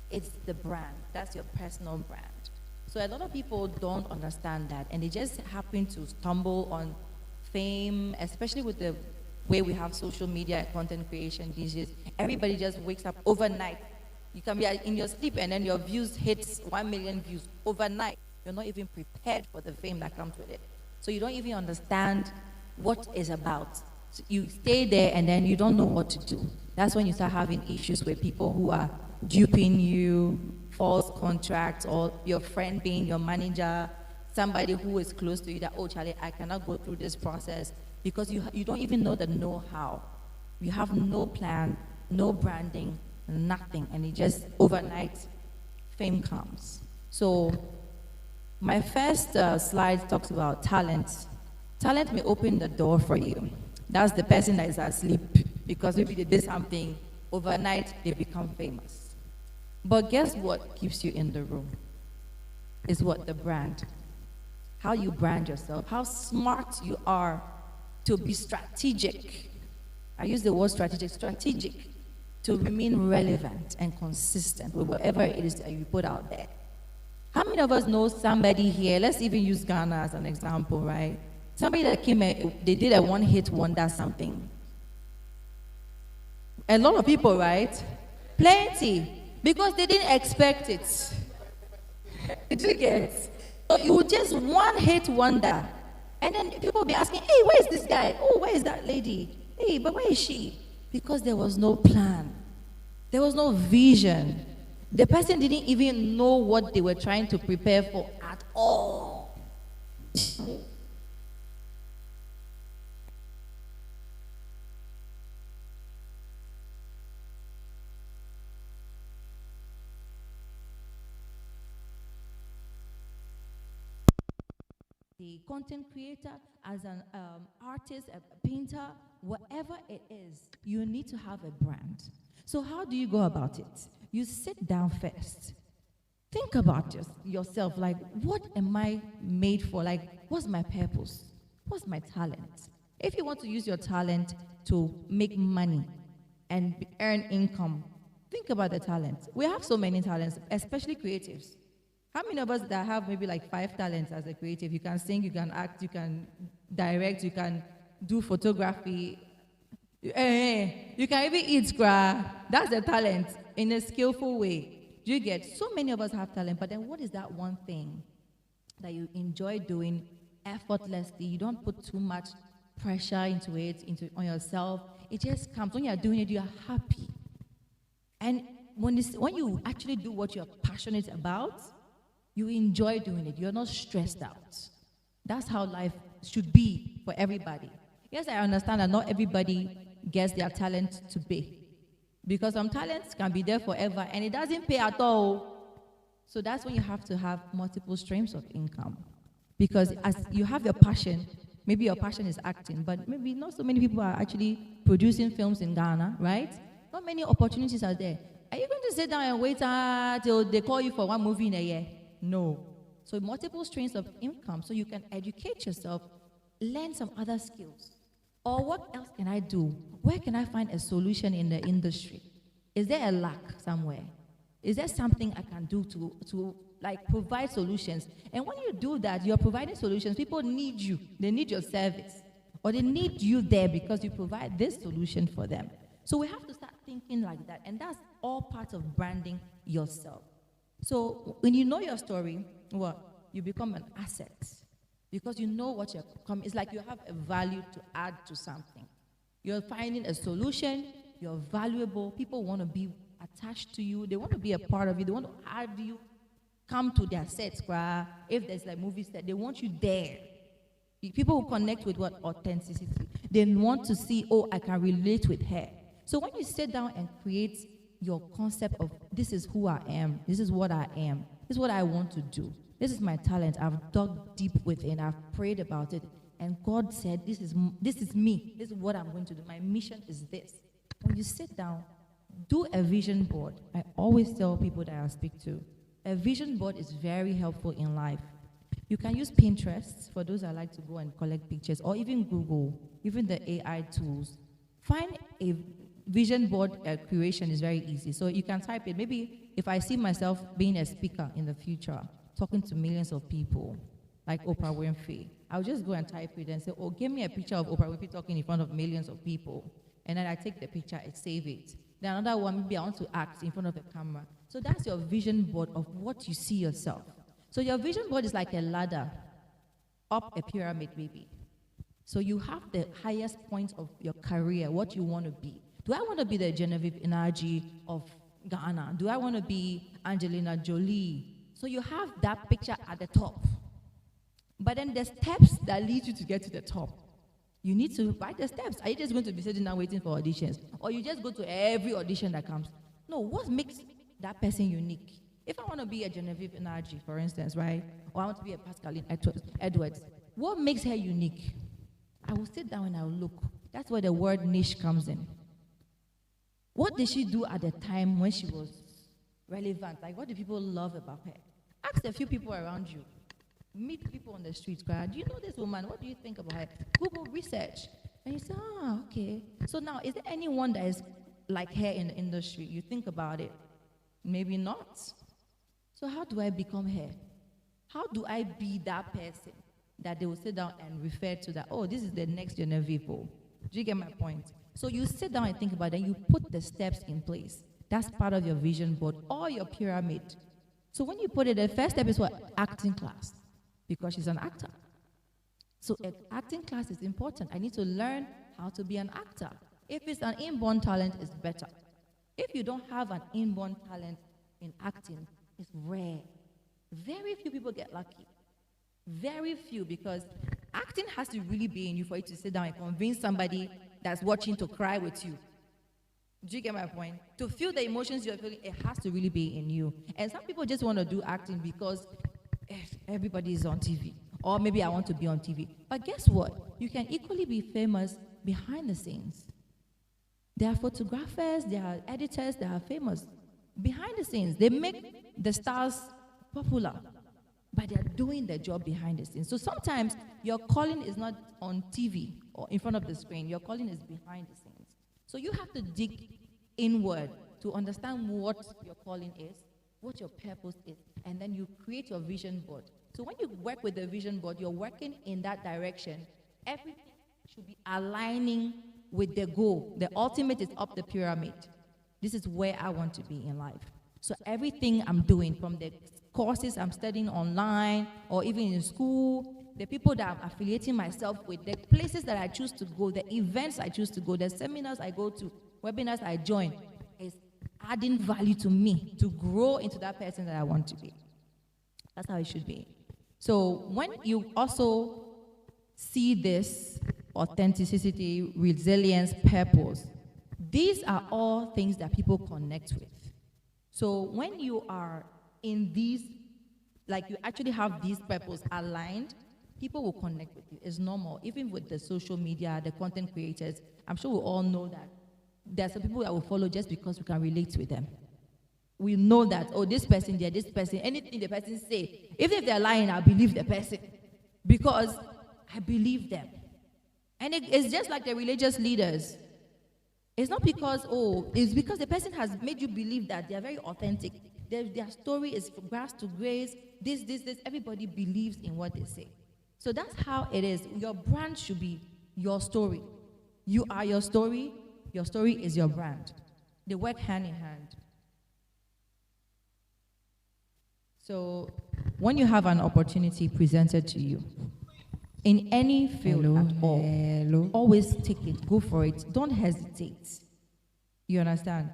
it's the brand. That's your personal brand. So a lot of people don't understand that, and they just happen to stumble on fame, especially with the way we have social media and content creation these days. Everybody just wakes up overnight. You can be in your sleep and then your views hits 1 million views overnight. You're not even prepared for the fame that comes with it. So you don't even understand what it's about. So you stay there and then you don't know what to do. That's when you start having issues with people who are duping you, false contracts, or your friend being your manager, somebody who is close to you that, oh, Charlie, I cannot go through this process because you don't even know the know-how. You have no plan, no branding, nothing, and it just overnight fame comes. So my first slide talks about talent. Talent may open the door for you. That's the person that is asleep because maybe they did something overnight, they become famous. But guess what keeps you in the room? Is what? The brand. How you brand yourself, how smart you are to be strategic. I use the word strategic to remain relevant and consistent with whatever it is that you put out there. How many of us know somebody here? Let's even use Ghana as an example, right? Somebody that came, they did a one-hit wonder something. A lot of people, right? Plenty, because they didn't expect it. Did you get? So it was just one-hit wonder. And then people be asking, hey, where is this guy? Oh, where is that lady? Hey, but where is she? Because there was no plan. There was no vision. The person didn't even know what they were trying to prepare for at all. The content creator, as an artist, a painter, whatever it is, you need to have a brand. So how do you go about it? You sit down first. Think about yourself, like, what am I made for? Like, what's my purpose? What's my talent? If you want to use your talent to make money and earn income, think about the talent. We have so many talents, especially creatives. How many of us that have maybe like 5 talents as a creative? You can sing, you can act, you can direct, you can do photography. You can even eat, that's the talent in a skillful way. Do you get? So many of us have talent, but then what is that one thing that you enjoy doing effortlessly? You don't put too much pressure into it, on yourself. It just comes. When you're doing it, you're happy. And when you actually do what you're passionate about, you enjoy doing it. You're not stressed out. That's how life should be for everybody. Yes, I understand that not everybody gets their talent to pay. Because some talents can be there forever and it doesn't pay at all. So that's when you have to have multiple streams of income. Because as you have your passion, maybe your passion is acting, but maybe not so many people are actually producing films in Ghana, right? Not many opportunities are there. Are you going to sit down and wait till they call you for one movie in a year? No. So multiple streams of income so you can educate yourself, learn some other skills. Or what else can I do? Where can I find a solution in the industry? Is there a lack somewhere? Is there something I can do to like provide solutions? And when you do that, you're providing solutions. People need you. They need your service. Or they need you there because you provide this solution for them. So we have to start thinking like that. And that's all part of branding yourself. So when you know your story, you become an asset. Because you know what you're coming. It's like you have a value to add to something. You're finding a solution, you're valuable, people want to be attached to you, they want to be a part of you, they want to have you come to their sets, if there's like movie set, they want you there. People who connect with what? Authenticity. They want to see, oh, I can relate with her. So when you sit down and create your concept of this is who I am, this is what I am, this is what I want to do, this is my talent, I've dug deep within, I've prayed about it, and God said, this is me, this is what I'm going to do, my mission is this. When you sit down, do a vision board. I always tell people that I speak to, a vision board is very helpful in life. You can use Pinterest for those that like to go and collect pictures, or even Google, even the AI tools. Find a vision board creation is very easy. So you can type it. Maybe if I see myself being a speaker in the future, talking to millions of people, like Oprah Winfrey, I'll just go and type it and say, oh, give me a picture of Oprah Winfrey talking in front of millions of people. And then I take the picture and save it. Then another one, maybe I want to act in front of a camera. So that's your vision board of what you see yourself. So your vision board is like a ladder up a pyramid, maybe. So you have the highest point of your career, what you want to be. Do I want to be the Genevieve Inaji of Ghana? Do I want to be Angelina Jolie? So you have that picture at the top. But then the steps that lead you to get to the top, you need to write the steps. Are you just going to be sitting down waiting for auditions? Or you just go to every audition that comes? No, what makes that person unique? If I want to be a Genevieve Inaji, for instance, right? Or I want to be a Pascaline Edwards, what makes her unique? I will sit down and I will look. That's where the word niche comes in. What did she do at the time when she was relevant? Like, what do people love about her? Ask a few people around you. Meet people on the street. Do you know this woman? What do you think about her? Google research. And you say, okay. So now, is there anyone that is like her in the industry? You think about it. Maybe not. So how do I become her? How do I be that person that they will sit down and refer to that, oh, this is the next Genevieve? Do you get my point? So you sit down and think about it, and you put the steps in place. That's part of your vision board or your pyramid. So when you put it, the first step is what? Acting class, because she's an actor. So an acting class is important. I need to learn how to be an actor. If it's an inborn talent, it's better. If you don't have an inborn talent in acting, it's rare. Very few people get lucky. Very few, because acting has to really be in you for you to sit down and convince somebody that's watching to cry with you. Do you get my point? To feel the emotions you're feeling, it has to really be in you. And some people just want to do acting because everybody is on TV. Or maybe I want to be on TV. But guess what? You can equally be famous behind the scenes. There are photographers, there are editors that are famous behind the scenes. They make the stars popular, but they're doing their job behind the scenes. So sometimes your calling is not on TV or in front of the screen. Your calling is behind the scenes. So you have to dig inward to understand what your calling is, what your purpose is, and then you create your vision board. So when you work with the vision board, you're working in that direction. Everything should be aligning with the goal. The ultimate is up the pyramid. This is where I want to be in life. So everything I'm doing, from the courses I'm studying online or even in school, the people that I'm affiliating myself with, the places that I choose to go, the events I choose to go, the seminars I go to, webinars I join, is adding value to me to grow into that person that I want to be. That's how it should be. So when you also see this authenticity, resilience, purpose, these are all things that people connect with. So when you are in these, like you actually have these purpose aligned, people will connect with you. It's normal. Even with the social media, the content creators, I'm sure we all know that there are some people that will follow just because we can relate with them. We know that, oh, this person, anything the person say, even if they're lying, I believe the person because I believe them. And it's just like the religious leaders. It's not because, it's because the person has made you believe that they are very authentic. Their story is from grass to grace, this. Everybody believes in what they say. So that's how it is. Your brand should be your story. You are your story is your brand. They work hand in hand. So when you have an opportunity presented to you, in any field at all, always take it, go for it. Don't hesitate. You understand?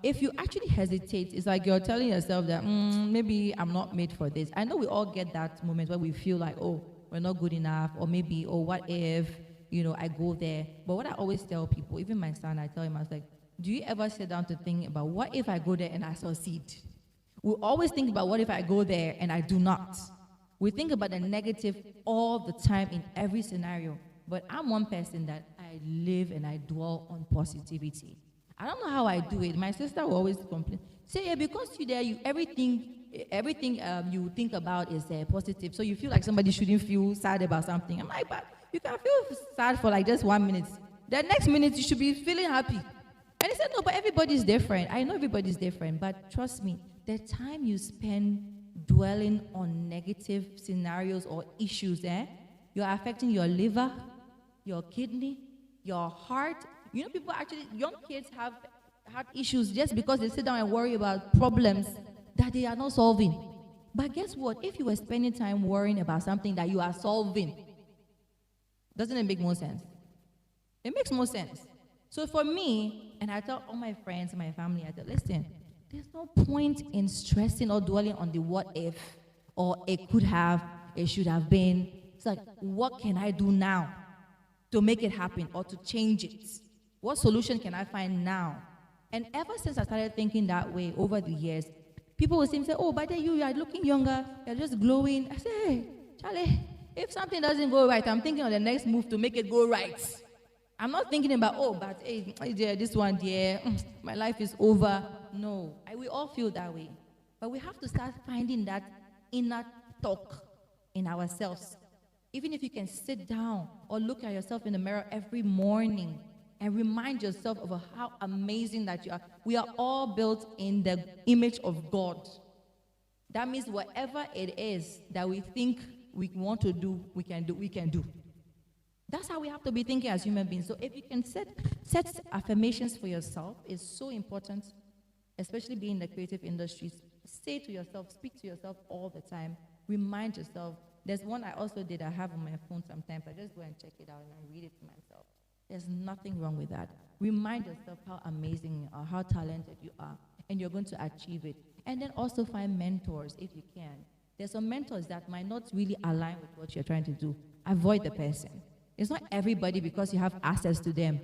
If you actually hesitate, it's like you're telling yourself that maybe I'm not made for this. I know we all get that moment where we feel like, oh, we're not good enough, or maybe, oh, what if, I go there. But what I always tell people, even my son, I tell him, I was like, do you ever sit down to think about what if I go there and I succeed? We always think about what if I go there and I do not. We think about the negative all the time in every scenario. But I'm one person that I live and I dwell on positivity. I don't know how I do it. My sister will always complain. Say, yeah, because you're there, everything everything you think about is positive. So you feel like somebody shouldn't feel sad about something. I'm like, but you can feel sad for like just 1 minute. The next minute you should be feeling happy. And he said, no, but everybody's different. I know everybody's different, but trust me, the time you spend dwelling on negative scenarios or issues, you're affecting your liver, your kidney, your heart. You know, people actually, young kids have heart issues just because they sit down and worry about problems that they are not solving. But guess what? If you were spending time worrying about something that you are solving, doesn't it make more sense? It makes more sense. So for me, and I tell all my friends and my family, I tell, listen, there's no point in stressing or dwelling on the what if, or it could have, it should have been. It's like, what can I do now to make it happen or to change it? What solution can I find now? And ever since I started thinking that way over the years, people will seem to say, oh, but then you are looking younger, you're just glowing. I say, hey, Charlie, if something doesn't go right, I'm thinking of the next move to make it go right. I'm not thinking about, oh, but hey, this one, my life is over. No, we all feel that way. But we have to start finding that inner talk in ourselves. Even if you can sit down or look at yourself in the mirror every morning and remind yourself of how amazing that you are. We are all built in the image of God. That means whatever it is that we think we want to do, we can do. That's how we have to be thinking as human beings. So if you can set affirmations for yourself, it's so important, especially being in the creative industries. Say to yourself, speak to yourself all the time. Remind yourself. There's one I also did, I have on my phone sometimes. I just go and check it out and I read it to myself. There's nothing wrong with that. Remind yourself how amazing you are, how talented you are, and you're going to achieve it. And then also find mentors if you can. There's some mentors that might not really align with what you're trying to do. Avoid the person. It's not everybody because you have access to them.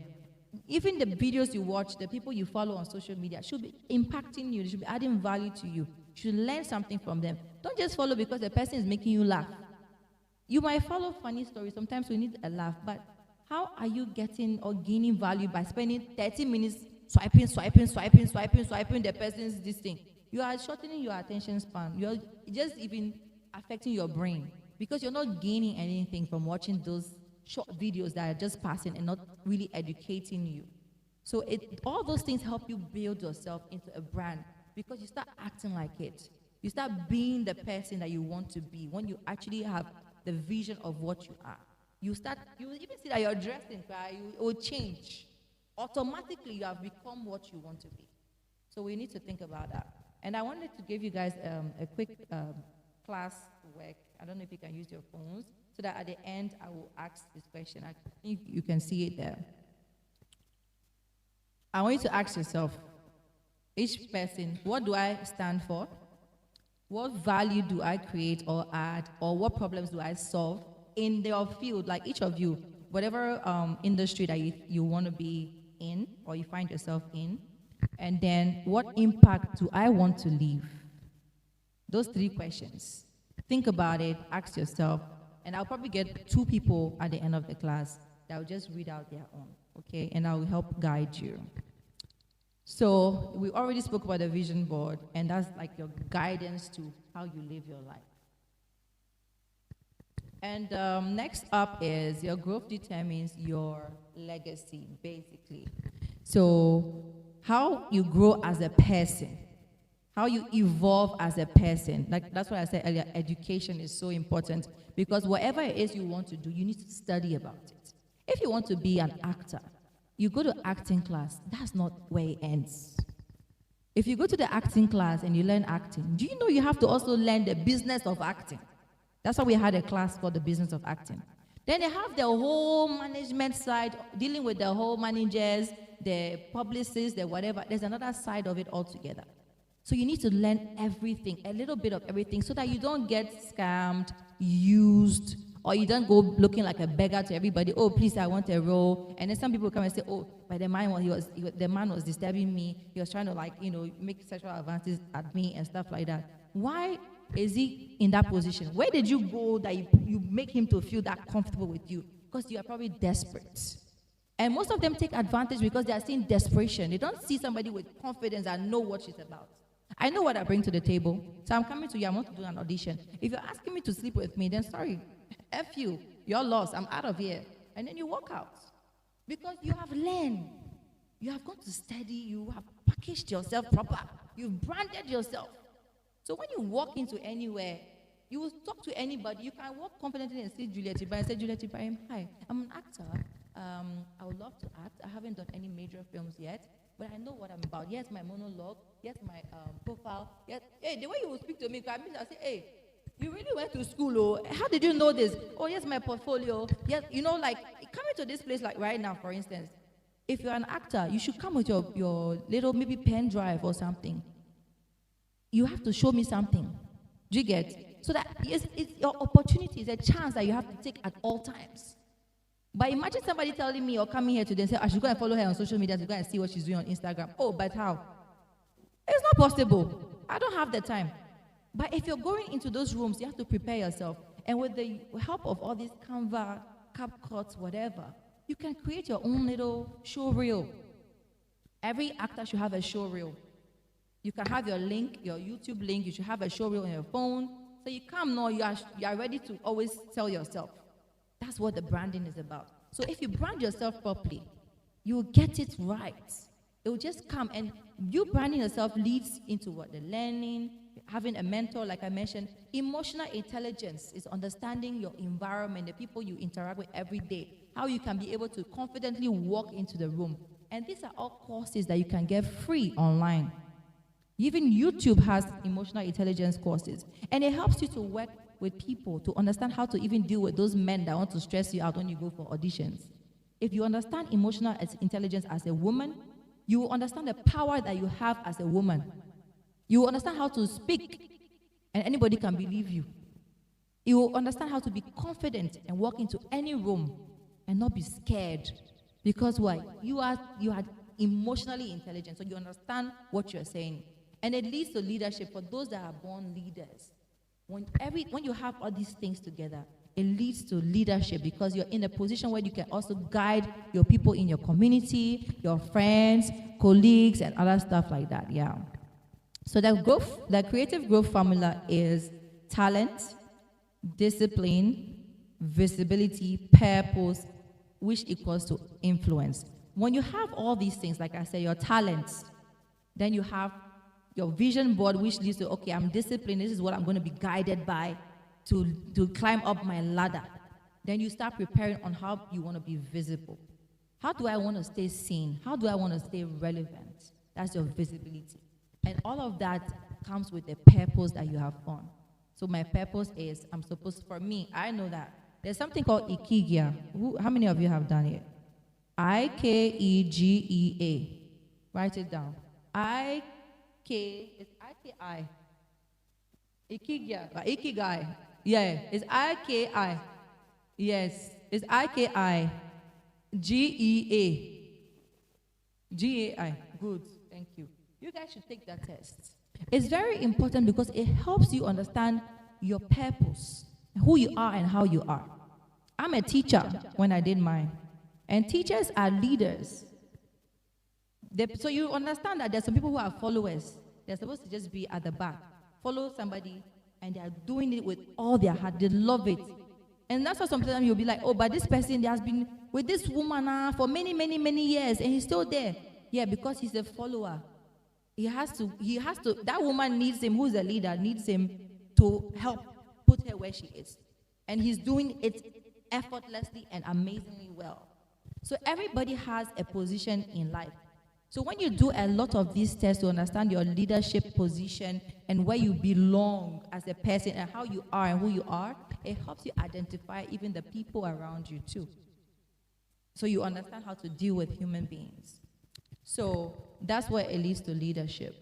Even the videos you watch, the people you follow on social media should be impacting you. They should be adding value to you. You should learn something from them. Don't just follow because the person is making you laugh. You might follow funny stories. Sometimes we need a laugh. But how are you getting or gaining value by spending 30 minutes swiping the person's this thing? You are shortening your attention span. You're just even affecting your brain because you're not gaining anything from watching those short videos that are just passing and not really educating you. So all those things help you build yourself into a brand because you start acting like it. You start being the person that you want to be when you actually have the vision of what you are. You will even see that you're dressed in cry, it will change. Automatically, you have become what you want to be. So we need to think about that. And I wanted to give you guys a quick class work. I don't know if you can use your phones, so that at the end, I will ask this question. I think you can see it there. I want you to ask yourself, each person, what do I stand for? What value do I create or add? Or what problems do I solve in their field? Like each of you, whatever industry that you want to be in or you find yourself in. And then what impact do I want to leave? Those 3 questions. Think about it, ask yourself. And I'll probably get 2 people at the end of the class that will just read out their own, okay? And I will help guide you. So we already spoke about the vision board, and that's like your guidance to how you live your life. And next up is your growth determines your legacy, basically. So how you grow as a person, how you evolve as a person. Like that's what I said earlier, education is so important because whatever it is you want to do, you need to study about it. If you want to be an actor, you go to acting class, that's not where it ends. If you go to the acting class and you learn acting, do you know you have to also learn the business of acting? That's why we had a class called the business of acting. Then they have the whole management side, dealing with the whole managers, the publicists, the whatever. There's another side of it altogether. So you need to learn everything, a little bit of everything, so that you don't get scammed, used, or you don't go looking like a beggar to everybody. Oh, please, I want a role. And then some people come and say, oh, but the man was disturbing me. He was trying to make sexual advances at me and stuff like that. Why is he in that position? Where did you go that you make him to feel that comfortable with you? Because you are probably desperate. And most of them take advantage because they are seeing desperation. They don't see somebody with confidence and know what she's about. I know what I bring to the table. So I'm coming to you, I want to do an audition. If you're asking me to sleep with me, then sorry, F you, you're lost, I'm out of here. And then you walk out. Because you have learned. You have gone to study, you have packaged yourself proper, you've branded yourself. So when you walk into anywhere, you will talk to anybody. You can walk confidently and see Juliet Ibrahim. Say, Juliet Ibrahim, hi, I'm an actor. I would love to act. I haven't done any major films yet, but I know what I'm about. Here's my monologue. Here's my profile. Yes. Hey, the way you will speak to me, I'll say, hey, you really went to school, oh? How did you know this? Oh, yes, my portfolio. Yes, you know, like coming to this place, like right now, for instance. If you're an actor, you should come with your little maybe pen drive or something. You have to show me something. Do you get? So that it's your opportunity, it's a chance that you have to take at all times. But imagine somebody telling me or coming here today and say, I should go and follow her on social media to go and see what she's doing on Instagram. Oh, but how? It's not possible. I don't have the time. But if you're going into those rooms, you have to prepare yourself. And with the help of all these Canva, CapCuts, whatever, you can create your own little show reel. Every actor should have a show reel. You can have your link, your YouTube link. You should have a show reel on your phone. So you come now, you are ready to always sell yourself. That's what the branding is about. So if you brand yourself properly, you will get it right. It will just come, and you branding yourself leads into what? The learning, having a mentor, like I mentioned. Emotional intelligence is understanding your environment, the people you interact with every day, how you can be able to confidently walk into the room. And these are all courses that you can get free online. Even YouTube has emotional intelligence courses, and it helps you to work with people, to understand how to even deal with those men that want to stress you out when you go for auditions. If you understand emotional intelligence as a woman, you will understand the power that you have as a woman. You will understand how to speak, and anybody can believe you. You will understand how to be confident and walk into any room and not be scared. Because why? You are emotionally intelligent, so you understand what you're saying. And it leads to leadership for those that are born leaders. When you have all these things together, it leads to leadership because you're in a position where you can also guide your people in your community, your friends, colleagues, and other stuff like that. Yeah. So the creative growth formula is talent, discipline, visibility, purpose, which equals to influence. When you have all these things, like I said, your talents, then you have your vision board, which leads to, okay, I'm disciplined, this is what I'm going to be guided by to climb up my ladder. Then you start preparing on how you want to be visible. How do I want to stay seen? How do I want to stay relevant? That's your visibility. And all of that comes with the purpose that you have on. So my purpose is, for me, I know that there's something called Ikigia. How many of you have done it? Ikegea. Write it down. It's I-K-I. Ikigia, Ikigai. Yeah, it's I-K-I. Yes, it's I-K-I. G-E-A. G-A-I. Good, thank you. You guys should take that test. It's very important because it helps you understand your purpose, who you are and how you are. I'm a teacher when I did mine. And teachers are leaders. So you understand that there's some people who are followers. They're supposed to just be at the back. Follow somebody, and they are doing it with all their heart. They love it. And that's why sometimes you'll be like, oh, but this person has been with this woman for many, many, many years, and he's still there. Yeah, because he's a follower. He has to, that woman needs him, who's a leader, needs him to help put her where she is. And he's doing it effortlessly and amazingly well. So everybody has a position in life. So when you do a lot of these tests to understand your leadership position and where you belong as a person and how you are and who you are, it helps you identify even the people around you too. So you understand how to deal with human beings. So that's where it leads to leadership.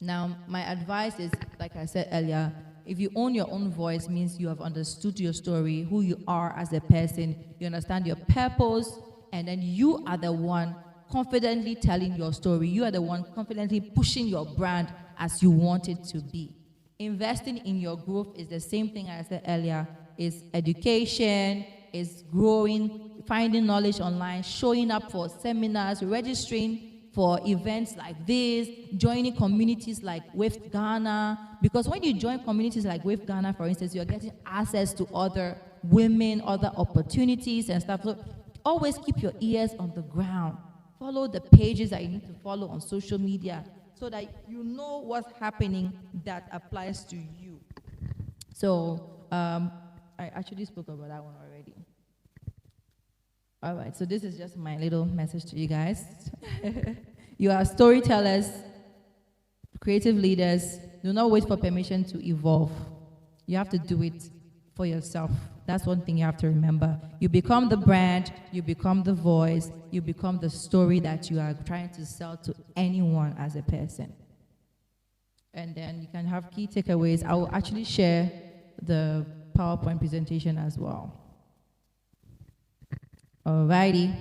Now, my advice is, like I said earlier, if you own your own voice, means you have understood your story, who you are as a person, you understand your purpose, and then you are the one confidently telling your story. You are the one confidently pushing your brand as you want it to be. Investing in your growth is the same thing I said earlier. Is education, is growing, finding knowledge online, showing up for seminars, registering for events like this, joining communities like With Ghana, because when you join communities like With Ghana, for instance, you're getting access to other women, other opportunities and stuff. So always keep your ears on the ground. Follow the pages that you need to follow on social media so that you know what's happening that applies to you. So I actually spoke about that one already. All right, so this is just my little message to you guys. You are storytellers, creative leaders. Do not wait for permission to evolve. You have to do it for yourself. That's one thing you have to remember. You become the brand, you become the voice, you become the story that you are trying to sell to anyone as a person. And then you can have key takeaways. I will actually share the PowerPoint presentation as well. Alrighty,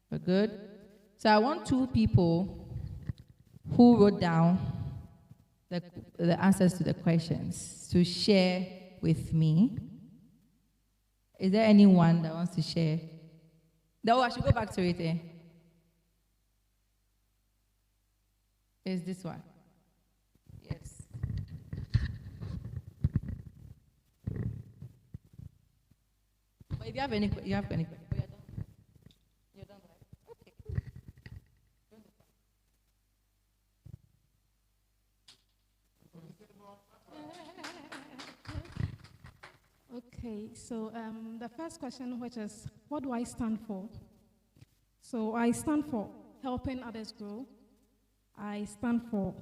we're good. So I want 2 people who wrote down the answers to the questions to share with me. Is there anyone that wants to share? No, I should go back to it. Is this one? Yes. But if you have any questions. You're done, right? Okay. Okay, so the first question, which is, what do I stand for? So I stand for helping others grow. I stand for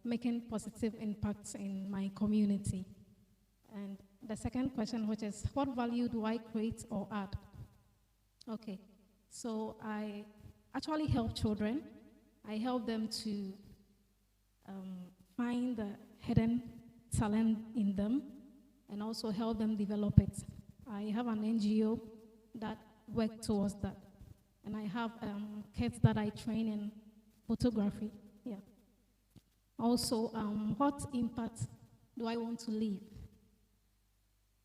making positive impacts in my community. And the second question, which is, what value do I create or add? Okay, so I actually help children. I help them to find the hidden talent in them and also help them develop it. I have an NGO that works towards that. And I have kids that I train in photography. Yeah. Also, what impact do I want to leave?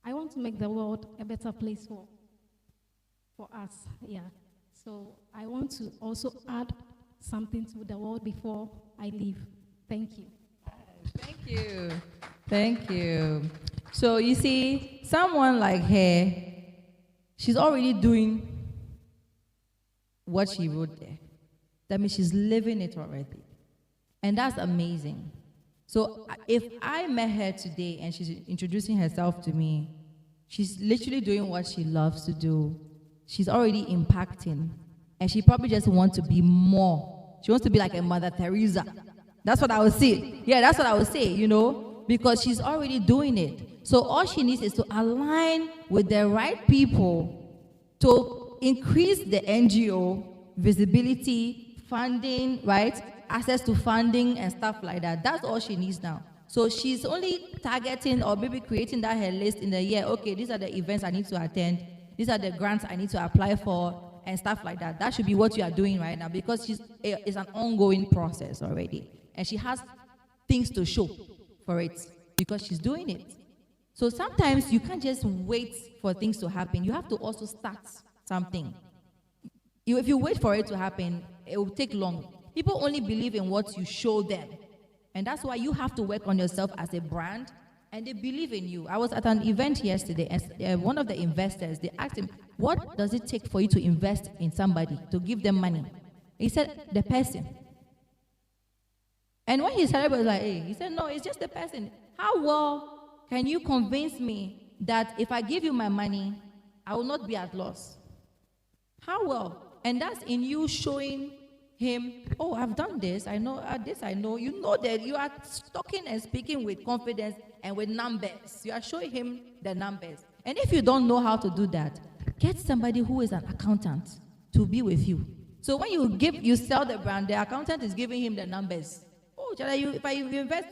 I want to make the world a better place for us. Yeah. So I want to also add something to the world before I leave. Thank you. Thank you. Thank you. So you see, someone like her, she's already doing what she wrote there. That means she's living it already. And that's amazing. So if I met her today and she's introducing herself to me, she's literally doing what she loves to do. She's already impacting. And she probably just wants to be more. She wants to be like a Mother Teresa. That's what I would say. Yeah, that's what I would say, you know, because she's already doing it. So all she needs is to align with the right people to increase the NGO visibility, funding, right? Access to funding and stuff like that. That's all she needs now. So she's only targeting or maybe creating that her list in the year. Okay, these are the events I need to attend. These are the grants I need to apply for and stuff like that. That should be what you are doing right now because it's an ongoing process already. And she has things to show for it because she's doing it. So sometimes you can't just wait for things to happen. You have to also start something. If you wait for it to happen, it will take long. People only believe in what you show them. And that's why you have to work on yourself as a brand, and they believe in you. I was at an event yesterday, and one of the investors, they asked him, what does it take for you to invest in somebody, to give them money? He said, the person. And when he said it, was like, hey, he said, no, it's just the person. How well can you convince me that if I give you my money, I will not be at loss? How well? And that's in you showing him, oh, I've done this, I know this, I know. You know that you are talking and speaking with confidence and with numbers. You are showing him the numbers. And if you don't know how to do that, get somebody who is an accountant to be with you. So when you sell the brand, the accountant is giving him the numbers. Oh, if I invest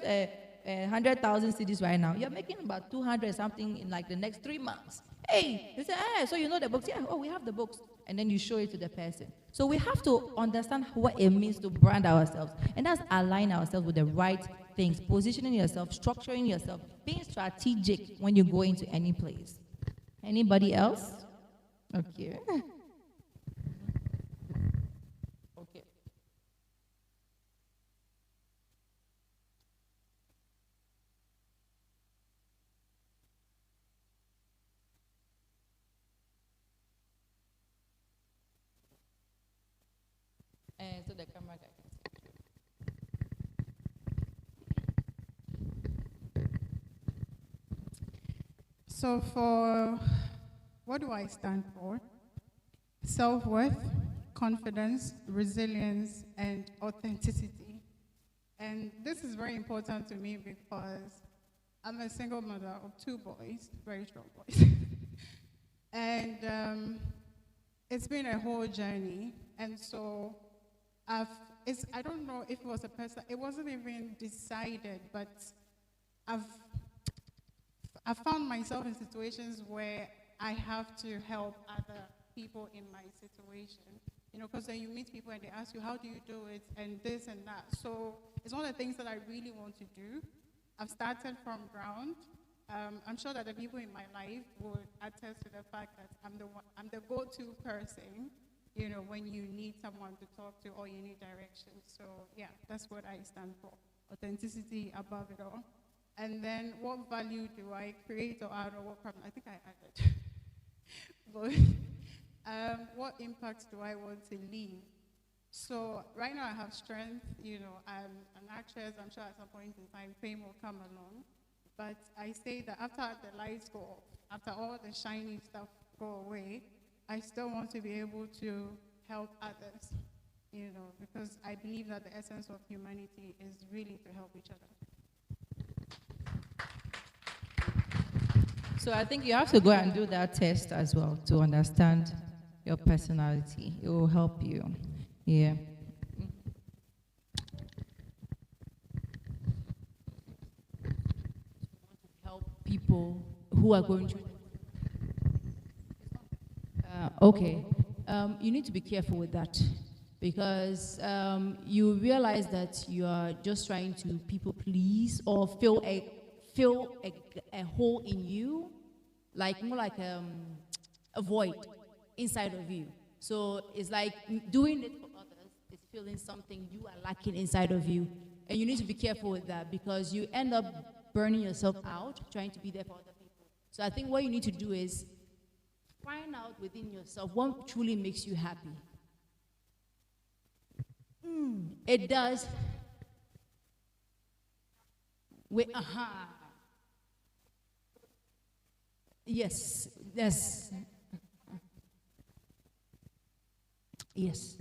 100,000 cedis right now, you're making about 200 something in like the next 3 months. Hey, you say, hey, so you know the books? Yeah, oh, we have the books. And then you show it to the person. So we have to understand what it means to brand ourselves. And that's align ourselves with the right things, positioning yourself, structuring yourself, being strategic when you go into any place. Anybody else? Okay. Okay. So the camera guy can see. So for what do I stand for? Self-worth, confidence, resilience, and authenticity. And this is very important to me because I'm a single mother of 2 boys, very strong boys. And it's been a whole journey. And so I don't know if it was a person, it wasn't even decided, but I found myself in situations where I have to help other people in my situation. You know, because then you meet people and they ask you, how do you do it, and this and that. So it's one of the things that I really want to do. I've started from ground. I'm sure that the people in my life would attest to the fact that I'm the go-to person, you know, when you need someone to talk to or you need direction. So yeah, that's what I stand for. Authenticity above it all. And then what value do I create or add, or what problem? I think I added. But what impact do I want to leave? So right now I have strength, you know, I'm an actress. I'm sure at some point in time fame will come along. But I say that after the lights go off, after all the shiny stuff go away, I still want to be able to help others, you know, because I believe that the essence of humanity is really to help each other. So I think you have to go and do that test as well to understand your personality. It will help you. Yeah. Help people who are going through. Okay. You need to be careful with that because you realize that you are just trying to people please or fill a hole in you, like more like a void inside of you. So it's like doing it for others is filling something you are lacking inside of you. And you need to be careful with that because you end up burning yourself out trying to be there for other people. So I think what you need to do is find out within yourself what truly makes you happy. It does. Wait, Yes, yes. Yes.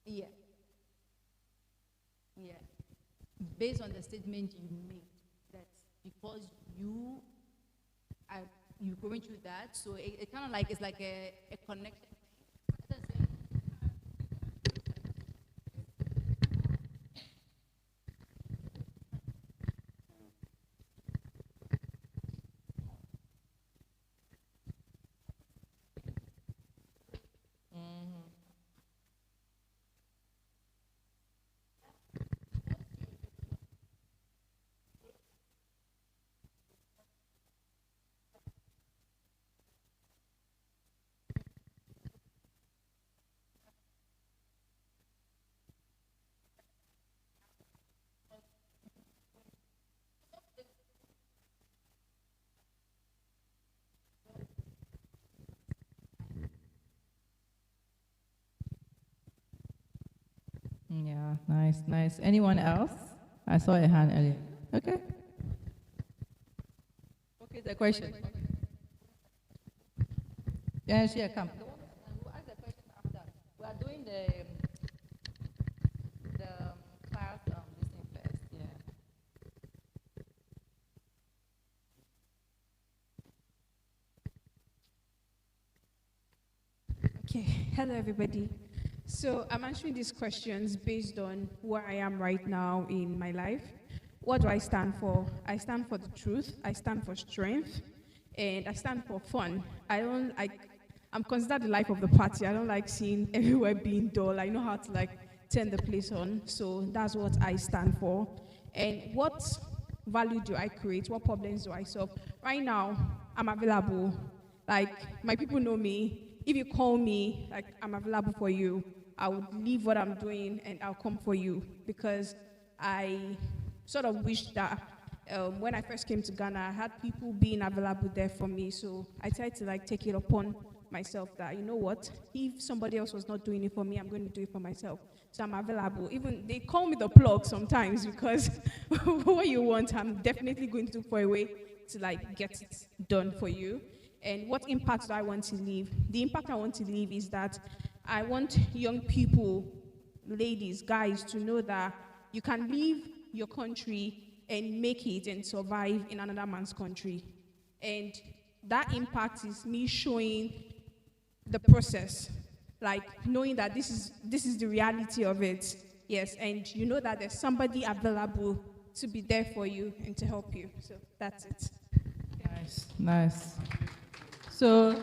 Yeah. Yeah. Based on the statement you made, that because you going through that, so it kind of like it's like a connection. Yeah, nice, nice. Anyone else? I saw a hand earlier. Okay. Okay, the question. Yeah, sure, come. We'll ask the question after. We are doing the class this thing first. Yeah. Okay, hello everybody. So I'm answering these questions based on where I am right now in my life. What do I stand for? I stand for the truth, I stand for strength, and I stand for fun. I'm considered the life of the party. I don't like seeing everywhere being dull. I know how to like turn the place on. So that's what I stand for. And what value do I create? What problems do I solve? Right now, I'm available. Like, my people know me. If you call me, like, I'm available for you. I would leave what I'm doing and I'll come for you because I sort of wish that when I first came to Ghana, I had people being available there for me. So I tried to like take it upon myself that, you know what, if somebody else was not doing it for me, I'm going to do it for myself. So I'm available. Even they call me the plug sometimes because what you want, I'm definitely going to look for a way to like get it done for you. And what impact do I want to leave? The impact I want to leave is that I want young people, ladies, guys, to know that you can leave your country and make it and survive in another man's country. And that impact is me showing the process, like knowing that this is the reality of it. Yes, and you know that there's somebody available to be there for you and to help you. So that's it. Nice. So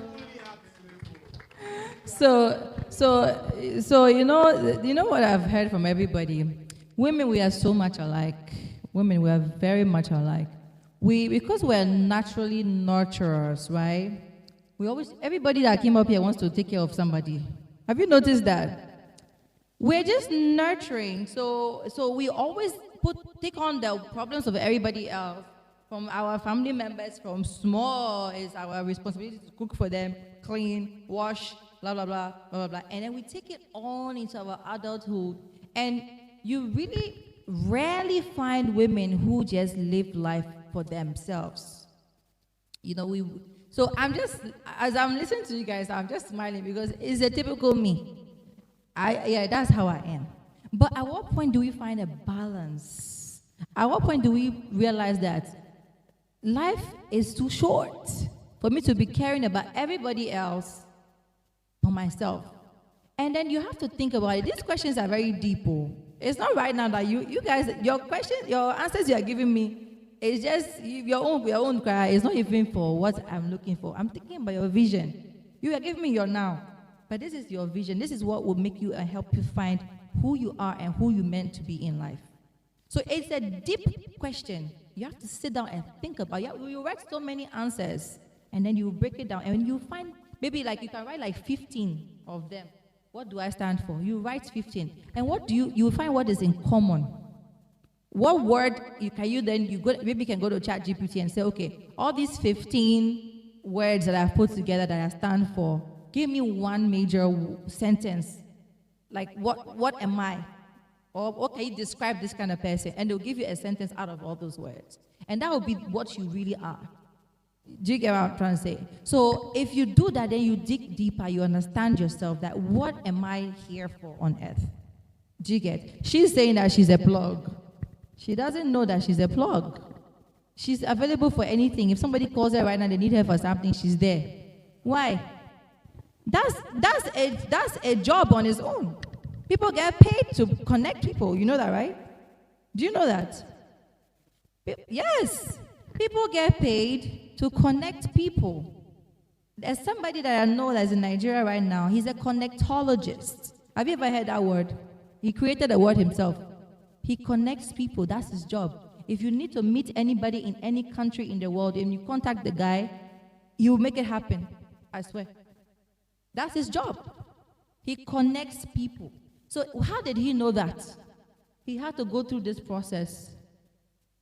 you know what I've heard from everybody. Women, we are so much alike. Women, we are very much alike. Because we're naturally nurturers, right? Everybody that came up here wants to take care of somebody. Have you noticed that? We're just nurturing. So we always take on the problems of everybody else. From our family members, from small, it's our responsibility to cook for them, clean, wash, blah, blah, blah, blah, blah, blah. And then we take it on into our adulthood. And you really rarely find women who just live life for themselves. So I'm just, as I'm listening to you guys, I'm just smiling because it's a typical me. That's how I am. But at what point do we find a balance? At what point do we realize that life is too short for me to be caring about everybody else for myself? And then you have to think about it. These questions are very deep. It's not right now that you guys, your answers you are giving me, it's just your own cry. It's not even for what I'm looking for. I'm thinking about your vision. You are giving me your now, but this is your vision. This is what will make you and help you find who you are and who you're meant to be in life. So it's a deep question. You have to sit down and think about it. You write so many answers, and then you break it down, and you find, maybe like you can write like 15 of them. What do I stand for? You write 15. And what do you find what is in common. What word you can go to ChatGPT and say, okay, all these 15 words that I've put together that I stand for, give me one major sentence. Like, what am I? Or what can you describe this kind of person? And they'll give you a sentence out of all those words. And that will be what you really are. Do you get what I'm trying to say? So if you do that, then you dig deeper, you understand yourself, that what am I here for on earth? Do you get? She's saying that she's a plug. She doesn't know that she's a plug. She's available for anything. If somebody calls her right now, they need her for something, she's there. Why? That's a job on its own. People get paid to connect people. You know that, right? Do you know that? Yes. People get paid to connect people. There's somebody that I know that's in Nigeria right now. He's a connectologist. Have you ever heard that word? He created the word himself. He connects people. That's his job. If you need to meet anybody in any country in the world and you contact the guy, he will make it happen. I swear. That's his job. He connects people. So how did he know that? He had to go through this process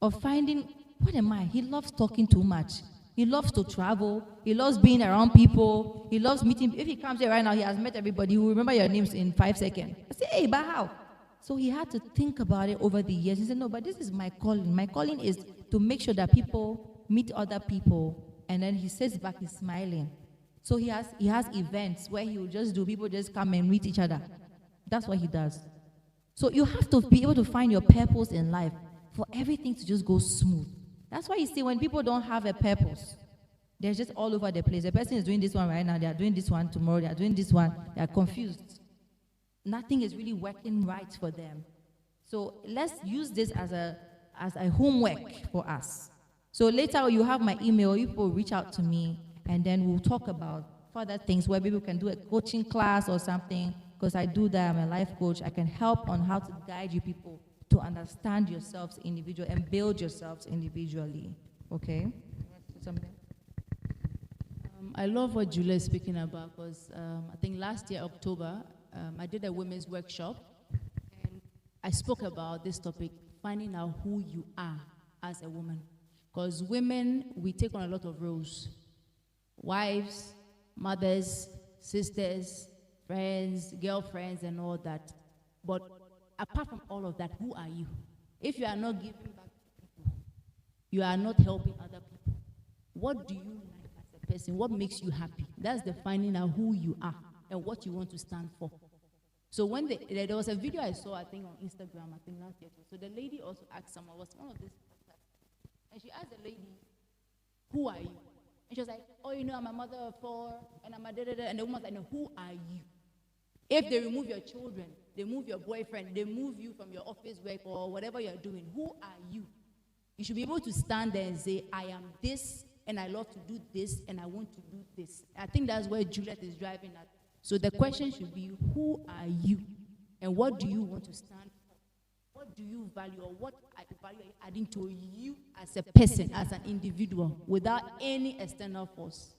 of finding, what am I? He loves talking too much. He loves to travel. He loves being around people. He loves meeting. If he comes here right now, he has met everybody. He will remember your names in 5 seconds. I say, hey, but how? So he had to think about it over the years. He said, no, but this is my calling. My calling is to make sure that people meet other people. And then he sits back, he's smiling. So he has events where he will just do, people just come and meet each other. That's what he does. So you have to be able to find your purpose in life for everything to just go smooth. That's why you see when people don't have a purpose, they're just all over the place. The person is doing this one right now, they are doing this one tomorrow, they are doing this one, they are confused. Nothing is really working right for them. So let's use this as a homework for us. So later you have my email, you people reach out to me, and then we'll talk about further things where people can do a coaching class or something, because I do that, I'm a life coach. I can help on how to guide you people to understand yourselves individually and build yourselves individually. Okay? Something? I love what Julia is speaking about, because I think last year, October, I did a women's workshop, and I spoke about this topic finding out who you are as a woman. Because women, we take on a lot of roles. Wives, mothers, sisters, friends, girlfriends, and all that. But apart from all of that, who are you? If you are not giving back to people, you are not helping other people, what do you like as a person? What makes you happy? That's the finding out who you are and what you want to stand for. So when there was a video I saw, I think on Instagram, I think last year. So the lady also asked someone, was one of these, and she asked the lady, who are you? And she was like, oh, you know, I'm a mother of 4, and I'm a da-da-da. And the woman's like, no, who are you? If they remove your children, they move your boyfriend, they move you from your office work or whatever you're doing, who are you? You should be able to stand there and say, I am this, and I love to do this, and I want to do this. I think that's where Juliet is driving at. So the question should be, who are you? And what do you want to stand for? What do you value, or what value are you adding to you as a person, as an individual, without any external force?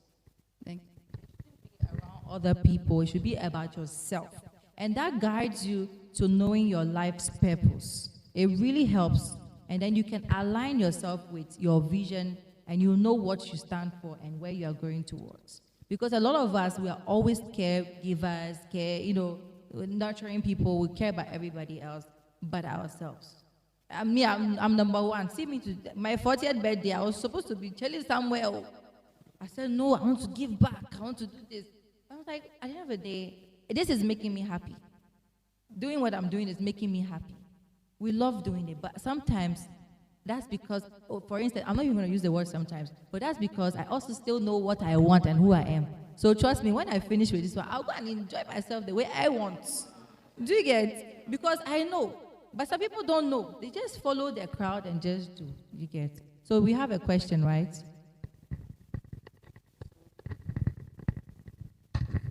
Thank you. Around other people, it should be about yourself. And that guides you to knowing your life's purpose. It really helps. And then you can align yourself with your vision, and you know what you stand for and where you are going towards. Because a lot of us, we are always caregivers, nurturing people. We care about everybody else but ourselves. I'm number one. See me to my 40th birthday. I was supposed to be chilling somewhere. I said, no, I want to give back. I want to do this. I was like, at the end of the day, this is making me happy. Doing what I'm doing is making me happy. We love doing it, but sometimes that's because, for instance, I'm not even going to use the word sometimes, but that's because I also still know what I want and who I am. So trust me, when I finish with this one, I'll go and enjoy myself the way I want. Do you get? Because I know. But some people don't know. They just follow their crowd and just do. You get? So we have a question, right?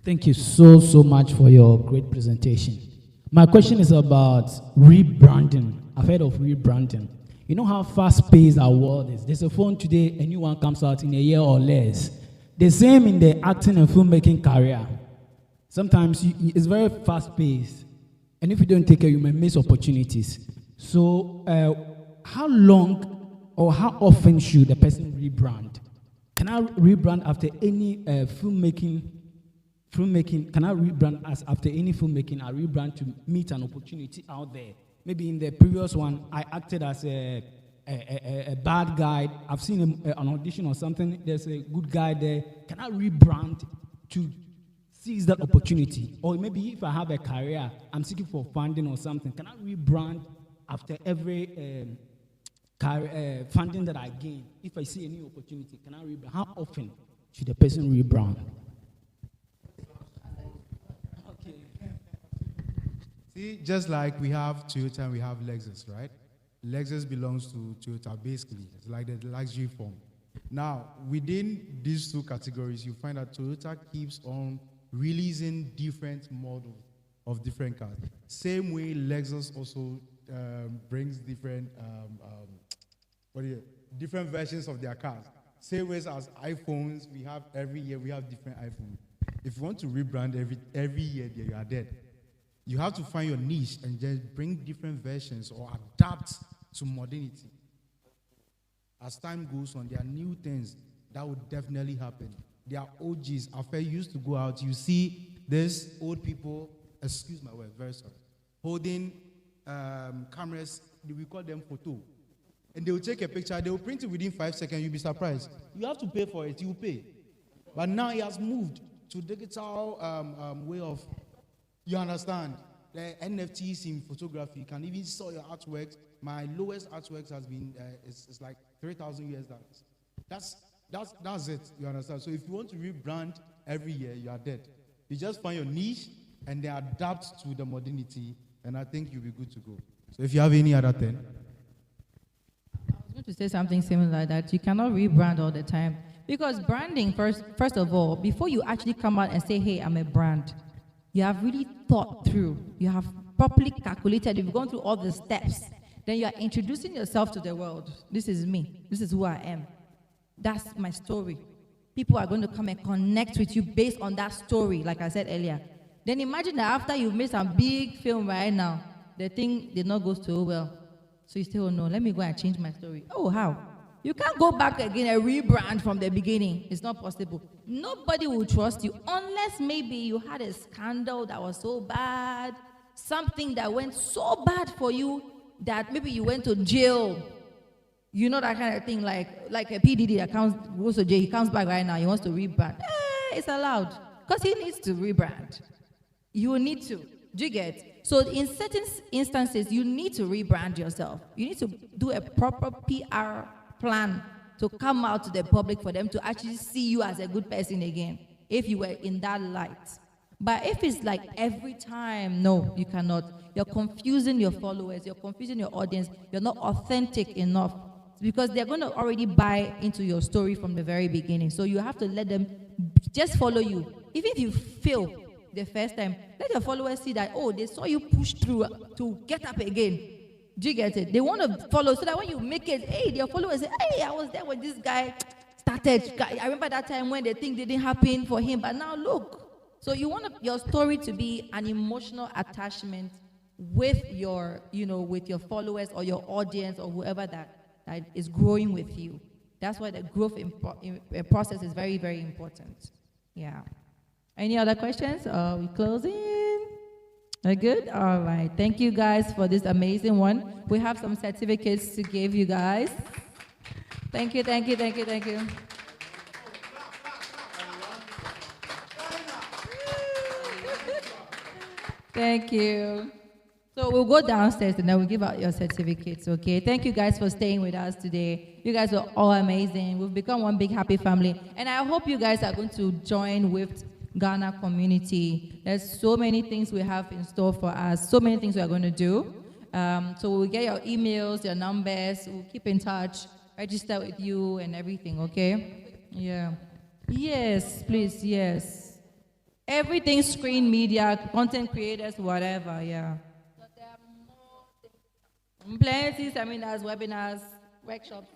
Thank you so much for your great presentation. My question is about rebranding. I've heard of rebranding. You know how fast-paced our world is. There's a phone today, a new one comes out in a year or less. The same in the acting and filmmaking career. Sometimes it's very fast-paced. And if you don't take care, you may miss opportunities. So how long or how often should a person rebrand? Can I rebrand after any filmmaking? Can I rebrand as after any filmmaking? I rebrand to meet an opportunity out there. Maybe in the previous one, I acted as a bad guy. I've seen an audition or something. There's a good guy there. Can I rebrand to seize that opportunity? Or maybe if I have a career, I'm seeking for funding or something. Can I rebrand after every funding that I gain? If I see a new opportunity, can I rebrand? How often should a person rebrand? See, just like we have Toyota and we have Lexus, right? Lexus belongs to Toyota, basically. It's like the luxury form. Now, within these two categories, you find that Toyota keeps on releasing different models of different cars. Same way Lexus also brings different different versions of their cars. Same ways as iPhones, we have every year we have different iPhones. If you want to rebrand every year, you are dead. You have to find your niche and just bring different versions or adapt to modernity. As time goes on, there are new things that would definitely happen. There are OGs. After you used to go out, you see these old people, excuse my word, very sorry, holding cameras, we call them photo. And they will take a picture, they will print it within 5 seconds, you'll be surprised. You have to pay for it, you pay. But now it has moved to digital way of, you understand, the NFTs in photography. You can even sell your artworks. My lowest artworks has been, it's like $3,000 US. That's it, you understand? So if you want to rebrand every year, you are dead. You just find your niche and they adapt to the modernity, and I think you'll be good to go. So if you have any other thing. I was going to say something similar like that. You cannot rebrand all the time. Because branding, first of all, before you actually come out and say, hey, I'm a brand, you have really thought through. You have properly calculated. You've gone through all the steps. Then you are introducing yourself to the world. This is me. This is who I am. That's my story. People are going to come and connect with you based on that story, like I said earlier. Then imagine that after you've made some big film right now, the thing did not go so well. So you say, oh no, let me go and change my story. Oh, how? You can't go back again and rebrand from the beginning. It's not possible. Nobody will trust you unless maybe you had a scandal that was so bad, something that went so bad for you that maybe you went to jail. You know that kind of thing, like a PDD that goes to jail, he comes back right now, he wants to rebrand. It's allowed because he needs to rebrand. You will need to. Do you get? So in certain instances, you need to rebrand yourself. You need to do a proper PR plan to come out to the public for them to actually see you as a good person again, if you were in that light. But if it's like every time, no, you cannot. You're confusing your followers, you're confusing your audience, you're not authentic enough because they're going to already buy into your story from the very beginning. So you have to let them just follow you. Even if you fail the first time, let your followers see that, oh, they saw you push through to get up again. Do you get it? They want to follow so that when you make it, hey, their followers say, hey, I was there when this guy started. I remember that time when the thing didn't happen for him, but now look. So you want your story to be an emotional attachment with your, with your followers or your audience or whoever that is growing with you. That's why the growth process is very, very important. Yeah. Any other questions? Are we closing? Are good? All right. Thank you guys for this amazing one. We have some certificates to give you guys. Thank you, thank you, thank you, thank you. Thank you. So we'll go downstairs and then we'll give out your certificates, okay? Thank you guys for staying with us today. You guys are all amazing. We've become one big happy family. And I hope you guys are going to join with Ghana community. There's so many things we have in store for us, so many things we are going to do. So we'll get your emails, your numbers, we'll keep in touch, register with you and everything, okay? Yeah. Yes, please, yes. Everything, screen media, content creators, whatever, yeah. Plenty, seminars, webinars, workshops.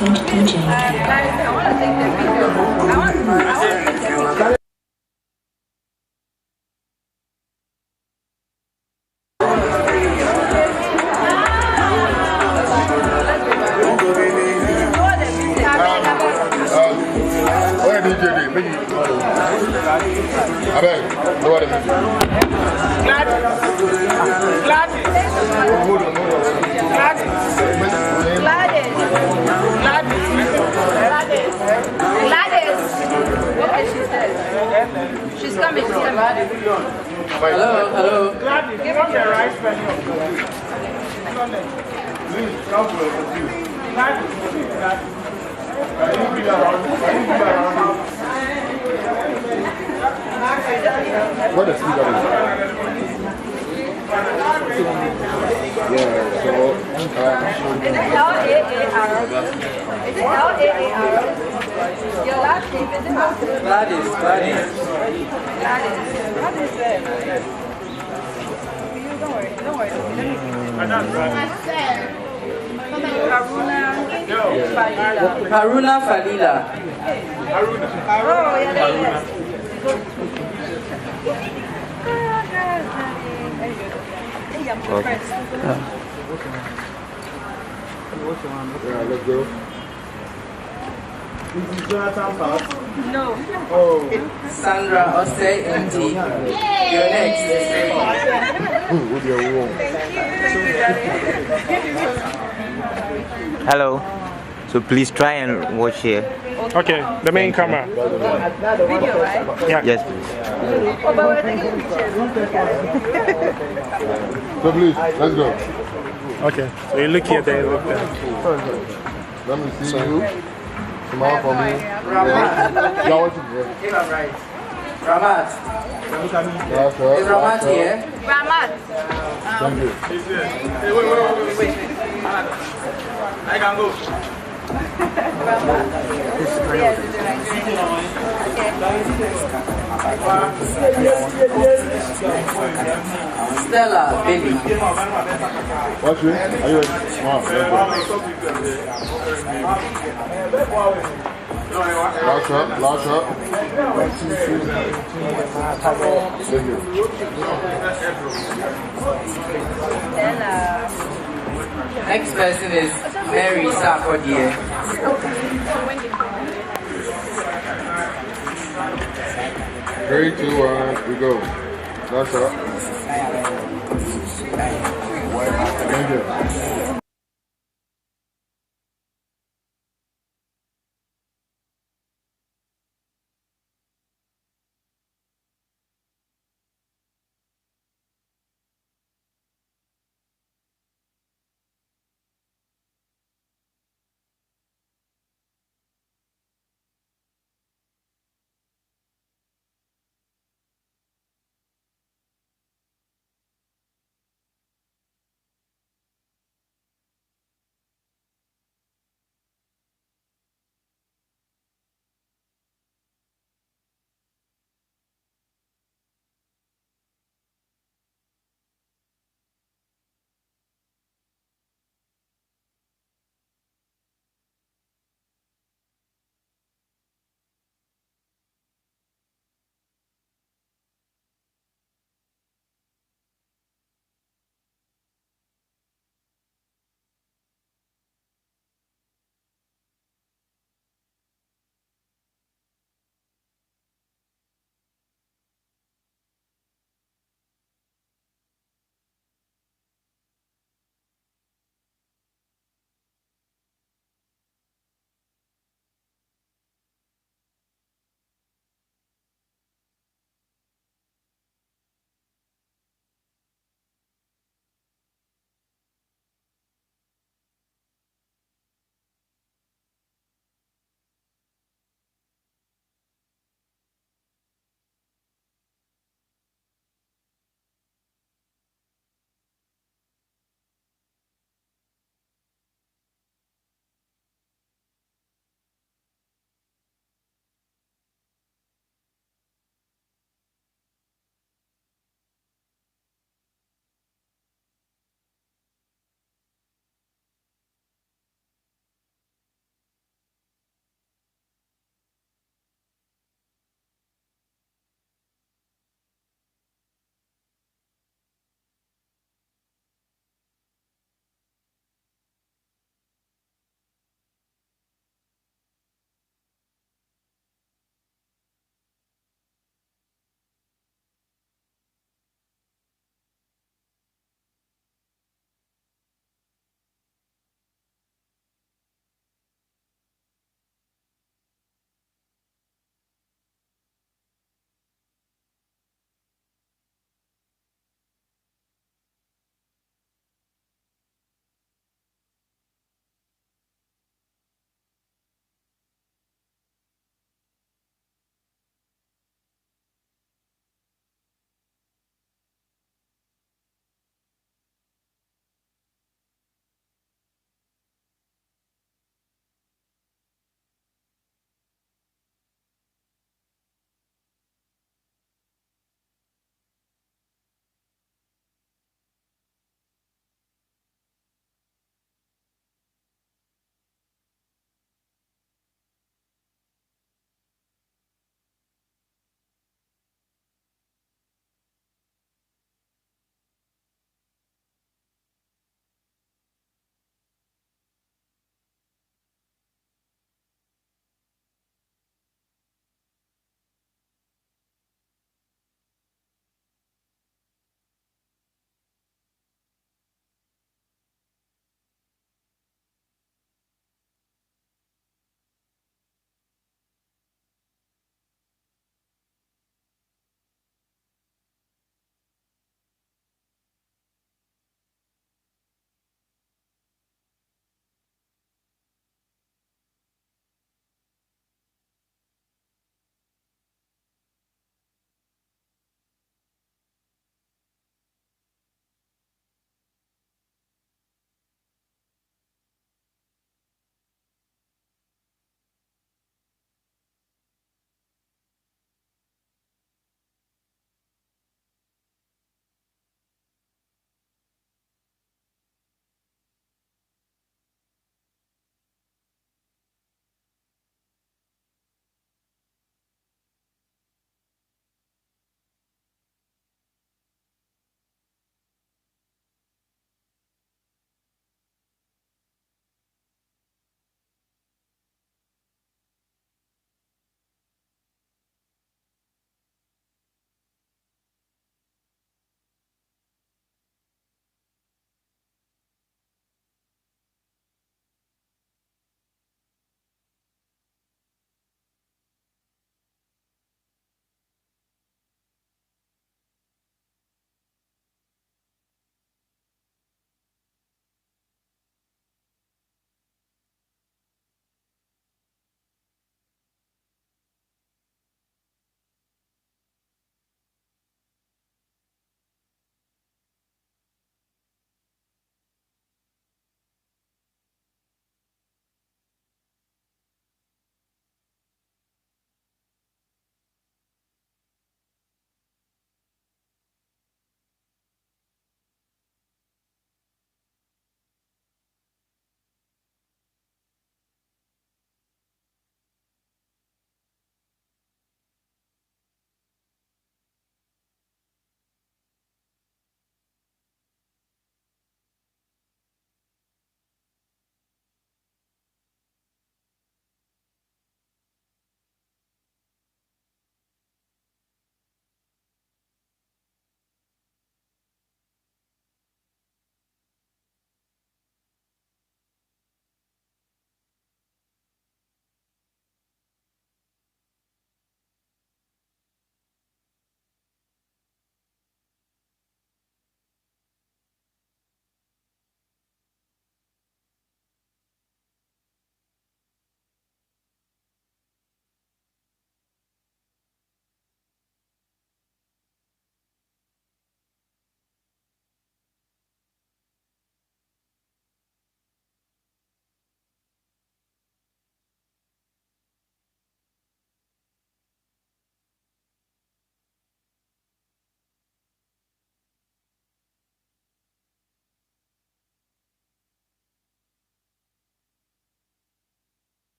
want to take the video. I want to take the video. She's coming. Hello. Gladys, give us a rice menu of please, come to Gladys, can you be around? What is he doing? Yeah, so is it L-A-A-R? Is it L-A-A-R? Your last name is it Gladys. What is it? Don't worry. Haruna Falila. Oh, yeah, there he is. yeah, let's go. This is Jonathan's house? No. Oh. Sandra Ose MD. You're next. With your womb. Hello. So please try and watch here. Okay, the main camera. Video, right? Yeah. Yes, please. Oh, but we're taking pictures. So please, let's go. Okay, so you look here, then you look there. Let me see you. Smile for me. Yeah, what you do? Give up right. Ramat. That's right. Is Ramat here? Ramat. Thank you. Hey, wait. I can go. Stella, baby. What's your name? Are you ready? Wow, let's go. Last up. 1, 2, 3. Thank you. Stella. Next person is Mary Sarkodie. 3, 2, 1, we go. Last up. Thank you.